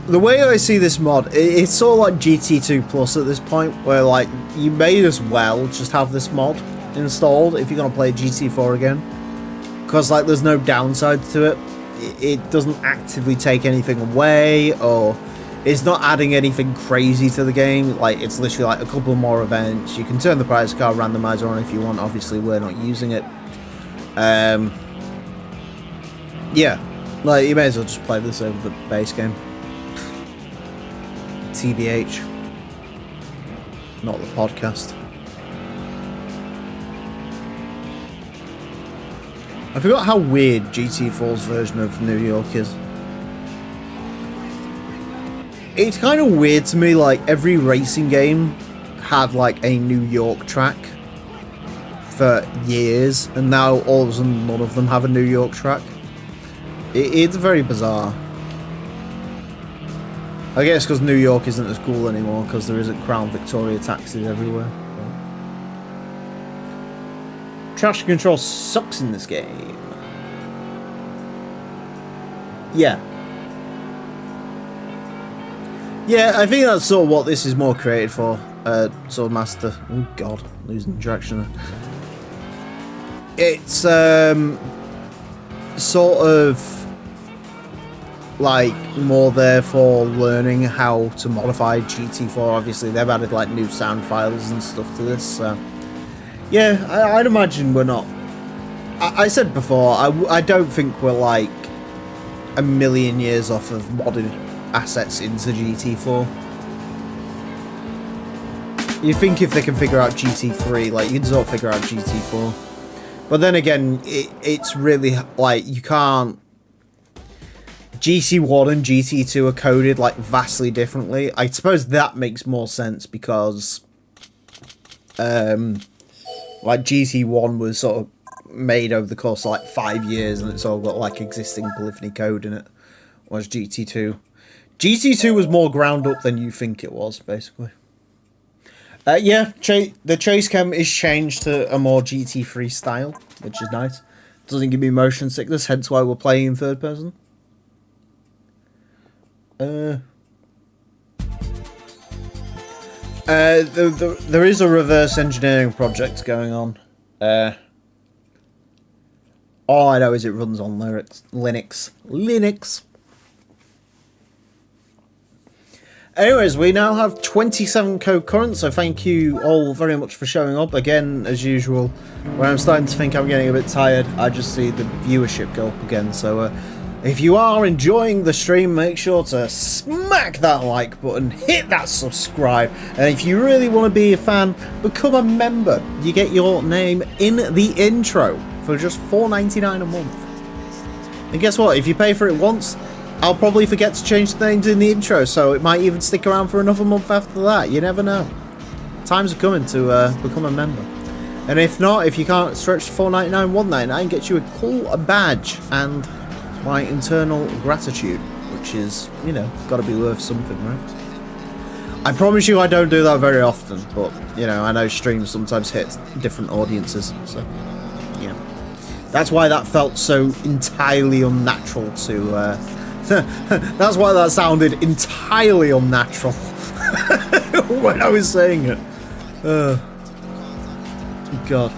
The way I see this mod, it's sort of like GT2 Plus at this point, where like you may as well just have this mod installed if you're going to play GT4 again. Because like there's no downside to it. It doesn't actively take anything away, or it's not adding anything crazy to the game. Like, it's literally like a couple more events. You can turn the price car randomizer on if you want. Obviously, we're not using it. Yeah, like, you may as well just play this over the base game. TBH. Not the podcast. I forgot how weird GT4's version of New York is. It's kind of weird to me, like, every racing game had, like, a New York track for years, and now all of a sudden none of them have a New York track. It's very bizarre. I guess because New York isn't as cool anymore, because there isn't Crown Victoria taxis everywhere. Traction control sucks in this game. Yeah. Yeah, I think that's sort of what this is more created for. Swordmaster. Oh god, losing traction there. It's sort of like more there for learning how to modify GT4. Obviously, they've added like new sound files and stuff to this, so yeah, I'd imagine we're not... I said before, I don't think we're like a million years off of modded assets into GT4. You think if they can figure out GT3, like, you can sort of figure out GT4. But then again, it's really, like, you can't... GT1 and GT2 are coded, like, vastly differently. I suppose that makes more sense because... like, GT1 was sort of made over the course of, like, 5 years, and it's all got, like, existing polyphony code in it. Whereas GT2... GT2 was more ground up than you think it was, basically. Yeah, the chase cam is changed to a more GT3 style, which is nice. Doesn't give me motion sickness, hence why we're playing in third person. There is a reverse engineering project going on. All I know is it runs on Linux. Anyways, we now have 27 co-current, so thank you all very much for showing up. Again, as usual, when I'm starting to think I'm getting a bit tired, I just see the viewership go up again. So if you are enjoying the stream, make sure to smack that like button, hit that subscribe, and if you really want to be a fan, become a member. You get your name in the intro for just $4.99 a month. And guess what? If you pay for it once, I'll probably forget to change the names in the intro, so it might even stick around for another month after that. You never know. Times are coming to become a member. And if not, if you can't stretch to $4.99, $1.99 gets you a cool badge and my internal gratitude, which is, you know, got to be worth something, right? I promise you I don't do that very often, but, you know, I know streams sometimes hit different audiences, so, yeah. That's why that felt so entirely unnatural to... that's why that sounded entirely unnatural when I was saying it. God.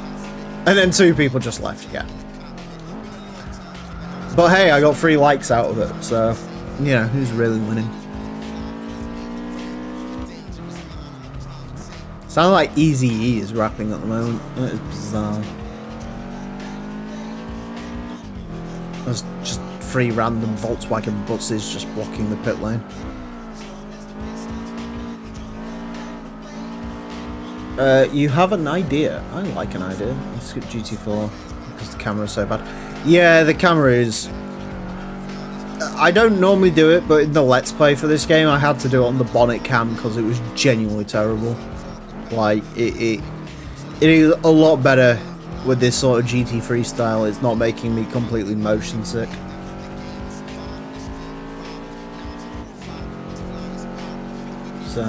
And then 2 people just left, yeah. But hey, I got 3 likes out of it, so, you know, who's really winning? Sounds like Eazy-E is rapping at the moment. That is bizarre. That's just 3 random Volkswagen buses just blocking the pit lane. You have an idea. I like an idea. Let's skip GT4 because the camera's so bad. Yeah, the camera is... I don't normally do it, but in the Let's Play for this game, I had to do it on the bonnet cam because it was genuinely terrible. Like, it is a lot better with this sort of GT3 style. It's not making me completely motion sick. So...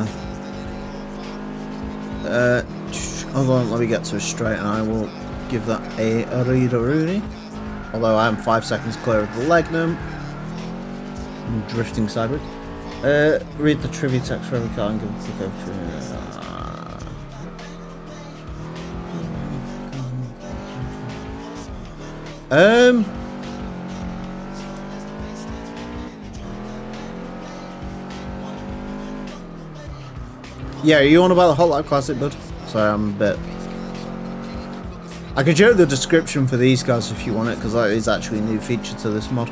hold on, let me get to a straight and I will give that a read-a-rooney. Although I am 5 seconds clear of the Legnum. I'm drifting sideways. Read the trivia text for every car and give it a go through. Yeah, are you on about the Hot Lap Classic, bud? Sorry, I'm a bit... I can show the description for these cars if you want it, because that is actually a new feature to this mod.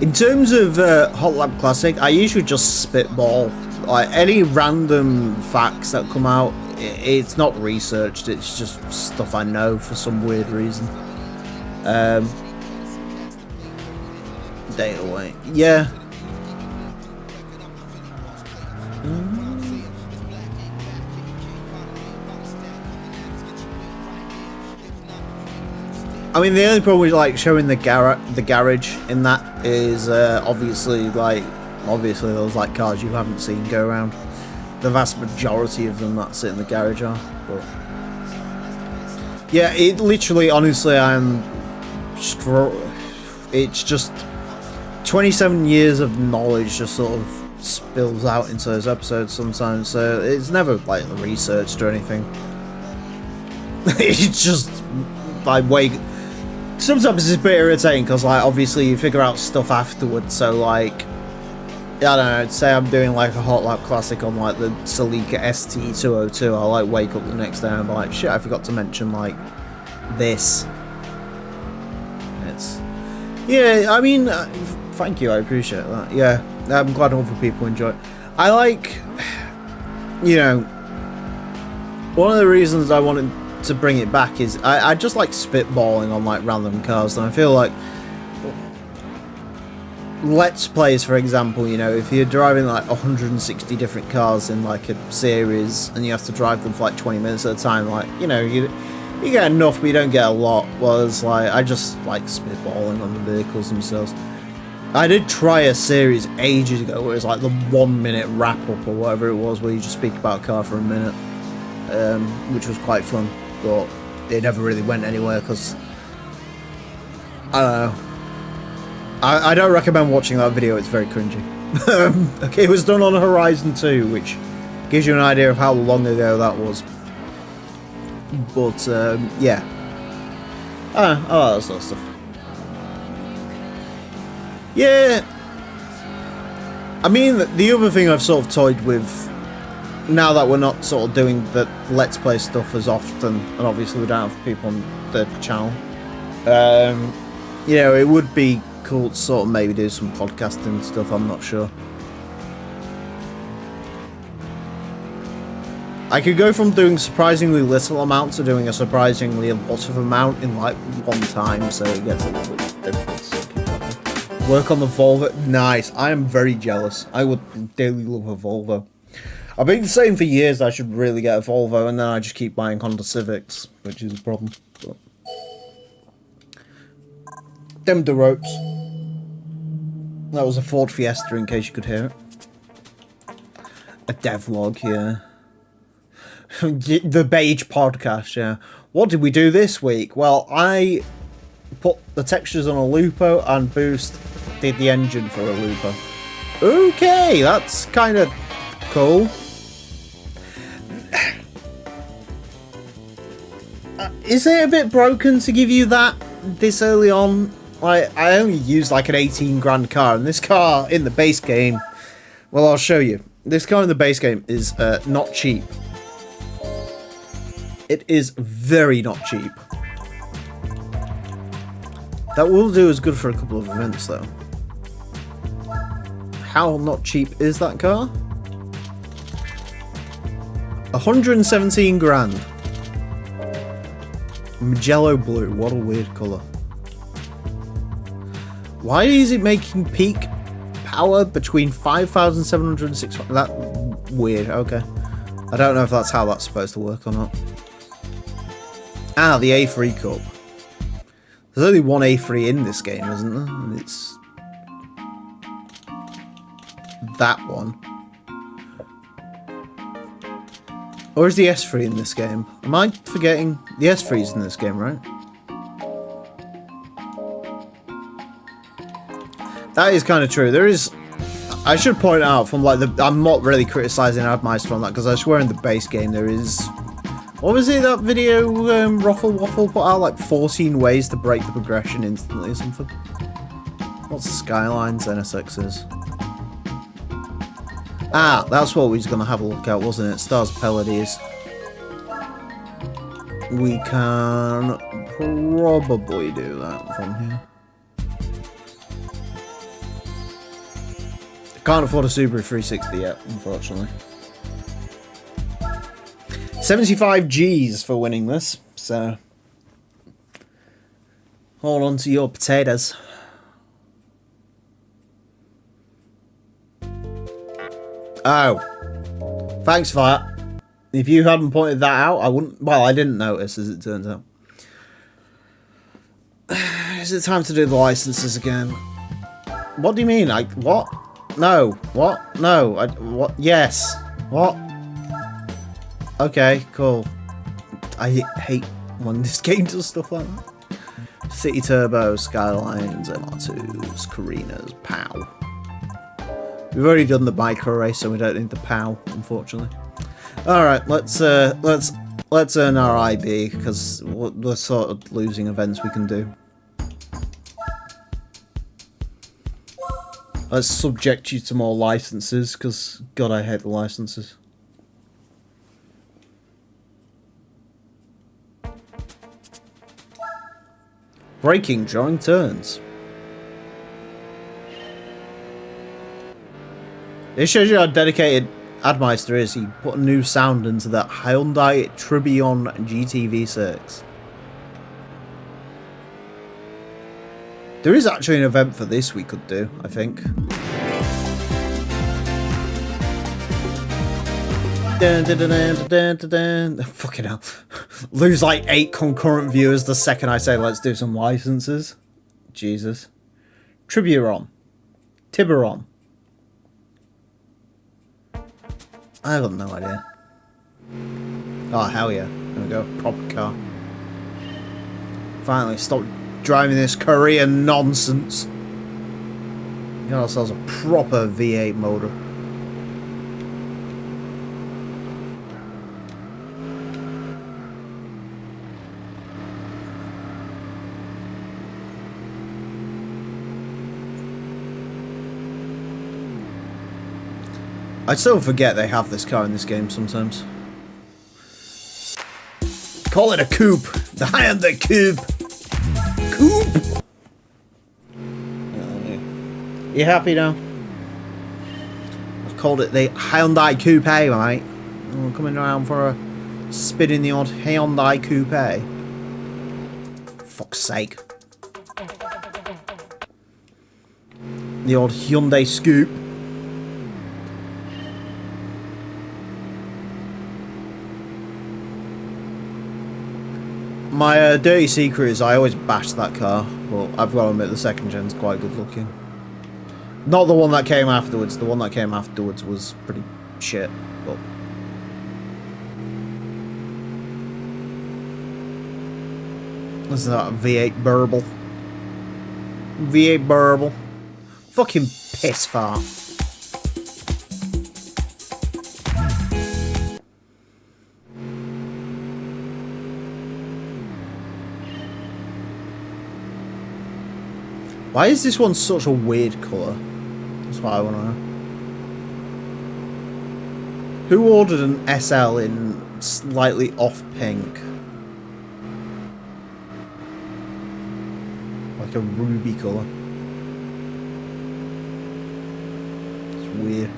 In terms of Hot Lap Classic, I usually just spitball. Like, any random facts that come out, it's not researched, it's just stuff I know for some weird reason. Data weight. Yeah. I mean, the only problem with like showing the garage in that is obviously those like cars you haven't seen go around. The vast majority of them that sit in the garage are, but yeah, it literally, honestly, it's just 27 years of knowledge just sort of spills out into those episodes sometimes, so it's never like researched or anything. It's just by way. Sometimes it's a bit irritating because, like, obviously you figure out stuff afterwards. So, like, I don't know. Say I'm doing like a Hot Lap Classic on like the Celica ST202. I'll like wake up the next day and be like, shit, I forgot to mention like this. It's yeah. I mean, thank you. I appreciate that. Yeah, I'm glad other people enjoy it. I like, you know, one of the reasons I wanted to bring it back is I just like spitballing on like random cars, and I feel like Let's Plays, for example, you know, if you're driving like 160 different cars in like a series and you have to drive them for like 20 minutes at a time, like, you know, you get enough but you don't get a lot. Whereas like I just like spitballing on the vehicles themselves. I did try a series ages ago where it was like the 1 minute wrap up or whatever it was, where you just speak about a car for a minute, which was quite fun. But it never really went anywhere because I don't know. I don't recommend watching that video. It's very cringy. Okay, it was done on Horizon 2, which gives you an idea of how long ago that was. But yeah, I like that sort of stuff. Yeah, I mean, the other thing I've sort of toyed with, now that we're not sort of doing the Let's Play stuff as often, and obviously we don't have people on the channel, you know, it would be cool to sort of maybe do some podcasting stuff. I'm not sure. I could go from doing surprisingly little amount to doing a surprisingly a lot of amount in like one time, so it gets a little bit difficult. Work on the Volvo. Nice. I am very jealous. I would dearly love a Volvo. I've been saying for years I should really get a Volvo, and then I just keep buying Honda Civics, which is a problem. But them the ropes. That was a Ford Fiesta, in case you could hear it. A devlog, yeah. The Beige podcast, yeah. What did we do this week? Well, I put the textures on a Lupo and Boost did the engine for a Lupo. Okay, that's kind of cool. Is it a bit broken to give you that this early on? Like, I only used like an 18 grand car, and this car in the base game, well, I'll show you. This car in the base game is not cheap. It is very not cheap. That will do as good for a couple of events, though. How not cheap is that car? 117 grand. Magello blue. What a weird colour. Why is it making peak power between 5,700 and 6,000? That weird. Okay. I don't know if that's how that's supposed to work or not. Ah, the A3 Cup. There's only one A3 in this game, isn't there? And it's that one. Or is the S3 in this game? Am I forgetting? The S3's in this game, right? That is kind of true. There is... I should point out from like the... I'm not really criticising Admeister on that, because I swear in the base game there is... What was it, that video Ruffle Waffle put out? Like 14 ways to break the progression instantly or something. What's the Skylines NSXs? Ah, that's what we was going to have a look at, wasn't it? Stars Palladies. We can probably do that from here. Can't afford a Subaru 360 yet, unfortunately. 75 G's for winning this, so hold on to your potatoes. Oh, thanks for that. If you hadn't pointed that out, I wouldn't. Well, I didn't notice, as it turns out. Is it time to do the licenses again? What do you mean? Like, what? No. What? No. What? Yes. What? Okay, cool. I hate when this game does stuff like that. City Turbo, Skylines, MR2s, Carinas, POW. We've already done the Micra race, so we don't need the POW, unfortunately. All right, let's earn our IB, because we're sort of losing events we can do. Let's subject you to more licenses, because God, I hate the licenses. Braking during turns. This shows you how dedicated Admeister is. He put a new sound into that Hyundai Tribune GT V6. There is actually an event for this we could do, I think. Dun, dun, dun, dun, dun, dun, dun. Fucking hell. Lose like 8 concurrent viewers the second I say let's do some licenses. Jesus. Triburon. Tiburon. I have no idea. Oh, hell yeah. There we go. Proper car. Finally, stop driving this Korean nonsense. Got ourselves a proper V8 motor. I still forget they have this car in this game sometimes. Call it a coupe. The Hyundai coupe. Coupe. You happy now? I've called it the Hyundai coupe, mate. I'm coming around for a spin in the odd Hyundai coupe. Fuck's sake. The odd Hyundai scoop. My dirty secret is I always bash that car, but I've got to admit the second gen's quite good looking. Not the one that came afterwards. The one that came afterwards was pretty shit, but... What's that? V8 burble. V8 burble. Fucking piss fart. Why is this one such a weird colour? That's what I want to know. Who ordered an SL in slightly off pink? Like like a ruby colour. It's weird.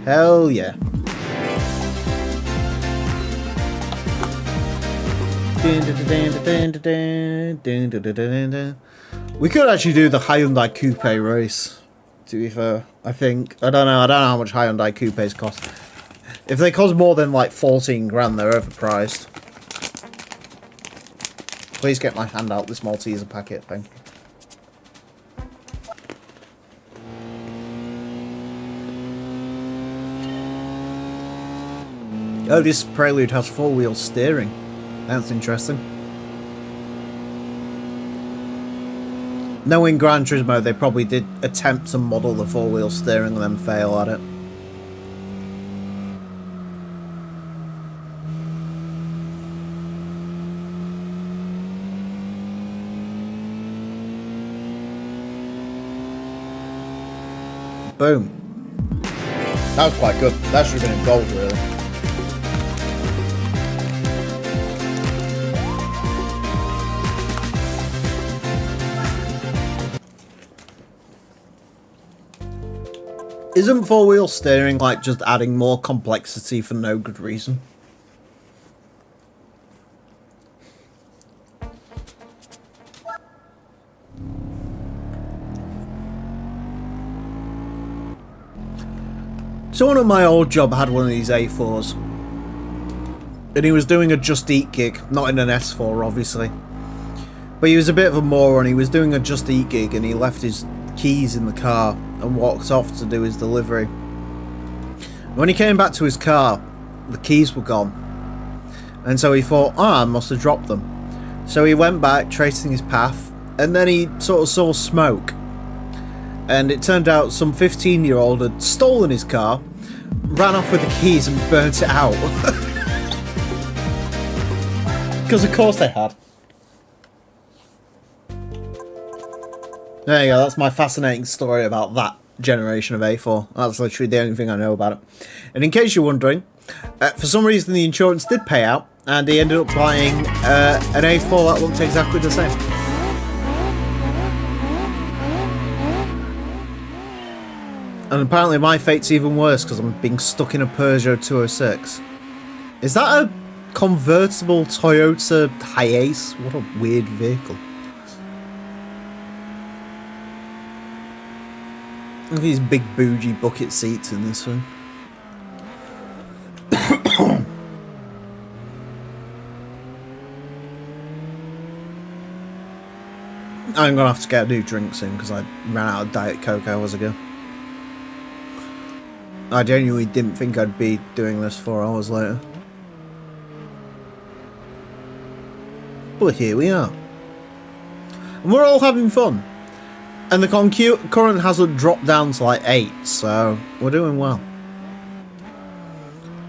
Hell yeah. We could actually do the Hyundai Coupe race, to be fair. I think. I don't know how much Hyundai Coupes cost. If they cost more than like 14 grand, they're overpriced. Please get my hand out this Malteser packet, thank you. Oh, this Prelude has four-wheel steering. That's interesting. Knowing Gran Turismo, they probably did attempt to model the four-wheel steering and then fail at it. Boom. That was quite good. That should have been in gold, really. Isn't four-wheel steering like just adding more complexity for no good reason? Someone at my old job had one of these A4s. And he was doing a Just Eat gig. Not in an S4, obviously. But he was a bit of a moron. He was doing a Just Eat gig and he left his keys in the car and walked off to do his delivery. When he came back to his car, the keys were gone. And so he thought, I must have dropped them. So he went back, tracing his path, and then he sort of saw smoke. And it turned out some 15-year-old had stolen his car, ran off with the keys and burnt it out. Because of course they had. There you go, that's my fascinating story about that generation of A4. That's literally the only thing I know about it. And in case you're wondering, for some reason the insurance did pay out, and he ended up buying an A4 that looked exactly the same. And apparently my fate's even worse because I'm being stuck in a Peugeot 206. Is that a convertible Toyota Hiace? What a weird vehicle. Look at these big bougie bucket seats in this one. I'm gonna have to get a new drink soon because I ran out of Diet Coke hours ago. I genuinely didn't think I'd be doing this 4 hours later. But here we are. And we're all having fun. And the current hasn't dropped down to like 8, so we're doing well.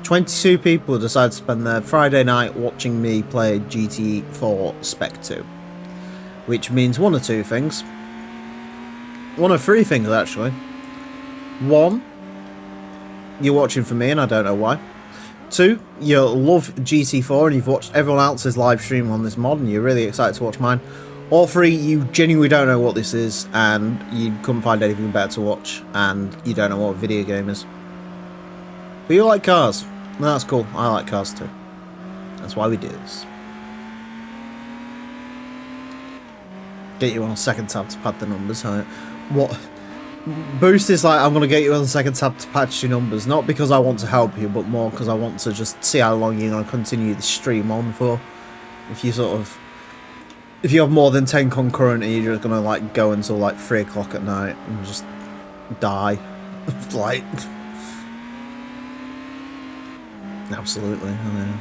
22 people decided to spend their Friday night watching me play GT4 Spec 2. Which means one of two things. One of three things, actually. One, you're watching for me and I don't know why. 2, you love GT4 and you've watched everyone else's live stream on this mod and you're really excited to watch mine. Or 3, you genuinely don't know what this is and you couldn't find anything better to watch and you don't know what a video game is. But you like cars. Well, that's cool. I like cars too. That's why we do this. Get you on a second tab to pad the numbers. What? Boost is like, I'm going to get you on the second tab to patch your numbers. Not because I want to help you, but more because I want to just see how long you're going to continue the stream on for. If you have more than 10 concurrent and you're just going to like go until like 3 o'clock at night and just die. Like, absolutely. I know.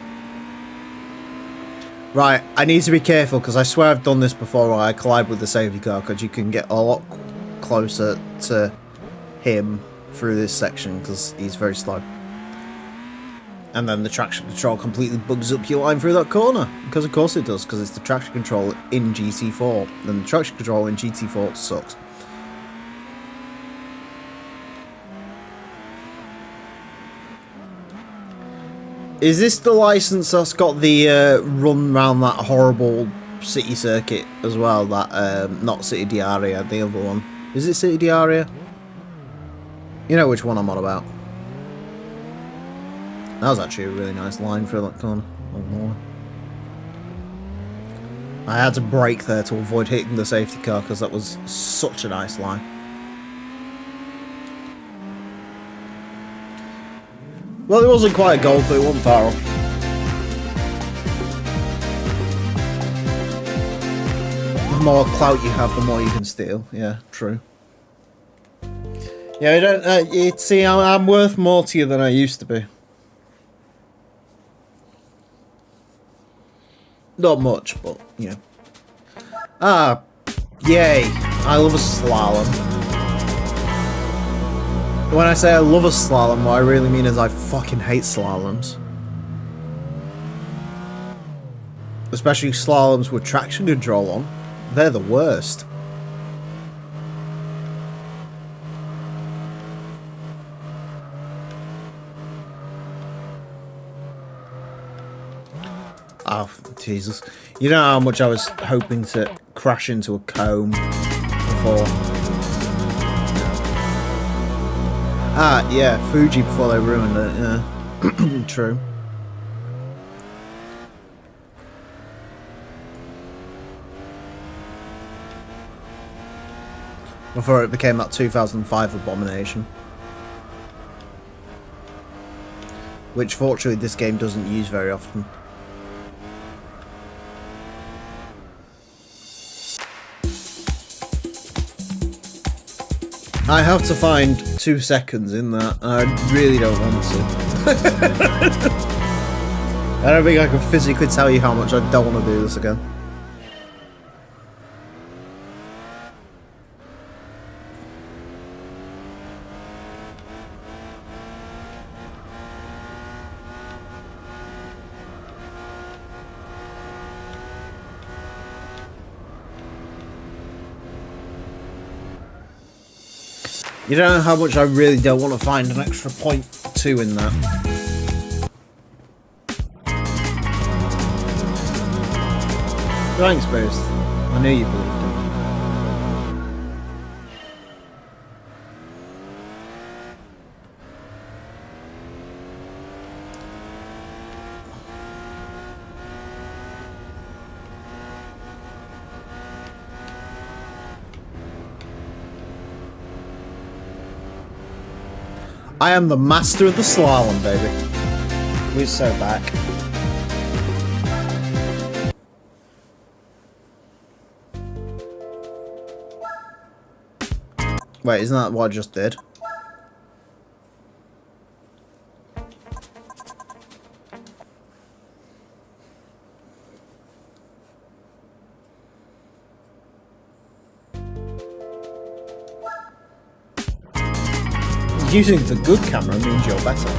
Right, I need to be careful because I swear I've done this before where I collide with the safety car because you can get a lot closer to him through this section because he's very slow. And then the traction control completely bugs up your line through that corner. Because of course it does, because it's the traction control in GT4. And the traction control in GT4 sucks. Is this the license that's got the run around that horrible city circuit as well. That not City Diaria, the other one. Is it City Diaria? You know which one I'm on about. That was actually a really nice line through that corner. I had to brake there to avoid hitting the safety car because that was such a nice line. Well, it wasn't quite a gold, but it wasn't far off. The more clout you have, the more you can steal. Yeah, true. Yeah, I don't. See, I'm worth more to you than I used to be. Not much, but you know. Ah, yay! I love a slalom. When I say I love a slalom, what I really mean is I fucking hate slaloms. Especially slaloms with traction control on. They're the worst. Oh, Jesus. You know how much I was hoping to crash into a comb before? Ah, yeah, Fuji before they ruined it, yeah. True. Before it became that 2005 abomination. Which, fortunately, this game doesn't use very often. I have to find 2 seconds in that. I really don't want to. I don't think I can physically tell you how much I don't want to do this again. You don't know how much I really don't want to find an extra 0.2 in that. Thanks, Boost. I knew you believed it. I am the master of the slalom, baby. We're so back. Wait, isn't that what I just did? Using the good camera means you're better.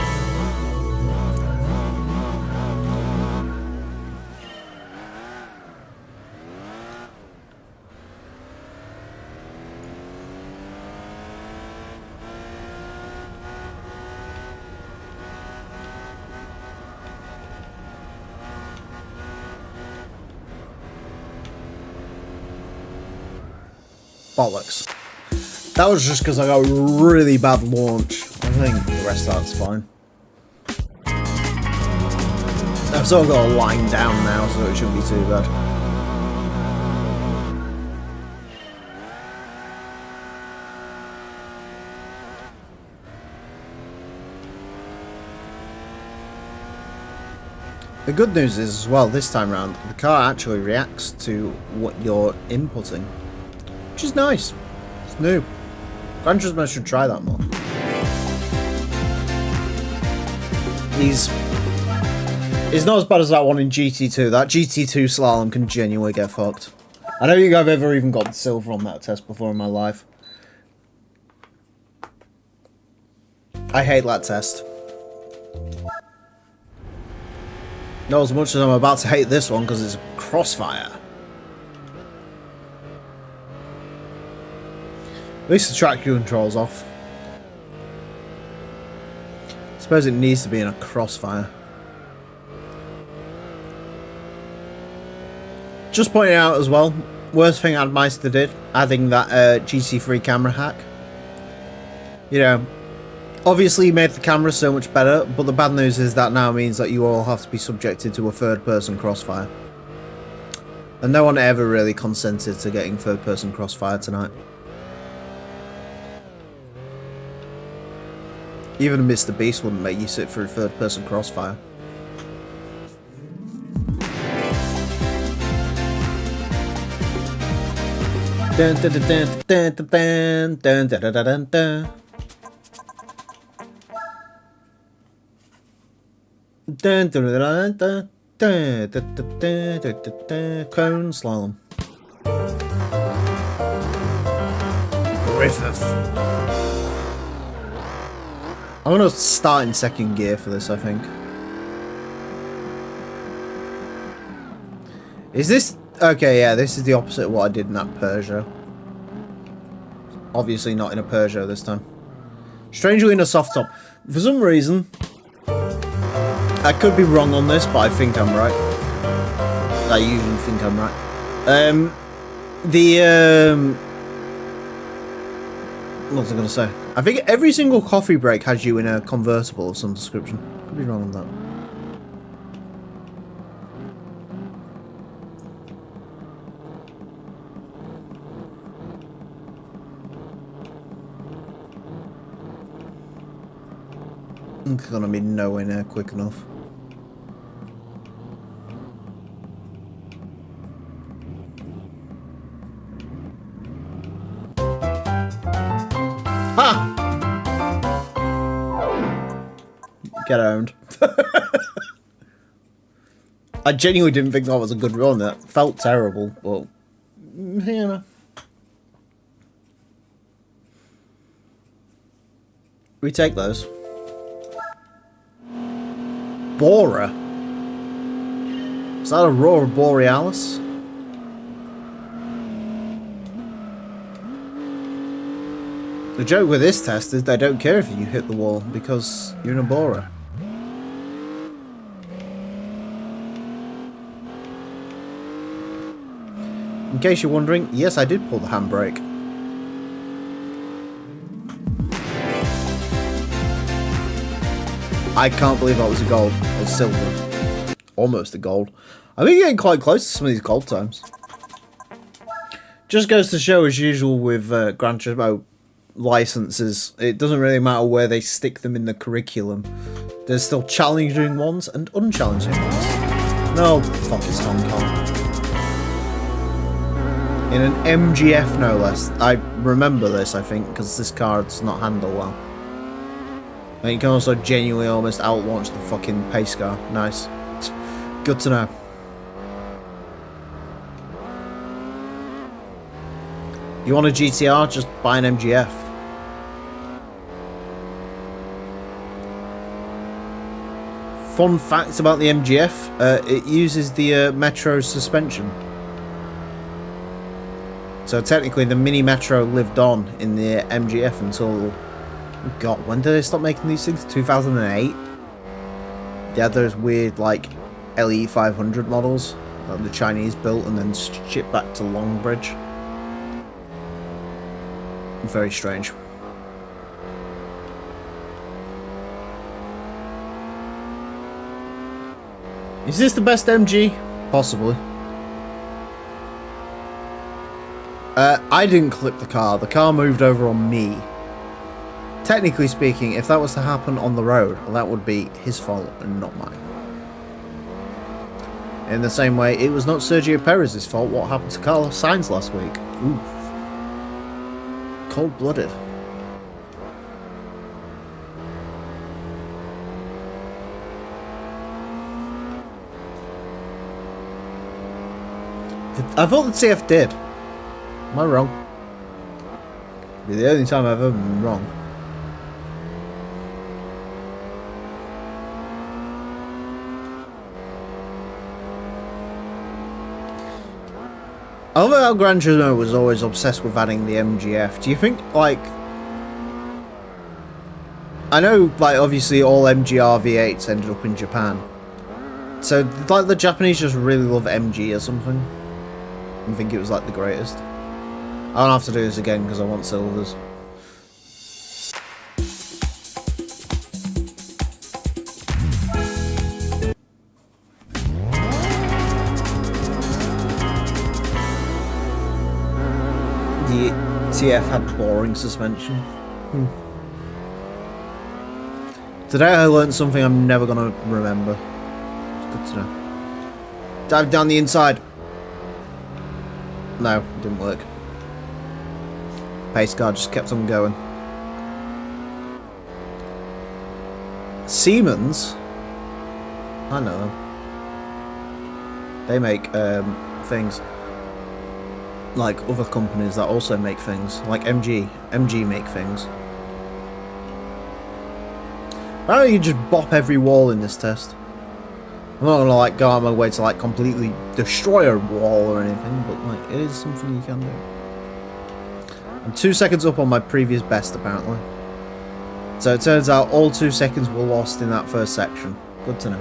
Bollocks. That was just because I got a really bad launch. I think the rest of that's fine. I've sort of got a line down now, so it shouldn't be too bad. The good news is, as well, this time round, the car actually reacts to what you're inputting. Which is nice. It's new. Gran Turismo should try that more. He's not as bad as that one in GT2. That GT2 slalom can genuinely get fucked. I don't think I've ever even gotten silver on that test before in my life. I hate that test. Not as much as I'm about to hate this one because it's Crossfire. At least the traction control's off. I suppose it needs to be in a Crossfire. Just pointing out as well, worst thing Admeister did, adding that GT3 camera hack. You know, obviously he made the camera so much better, but the bad news is that now means that you all have to be subjected to a third-person crossfire. And no one ever really consented to getting third-person crossfire tonight. Even Mr. Beast wouldn't make you sit through third-person crossfire. Dun, dun, dun, dun, dun, dun, dun, dun, dun, dun, dun. Dun, dun, dun, dun, dun, dun, dun, dun, dun, dun. Cone slalom. Griffith. I'm gonna start in second gear for this, I think. Is this... Okay, yeah, this is the opposite of what I did in that Peugeot. Obviously not in a Peugeot this time. Strangely in a soft top. For some reason, I could be wrong on this, but I think I'm right. I usually think I'm right. What was I going to say? I think every single coffee break has you in a convertible of some description. Could be wrong on that. It's gonna be nowhere near quick enough. Ha! Get owned. I genuinely didn't think that was a good run. That felt terrible, but you know. We take those. Bora? Is that Aurora Borealis? The joke with this test is they don't care if you hit the wall because you're in a Bora. In case you're wondering, yes, I did pull the handbrake. I can't believe that was a gold. Or silver. Almost a gold. I think you're getting quite close to some of these gold times. Just goes to show, as usual with Gran Turismo licenses, it doesn't really matter where they stick them in the curriculum. There's still challenging ones and unchallenging ones. No, fuck it's Hong Kong. In an MGF no less. I remember this, I think, because this car does not handle well. And you can also genuinely almost out-launch the fucking pace car. Nice. Good to know. You want a GTR? Just buy an MGF. Fun facts about the MGF. It uses the Metro suspension. So technically the Mini Metro lived on in the MGF until... God, when did they stop making these things? 2008? They had those weird, like, LE 500 models that the Chinese built and then shipped back to Longbridge. Very strange. Is this the best MG? Possibly. I didn't clip the car. The car moved over on me. Technically speaking, if that was to happen on the road, well, that would be his fault and not mine. In the same way, it was not Sergio Perez's fault what happened to Carlos Sainz last week. Oof. Cold-blooded. I thought the TF did. Am I wrong? It'll be the only time I've ever been wrong. I love how Gran Turismo was always obsessed with adding the MGF. Do you think, like... I know, like, obviously all MGR V8s ended up in Japan. So, like, the Japanese just really love MG or something? and think it was like the greatest. I don't have to do this again because I want silvers. The TF had boring suspension. Today I learned something I'm never gonna remember. It's good to know. Dive down the inside. No, it didn't work. Pace car just kept on going. Siemens? I know them. They make things. Like other companies that also make things. Like MG. MG make things. Why don't you just bop every wall in this test? I'm not gonna like go out of my way to like completely destroy a wall or anything, but like it is something you can do. I'm 2 seconds up on my previous best apparently. So it turns out all 2 seconds were lost in that first section. Good to know.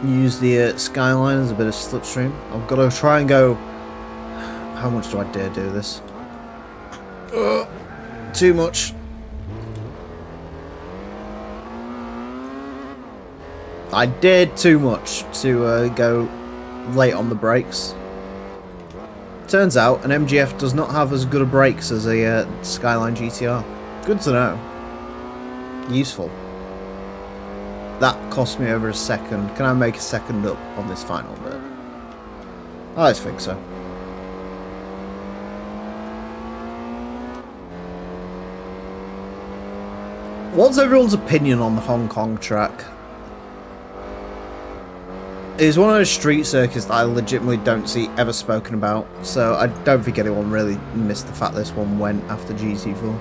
Use the skyline as a bit of slipstream. I've got to try and go. How much do I dare do this? Too much. I dared too much to go late on the brakes. Turns out an MGF does not have as good a brakes as a Skyline GTR. Good to know. Useful. That cost me over a second. Can I make a second up on this final bit? I think so. What's everyone's opinion on the Hong Kong track? It's one of those street circuits that I legitimately don't see ever spoken about, so I don't think anyone really missed the fact this one went after GT4.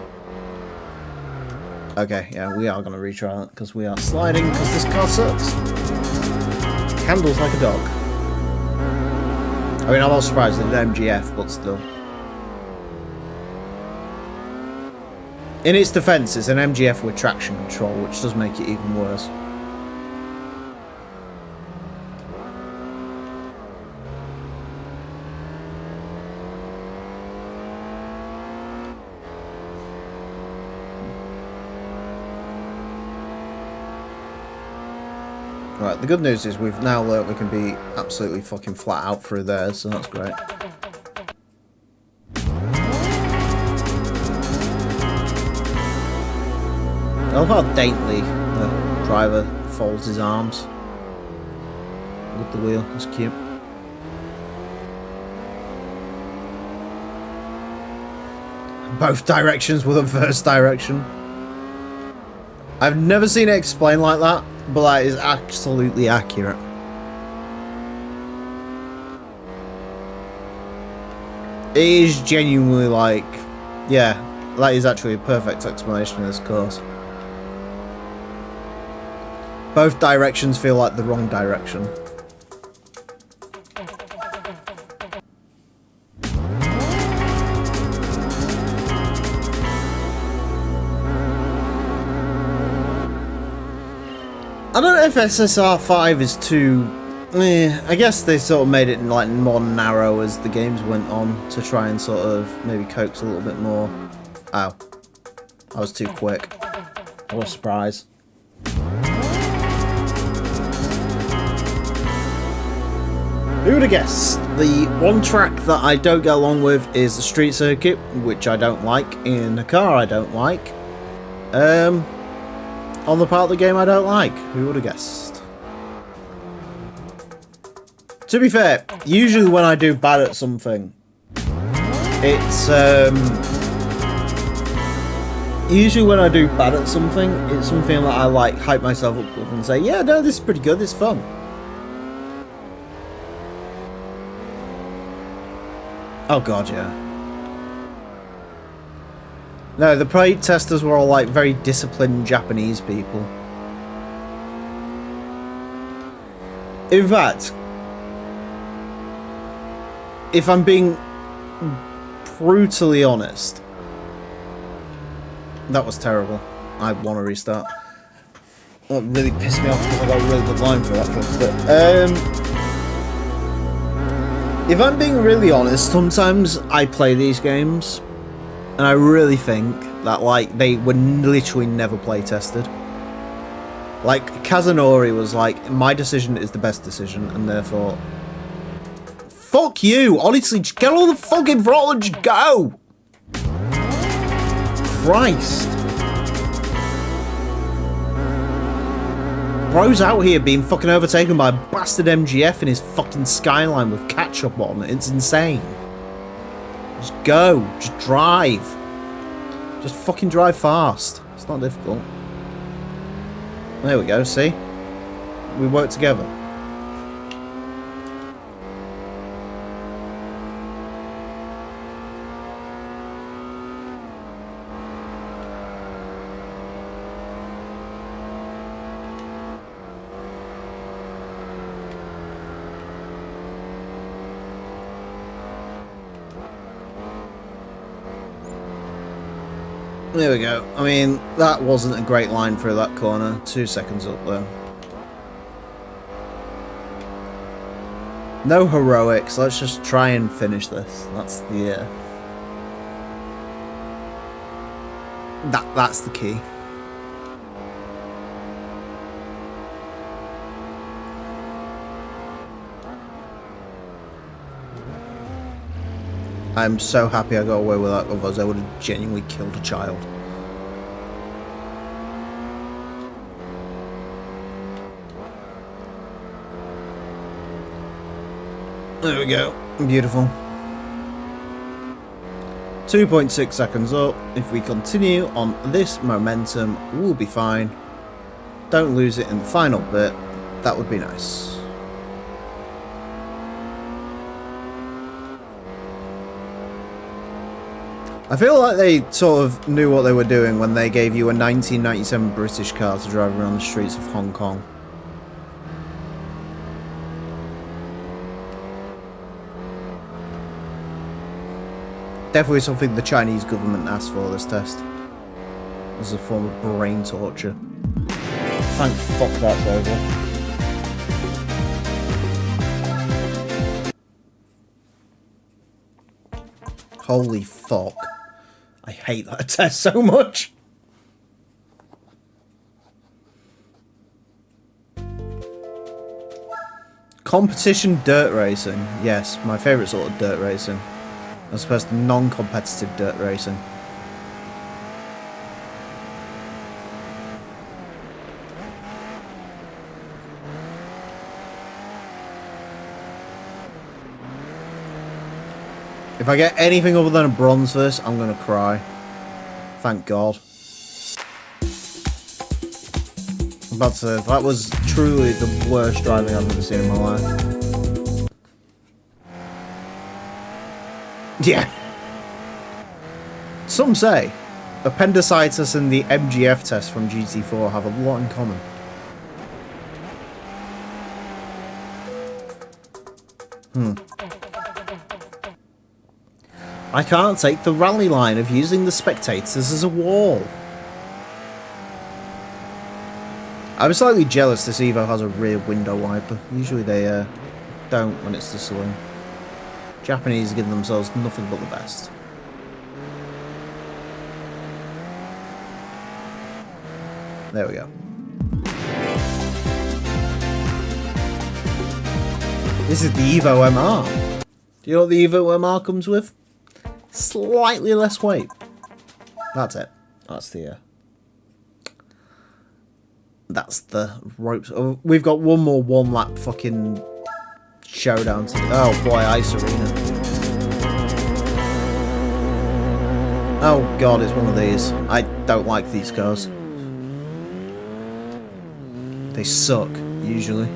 Okay, yeah, we are going to retry that, because we are sliding, because this car sucks. Handles like a dog. I mean, I'm not surprised at an MGF, but still. In its defence, it's an MGF with traction control, which does make it even worse. Right, the good news is we've now learnt we can be absolutely fucking flat out through there, so that's great. I love how daintily the driver folds his arms with the wheel, it's cute. Both directions were the first direction. I've never seen it explained like that, but that is absolutely accurate. It is genuinely like, yeah, that is actually a perfect explanation of this course. Both directions feel like the wrong direction. I don't know if SSR5 is too... I guess they sort of made it like more narrow as the games went on to try and sort of maybe coax a little bit more. Ow. I was too quick. What a surprise. Who would have guessed? The one track that I don't get along with is the street circuit, which I don't like, in the car I don't like. On the part of the game I don't like. Who would have guessed? To be fair, usually when I do bad at something, it's usually when I do bad at something, it's something that I like hype myself up with and say, yeah, no, this is pretty good, this is fun. Oh god, yeah. No, the plate testers were all like very disciplined Japanese people. In fact, if I'm being brutally honest, that was terrible. I want to restart. That really pissed me off because I got a really good line for that first bit. If I'm being really honest, sometimes I play these games and I really think that like they were literally never play tested. Like Kazunori was like, my decision is the best decision, and therefore, fuck you. Honestly, just get on the fucking throttle and just go. Christ. Bro's out here being fucking overtaken by a bastard MGF in his fucking Skyline with ketchup on. It's insane. Just go. Just drive. Just fucking drive fast. It's not difficult. There we go, see? We work together. There we go. I mean, that wasn't a great line through that corner. 2 seconds up there. No heroics. Let's just try and finish this. That's the that's the key. I'm so happy I got away with that, otherwise I would have genuinely killed a child. There we go. Beautiful. 2.6 seconds up. If we continue on this momentum, we'll be fine. Don't lose it in the final bit. That would be nice. I feel like they sort of knew what they were doing when they gave you a 1997 British car to drive around the streets of Hong Kong. Definitely something the Chinese government asked for this test. As a form of brain torture. Thank fuck that's over. Holy fuck. I hate that test so much. Competition dirt racing. Yes, my favourite sort of dirt racing. As opposed to non-competitive dirt racing. If I get anything other than a bronze for this, I'm going to cry. Thank God. I'm about to say, that was truly the worst driving I've ever seen in my life. Yeah. Some say appendicitis and the MGF test from GT4 have a lot in common. I can't take the rally line of using the spectators as a wall. I'm slightly jealous this Evo has a rear window wiper. Usually they don't when it's the saloon. Japanese give themselves nothing but the best. There we go. This is the Evo MR. Do you know what the Evo MR comes with? Slightly less weight. That's it. That's the ropes. Oh, we've got one more one-lap fucking showdown. Oh boy, Ice Arena. Oh god, it's one of these. I don't like these cars. They suck, usually.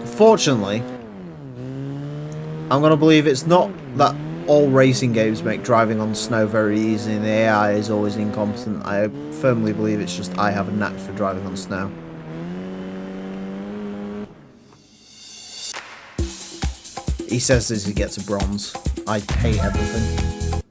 Fortunately, I'm going to believe it's not that all racing games make driving on snow very easy and the AI is always incompetent. I firmly believe it's just I have a knack for driving on snow. He says as he gets a bronze. I hate everything.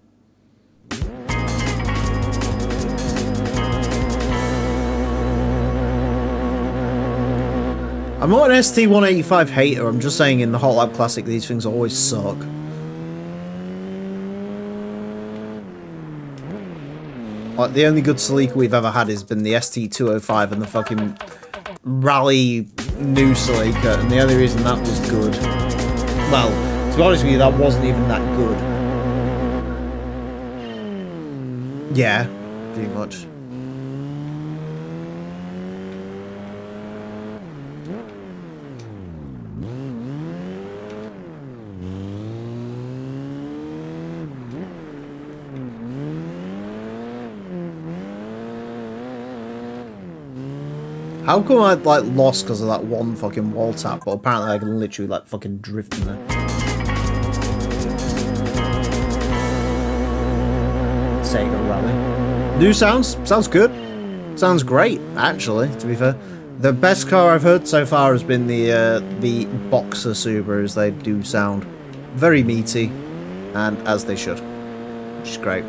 I'm not an ST185 hater, I'm just saying in the Hot Lap Classic these things always suck. Like, the only good Celica we've ever had has been the ST205 and the fucking Rally new Celica, and the only reason that was good... Well, to be honest with you, that wasn't even that good. Yeah, pretty much. How come I like lost because of that one fucking wall tap, but apparently I can literally like fucking drift in there. Sega Rally. New sounds good. Sounds great, actually, to be fair. The best car I've heard so far has been the Boxer Subarus. They do sound very meaty, and as they should, which is great.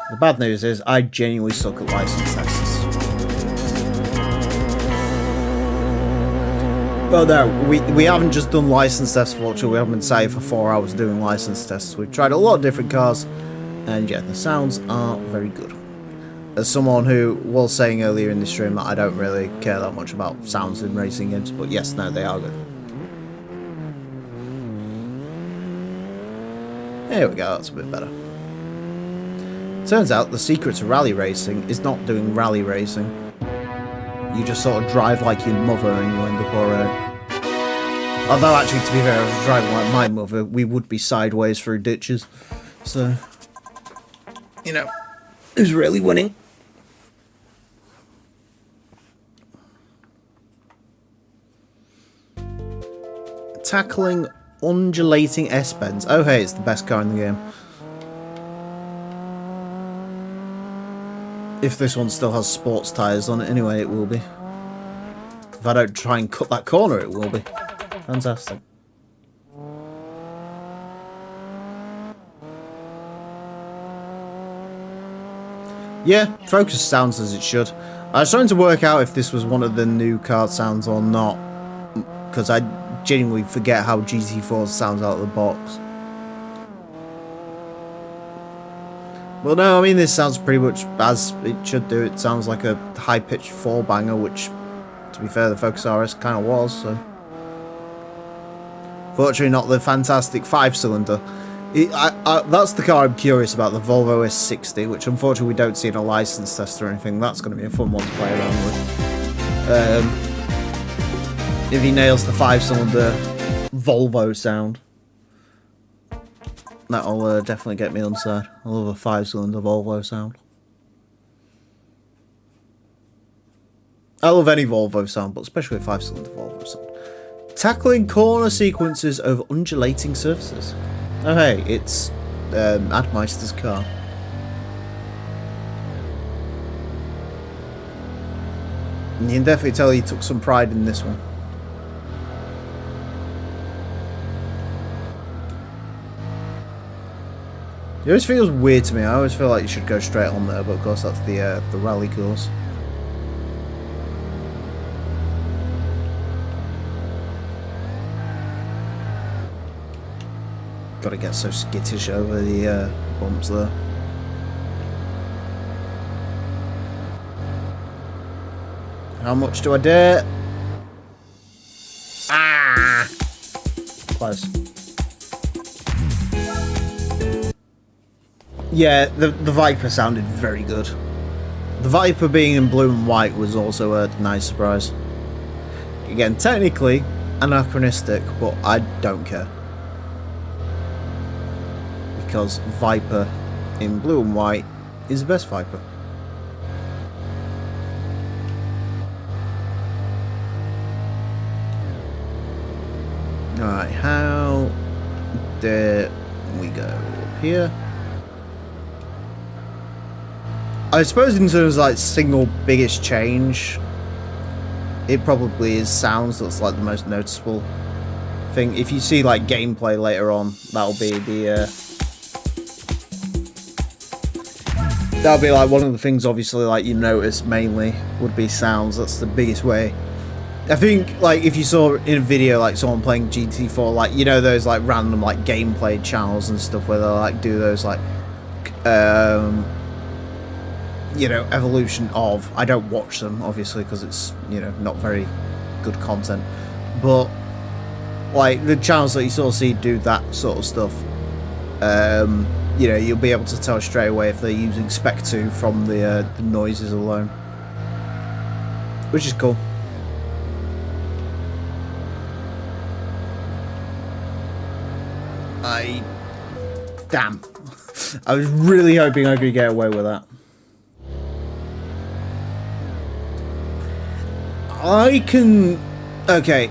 The bad news is I genuinely suck at license tests. Well, no, we haven't just done license tests, fortunately. We haven't been sat for 4 hours doing license tests. We've tried a lot of different cars, and yeah, the sounds are very good. As someone who was saying earlier in the stream that I don't really care that much about sounds in racing games, but yes, no, they are good. There we go, that's a bit better. Turns out the secret to rally racing is not doing rally racing. You just sort of drive like your mother and you end up alright. Although actually, to be fair, if I was driving like my mother, we would be sideways through ditches. So, you know, who's really winning? Tackling undulating S-bends. Oh hey, it's the best car in the game. If this one still has sports tyres on it, anyway, it will be. If I don't try and cut that corner, it will be. Fantastic. Yeah, Focus sounds as it should. I was trying to work out if this was one of the new car sounds or not, because I genuinely forget how GT4 sounds out of the box. Well, no, I mean, this sounds pretty much as it should do. It sounds like a high-pitched four-banger, which, to be fair, the Focus RS kind of was, so... Fortunately, not the fantastic 5-cylinder. That's the car I'm curious about, the Volvo S60, which unfortunately we don't see in a license test or anything. That's going to be a fun one to play around with. If he nails the 5-cylinder Volvo sound. That'll definitely get me on side. I love a 5-cylinder Volvo sound. I love any Volvo sound, but especially a 5-cylinder Volvo sound. Tackling corner sequences over undulating surfaces. Oh hey, it's Admeister's car. And you can definitely tell he took some pride in this one. It always feels weird to me. I always feel like you should go straight on there, but of course that's the rally course. Gotta get so skittish over the bumps there. How much do I dare? Ah! Close. Yeah, the Viper sounded very good. The Viper being in blue and white was also a nice surprise. Again, technically anachronistic, but I don't care. Because Viper in blue and white is the best Viper. Alright, how dare we go up here? I suppose in terms of like single biggest change, it probably is sounds that's like the most noticeable I think if you see like gameplay later on, that'll be like one of the things. Obviously, like you notice mainly would be sounds. That's the biggest way. I think like if you saw in a video like someone playing GT4, like you know those like random like gameplay channels and stuff where they like do those like you know, evolution of. I don't watch them obviously because it's, you know, not very good content, but like the channels that you sort of see do that sort of stuff, you know, you'll be able to tell straight away if they're using Spec 2 from the noises alone, which is cool. Damn. I was really hoping I could get away with that. Okay,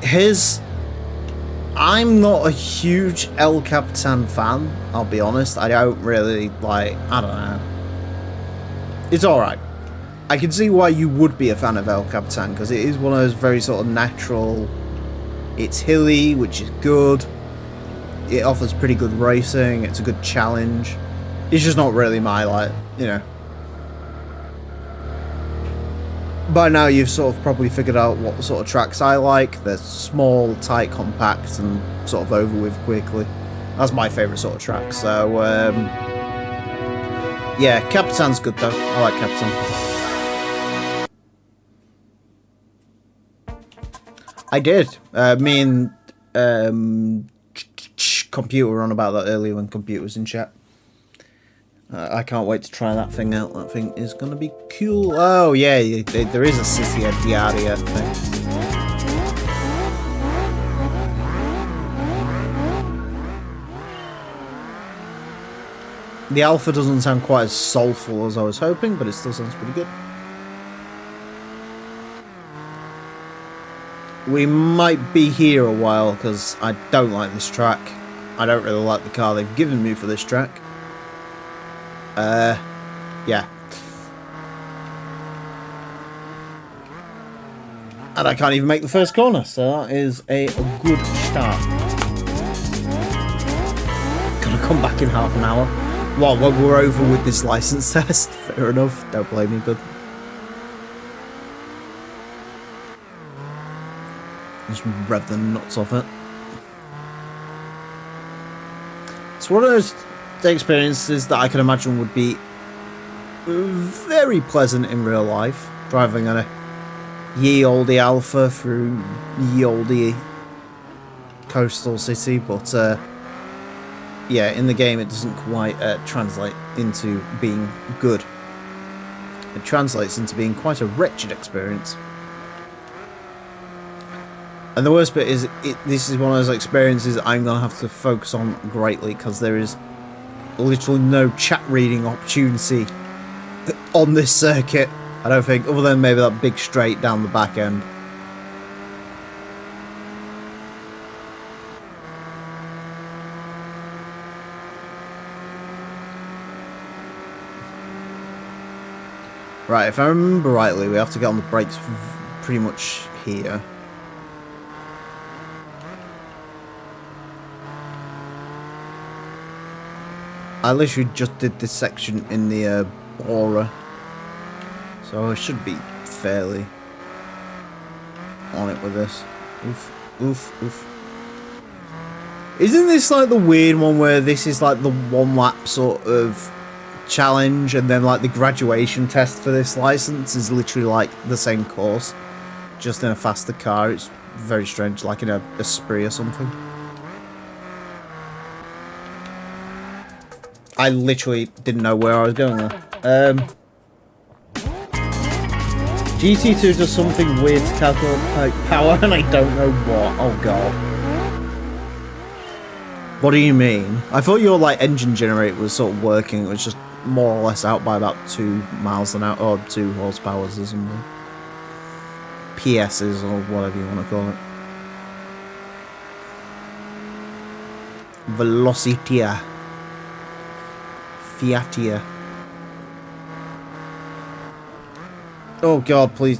I'm not a huge El Capitan fan, I'll be honest. I don't really, like, I don't know. It's alright. I can see why you would be a fan of El Capitan, because it is one of those very sort of natural... It's hilly, which is good. It offers pretty good racing, it's a good challenge. It's just not really my, like, you know. By now you've sort of probably figured out what sort of tracks I like. They're small, tight, compact, and sort of over with quickly. That's my favourite sort of track, so, yeah, Capitan's good though. I like Capitan. I did. Me and, Computer were on about that earlier when Computer was in chat. I can't wait to try that thing out. That thing is going to be cool. Oh, yeah, there is a City at Diaria thing. The alpha doesn't sound quite as soulful as I was hoping, but it still sounds pretty good. We might be here a while because I don't like this track. I don't really like the car they've given me for this track. Yeah. And I can't even make the first corner, so that is a good start. Gonna come back in half an hour. Well, when we're over with this license test, fair enough, don't blame me, but... Just rev the nuts off it. It's one of those experiences that I can imagine would be very pleasant in real life, driving on a ye olde alpha through ye olde coastal city, but yeah, in the game it doesn't quite translate into being good. It translates into being quite a wretched experience. And the worst bit is, this is one of those experiences I'm going to have to focus on greatly, because there is literally no chat reading opportunity on this circuit, I don't think, other than maybe that big straight down the back end. Right, if I remember rightly, we have to get on the brakes pretty much here. I literally just did this section in the Bora, so I should be fairly on it with this. Oof, oof, oof. Isn't this like the weird one where this is like the 1 lap sort of challenge, and then like the graduation test for this license is literally like the same course, just in a faster car? It's very strange, like in a Spree or something. I literally didn't know where I was going there. GT2 does something weird to calculate power, and I don't know what. Oh god. What do you mean? I thought your like engine generator was sort of working. It was just more or less out by about 2 miles an hour, or 2 horsepower or something. PSs or whatever you want to call it. Velocity. Fiatia. Oh god, please.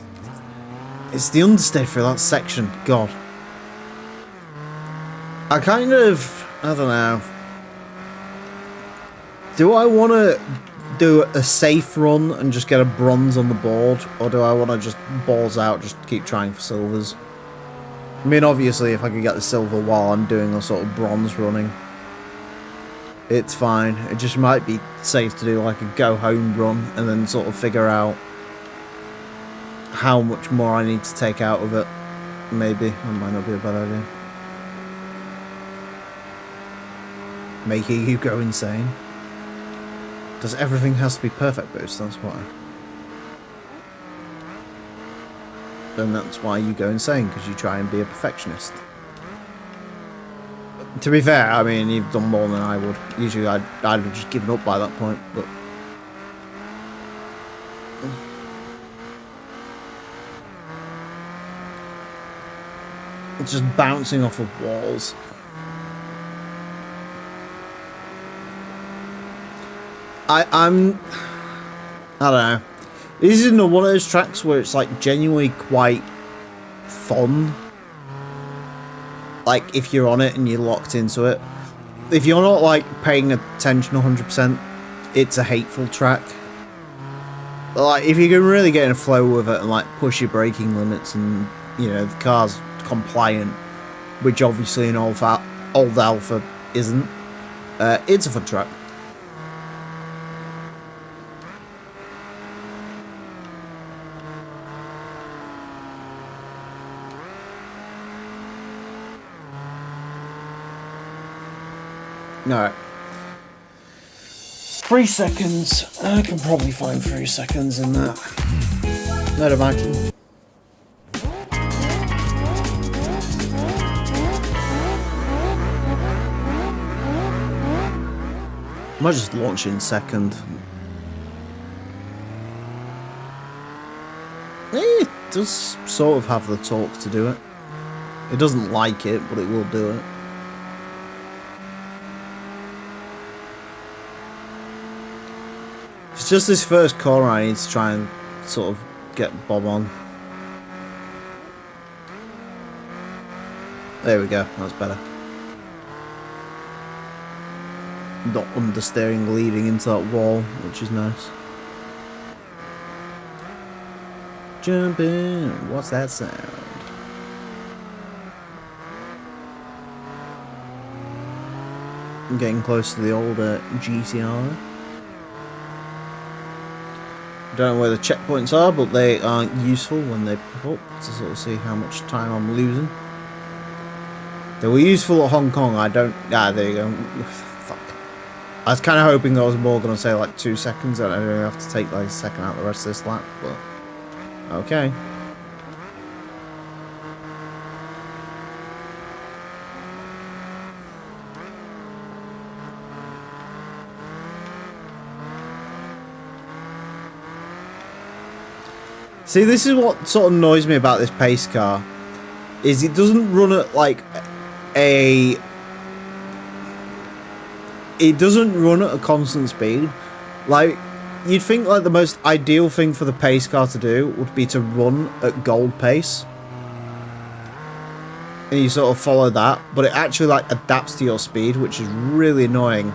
It's the understay for that section. God. I kind of, I don't know. Do I want to do a safe run and just get a bronze on the board? Or do I want to just balls out, just keep trying for silvers? I mean, obviously, if I could get the silver while I'm doing a sort of bronze running, it's fine. It just might be safe to do like a go-home run and then sort of figure out how much more I need to take out of it. Maybe. That might not be a bad idea. Making you go insane. Does everything has to be perfect boost? That's why. Then that's why you go insane, because you try and be a perfectionist. To be fair, I mean, you've done more than I would. Usually I'd have just given up by that point, but... It's just bouncing off of walls. I don't know. This isn't one of those tracks where it's like genuinely quite fun. Like if you're on it and you're locked into it. If you're not like paying attention 100%, it's a hateful track. But like if you can really get in a flow with it and like push your braking limits and you know the car's compliant, which obviously in old alpha isn't, it's a fun track. Alright. 3 seconds. I can probably find 3 seconds in that. I'd imagine. I might just launch in second. It does sort of have the torque to do it. It doesn't like it, but it will do it. It's just this first corner I need to try and sort of get Bob on. There we go, that's better. Not understeering leading into that wall, which is nice. Jump in, what's that sound? I'm getting close to the old GTR. Don't know where the checkpoints are, but they are useful when they pop up to sort of see how much time I'm losing. They were useful at Hong Kong. I don't. Ah, there you go. Fuck. I was kind of hoping I was more going to say like 2 seconds. I don't really have to take like a second out the rest of this lap, but okay. See, this is what sort of annoys me about this pace car, is it doesn't run at like a... It doesn't run at a constant speed. Like, you'd think like the most ideal thing for the pace car to do would be to run at gold pace. And you sort of follow that, but it actually like adapts to your speed, which is really annoying.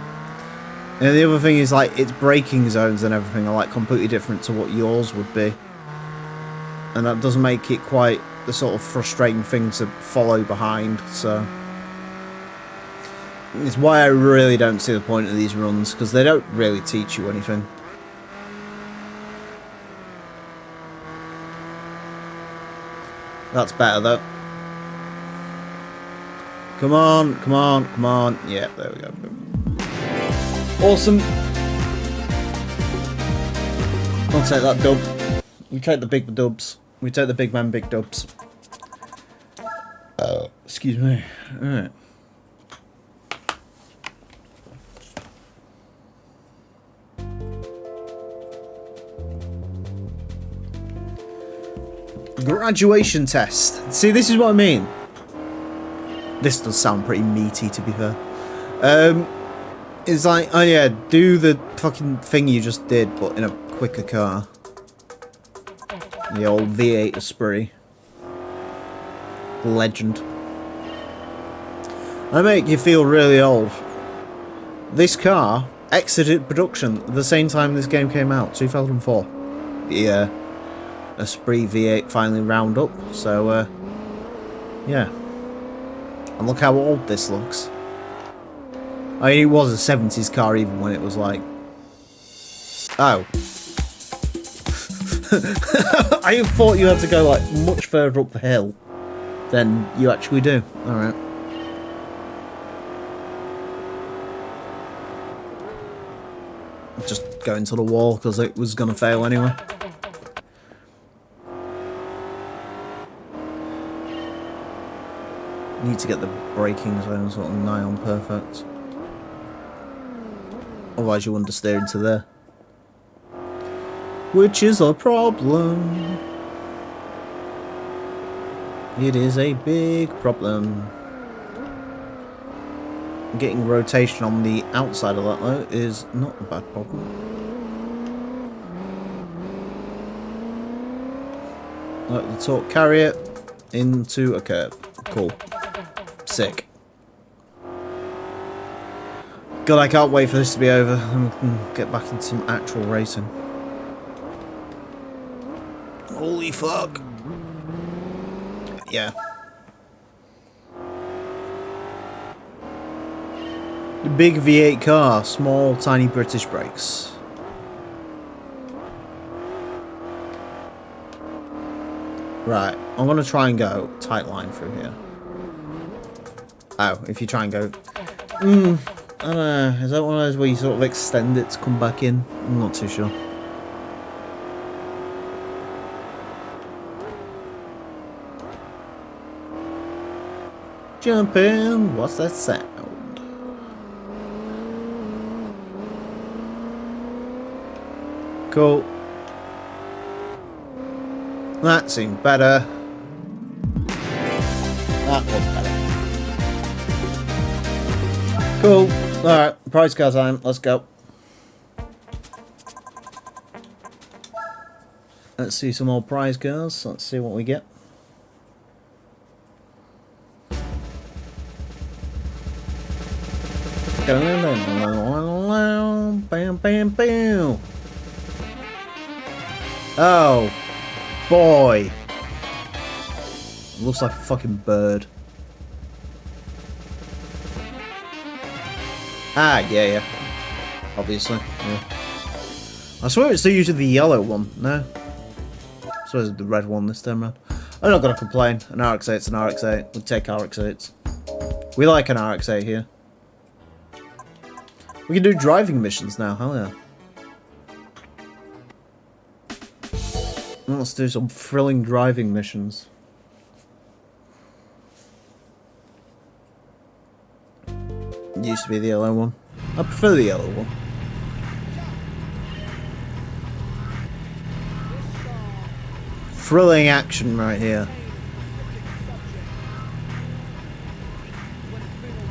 And the other thing is like its braking zones and everything are like completely different to what yours would be. And that does make it quite the sort of frustrating thing to follow behind, so... It's why I really don't see the point of these runs, because they don't really teach you anything. That's better though. Come on, come on, come on. Yeah, there we go. Awesome. I'll take that dub. We take the big dubs. We take the big man big dubs. Excuse me. Alright. Graduation test. See, this is what I mean. This does sound pretty meaty, to be fair. It's like, oh yeah, do the fucking thing you just did, but in a quicker car. The old V8 Esprit. Legend. I make you feel really old. This car exited production at the same time this game came out, 2004. The Esprit V8 finally round up, so yeah. And look how old this looks. I mean, it was a 70s car even when it was like... Oh. I thought you had to go like much further up the hill than you actually do. Alright. Just go into the wall because it was going to fail anyway. Need to get the braking zone sort of nigh on perfect. Otherwise you wouldn't steer into there. Which is a problem. It is a big problem. Getting rotation on the outside of that though is not a bad problem. Let the torque carry it into a curb. Cool. Sick. God, I can't wait for this to be over and we can get back into some actual racing. Holy fuck. Yeah. The big V8 car, small, tiny British brakes. Right, I'm going to try and go tight line through here. Oh, if you try and go... I don't know, is that one of those where you sort of extend it to come back in? I'm not too sure. Jump in, what's that sound? Cool. That seemed better. That was better. Cool. Alright, prize car time. Let's go. Let's see some more prize cars. Let's see what we get. Bam, bam, bam. Oh, boy. Looks like a fucking bird. Ah, yeah. Obviously, yeah. I swear it's usually the yellow one. No. I swear it's the red one this time around. I'm not gonna complain. An RX-8's an RX-8. We'll take RX-8s. We like an RX-8 here. We can do driving missions now, hell yeah. Let's do some thrilling driving missions. It used to be the yellow one. I prefer the yellow one. Thrilling action right here.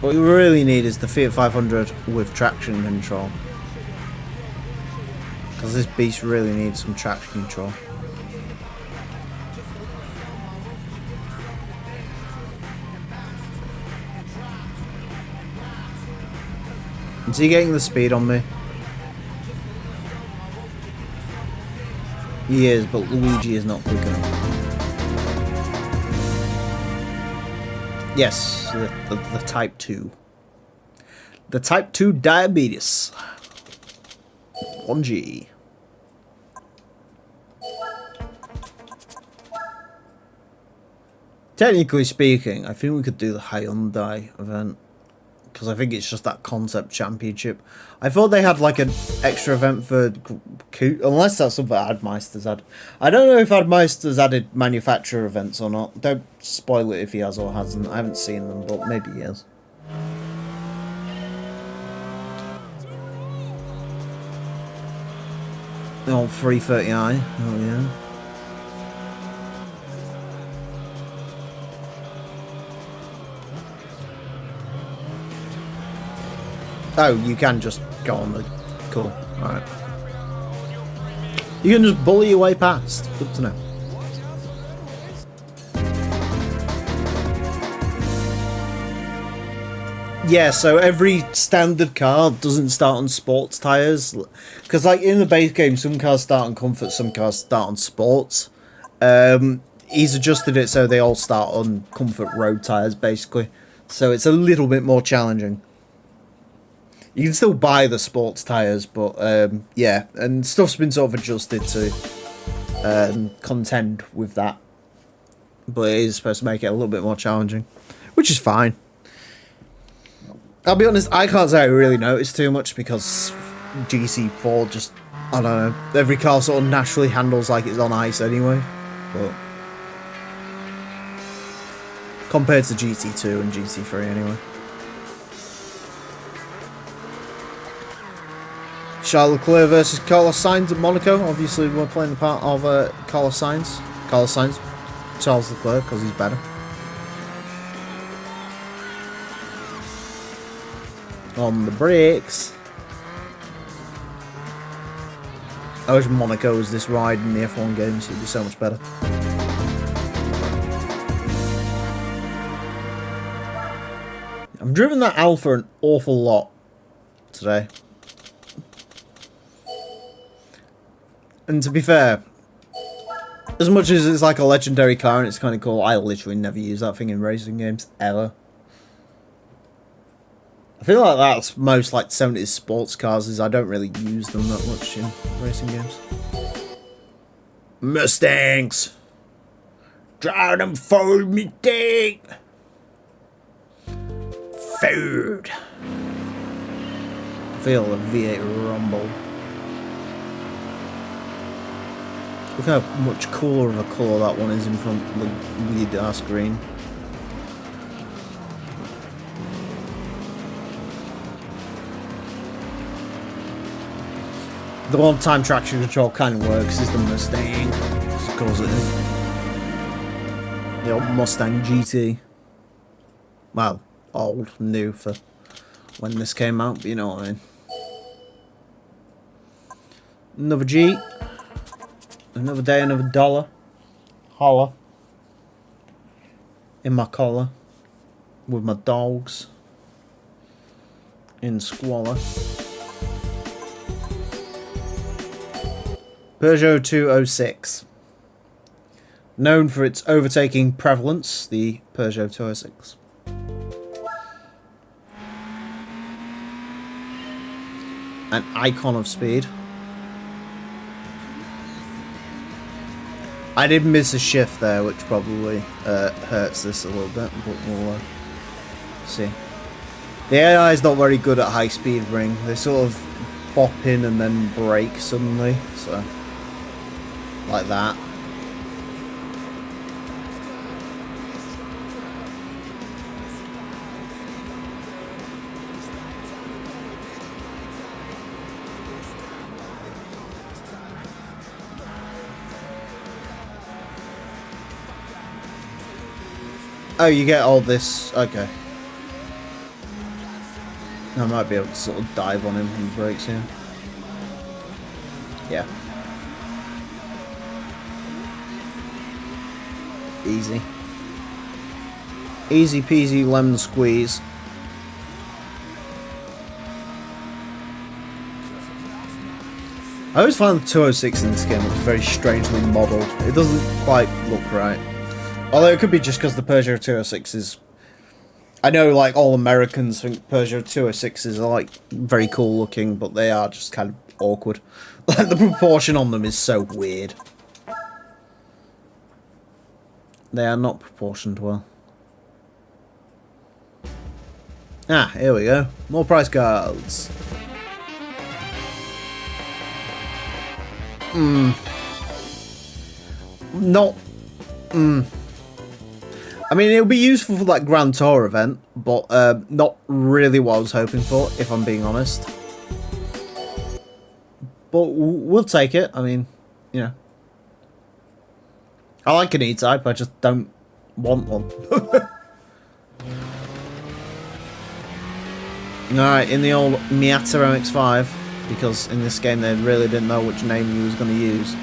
What we really need is the Fiat 500 with traction control. Because this beast really needs some traction control. Is he getting the speed on me? He is, but Luigi is not quick enough. Yes, the type 2. The type 2 diabetes. 1G. Technically speaking, I think we could do the Hyundai event. Because I think it's just that concept championship. I thought they had like an extra event for... Unless that's something Admeister's had. I don't know if Admeister's added manufacturer events or not. Don't spoil it if he has or hasn't. I haven't seen them, but maybe he has. The old 330i. Oh yeah. Oh, you can just go on the... Cool. Alright. You can just bully your way past. Good to know. Yeah, so every standard car doesn't start on sports tyres. Because, like, in the base game, some cars start on comfort, some cars start on sports. He's adjusted it so they all start on comfort road tyres, basically. So it's a little bit more challenging. You can still buy the sports tyres, but, yeah. And stuff's been sort of adjusted to contend with that. But it is supposed to make it a little bit more challenging. Which is fine. I'll be honest, I can't say I really noticed too much because GC4 just, I don't know, every car sort of naturally handles like it's on ice anyway. But compared to GT2 and GT3 anyway. Charles Leclerc versus Carlos Sainz at Monaco. Obviously, we're playing the part of Carlos Sainz. Charles Leclerc, because he's better. On the brakes. I wish Monaco was this ride in the F1 games, it'd be so much better. I've driven that Alpha an awful lot today. And to be fair, as much as it's like a legendary car and it's kind of cool, I literally never use that thing in racing games, ever. I feel like that's most like 70s sports cars, is I don't really use them that much in racing games. Mustangs! Drive them for me, dig! Food! Feel the V8 rumble. Look how much cooler of a colour that one is in front of the weird ass green. The one time traction control kind of works is the Mustang, of course it is. The old Mustang GT. Well, old, new for when this came out, but you know what I mean. Another G. Another day, another dollar. Holla. In my collar. With my dogs. In squalor. Peugeot 206. Known for its overtaking prevalence, the Peugeot 206. An icon of speed. I did miss a shift there, which probably hurts this a little bit, but we'll see. The AI is not very good at high speed ring. They sort of bop in and then brake suddenly, so like that. Oh, you get all this. Okay. I might be able to sort of dive on him when he breaks here. Yeah. Easy. Easy peasy lemon squeeze. I always find the 206 in this game looks very strangely modelled. It doesn't quite look right. Although it could be just because the Peugeot 206 is... I know, like, all Americans think Peugeot 206s are, like, very cool looking, but they are just kind of awkward. Like, the proportion on them is so weird. They are not proportioned well. Ah, here we go. More price cards. Not... I mean, it'll be useful for that Grand Tour event, but not really what I was hoping for, if I'm being honest. But we'll take it. I mean, you know. I like an E-Type, I just don't want one. Alright, in the old Miata MX-5, because in this game they really didn't know which name he was going to use.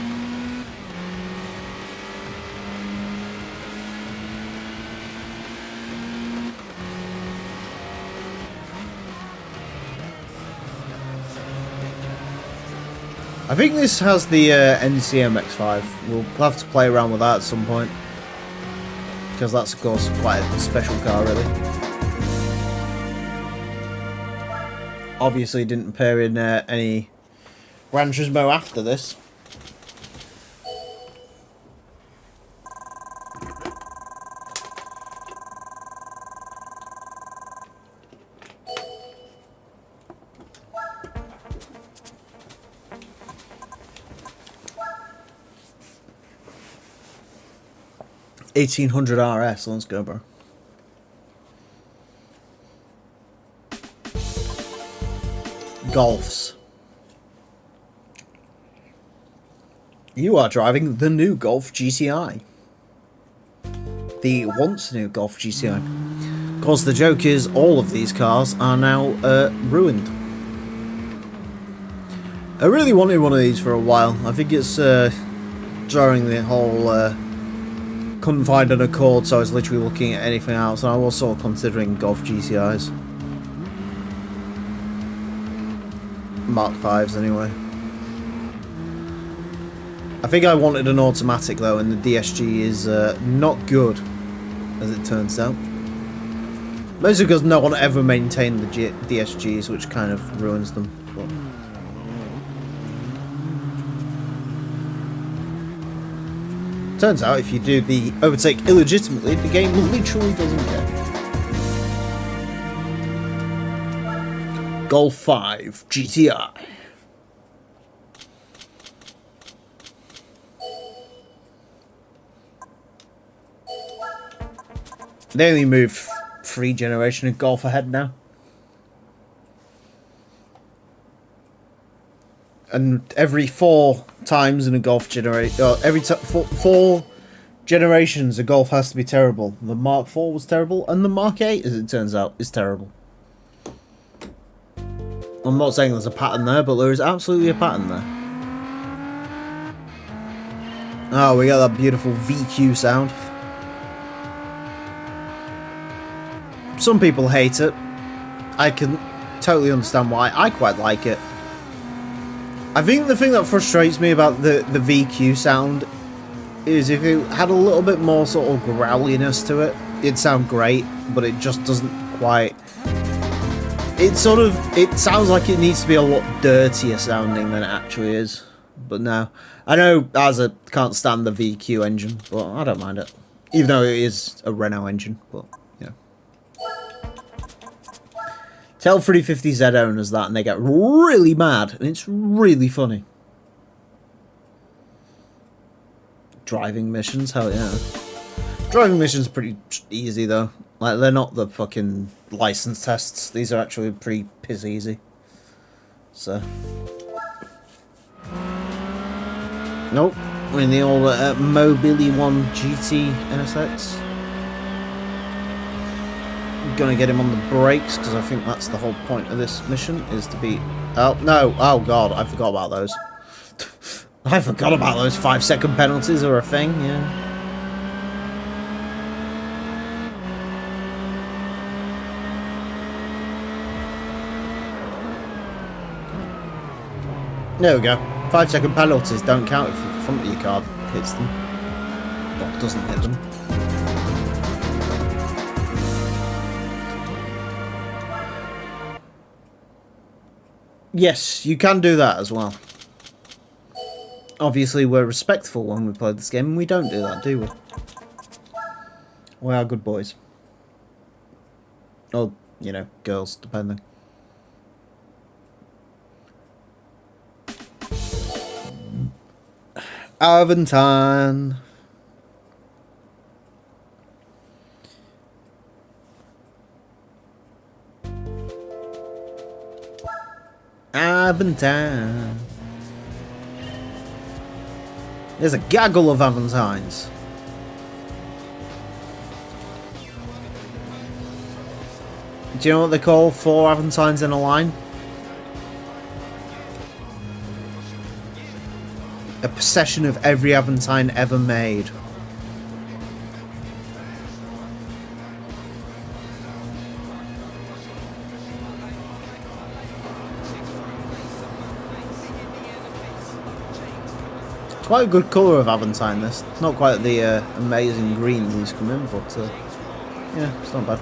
I think this has the NCMX5. We'll have to play around with that at some point. Because that's, of course, quite a special car, really. Obviously, didn't appear in any Gran Turismo after this. $1,800 RS, let's go, bro. Golfs. You are driving the new Golf GTI. The once new Golf GTI. Of course, the joke is all of these cars are now ruined. I really wanted one of these for a while. I think it's during the whole couldn't find an Accord, so I was literally looking at anything else, and I was sort of considering Golf GTIs. Mark 5s anyway. I think I wanted an automatic though, and the DSG is not good, as it turns out. Mostly because no one ever maintained the DSGs, which kind of ruins them. But turns out if you do the overtake illegitimately, the game literally doesn't care. Golf 5 GTI. They only move 3 generation of Golf ahead now. And every 4 times in a Golf generation, every 4 generations a Golf has to be terrible. The Mark 4 was terrible, and the Mark 8, as it turns out, is terrible. I'm not saying there's a pattern there, but there is absolutely a pattern there. Oh, we got that beautiful VQ sound. Some people hate it. I can totally understand why. I quite like it. I think the thing that frustrates me about the VQ sound is if it had a little bit more sort of growliness to it, it'd sound great, but it just doesn't quite. It sounds like it needs to be a lot dirtier sounding than it actually is. But no. I know Azza can't stand the VQ engine, but I don't mind it. Even though it is a Renault engine, but yeah. Tell 350Z owners that and they get really mad, and it's really funny. Driving missions, hell yeah. Driving missions are pretty easy though. Like, they're not the fucking license tests. These are actually pretty piss easy. So. Nope. We're in the old Mobili 1 GT NSX. I'm gonna get him on the brakes, because I think that's the whole point of this mission, is to be... Oh, no. Oh, God. I forgot about those. I forgot about those 5-second penalties are a thing, yeah. There we go. 5-second penalties don't count if the front of your car hits them. Or doesn't hit them. Yes, you can do that as well. Obviously, we're respectful when we play this game, and we don't do that, do we? We are good boys. Or, you know, girls, depending. Aventine. Aventine. There's a gaggle of Aventines. Do you know what they call 4 Aventines in a line? A possession of every Aventine ever made. quite a good colour of Aventine, this. It's not quite the amazing green he's come in, but yeah, it's not bad.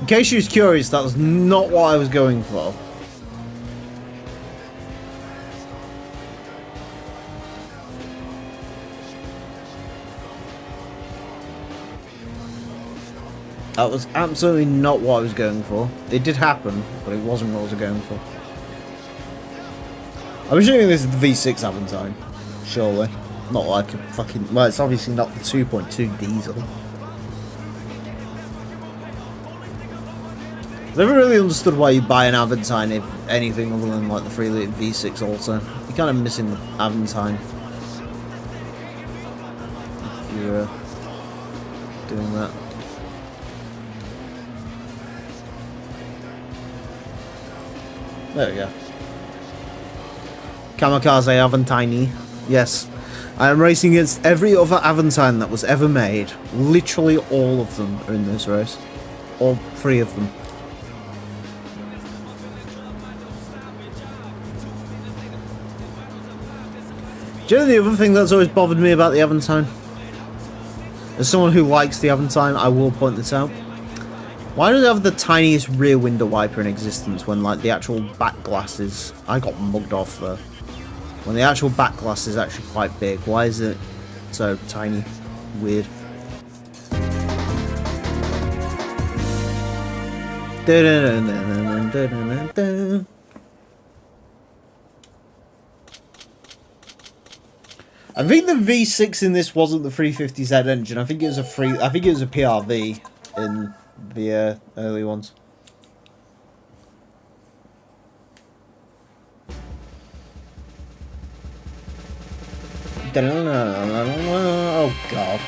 In case you was curious, that was not what I was going for. That was absolutely not what I was going for. It did happen, but it wasn't what I was going for. I'm assuming this is the V6 Aventine. Surely. Not like a fucking... Well, it's obviously not the 2.2 diesel. I've never really understood why you buy an Aventine if anything other than like the 3 litre V6 Ultra. You're kind of missing the Aventine. If you're doing that. There we go. Kamikaze Aventine. Yes. I am racing against every other Aventine that was ever made. Literally all of them are in this race. All 3 of them. Do you know the other thing that's always bothered me about the Aventine? As someone who likes the Aventine, I will point this out. Why does it have the tiniest rear window wiper in existence when, like, the actual back glass is... I got mugged off there. When the actual back glass is actually quite big. Why is it so tiny? Weird. I think the V6 in this wasn't the 350Z engine. I think it was a PRV in the early ones. Oh god.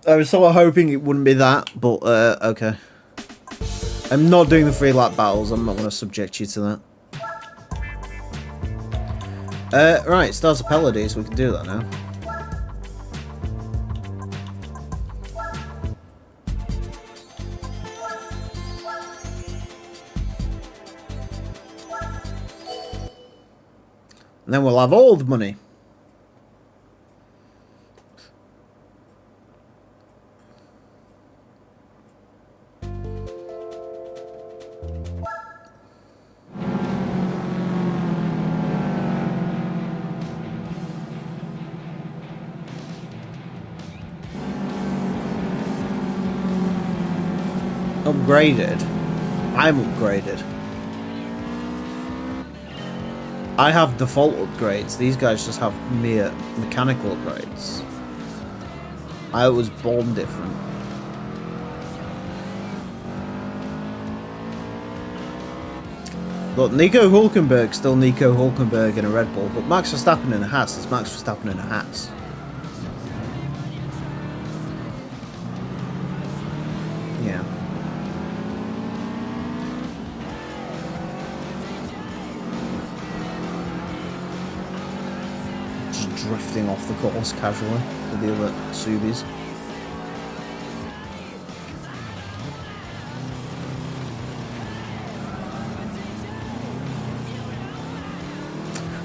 I was sort of hoping it wouldn't be that, but okay. I'm not doing the 3 lap battles. I'm not going to subject you to that. Right, Stars of Pallades, we can do that now. And then we'll have all the money. Upgraded. I'm upgraded. I have default upgrades. These guys just have mere mechanical upgrades. I was born different. Look, Nico Hulkenberg's still Nico Hulkenberg in a Red Bull, but Max Verstappen in a Haas is Max Verstappen in a Haas. Yeah. Drifting off the course casually with the other Subis.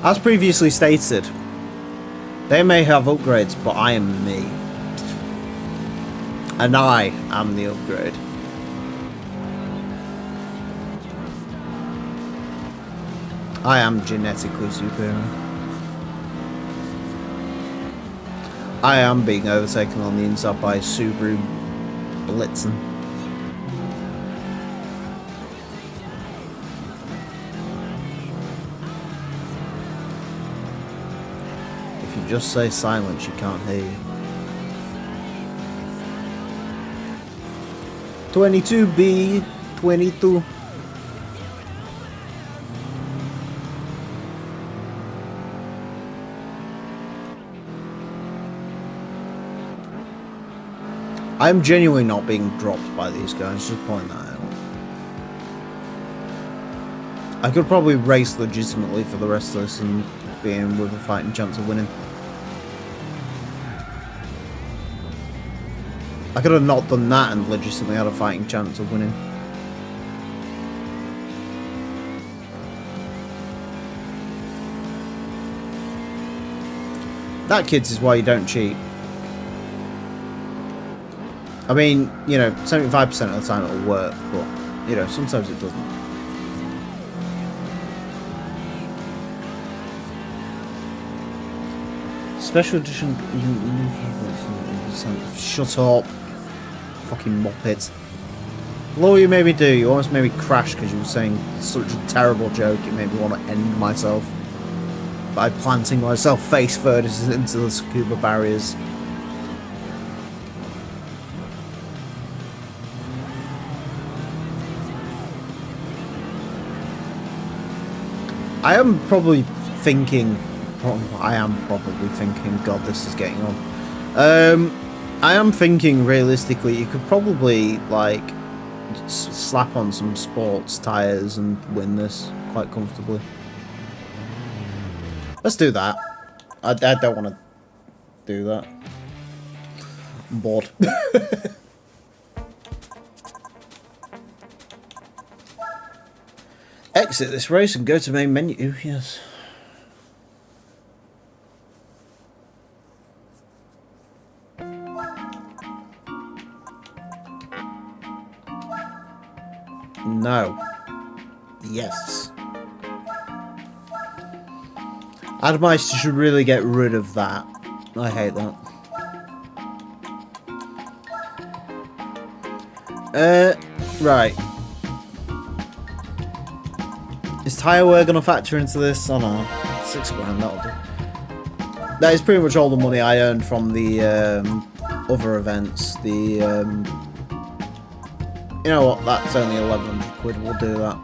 As previously stated, they may have upgrades, but I am me. And I am the upgrade. I am genetically superior. I am being overtaken on the inside by Subaru Blitzen. If you just say silent, she can't hear you. 22B, 22. I'm genuinely not being dropped by these guys, just point that out. I could probably race legitimately for the rest of this and be in with a fighting chance of winning. I could have not done that and legitimately had a fighting chance of winning. That, kids, is why you don't cheat. I mean, you know, 75% of the time it'll work, but, you know, sometimes it doesn't. Special edition... Shut up. Fucking muppet. Law, you made me do. You almost made me crash because you were saying such a terrible joke. It made me want to end myself by planting myself face first into the scuba barriers. I am probably thinking, God, this is getting on. I am thinking, realistically, you could probably, like, slap on some sports tyres and win this quite comfortably. Let's do that. I don't want to do that. I'm bored. Exit this race and go to main menu. Yes. No. Yes. Admeister should really get rid of that. I hate that. Right. Is tyre wear going to factor into this? Oh no. 6 grand, that'll do. That is pretty much all the money I earned from the other events. The you know what? That's only 1100 quid. We'll do that.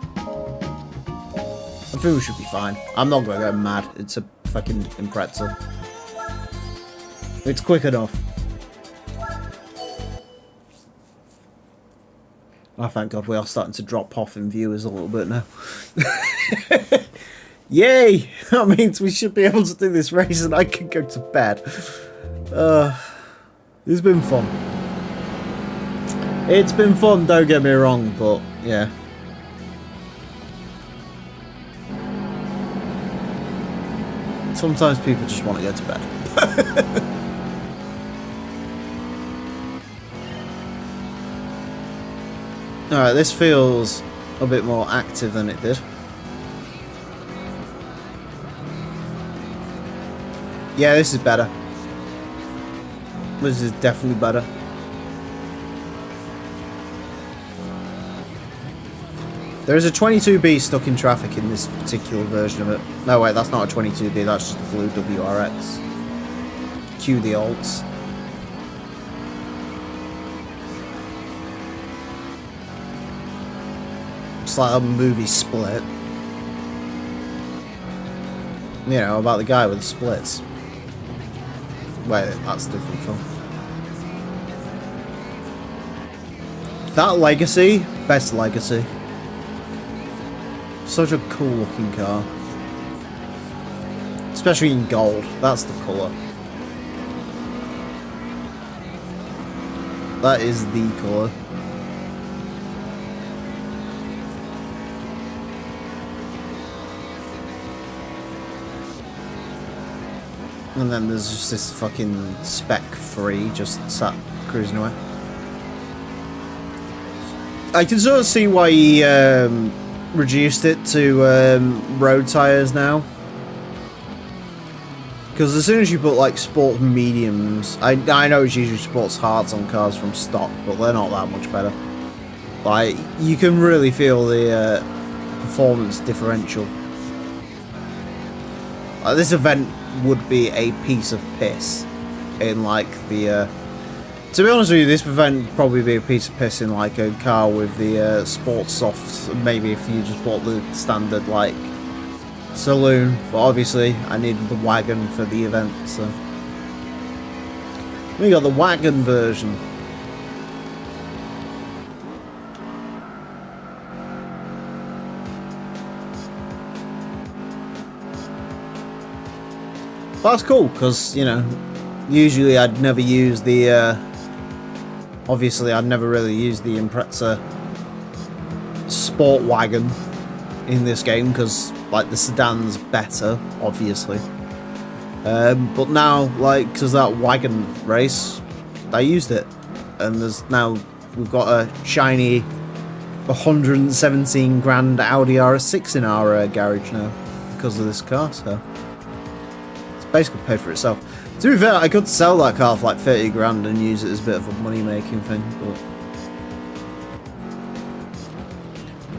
I think we should be fine. I'm not going to go mad. It's a fucking Impreza. It's quick enough. Oh, thank God we are starting to drop off in viewers a little bit now. Yay! That means we should be able to do this race and I can go to bed. It's been fun. It's been fun, don't get me wrong, but yeah. Sometimes people just want to go to bed. Alright, this feels a bit more active than it did. Yeah, this is better. This is definitely better. There is a 22B stuck in traffic in this particular version of it. No, wait, that's not a 22B, that's just a blue WRX. Cue the alts. It's like a movie Split. You know, about the guy with the splits. Wait, that's a different film. That Legacy, best Legacy. Such a cool looking car. Especially in gold, that's the colour. That is the colour. And then there's just this fucking Spec 3 just sat cruising away. I can sort of see why he reduced it to road tyres now. Because as soon as you put like sport mediums, I know it's usually sports hards on cars from stock, but they're not that much better. Like, you can really feel the performance differential. Like, this event would be a piece of piss in like the to be honest with you, this event would probably be a piece of piss in like a car with the sports softs. Maybe if you just bought the standard like saloon, but obviously I needed the wagon for the event, so we got the wagon version. That's cool, because, you know, usually I'd never use the Obviously, I'd never really used the Impreza Sport Wagon in this game because, like, the sedan's better, obviously. But now, like, because that wagon race, I used it, and we've got a shiny 117 grand Audi RS6 in our garage now because of this car, so it's basically paid for itself. To be fair, I could sell that car for like 30 grand and use it as a bit of a money making thing, but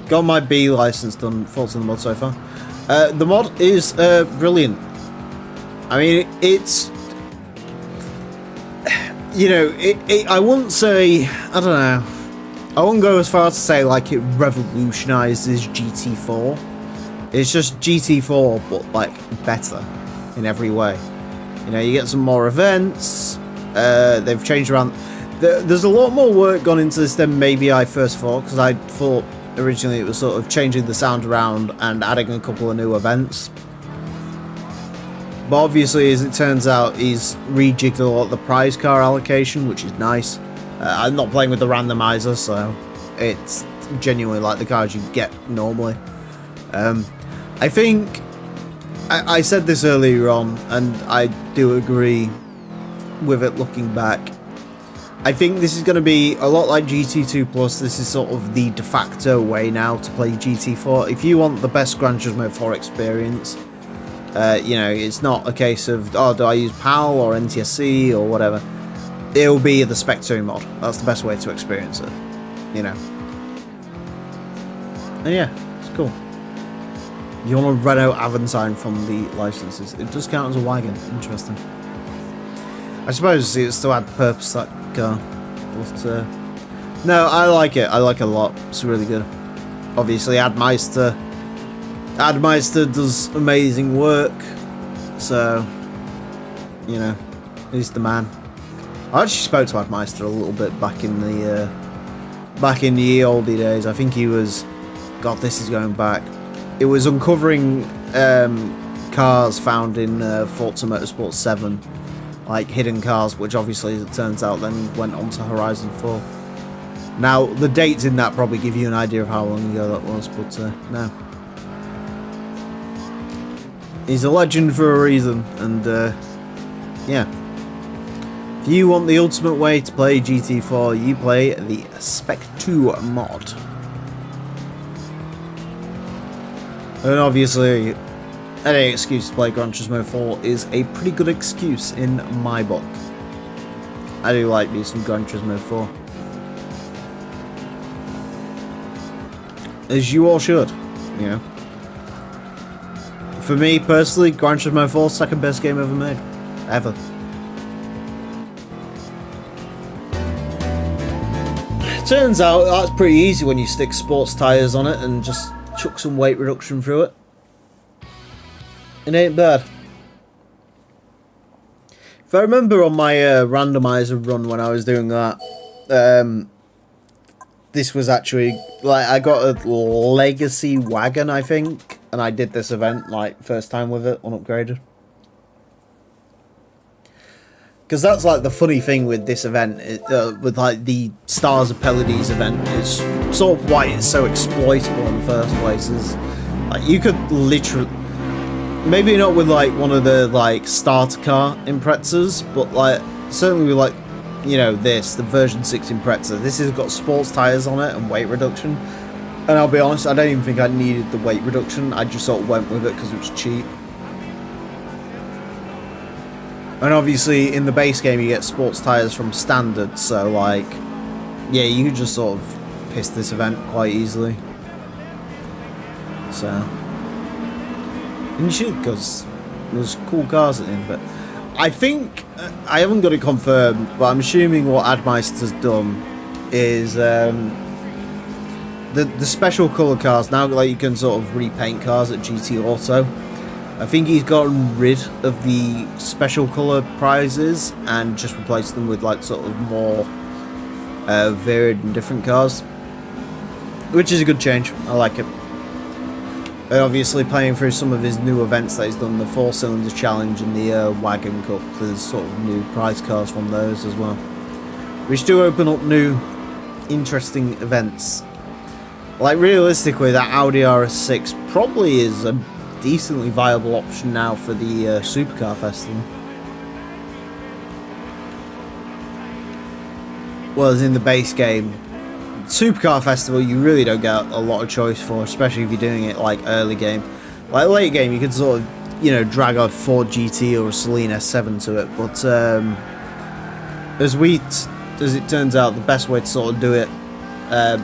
got my B license done. Thoughts on the mod so far? The mod is brilliant. I mean, it's, you know, I wouldn't say, I don't know, I wouldn't go as far as to say like it revolutionizes GT4. It's just GT4, but like better in every way. You know, you get some more events. They've changed around. There's a lot more work gone into this than maybe I first thought, because I thought originally it was sort of changing the sound around and adding a couple of new events. But obviously, as it turns out, he's rejigged a lot of the prize car allocation, which is nice. I'm not playing with the randomizer, so it's genuinely like the cars you get normally. I think I said this earlier on, and I do agree with it looking back. I think this is going to be a lot like GT2 Plus. This is sort of the de facto way now to play GT4. If you want the best Gran Turismo 4 experience, you know, it's not a case of, oh, do I use PAL or NTSC or whatever. It'll be the Spec 2 mod. That's the best way to experience it, you know. And yeah, it's cool. You want a Renault Aventine from the licenses. It does count as a wagon. Interesting. I suppose it's to add purpose to that car. But, no, I like it. I like it a lot. It's really good. Obviously, Admeister does amazing work. So, you know, he's the man. I actually spoke to Admeister a little bit back in the oldie days. I think he was, God, this is going back. It was uncovering cars found in Forza Motorsport 7, like hidden cars, which obviously, as it turns out, then went on to Horizon 4. Now, the dates in that probably give you an idea of how long ago that was, but no. He's a legend for a reason, and yeah. If you want the ultimate way to play GT4, you play the Spec 2 mod. And obviously, any excuse to play Gran Turismo 4 is a pretty good excuse in my book. I do like me some Gran Turismo 4. As you all should, you know. For me, personally, Gran Turismo 4 second best game ever made. Ever. Turns out that's pretty easy when you stick sports tyres on it and just chuck some weight reduction through it. It ain't bad. If I remember on my randomizer run when I was doing that, this was actually, like, I got a legacy wagon, I think, and I did this event, like, first time with it, unupgraded. Because that's, like, the funny thing with this event, with, like, the Stars of Pelides event, is sort of why it's so exploitable in the first place, is, like, you could literally, maybe not with, like, one of the, like, starter car Imprezas, but, like, certainly with, like, you know, the version 6 Impreza, this has got sports tyres on it and weight reduction, and I'll be honest, I don't even think I needed the weight reduction. I just sort of went with it because it was cheap. And obviously in the base game you get sports tyres from standard, so like, yeah, you can just sort of piss this event quite easily. So, and you should, because there's cool cars at the end of it. I think, I haven't got it confirmed, but I'm assuming what Admeister's done is the special colour cars, now like you can sort of repaint cars at GT Auto. I think he's gotten rid of the special colour prizes and just replaced them with like sort of more varied and different cars, which is a good change. I like it. And obviously playing through some of his new events that he's done, the 4 Cylinders Challenge and the Wagon Cup, there's sort of new prize cars from those as well. which do open up new, interesting events. Like, realistically, that Audi RS6 probably is a decently viable option now for the Supercar Festival. Whereas in the base game, Supercar Festival, you really don't get a lot of choice for, especially if you're doing it like early game. Like late game, you can sort of, you know, drag a Ford GT or a Celine S7 to it, but as it turns out, the best way to sort of do it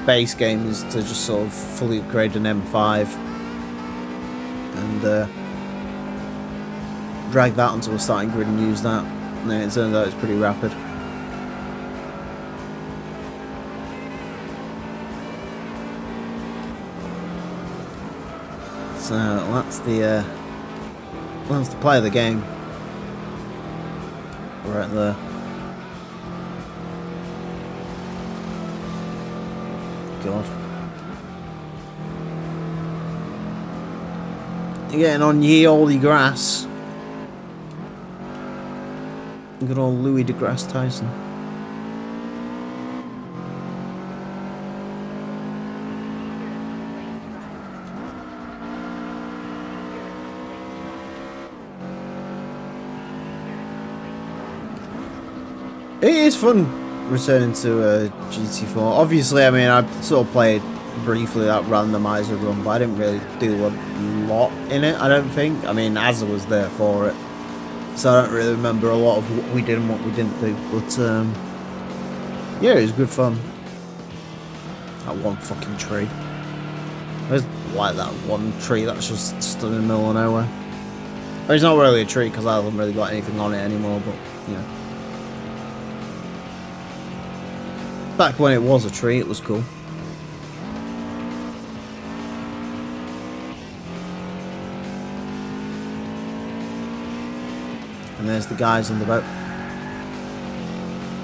base game is to just sort of fully upgrade an M5 and drag that onto a starting grid and use that. And then it turns out it's pretty rapid. So that's the play of the game right there. God, you're getting on ye olde grass. Good old Louis deGrasse Tyson. It is fun returning to GT4. Obviously, I mean, I sort of played briefly that randomizer run, but I didn't really do a lot in it, I don't think. I mean, Azza was there for it, so I don't really remember a lot of what we did and what we didn't do. But, yeah, it was good fun. That one fucking tree. I just like that one tree that's just stood in the middle of nowhere. I mean, it's not really a tree because I haven't really got anything on it anymore, but, you know. Back when it was a tree, it was cool. And there's the guys on the boat.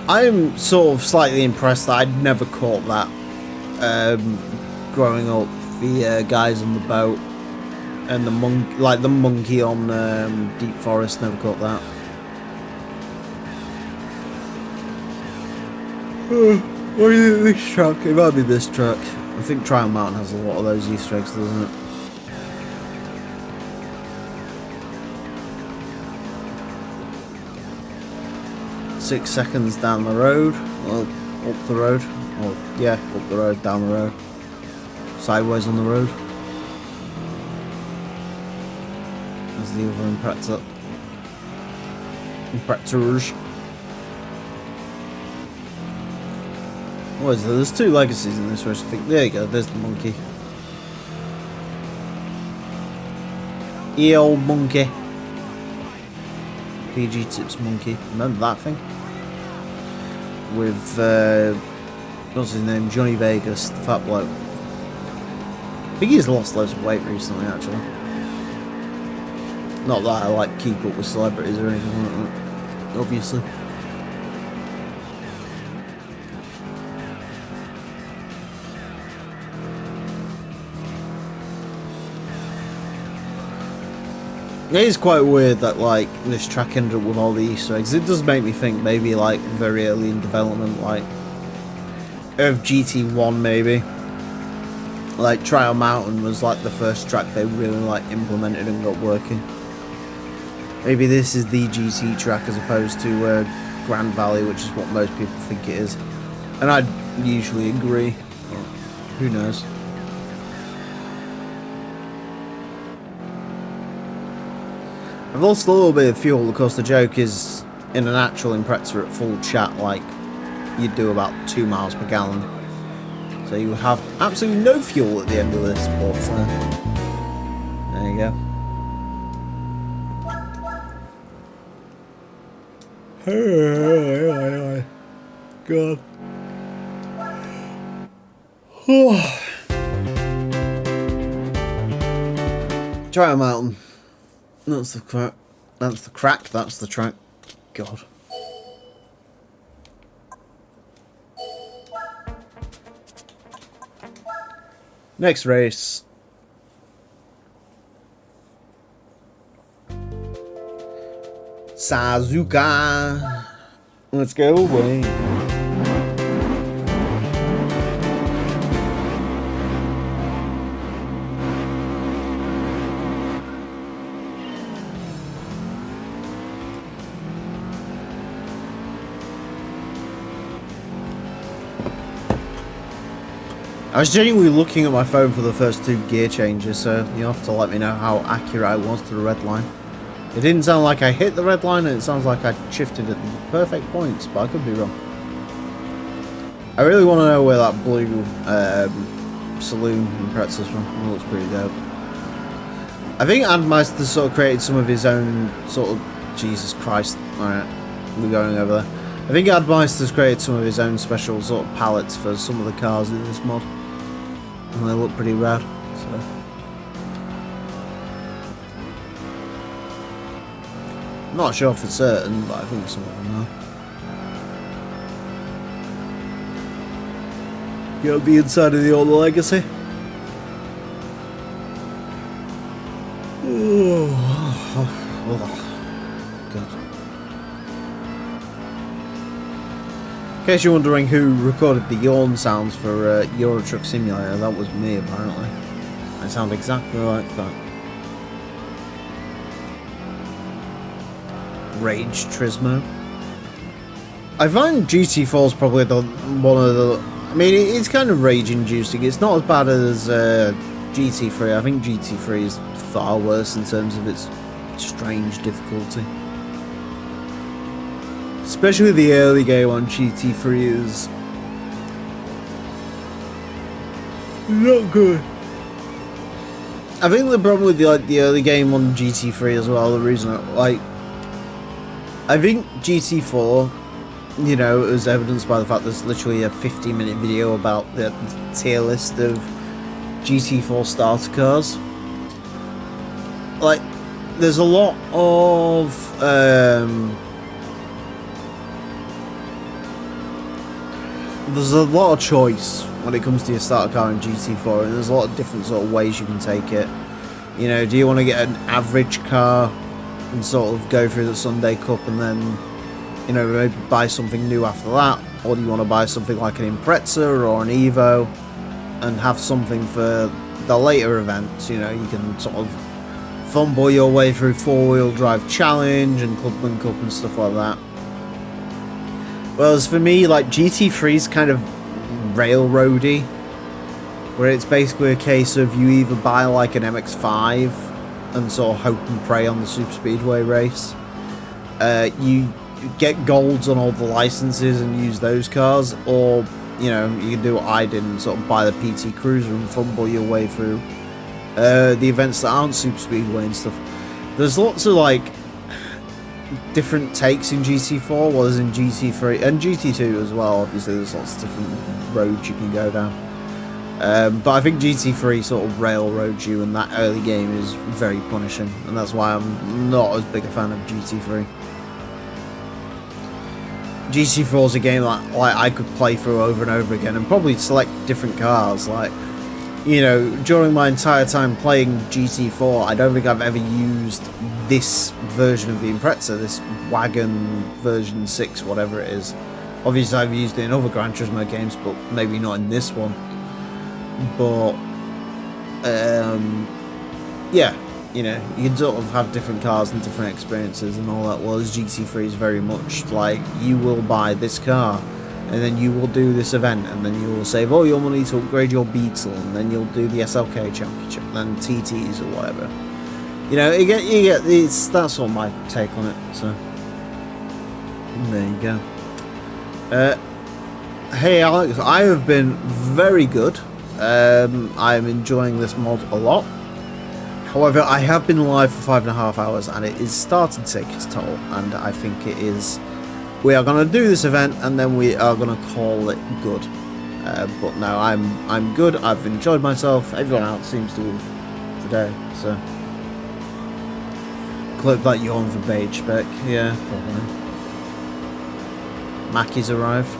I'm sort of slightly impressed that I'd never caught that growing up. The guys on the boat and the monkey on Deep Forest, never caught that. What is this track? It might be this track. I think Trial Mountain has a lot of those Easter eggs, doesn't it? Six seconds down the road. Well, up the road. Oh, yeah, up the road, down the road. Sideways on the road. There's the other Impractors. What is there? There's two legacies in this race, I think. There you go, there's the monkey. Old monkey. PG Tips monkey. Remember that thing? With, what's his name? Johnny Vegas, the fat bloke. I think he's lost loads of weight recently, actually. Not that I like keep up with celebrities or anything like that, obviously. It is quite weird that, like, this track ended up with all the Easter eggs. It does make me think maybe, like, very early in development, like, of GT1 maybe. Like, Trial Mountain was, like, the first track they really, like, implemented and got working. Maybe this is the GT track as opposed to Grand Valley, which is what most people think it is. And I'd usually agree. But who knows? I've lost a little bit of fuel because the joke is in an actual Impreza at full chat, like, you'd do about 2 miles per gallon. So you would have absolutely no fuel at the end of this, but there you go. God. Trial Mountain. That's the crack. That's the crack. That's the track. God. Next race. Suzuka. Let's go away. I was genuinely looking at my phone for the first 2 gear changes, so you'll have to let me know how accurate I was to the red line. It didn't sound like I hit the red line, and it sounds like I shifted at the perfect points, but I could be wrong. I really want to know where that blue saloon in Pretzel's from. It looks pretty dope. I think Admeister sort of created some of his own sort of... Jesus Christ. Alright, we're going over there. I think Admeister's created some of his own special sort of palettes for some of the cars in this mod. And they look pretty rad, so... I'm not sure for certain, but I think some of them are. Go the inside of the old Legacy. Oh, God. In case you're wondering who recorded the yawn sounds for Euro Truck Simulator, that was me apparently. I sound exactly like that. Rage Turismo. I find GT4 is probably one of the... I mean, it's kind of rage-inducing. It's not as bad as GT3. I think GT3 is far worse in terms of its strange difficulty. Especially the early game on GT3 is not good. I think the problem with the early game on GT3 as well, the reason I think GT4, you know, it was evidenced by the fact there's literally a 50-minute video about the tier list of GT4 starter cars. Like, there's a lot of choice when it comes to your starter car in GT4, and there's a lot of different sort of ways you can take it. You know, do you want to get an average car and sort of go through the Sunday Cup and then, you know, maybe buy something new after that? Or do you want to buy something like an Impreza or an Evo and have something for the later events? You know, you can sort of fumble your way through 4-wheel drive challenge and Clubman Cup and stuff like that. Whereas for me, like, GT3 is kind of railroady, where it's basically a case of you either buy like an MX-5 and sort of hope and pray on the Super Speedway race. You get golds on all the licenses and use those cars, or, you know, you can do what I did and sort of buy the PT Cruiser and fumble your way through the events that aren't Super Speedway and stuff. There's lots of like different takes in GT4, whereas in GT3 and GT2 as well, obviously there's lots of different roads you can go down. But I think GT3 sort of railroads you, and that early game is very punishing, and that's why I'm not as big a fan of GT3. GT4 is a game that like I could play through over and over again and probably select different cars. Like, you know, during my entire time playing GT4, I don't think I've ever used this version of the Impreza, this wagon version 6, whatever it is. Obviously I've used it in other Gran Turismo games, but maybe not in this one. But yeah, you know, you can sort of have different cars and different experiences and all that. Whereas GT3 is very much like, you will buy this car and then you will do this event, and then you will save all your money to upgrade your Beetle, and then you'll do the SLK Championship, then TTs or whatever. You know, you get that's sort of my take on it. So there you go. Hey Alex, I have been very good. I'm enjoying this mod a lot. However, I have been live for 5.5 hours and it is starting to take its toll, and I think it is. We are going to do this event and then we are going to call it good. But no, I'm good. I've enjoyed myself. Everyone else seems to have today. So clip that yawn for beige spec. Yeah, probably. Mackie's arrived.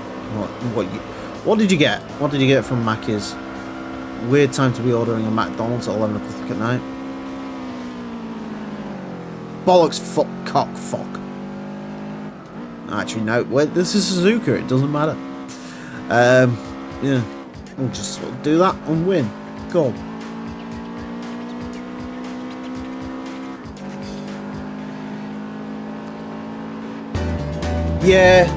What did you get? What did you get from Mackie's? Weird time to be ordering a McDonald's at 11 o'clock at night. Bollocks, fuck, cock, fuck. Actually, no. Wait, this is Suzuka. It doesn't matter. Yeah, we'll just sort of do that and win. Cool. Yeah,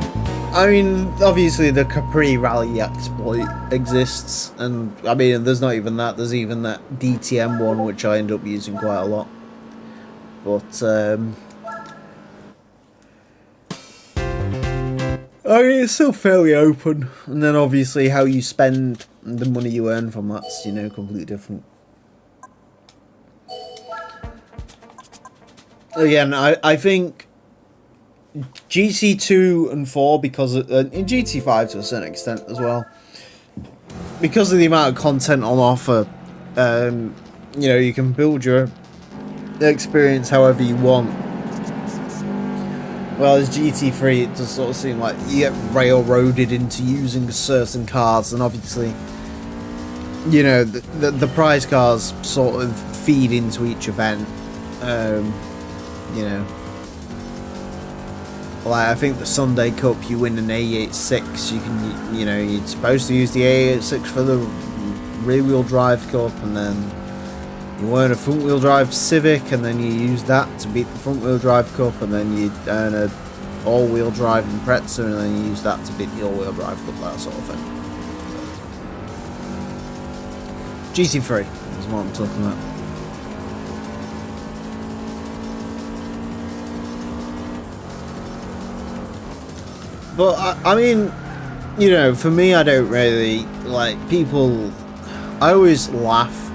I mean, obviously the Capri Rally exploit exists, and I mean, there's not even that. There's even that DTM one, which I end up using quite a lot. But I mean, it's still fairly open. And then obviously how you spend the money you earn from that's, you know, completely different. Again, I think GT2 and 4, because in GT5 to a certain extent as well, because of the amount of content on offer, you know, you can build your experience however you want. Well, as GT3, it does sort of seem like you get railroaded into using certain cars, and obviously, you know, the prize cars sort of feed into each event. You know, like I think the Sunday Cup, you win an A86. You can, you know, you're supposed to use the A86 for the rear-wheel drive cup, and then you earn a front-wheel drive Civic, and then you use that to beat the front-wheel drive cup, and then you earn a all-wheel drive Impreza, and then you use that to beat the all-wheel drive cup, that sort of thing. GT3 is what I'm talking about. But I mean, you know, for me, I don't really like people. I always laugh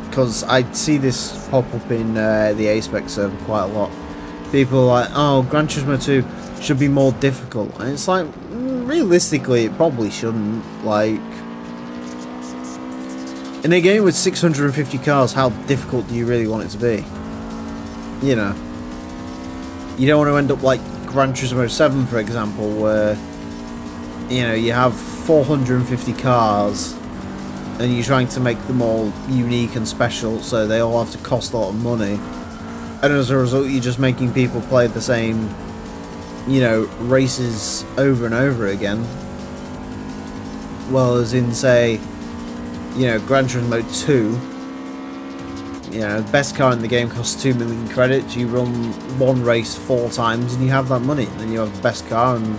because I see this pop up in the A-Spec server quite a lot. People are like, "Oh, Gran Turismo 2 should be more difficult," and it's like, realistically, it probably shouldn't. Like, in a game with 650 cars, how difficult do you really want it to be? You know, you don't want to end up like Gran Turismo 7, for example, where, you know, you have 450 cars and you're trying to make them all unique and special, so they all have to cost a lot of money, and as a result you're just making people play the same, you know, races over and over again. Well, as in, say, you know, Gran Turismo 2, you know, the best car in the game costs 2 million credits. You run one race 4 times and you have that money. Then you have the best car, and,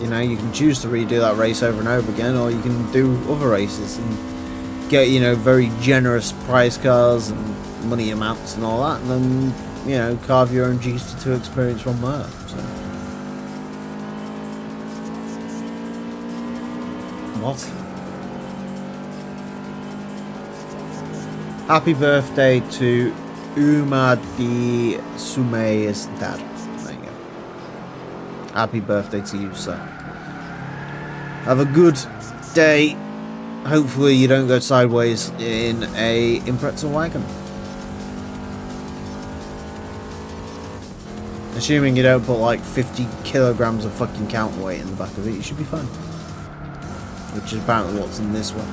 you know, you can choose to redo that race over and over again, or you can do other races and get, you know, very generous prize cars and money amounts and all that, and then, you know, carve your own GT2 experience from there. So. What? Happy birthday to Umadi Sumey's dad. There you go. Happy birthday to you, sir. Have a good day. Hopefully you don't go sideways in a Impreza wagon. Assuming you don't put like 50 kilograms of fucking counterweight in the back of it, you should be fine. Which is apparently what's in this one.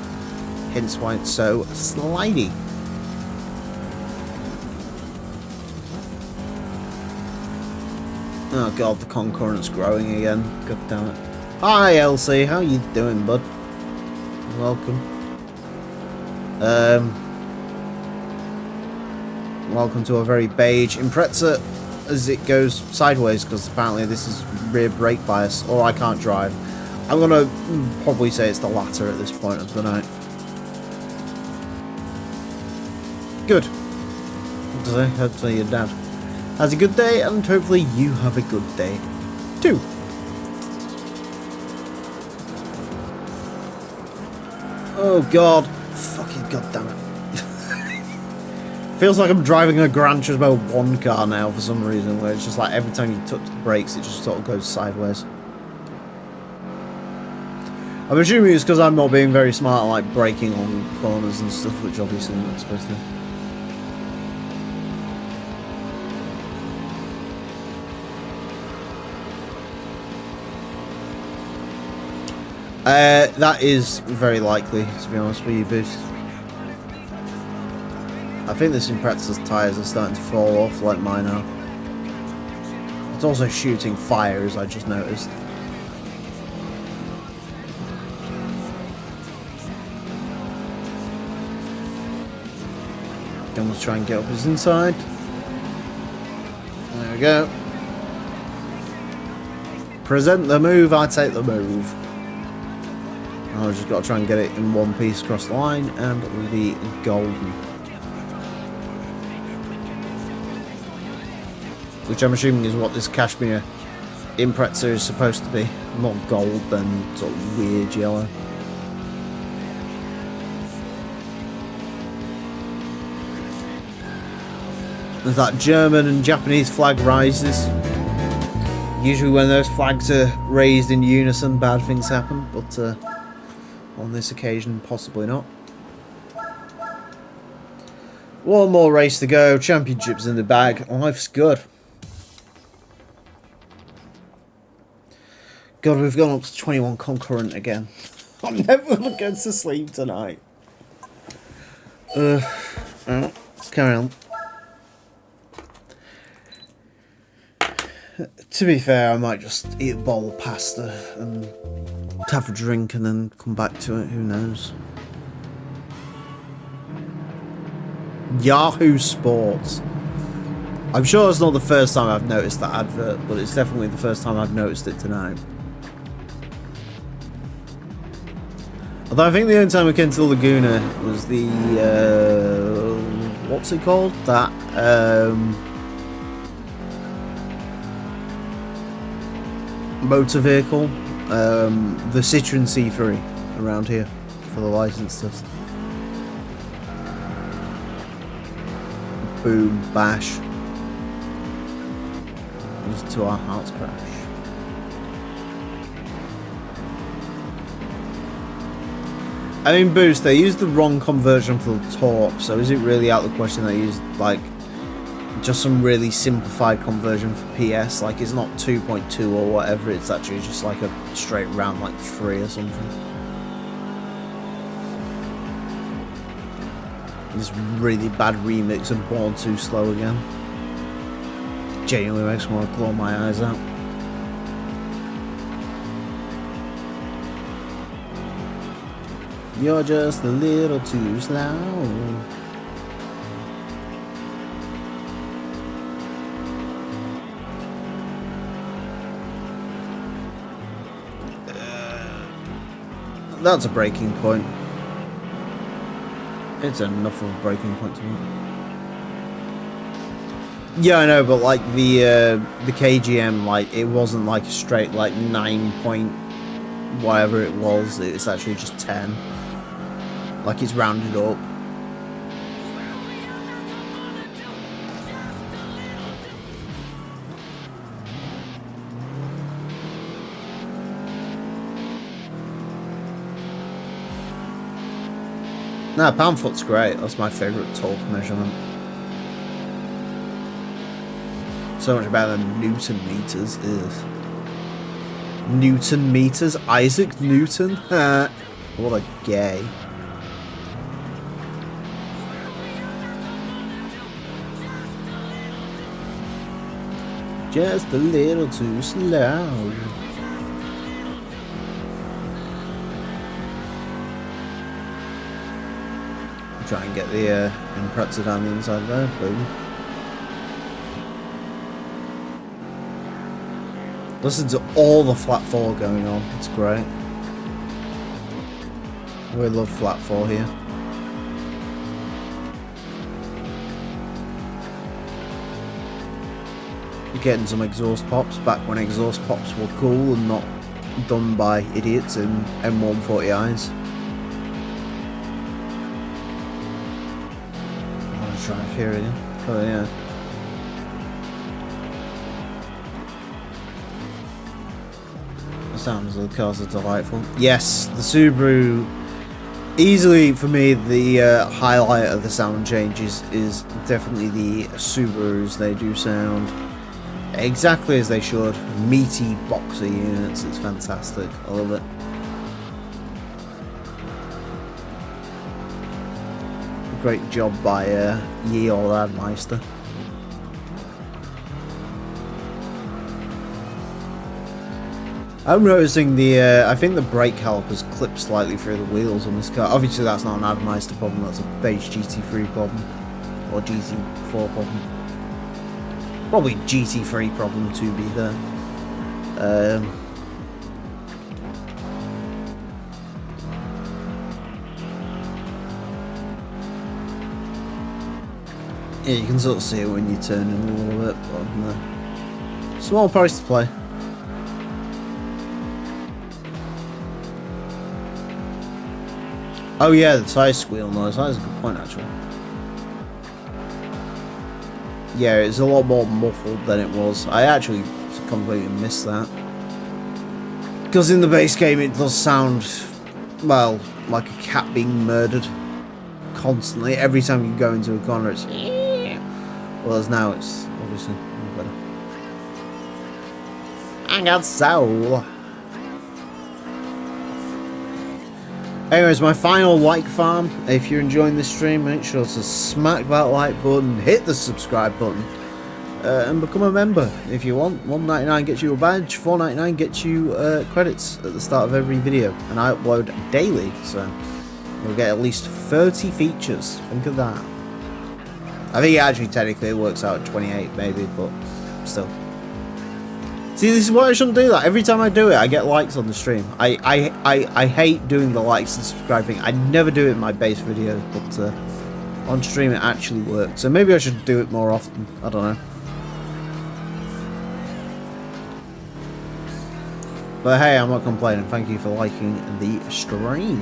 Hence why it's so slidey. Oh god, the concurrent's growing again. God damn it. Hi Elsie, how you doing, bud? Welcome. Welcome to a very beige Impreza as it goes sideways, because apparently this is rear brake bias, or I can't drive. I'm gonna probably say it's the latter at this point of the night. Good. Hopefully your dad has a good day, and hopefully you have a good day too. Oh god. Fucking goddamn it. Feels like I'm driving a Gran Turismo 1 car now for some reason, where it's just like every time you touch the brakes it just sort of goes sideways. I'm assuming it's because I'm not being very smart at like braking on corners and stuff, which obviously I'm not supposed to. That is very likely, to be honest with you, Boost. I think this Impreza's tyres are starting to fall off like mine are. It's also shooting fire, as I just noticed. Then we'll try and get up his inside. There we go. present the move, I take the move. I've just got to try and get it in one piece across the line, and it'll be golden. Which I'm assuming is what this cashmere Impreza is supposed to be. Not gold, then sort of weird yellow. There's that German and Japanese flag rises. Usually when those flags are raised in unison, bad things happen, but on this occasion, possibly not. One more race to go, championships in the bag, life's good. God, we've gone up to 21 concurrent again. I'm never going to go to sleep tonight. Let's carry on. To be fair, I might just eat a bowl of pasta and have a drink and then come back to it, who knows. Yahoo Sports. I'm sure it's not the first time I've noticed that advert, but it's definitely the first time I've noticed it tonight. Although I think the only time we came to Laguna was the, what's it called? That, motor vehicle, the Citroen C3 around here for the license test. Boom, bash. These two our hearts crash. I mean, boost, they used the wrong conversion for the torque, so is it really out of the question they used, like, just some really simplified conversion for PS? Like, it's not 2.2 or whatever, it's actually just like a straight round, like 3 or something. This really bad remix of Born Too Slow again. Genuinely makes me want to claw my eyes out. You're just a little too slow. That's a breaking point. It's enough of a breaking point to me. Yeah, I know, but like the KGM, like it wasn't like a straight like 9 point whatever it was. It's actually just 10. Like it's rounded up. Nah, pound foot's great. That's my favourite torque measurement. So much better than Newton meters. Ugh. Newton meters? Isaac Newton? What a gay. Just a little too slow. Try and get the Impreza down the inside there. Boom. Listen to all the flat 4 going on. It's great. We love flat 4 here. You're getting some exhaust pops back when exhaust pops were cool and not done by idiots in M140Is. Drive here again. Oh yeah. The sounds of the cars are delightful. Yes, the Subaru. Easily for me, the highlight of the sound changes is definitely the Subarus. They do sound exactly as they should. Meaty boxer units. It's fantastic. I love it. Great job by Ye Old Meister. I'm noticing the, I think the brake calipers clip slightly through the wheels on this car. Obviously that's not an Admeister problem, that's a base GT3 problem. Or GT4 problem. Probably GT3 problem to be there. Yeah, you can sort of see it when you turn in a little bit, but small price to play. Oh yeah, the tyre squeal noise. That is a good point, actually. Yeah, it's a lot more muffled than it was. I actually completely missed that. Because in the base game it does sound, well, like a cat being murdered. Constantly. Every time you go into a corner it's... Whereas now it's obviously better. I got soul. Anyways, my final like farm. If you're enjoying this stream, make sure to smack that like button, hit the subscribe button, and become a member if you want. $1.99 gets you a badge, $4.99 gets you credits at the start of every video, and I upload daily, so you'll get at least 30 features. Think of that. I think actually technically it works out at 28 maybe, but still. See, this is why I shouldn't do that. Every time I do it, I get likes on the stream. I hate doing the likes and subscribing. I never do it in my base videos, but on stream it actually works. So maybe I should do it more often. I don't know. But hey, I'm not complaining. Thank you for liking the stream.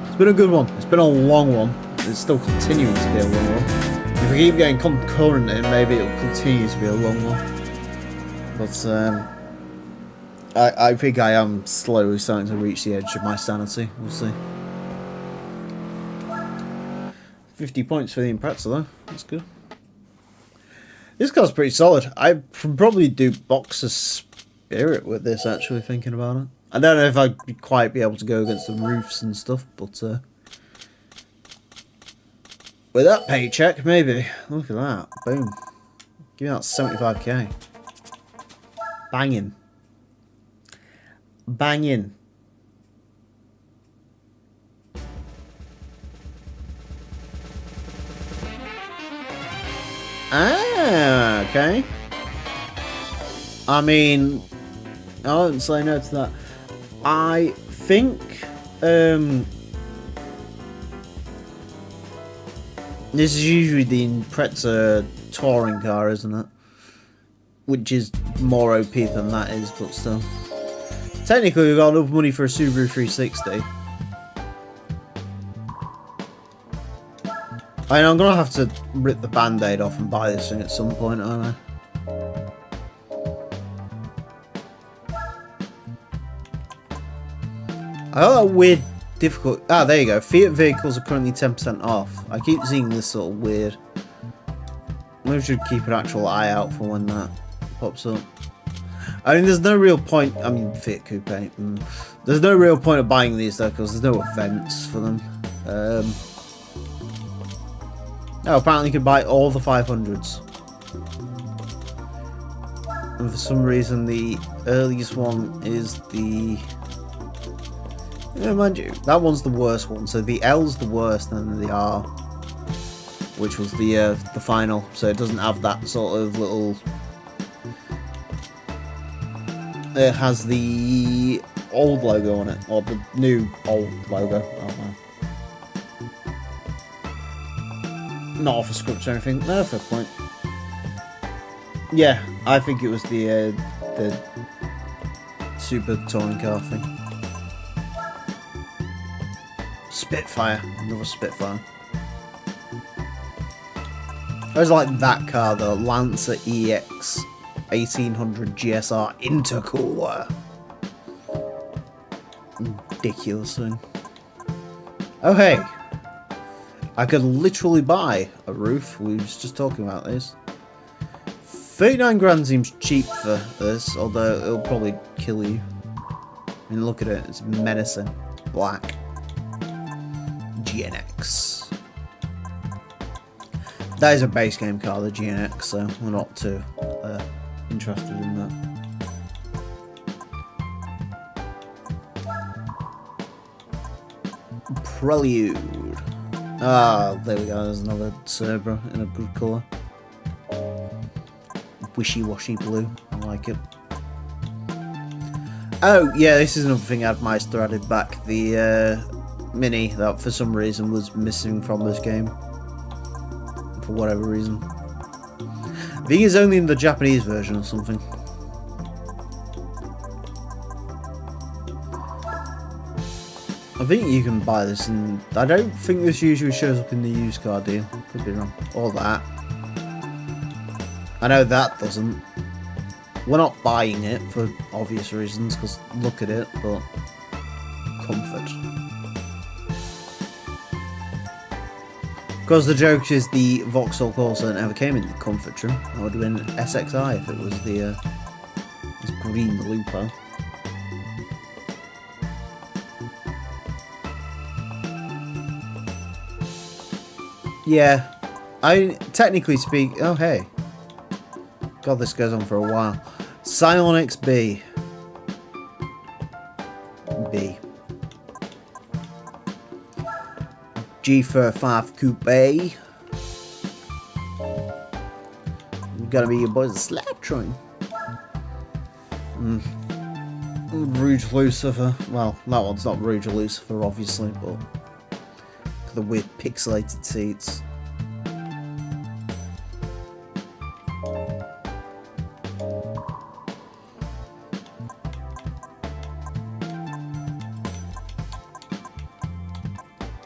It's been a good one. It's been a long one. It's still continuing to be a long one. If we keep getting concurrent in, maybe it'll continue to be a long one. But I think I am slowly starting to reach the edge of my sanity. We'll see. 50 points for the Impreza though. That's good. This car's pretty solid. I probably do Boxer Spirit with this, actually, thinking about it. I don't know if I'd quite be able to go against the roofs and stuff, but with that paycheck, maybe. Look at that. Boom. Give me that 75k. Banging. Banging. Ah, okay. I mean, I wouldn't say no to that. I think this is usually the Impreza touring car, isn't it? Which is more OP than that is, but still. Technically, we've got enough money for a Subaru 360. I know I'm gonna have to rip the band-aid off and buy this thing at some point, aren't I? I got a weird, difficult... Ah, there you go. Fiat vehicles are currently 10% off. I keep seeing this sort of weird. Maybe I should keep an actual eye out for when that pops up. I mean, there's no real point... I mean, Fiat Coupe. There's no real point of buying these, though, because there's no events for them. Oh, apparently you can buy all the 500s. And for some reason, the earliest one is the... Yeah, mind you, that one's the worst one. So the L's the worst, and then the R, which was the final. So it doesn't have that sort of little... It has the old logo on it, or the new old logo. I don't know. Not off a script or anything. No, fair point. Yeah, I think it was the super touring car thing. Spitfire, another Spitfire. I was like that car, the Lancer EX 1800 GSR intercooler. Ridiculous thing. Oh hey, I could literally buy a roof. We was just talking about this. 39 grand seems cheap for this, although it'll probably kill you. I mean, look at it, it's menacing. Black. GNX. That is a base game car, the GNX, so we're not too interested in that. Prelude. Ah, there we go, there's another Cerberus in a good colour. Wishy-washy blue, I like it. Oh, yeah, this is another thing Admeister added back, the Mini that for some reason was missing from this game. for whatever reason. I think it's only in the Japanese version or something. I think you can buy this, and I don't think this usually shows up in the used car deal. Could be wrong. Or that. I know that doesn't. We're not buying it for obvious reasons, because look at it, but comfort. Because the joke is the Vauxhall Corsa never came in the comfort trim. That would have been SXI if it was the this green Lupo. Yeah, I technically speak. Oh hey, God, this goes on for a while. Psionics B. G45 Coupe. You gotta be your boys a slap train. Rouge Lucifer. Well, that one's not Rouge Lucifer, obviously, but the weird pixelated seats.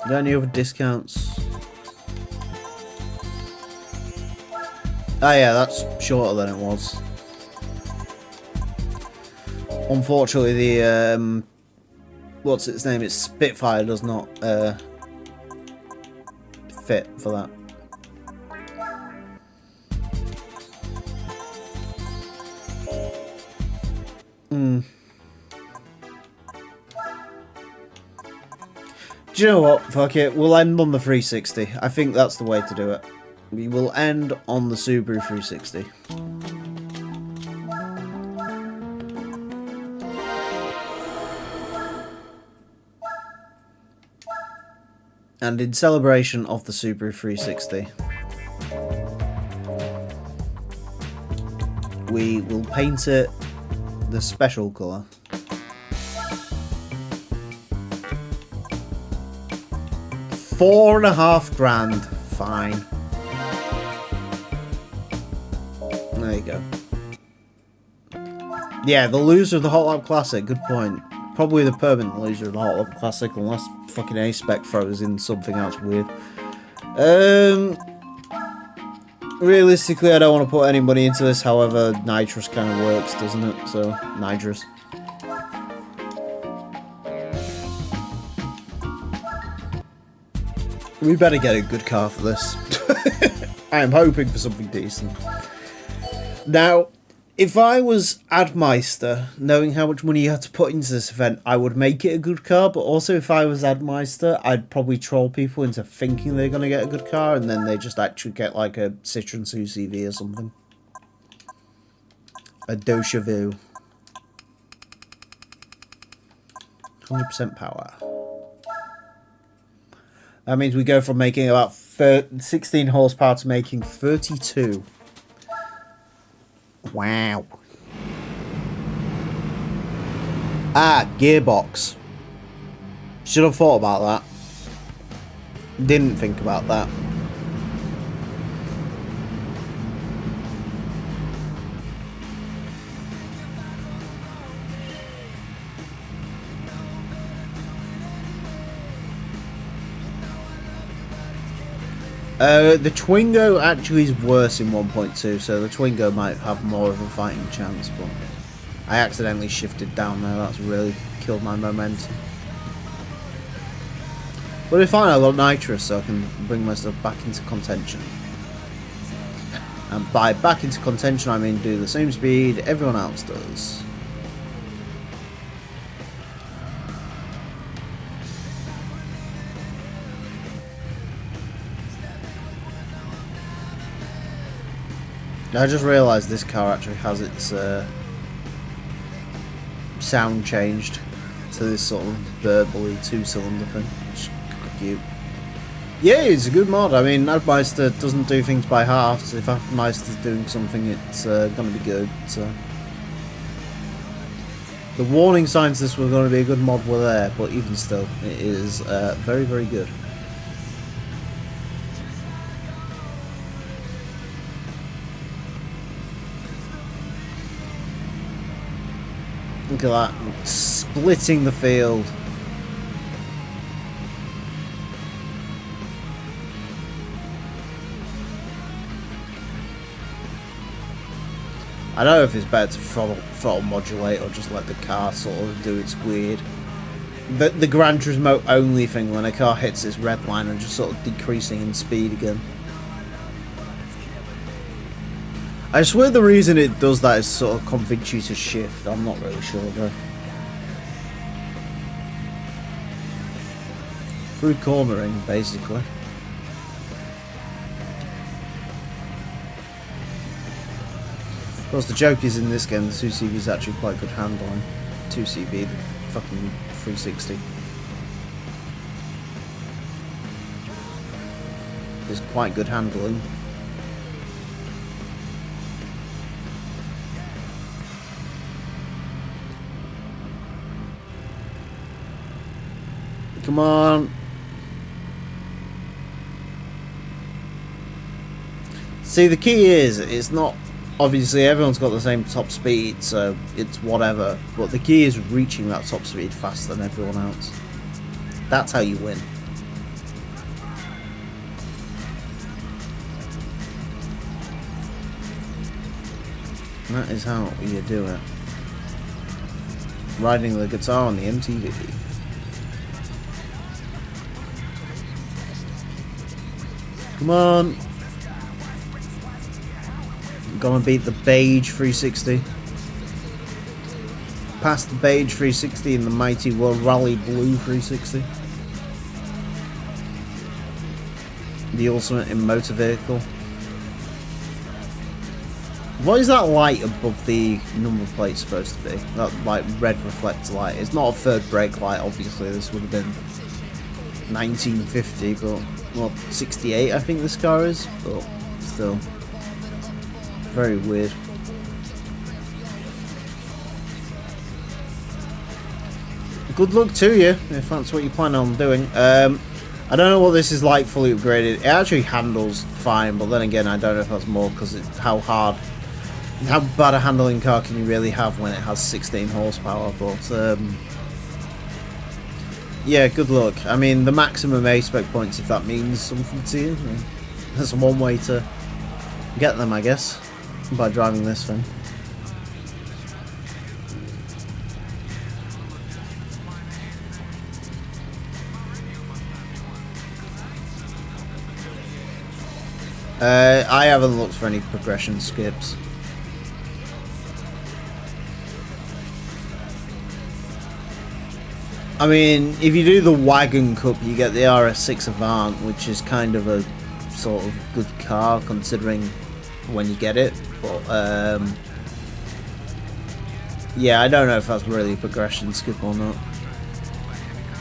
Are there any other discounts? Oh yeah, that's shorter than it was. Unfortunately, the what's its name? It's Spitfire does not fit for that. Do you know what? Fuck it. We'll end on the 360. I think that's the way to do it. We will end on the Subaru 360. And in celebration of the Subaru 360, we will paint it the special colour. $4,500. Fine. There you go. Yeah, the loser of the Hot Lap Classic. Good point. Probably the permanent loser of the Hot Lap Classic, unless fucking A-Spec throws in something else weird. Realistically, I don't want to put any money into this. However, nitrous kind of works, doesn't it? So, nitrous. We better get a good car for this. I am hoping for something decent. Now, if I was Admeister, knowing how much money you had to put into this event, I would make it a good car. But also, if I was Admeister, I'd probably troll people into thinking they're going to get a good car, and then they just actually get like a Citroen CV or something. A Doshavu. 100% power. That means we go from making about 16 horsepower to making 32. Wow. Ah, gearbox. Should have thought about that. Didn't think about that. The Twingo actually is worse in 1.2, so the Twingo might have more of a fighting chance, but I accidentally shifted down there. That's really killed my momentum. But it's fine, I got nitrous, so I can bring myself back into contention. And by back into contention, I mean do the same speed everyone else does. I just realised this car actually has its sound changed to this sort of burbly two-cylinder thing. It's cute. Yeah, it's a good mod. I mean, Admeister doesn't do things by halves. If Admeister's doing something, it's going to be good. So. The warning signs this was going to be a good mod were there, but even still, it is very, very good. Look at that, splitting the field. I don't know if it's better to throttle modulate or just let the car sort of do its weird. The Gran Turismo only thing when a car hits its red line and just sort of decreasing in speed again. I swear the reason it does that is sort of configured you to shift. I'm not really sure though. Through cornering, basically. Of course, the joke is in this game, the 2CV is actually quite good handling. 2CV, the fucking 360. It's quite good handling. Come on. See, the key is, it's not... Obviously, everyone's got the same top speed, so it's whatever. But the key is reaching that top speed faster than everyone else. That's how you win. That is how you do it. Riding the guitar on the MTV. Come on. Gonna beat the beige 360. Past the beige 360 in the mighty World Rally Blue 360. The ultimate in motor vehicle. What is that light above the number plate supposed to be? That like red reflector light. It's not a third brake light, obviously. This would have been 1950, but well, 68 I think this car is, but still. Very weird. Good luck to you, if that's what you plan on doing. I don't know what this is like fully upgraded. It actually handles fine, but then again, I don't know if that's more because how bad a handling car can you really have when it has 16 horsepower, but yeah, good luck. I mean, the maximum A-Spec points, if that means something to you, that's one way to get them, I guess. By driving this thing. I haven't looked for any progression skips. I mean, if you do the Wagon Cup, you get the RS6 Avant, which is kind of a sort of good car considering when you get it, but yeah, I don't know if that's really a progression skip or not.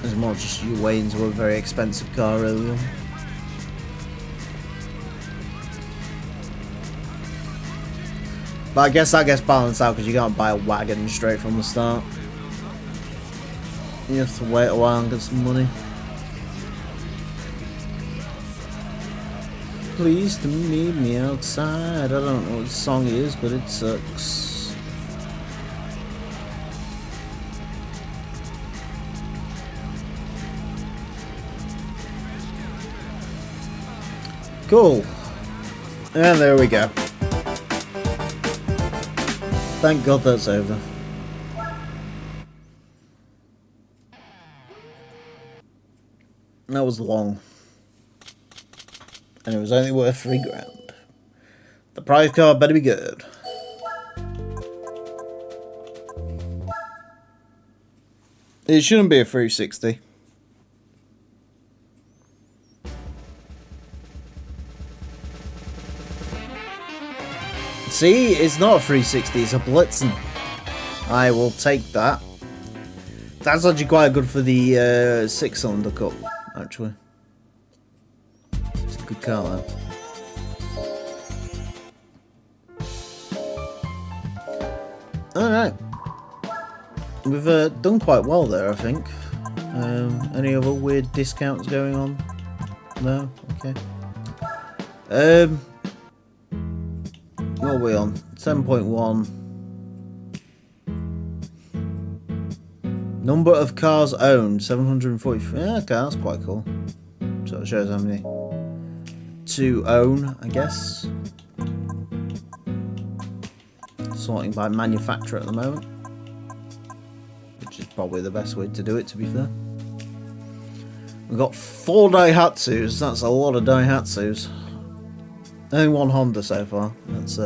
It's more just you way into a very expensive car early on. But I guess that gets balanced out because you can't buy a wagon straight from the start. You have to wait a while and get some money. Please to meet me outside. I don't know what the song is, but it sucks. Cool. And there we go. Thank God that's over. That was long. And it was only worth $3,000. The prize card better be good. It shouldn't be a 360. See, it's not a 360, it's a Blitzen. I will take that. That's actually quite good for the 6-cylinder cup, actually. It's a good car, though. Alright. We've done quite well there, I think. Any other weird discounts going on? No? Okay. What are we on? 10.1. Number of cars owned, 740. Yeah, okay, that's quite cool. So it shows how many to own, I guess. Sorting by manufacturer at the moment, which is probably the best way to do it, to be fair. We've got 4 Daihatsus, that's a lot of Daihatsus. Only 1 Honda so far, that's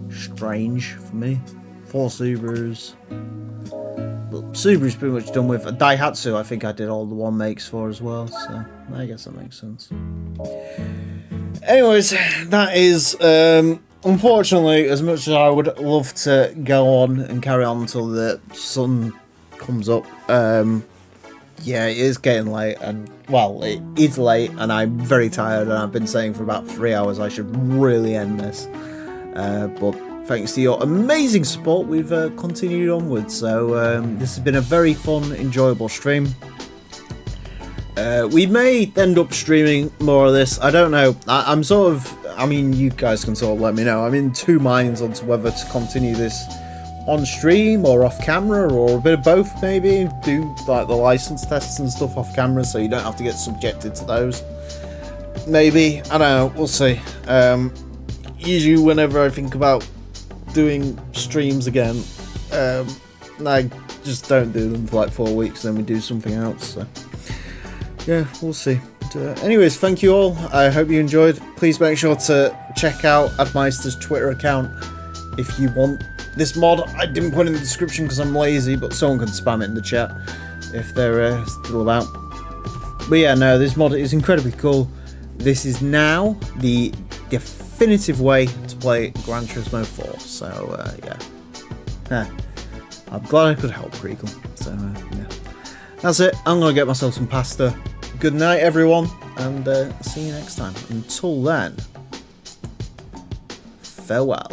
strange for me. 4 Subarus. But Subaru's pretty much done with. A Daihatsu I think I did all the 1 makes for as well, so I guess that makes sense. Anyways, that is, unfortunately, as much as I would love to go on and carry on until the sun comes up, yeah, it is getting late, and, well, it is late, and I'm very tired, and I've been saying for about 3 hours I should really end this, but thanks to your amazing support, we've continued onwards, so this has been a very fun, enjoyable stream. We may end up streaming more of this, I don't know. I'm sort of, I mean, you guys can sort of let me know. I'm in 2 minds on to whether to continue this on stream or off camera, or a bit of both maybe. Do like the license tests and stuff off camera so you don't have to get subjected to those. Maybe, I don't know, we'll see. Usually whenever I think about doing streams again, I just don't do them for like 4 weeks, then we do something else, so yeah, we'll see. But, anyways, thank you all. I hope you enjoyed. Please make sure to check out Admeister's Twitter account if you want this mod. I didn't put it in the description because I'm lazy, but someone can spam it in the chat if they're still about. But yeah, no, this mod is incredibly cool. This is now the definitive way to play Gran Turismo 4. So yeah, I'm glad I could help, pretty cool. So yeah, that's it. I'm gonna get myself some pasta. Good night, everyone, and see you next time. Until then, farewell.